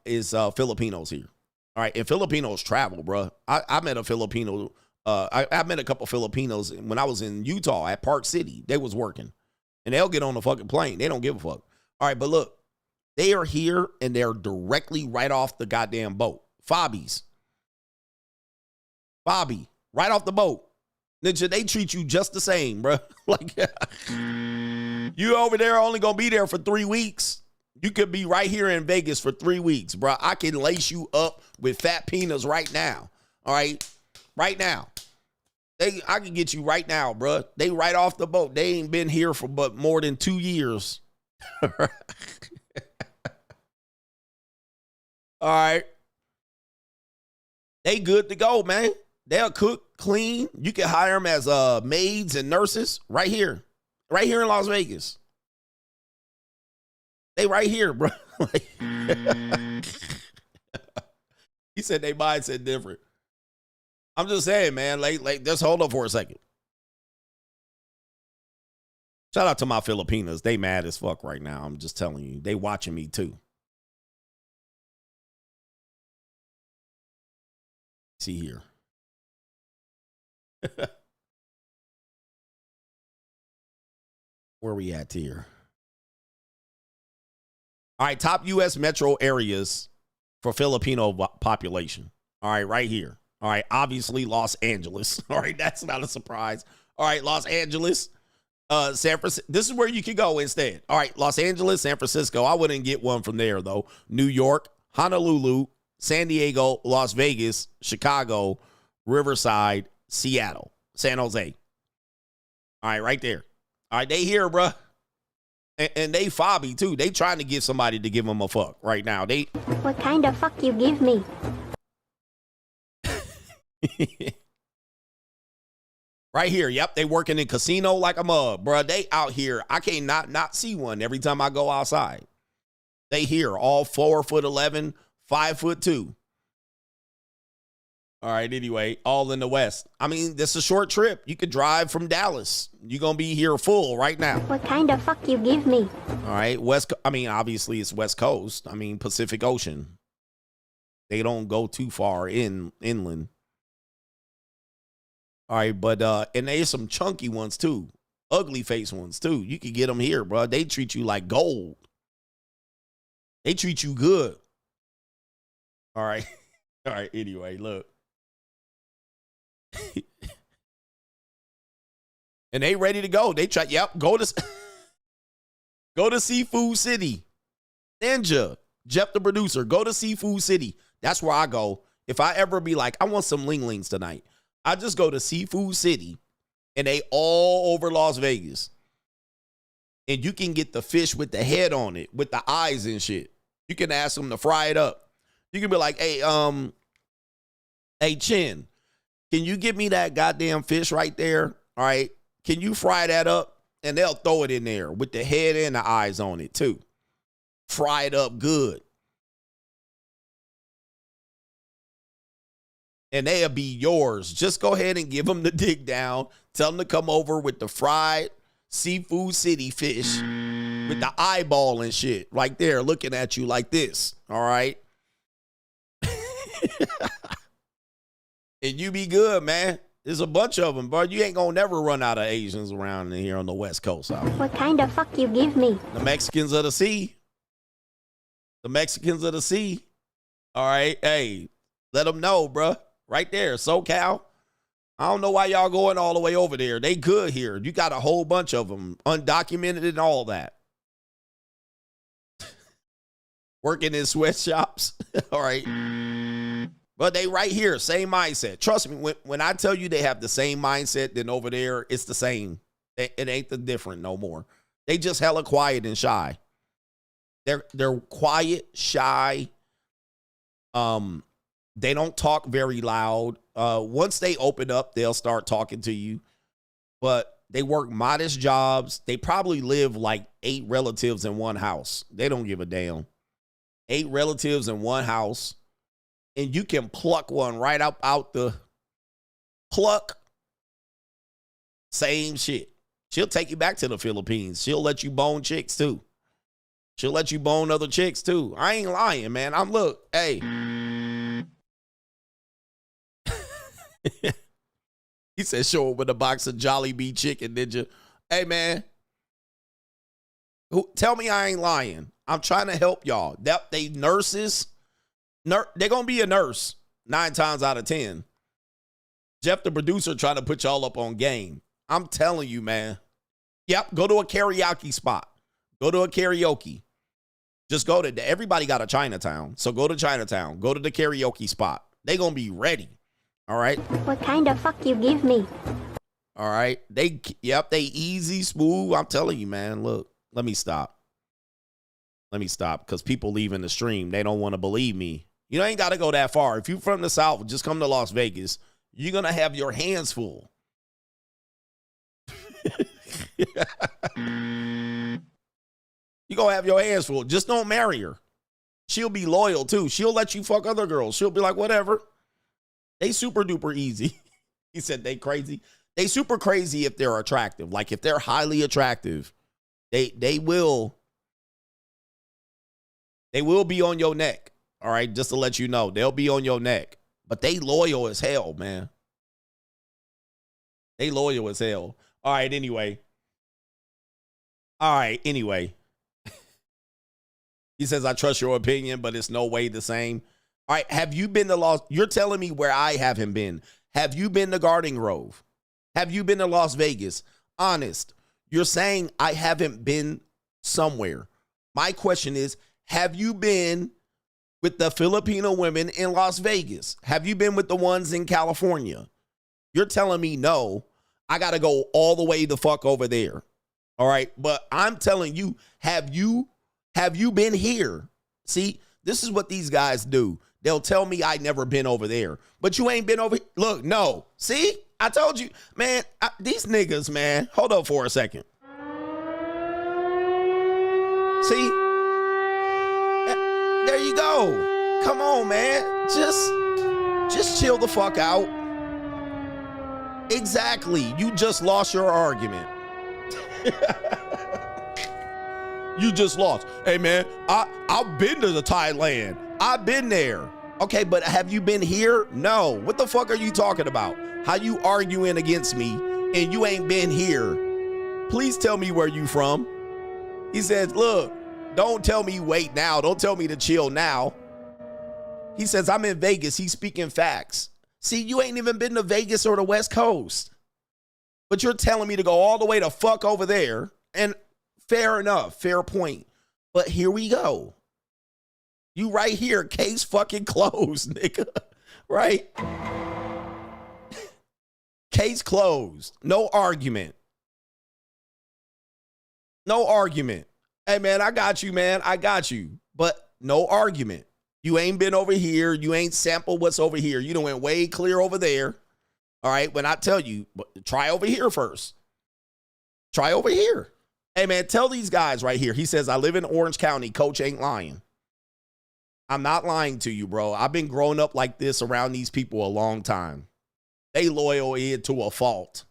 is Filipinos here. All right, and Filipinos travel, bro. I met a Filipino. I met a couple Filipinos when I was in Utah at Park City. They was working, and they'll get on the fucking plane. They don't give a fuck. All right, but look, they are here, and they're directly right off the goddamn boat. Bobby, right off the boat. Ninja, they treat you just the same, bro. Like, you over there only going to be there for 3 weeks. You could be right here in Vegas for 3 weeks, bro. I can lace you up with fat peanuts right now. All right? Right now. I can get you right now, bro. They right off the boat. They ain't been here for but more than 2 years. All right. They good to go, man. They'll cook, clean. You can hire them as maids and nurses right here in Las Vegas. They right here, bro. He said they mindset different. I'm just saying, man. Like, just hold up for a second. Shout out to my Filipinas. They mad as fuck right now. I'm just telling you. They watching me too. See here. Where we at here? All right, top U.S. metro areas for Filipino population. All right, right here. All right, obviously Los Angeles. All right, that's not a surprise. All right, Los Angeles. San Francisco. This is where you could go instead. All right, Los Angeles, San Francisco. I wouldn't get one from there though. New York, Honolulu, San Diego, Las Vegas, Chicago, Riverside, Seattle, San Jose. All right, right there. All right, they here, bruh. And they fobby too. They trying to get somebody to give them a fuck right now. What kind of fuck you give me? Right here, yep, they working in casino like a mug, bruh. They out here. I can't not see one every time I go outside. They here, all 4'11", 5'2". All right, anyway, all in the West. I mean, this is a short trip. You could drive from Dallas. You're going to be here full right now. What kind of fuck you give me? All right, obviously it's West Coast. I mean, Pacific Ocean. They don't go too far inland. All right, but and there's some chunky ones too. Ugly face ones too. You could get them here, bro. They treat you like gold. They treat you good. All right. All right, anyway, look. And they ready to go. They try, yep, go to Seafood City. Ninja, Jeff the producer, go to Seafood City. That's where I go. If I ever be like, I want some linglings tonight, I just go to Seafood City, and they all over Las Vegas. And you can get the fish with the head on it, with the eyes and shit. You can ask them to fry it up. You can be like, hey, Chin, can you give me that goddamn fish right there? All right. Can you fry that up? And they'll throw it in there with the head and the eyes on it too. Fry it up good. And they'll be yours. Just go ahead and give them the dig down. Tell them to come over with the fried Seafood City fish with the eyeball and shit right there looking at you like this. All right. And you be good, man. There's a bunch of them, bro. You ain't gonna never run out of Asians around in here on the West Coast. What kind of fuck you give me? The Mexicans of the sea. The Mexicans of the sea. All right. Hey, let them know, bro. Right there, SoCal. I don't know why y'all going all the way over there. They good here. You got a whole bunch of them, undocumented and all that. Working in sweatshops. All right. But they right here, same mindset. Trust me, when I tell you they have the same mindset, then over there, it's the same. It ain't the different no more. They just hella quiet and shy. They're quiet, shy. They don't talk very loud. Once they open up, they'll start talking to you. But they work modest jobs. They probably live like 8 relatives in one house. They don't give a damn. 8 relatives in one house. And you can pluck one right out the pluck. Same shit. She'll take you back to the Philippines. She'll let you bone chicks too. She'll let you bone other chicks too. I ain't lying, man. Look, hey. He said, show up with a box of Jollibee chicken, did you? Hey, man. Tell me I ain't lying. I'm trying to help y'all. They nurses. They're going to be a nurse 9 times out of 10. Jeff, the producer, trying to put y'all up on game. I'm telling you, man. Yep, go to a karaoke spot. Go to a karaoke. Just go to, everybody got a Chinatown. So go to Chinatown. Go to the karaoke spot. They going to be ready. All right. What kind of fuck you give me? All right. They easy, smooth. I'm telling you, man. Look, let me stop. Let me stop because people leaving the stream. They don't want to believe me. You ain't got to go that far. If you're from the South, just come to Las Vegas. You're going to have your hands full. You're going to have your hands full. Just don't marry her. She'll be loyal, too. She'll let you fuck other girls. She'll be like, whatever. They super duper easy. He said they crazy. They super crazy if they're attractive. Like if they're highly attractive, they will be on your neck. All right, just to let you know, they'll be on your neck. But they loyal as hell, man. They loyal as hell. All right, anyway. He says, I trust your opinion, but it's no way the same. All right, have you been to Las... You're telling me where I haven't been. Have you been to Garden Grove? Have you been to Las Vegas? Honest. You're saying I haven't been somewhere. My question is, have you been with the Filipino women in Las Vegas? Have you been with the ones in California? You're telling me no. I got to go all the way the fuck over there. All right. But I'm telling you, have you been here? See, this is what these guys do. They'll tell me I never been over there, but you ain't been over. Look, no. See, I told you, man, these niggas, man, hold up for a second. See, there you go. Come on, man. Just chill the fuck out. Exactly. You just lost your argument. You just lost. Hey, man, I've been to the Thailand. I've been there. Okay, but have you been here? No. What the fuck are you talking about? How you arguing against me and you ain't been here? Please tell me where you from. He says, look, don't tell me wait now. Don't tell me to chill now. He says, I'm in Vegas. He's speaking facts. See, you ain't even been to Vegas or the West Coast. But you're telling me to go all the way to fuck over there. And fair enough, fair point. But here we go. You right here, case fucking closed, nigga. Right? Case closed. No argument. No argument. Hey, man, I got you, man. I got you. But no argument. You ain't been over here. You ain't sampled what's over here. You done went way clear over there. All right? When I tell you, try over here first. Try over here. Hey, man, tell these guys right here. He says, I live in Orange County. Coach ain't lying. I'm not lying to you, bro. I've been growing up like this around these people a long time. They loyal to a fault.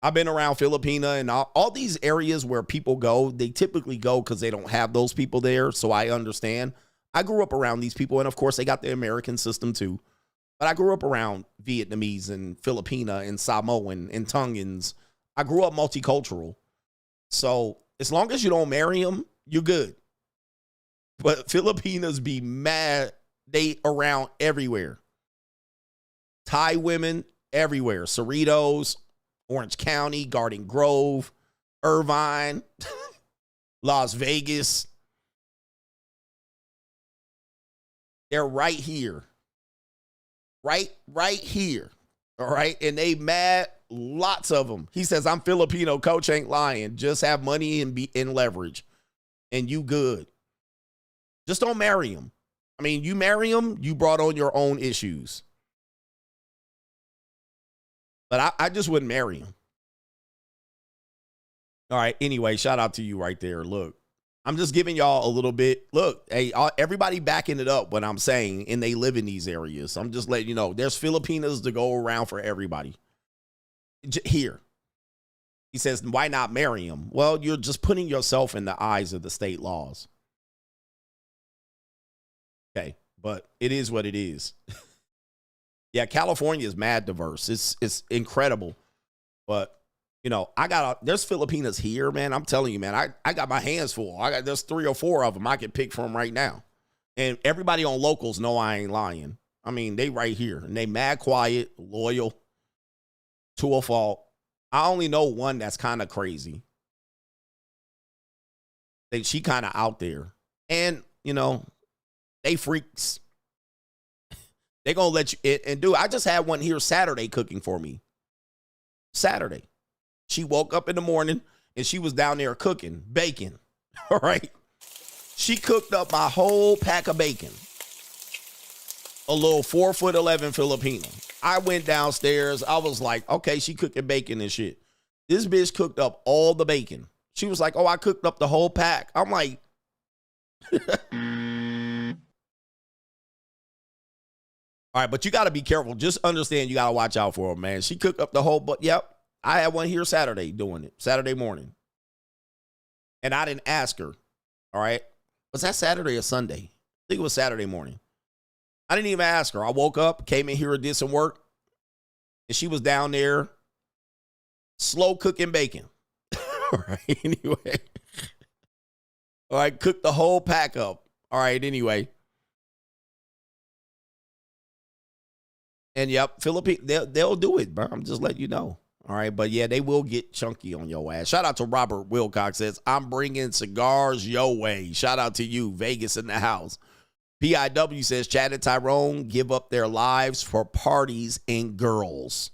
I've been around Filipina and all these areas where people go. They typically go because they don't have those people there. So I understand. I grew up around these people. And of course, they got the American system too. But I grew up around Vietnamese and Filipina and Samoan and Tongans. I grew up multicultural. So as long as you don't marry them, you're good. But Filipinas be mad. They around everywhere. Thai women everywhere. Cerritos, Orange County, Garden Grove, Irvine, Las Vegas. They're right here. Right here. All right. And they mad. Lots of them. He says, I'm Filipino. Coach ain't lying. Just have money and be in leverage. And you good. Just don't marry him. I mean, you marry him, you brought on your own issues. But I just wouldn't marry him. All right. Anyway, shout out to you right there. Look, I'm just giving y'all a little bit. Look, hey, everybody backing it up what I'm saying, and they live in these areas. I'm just letting you know, there's Filipinas to go around for everybody. Here. He says, why not marry him? Well, you're just putting yourself in the eyes of the state laws. Okay, but it is what it is. Yeah, California is mad diverse. It's incredible. But, you know, there's Filipinas here, man. I'm telling you, man, I got my hands full. There's 3 or 4 of them I can pick from right now. And everybody on locals know I ain't lying. I mean, they right here. And they mad quiet, loyal, to a fault. I only know one that's kind of crazy. She kind of out there. And, you know, they freaks. They gonna let you and do. I just had one here Saturday cooking for me. Saturday. She woke up in the morning and she was down there cooking bacon. All right. She cooked up my whole pack of bacon. A little 4'11" Filipino. I went downstairs. I was like, okay, she cooking bacon and shit. This bitch cooked up all the bacon. She was like, oh, I cooked up the whole pack. I'm like, all right, but you got to be careful. Just understand you got to watch out for her, man. She cooked up the whole, but yep, I had one here Saturday doing it, Saturday morning. And I didn't ask her, all right? Was that Saturday or Sunday? I think it was Saturday morning. I didn't even ask her. I woke up, came in here and did some work, and she was down there slow cooking bacon. All right, anyway. All right, cooked the whole pack up. All right, anyway. And yep, Philippine, they'll do it, bro. I'm just letting you know. All right, but yeah, they will get chunky on your ass. Shout out to Robert Wilcox says, I'm bringing cigars your way. Shout out to you, Vegas in the house. PIW says, Chad and Tyrone give up their lives for parties and girls.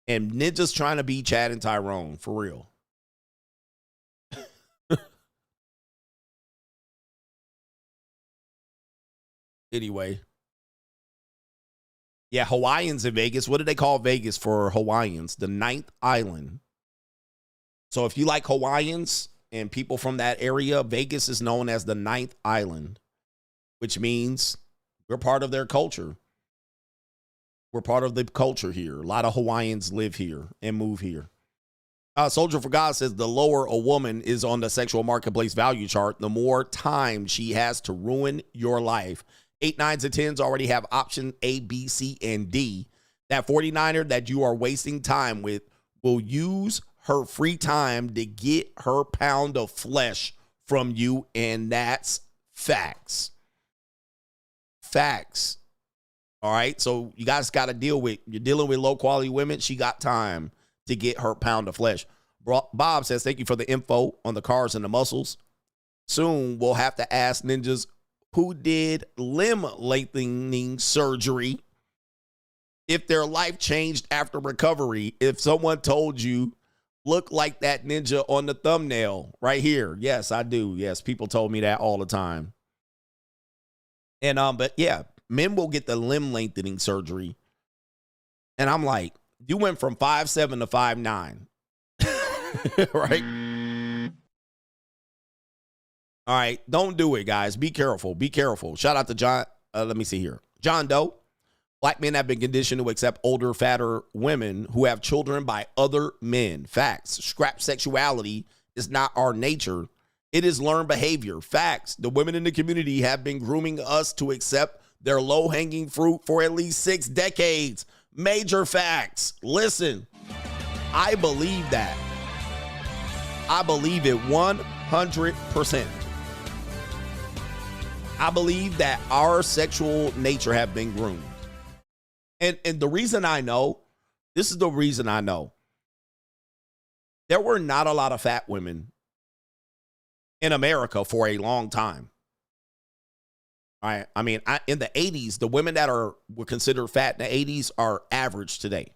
And Ninja's trying to be Chad and Tyrone, for real. Anyway. Yeah, Hawaiians in Vegas. What do they call Vegas for Hawaiians? The 9th island. So if you like Hawaiians and people from that area, Vegas is known as the 9th island, which means we're part of their culture. We're part of the culture here. A lot of Hawaiians live here and move here. Soldier for God says the lower a woman is on the sexual marketplace value chart, the more time she has to ruin your life. 8, 9s, and 10s already have option A, B, C, and D. That 49er that you are wasting time with will use her free time to get her pound of flesh from you, and that's facts. Facts. All right, so you guys got to you're dealing with low-quality women. She got time to get her pound of flesh. Bob says, thank you for the info on the cars and the muscles. Soon we'll have to ask ninjas who did limb lengthening surgery if their life changed after recovery. If someone told you, look like that ninja on the thumbnail right here. Yes, I do. Yes, people told me that all the time. And but yeah, men will get the limb lengthening surgery. And I'm like, you went from 5'7" to 5'9". Right? All right, don't do it, guys. Be careful. Be careful. Shout out to John. Let me see here. John Doe. Black men have been conditioned to accept older, fatter women who have children by other men. Facts. Scrap sexuality is not our nature. It is learned behavior. Facts. The women in the community have been grooming us to accept their low-hanging fruit for at least 6 decades. Major facts. Listen, I believe that. I believe it 100%. I believe that our sexual nature have been groomed. And the reason I know, this is the reason I know. There were not a lot of fat women in America for a long time. All right. I mean, in the 80s, the women that were considered fat in the 80s are average today.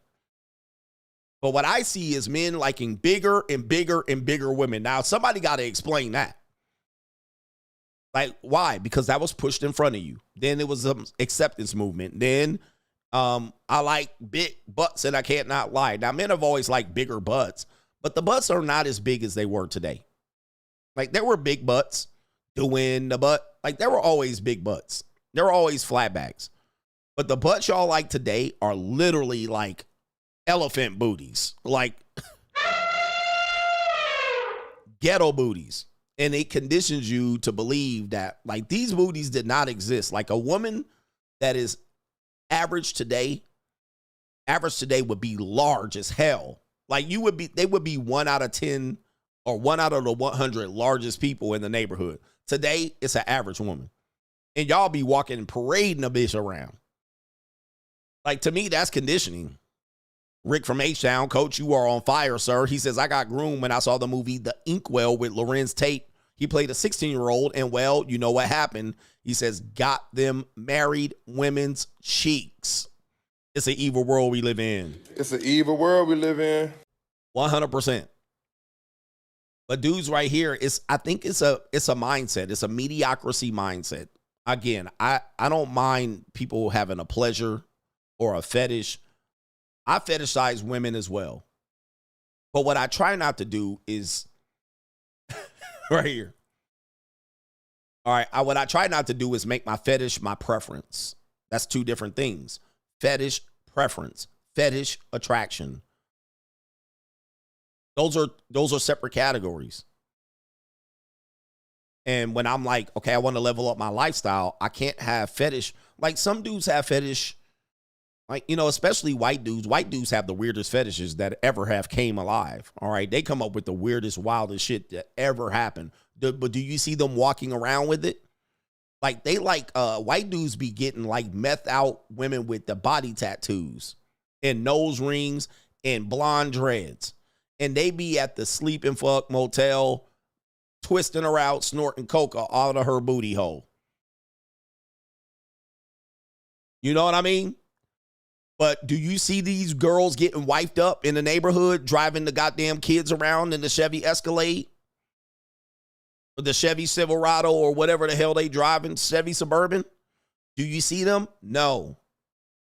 But what I see is men liking bigger and bigger and bigger women. Now, somebody got to explain that. Like, why? Because that was pushed in front of you. Then it was an acceptance movement. Then I like big butts, and I can't not lie. Now, men have always liked bigger butts, but the butts are not as big as they were today. Like, there were big butts doing the butt. Like, there were always big butts. There were always flatbacks. But the butts y'all like today are literally like elephant booties. Like, ghetto booties. And it conditions you to believe that, like, these booties did not exist. Like, a woman that is average today would be large as hell. Like, they would be 1 out of 10 or 1 out of the 100 largest people in the neighborhood. Today, it's an average woman. And y'all be walking and parading a bitch around. Like, to me, that's conditioning. Rick from H-Town, coach, you are on fire, sir. He says, I got groomed when I saw the movie The Inkwell with Lorenz Tate. He played a 16-year-old, and, well, you know what happened. He says, got them married women's cheeks. It's an evil world we live in. It's an evil world we live in. 100%. But dudes right here, I think it's a mindset. It's a mediocrity mindset. Again, I don't mind people having a pleasure or a fetish. I fetishize women as well. But what I try not to do is right here. All right. What I try not to do is make my fetish my preference. That's 2 different things. Fetish, preference. Fetish, attraction. Those are separate categories. And when I'm like, okay, I want to level up my lifestyle, I can't have fetish. Like, some dudes have fetish. Like, you know, especially white dudes. White dudes have the weirdest fetishes that ever have came alive. All right. They come up with the weirdest, wildest shit that ever happened. But do you see them walking around with it? Like, they like, white dudes be getting like meth out women with the body tattoos and nose rings and blonde dreads. And they be at the sleep and fuck motel, twisting her out, snorting coca out of her booty hole. You know what I mean? But do you see these girls getting wiped up in the neighborhood, driving the goddamn kids around in the Chevy Escalade? Or the Chevy Silverado or whatever the hell they driving, Chevy Suburban? Do you see them? No.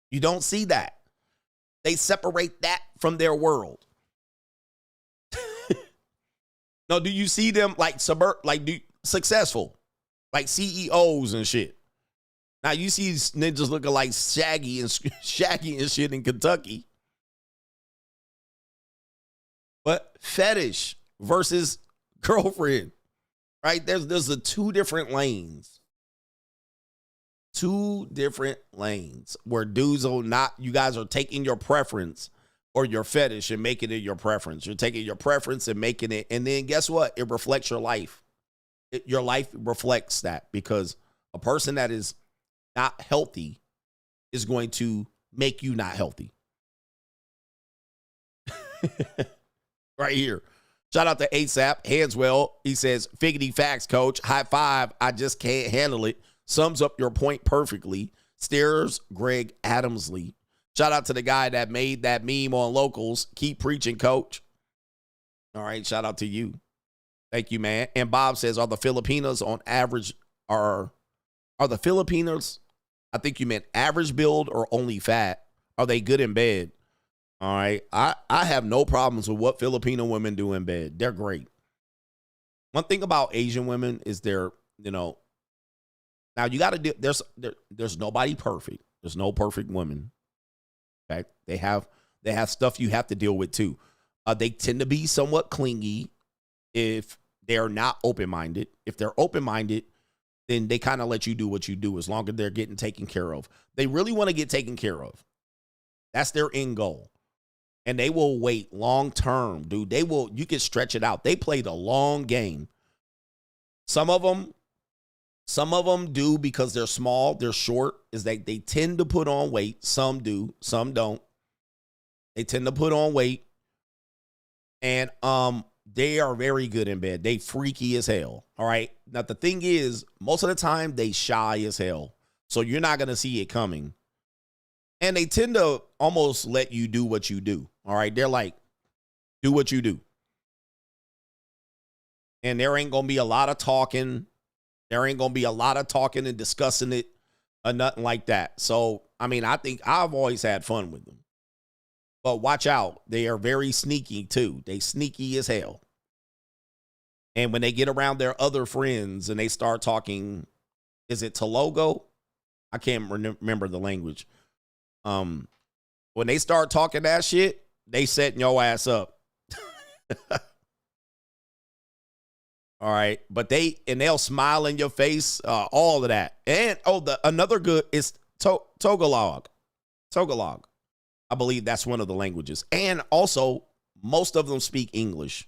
You don't see that. They separate that from their world. No, do you see them like successful? Like CEOs and shit. Now you see these ninjas looking like Shaggy and shit in Kentucky. But fetish versus girlfriend, right? There's the two different lanes. Two different lanes where dudes are not, you guys are taking your preference or your fetish and making it your preference. You're taking your preference and making it, and then guess what? It reflects your life. Your life reflects that, because a person that is not healthy is going to make you not healthy. Right here. Shout out to ASAP Hanswell. He says, "Figgity facts, coach. High five. I just can't handle it. Sums up your point perfectly." Stairs Greg Adamsley. Shout out to the guy that made that meme on Locals. Keep preaching, coach. All right, shout out to you. Thank you, man. And Bob says, are the Filipinos on average, are the Filipinos, I think you meant average build or only fat? Are they good in bed? All right. I have no problems with what Filipino women do in bed. They're great. One thing about Asian women is they're, now you got to do, there's nobody perfect. There's no perfect women. Okay. They have stuff you have to deal with too. They tend to be somewhat clingy if they're not open-minded. If they're open-minded, then they kind of let you do what you do as long as they're getting taken care of. They really want to get taken care of. That's their end goal. And they will wait long term, dude. You can stretch it out. They play the long game. Some of them do because they're small, they're short, is that they tend to put on weight. Some do, some don't. They tend to put on weight. And they are very good in bed. They freaky as hell. All right. Now, the thing is, most of the time, they shy as hell. So you're not going to see it coming. And they tend to almost let you do what you do. All right. They're like, do what you do. And there ain't going to be a lot of talking. There ain't going to be a lot of talking and discussing it or nothing like that. So, I mean, I think I've always had fun with them. But watch out. They are very sneaky too. They sneaky as hell. And when they get around their other friends and they start talking, is it Telogo? I can't remember the language. When they start talking that shit, they setting your ass up. All right. But they'll smile in your face, all of that. And another good is Tagalog. Tagalog. I believe that's one of the languages. And also, most of them speak English.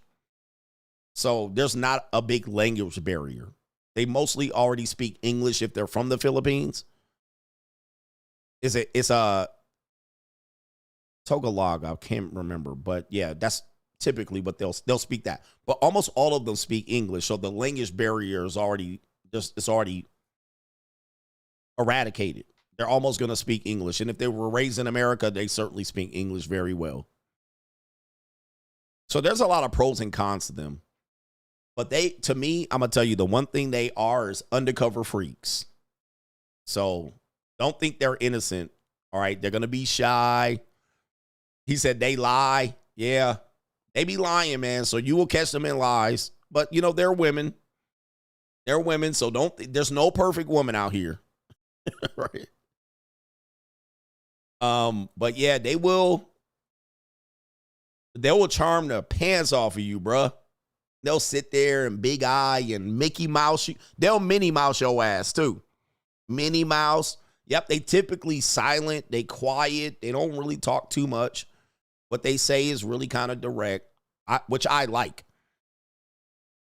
So there's not a big language barrier. They mostly already speak English if they're from the Philippines. It's a Tagalog. I can't remember. But yeah, that's typically what they'll speak that. But almost all of them speak English. So the language barrier is already eradicated. They're almost going to speak English. And if they were raised in America, they certainly speak English very well. So there's a lot of pros and cons to them. But to me, I'm going to tell you, the one thing they are is undercover freaks. So don't think they're innocent. All right. They're going to be shy. He said they lie. Yeah. They be lying, man. So you will catch them in lies. But, they're women. They're women. So there's no perfect woman out here. Right. But yeah, they will charm the pants off of you, bruh. They'll sit there and big eye and Mickey Mouse you. They'll Minnie Mouse your ass too. Minnie Mouse. Yep, they typically silent, they quiet, they don't really talk too much. What they say is really kind of direct, which I like.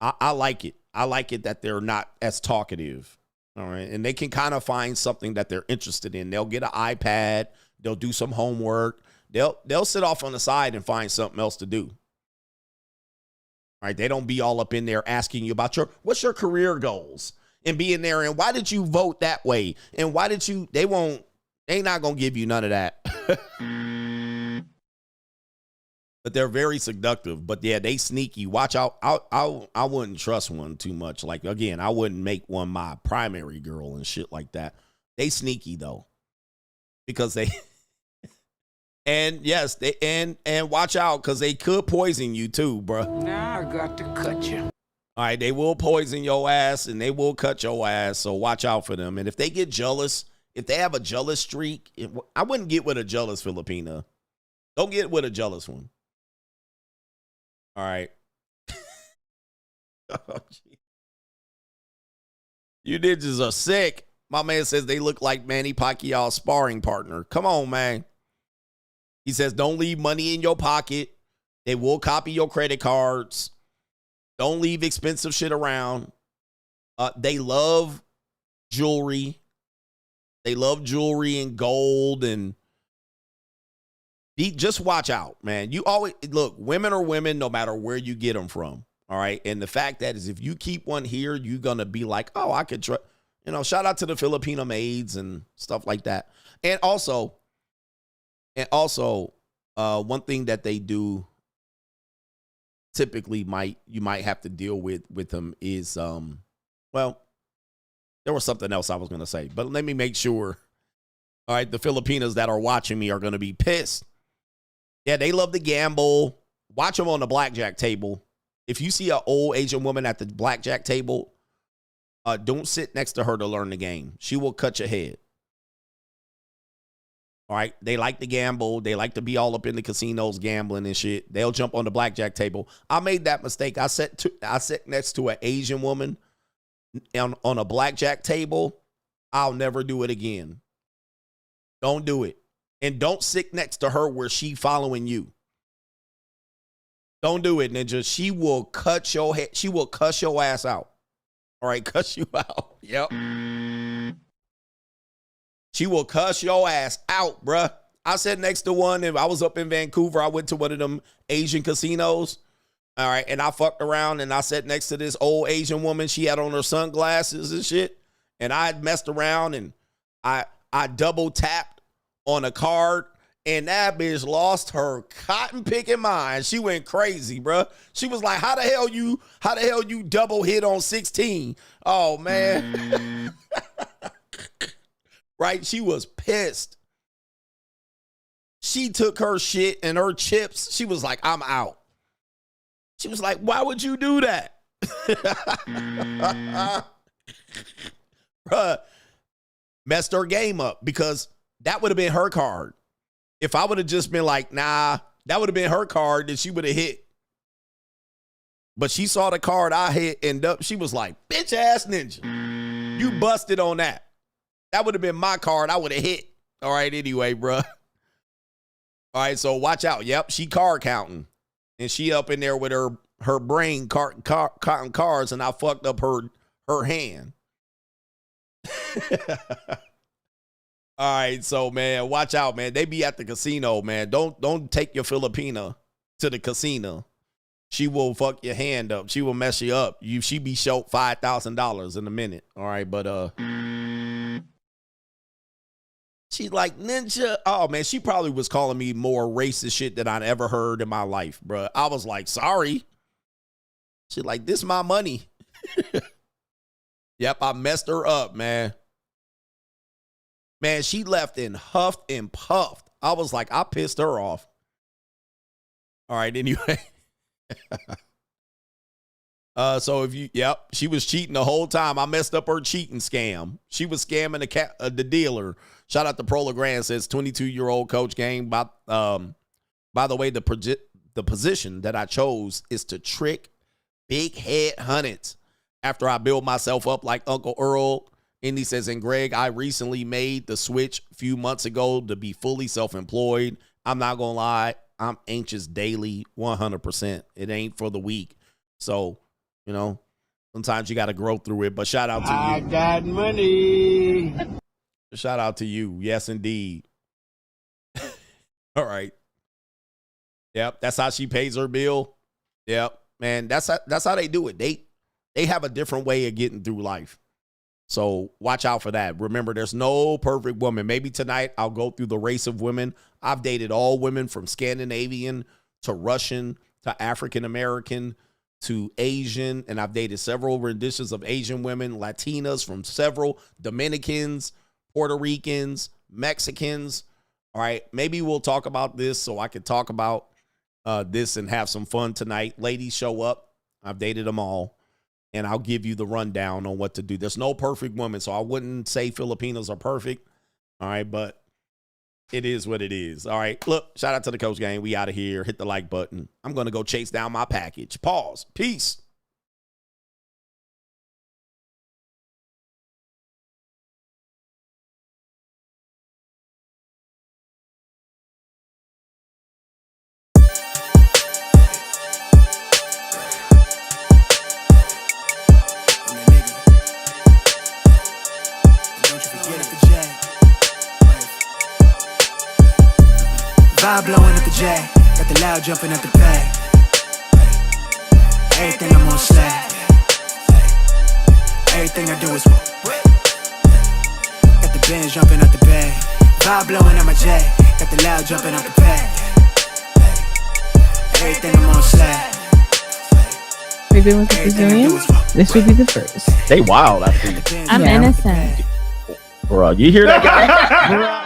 I like it. I like it that they're not as talkative. All right. And they can kind of find something that they're interested in. They'll get an iPad. They'll do some homework. They'll sit off on the side and find something else to do. All right, they don't be all up in there asking you about what's your career goals and being there and why did you vote that way and why did you? They not gonna give you none of that. But they're very seductive. But yeah, they sneaky. Watch out. I wouldn't trust one too much. Like again, I wouldn't make one my primary girl and shit like that. They sneaky though, because they. And yes, and watch out because they could poison you too, bro. Now I got to cut you. All right, they will poison your ass and they will cut your ass. So watch out for them. And if they get jealous, if they have a jealous streak, I wouldn't get with a jealous Filipina. Don't get with a jealous one. All right. Oh, you ninjas are sick. My man says they look like Manny Pacquiao's sparring partner. Come on, man. He says, don't leave money in your pocket. They will copy your credit cards. Don't leave expensive shit around. They love jewelry. They love jewelry and gold. And just watch out, man. You always, look, women are women no matter where you get them from. All right. And the fact that is if you keep one here, you're going to be like, oh, I could try. You know, shout out to the Filipino maids and stuff like that. And also, one thing that they do typically you might have to deal with them is, well, there was something else I was going to say, but let me make sure. All right, the Filipinas that are watching me are going to be pissed. Yeah, they love to gamble. Watch them on the blackjack table. If you see an old Asian woman at the blackjack table, don't sit next to her to learn the game. She will cut your head. All right, they like to gamble. They like to be all up in the casinos gambling and shit. They'll jump on the blackjack table. I made that mistake. I sat next to an Asian woman on a blackjack table. I'll never do it again. Don't do it. And don't sit next to her where she following you. Don't do it, ninja. She will cut your head. She will cuss your ass out. All right, cuss you out. Yep. She will cuss your ass out, bruh. I sat next to one, and I was up in Vancouver. I went to one of them Asian casinos. All right, and I fucked around, and I sat next to this old Asian woman. She had on her sunglasses and shit. And I had messed around, and I double tapped on a card, and that bitch lost her cotton picking mind. She went crazy, bruh. She was like, how the hell you double hit on 16? Oh, man. Right? She was pissed. She took her shit and her chips. She was like, I'm out. She was like, why would you do that? Bruh, messed her game up because that would have been her card. If I would have just been like, nah, that would have been her card that she would have hit. But she saw the card I hit and she was like, bitch ass ninja. You busted on that. That would have been my card. I would have hit. All right, anyway, bro. All right, so watch out. Yep, she card counting. And she up in there with her brain counting cards, and I fucked up her hand. All right, so, man, watch out, man. They be at the casino, man. Don't take your Filipina to the casino. She will fuck your hand up. She will mess you up. She be short $5,000 in a minute. All right, but she's like, ninja. Oh, man, she probably was calling me more racist shit than I'd ever heard in my life, bro. I was like, sorry. She's like, this my money. Yep, I messed her up, man. Man, she left and huffed and puffed. I was like, I pissed her off. All right, anyway. So she was cheating the whole time. I messed up her cheating scam. She was scamming the dealer. Shout out to Pro Legrand, says 22-year-old coach game. By the way, the position that I chose is to trick big head hunteds after I build myself up like Uncle Earl. And he says, and Greg, I recently made the switch a few months ago to be fully self-employed. I'm not going to lie. I'm anxious daily, 100%. It ain't for the weak. So, sometimes you got to grow through it. But shout out to you. I got money. Shout out to you. Yes, indeed. All right. Yep, that's how she pays her bill. Yep, man, that's how they do it. They have a different way of getting through life. So watch out for that. Remember, there's no perfect woman. Maybe tonight I'll go through the race of women. I've dated all women from Scandinavian to Russian to African American to Asian, and I've dated several renditions of Asian women, Latinas from several, Dominicans, Puerto Ricans, Mexicans. All right, maybe we'll talk about this so I can talk about this and have some fun tonight. Ladies, show up. I've dated them all, and I'll give you the rundown on what to do. There's no perfect woman, so I wouldn't say Filipinos are perfect. All right, but it is what it is. All right, look, shout out to the Coach Gang. We out of here. Hit the like button. I'm going to go chase down my package. Pause. Peace. Vibe blowing at the jack, got the loud jumping at the pack. Everything I'm on slack. Everything I do is got the band jumping at the bag. Vibe blowing at my jack, got the loud jumping at the pack. Everything I'm on slack. We've been with the Brazilians. This would be the first. They wild, I think. I'm innocent. Bro, you hear that guy?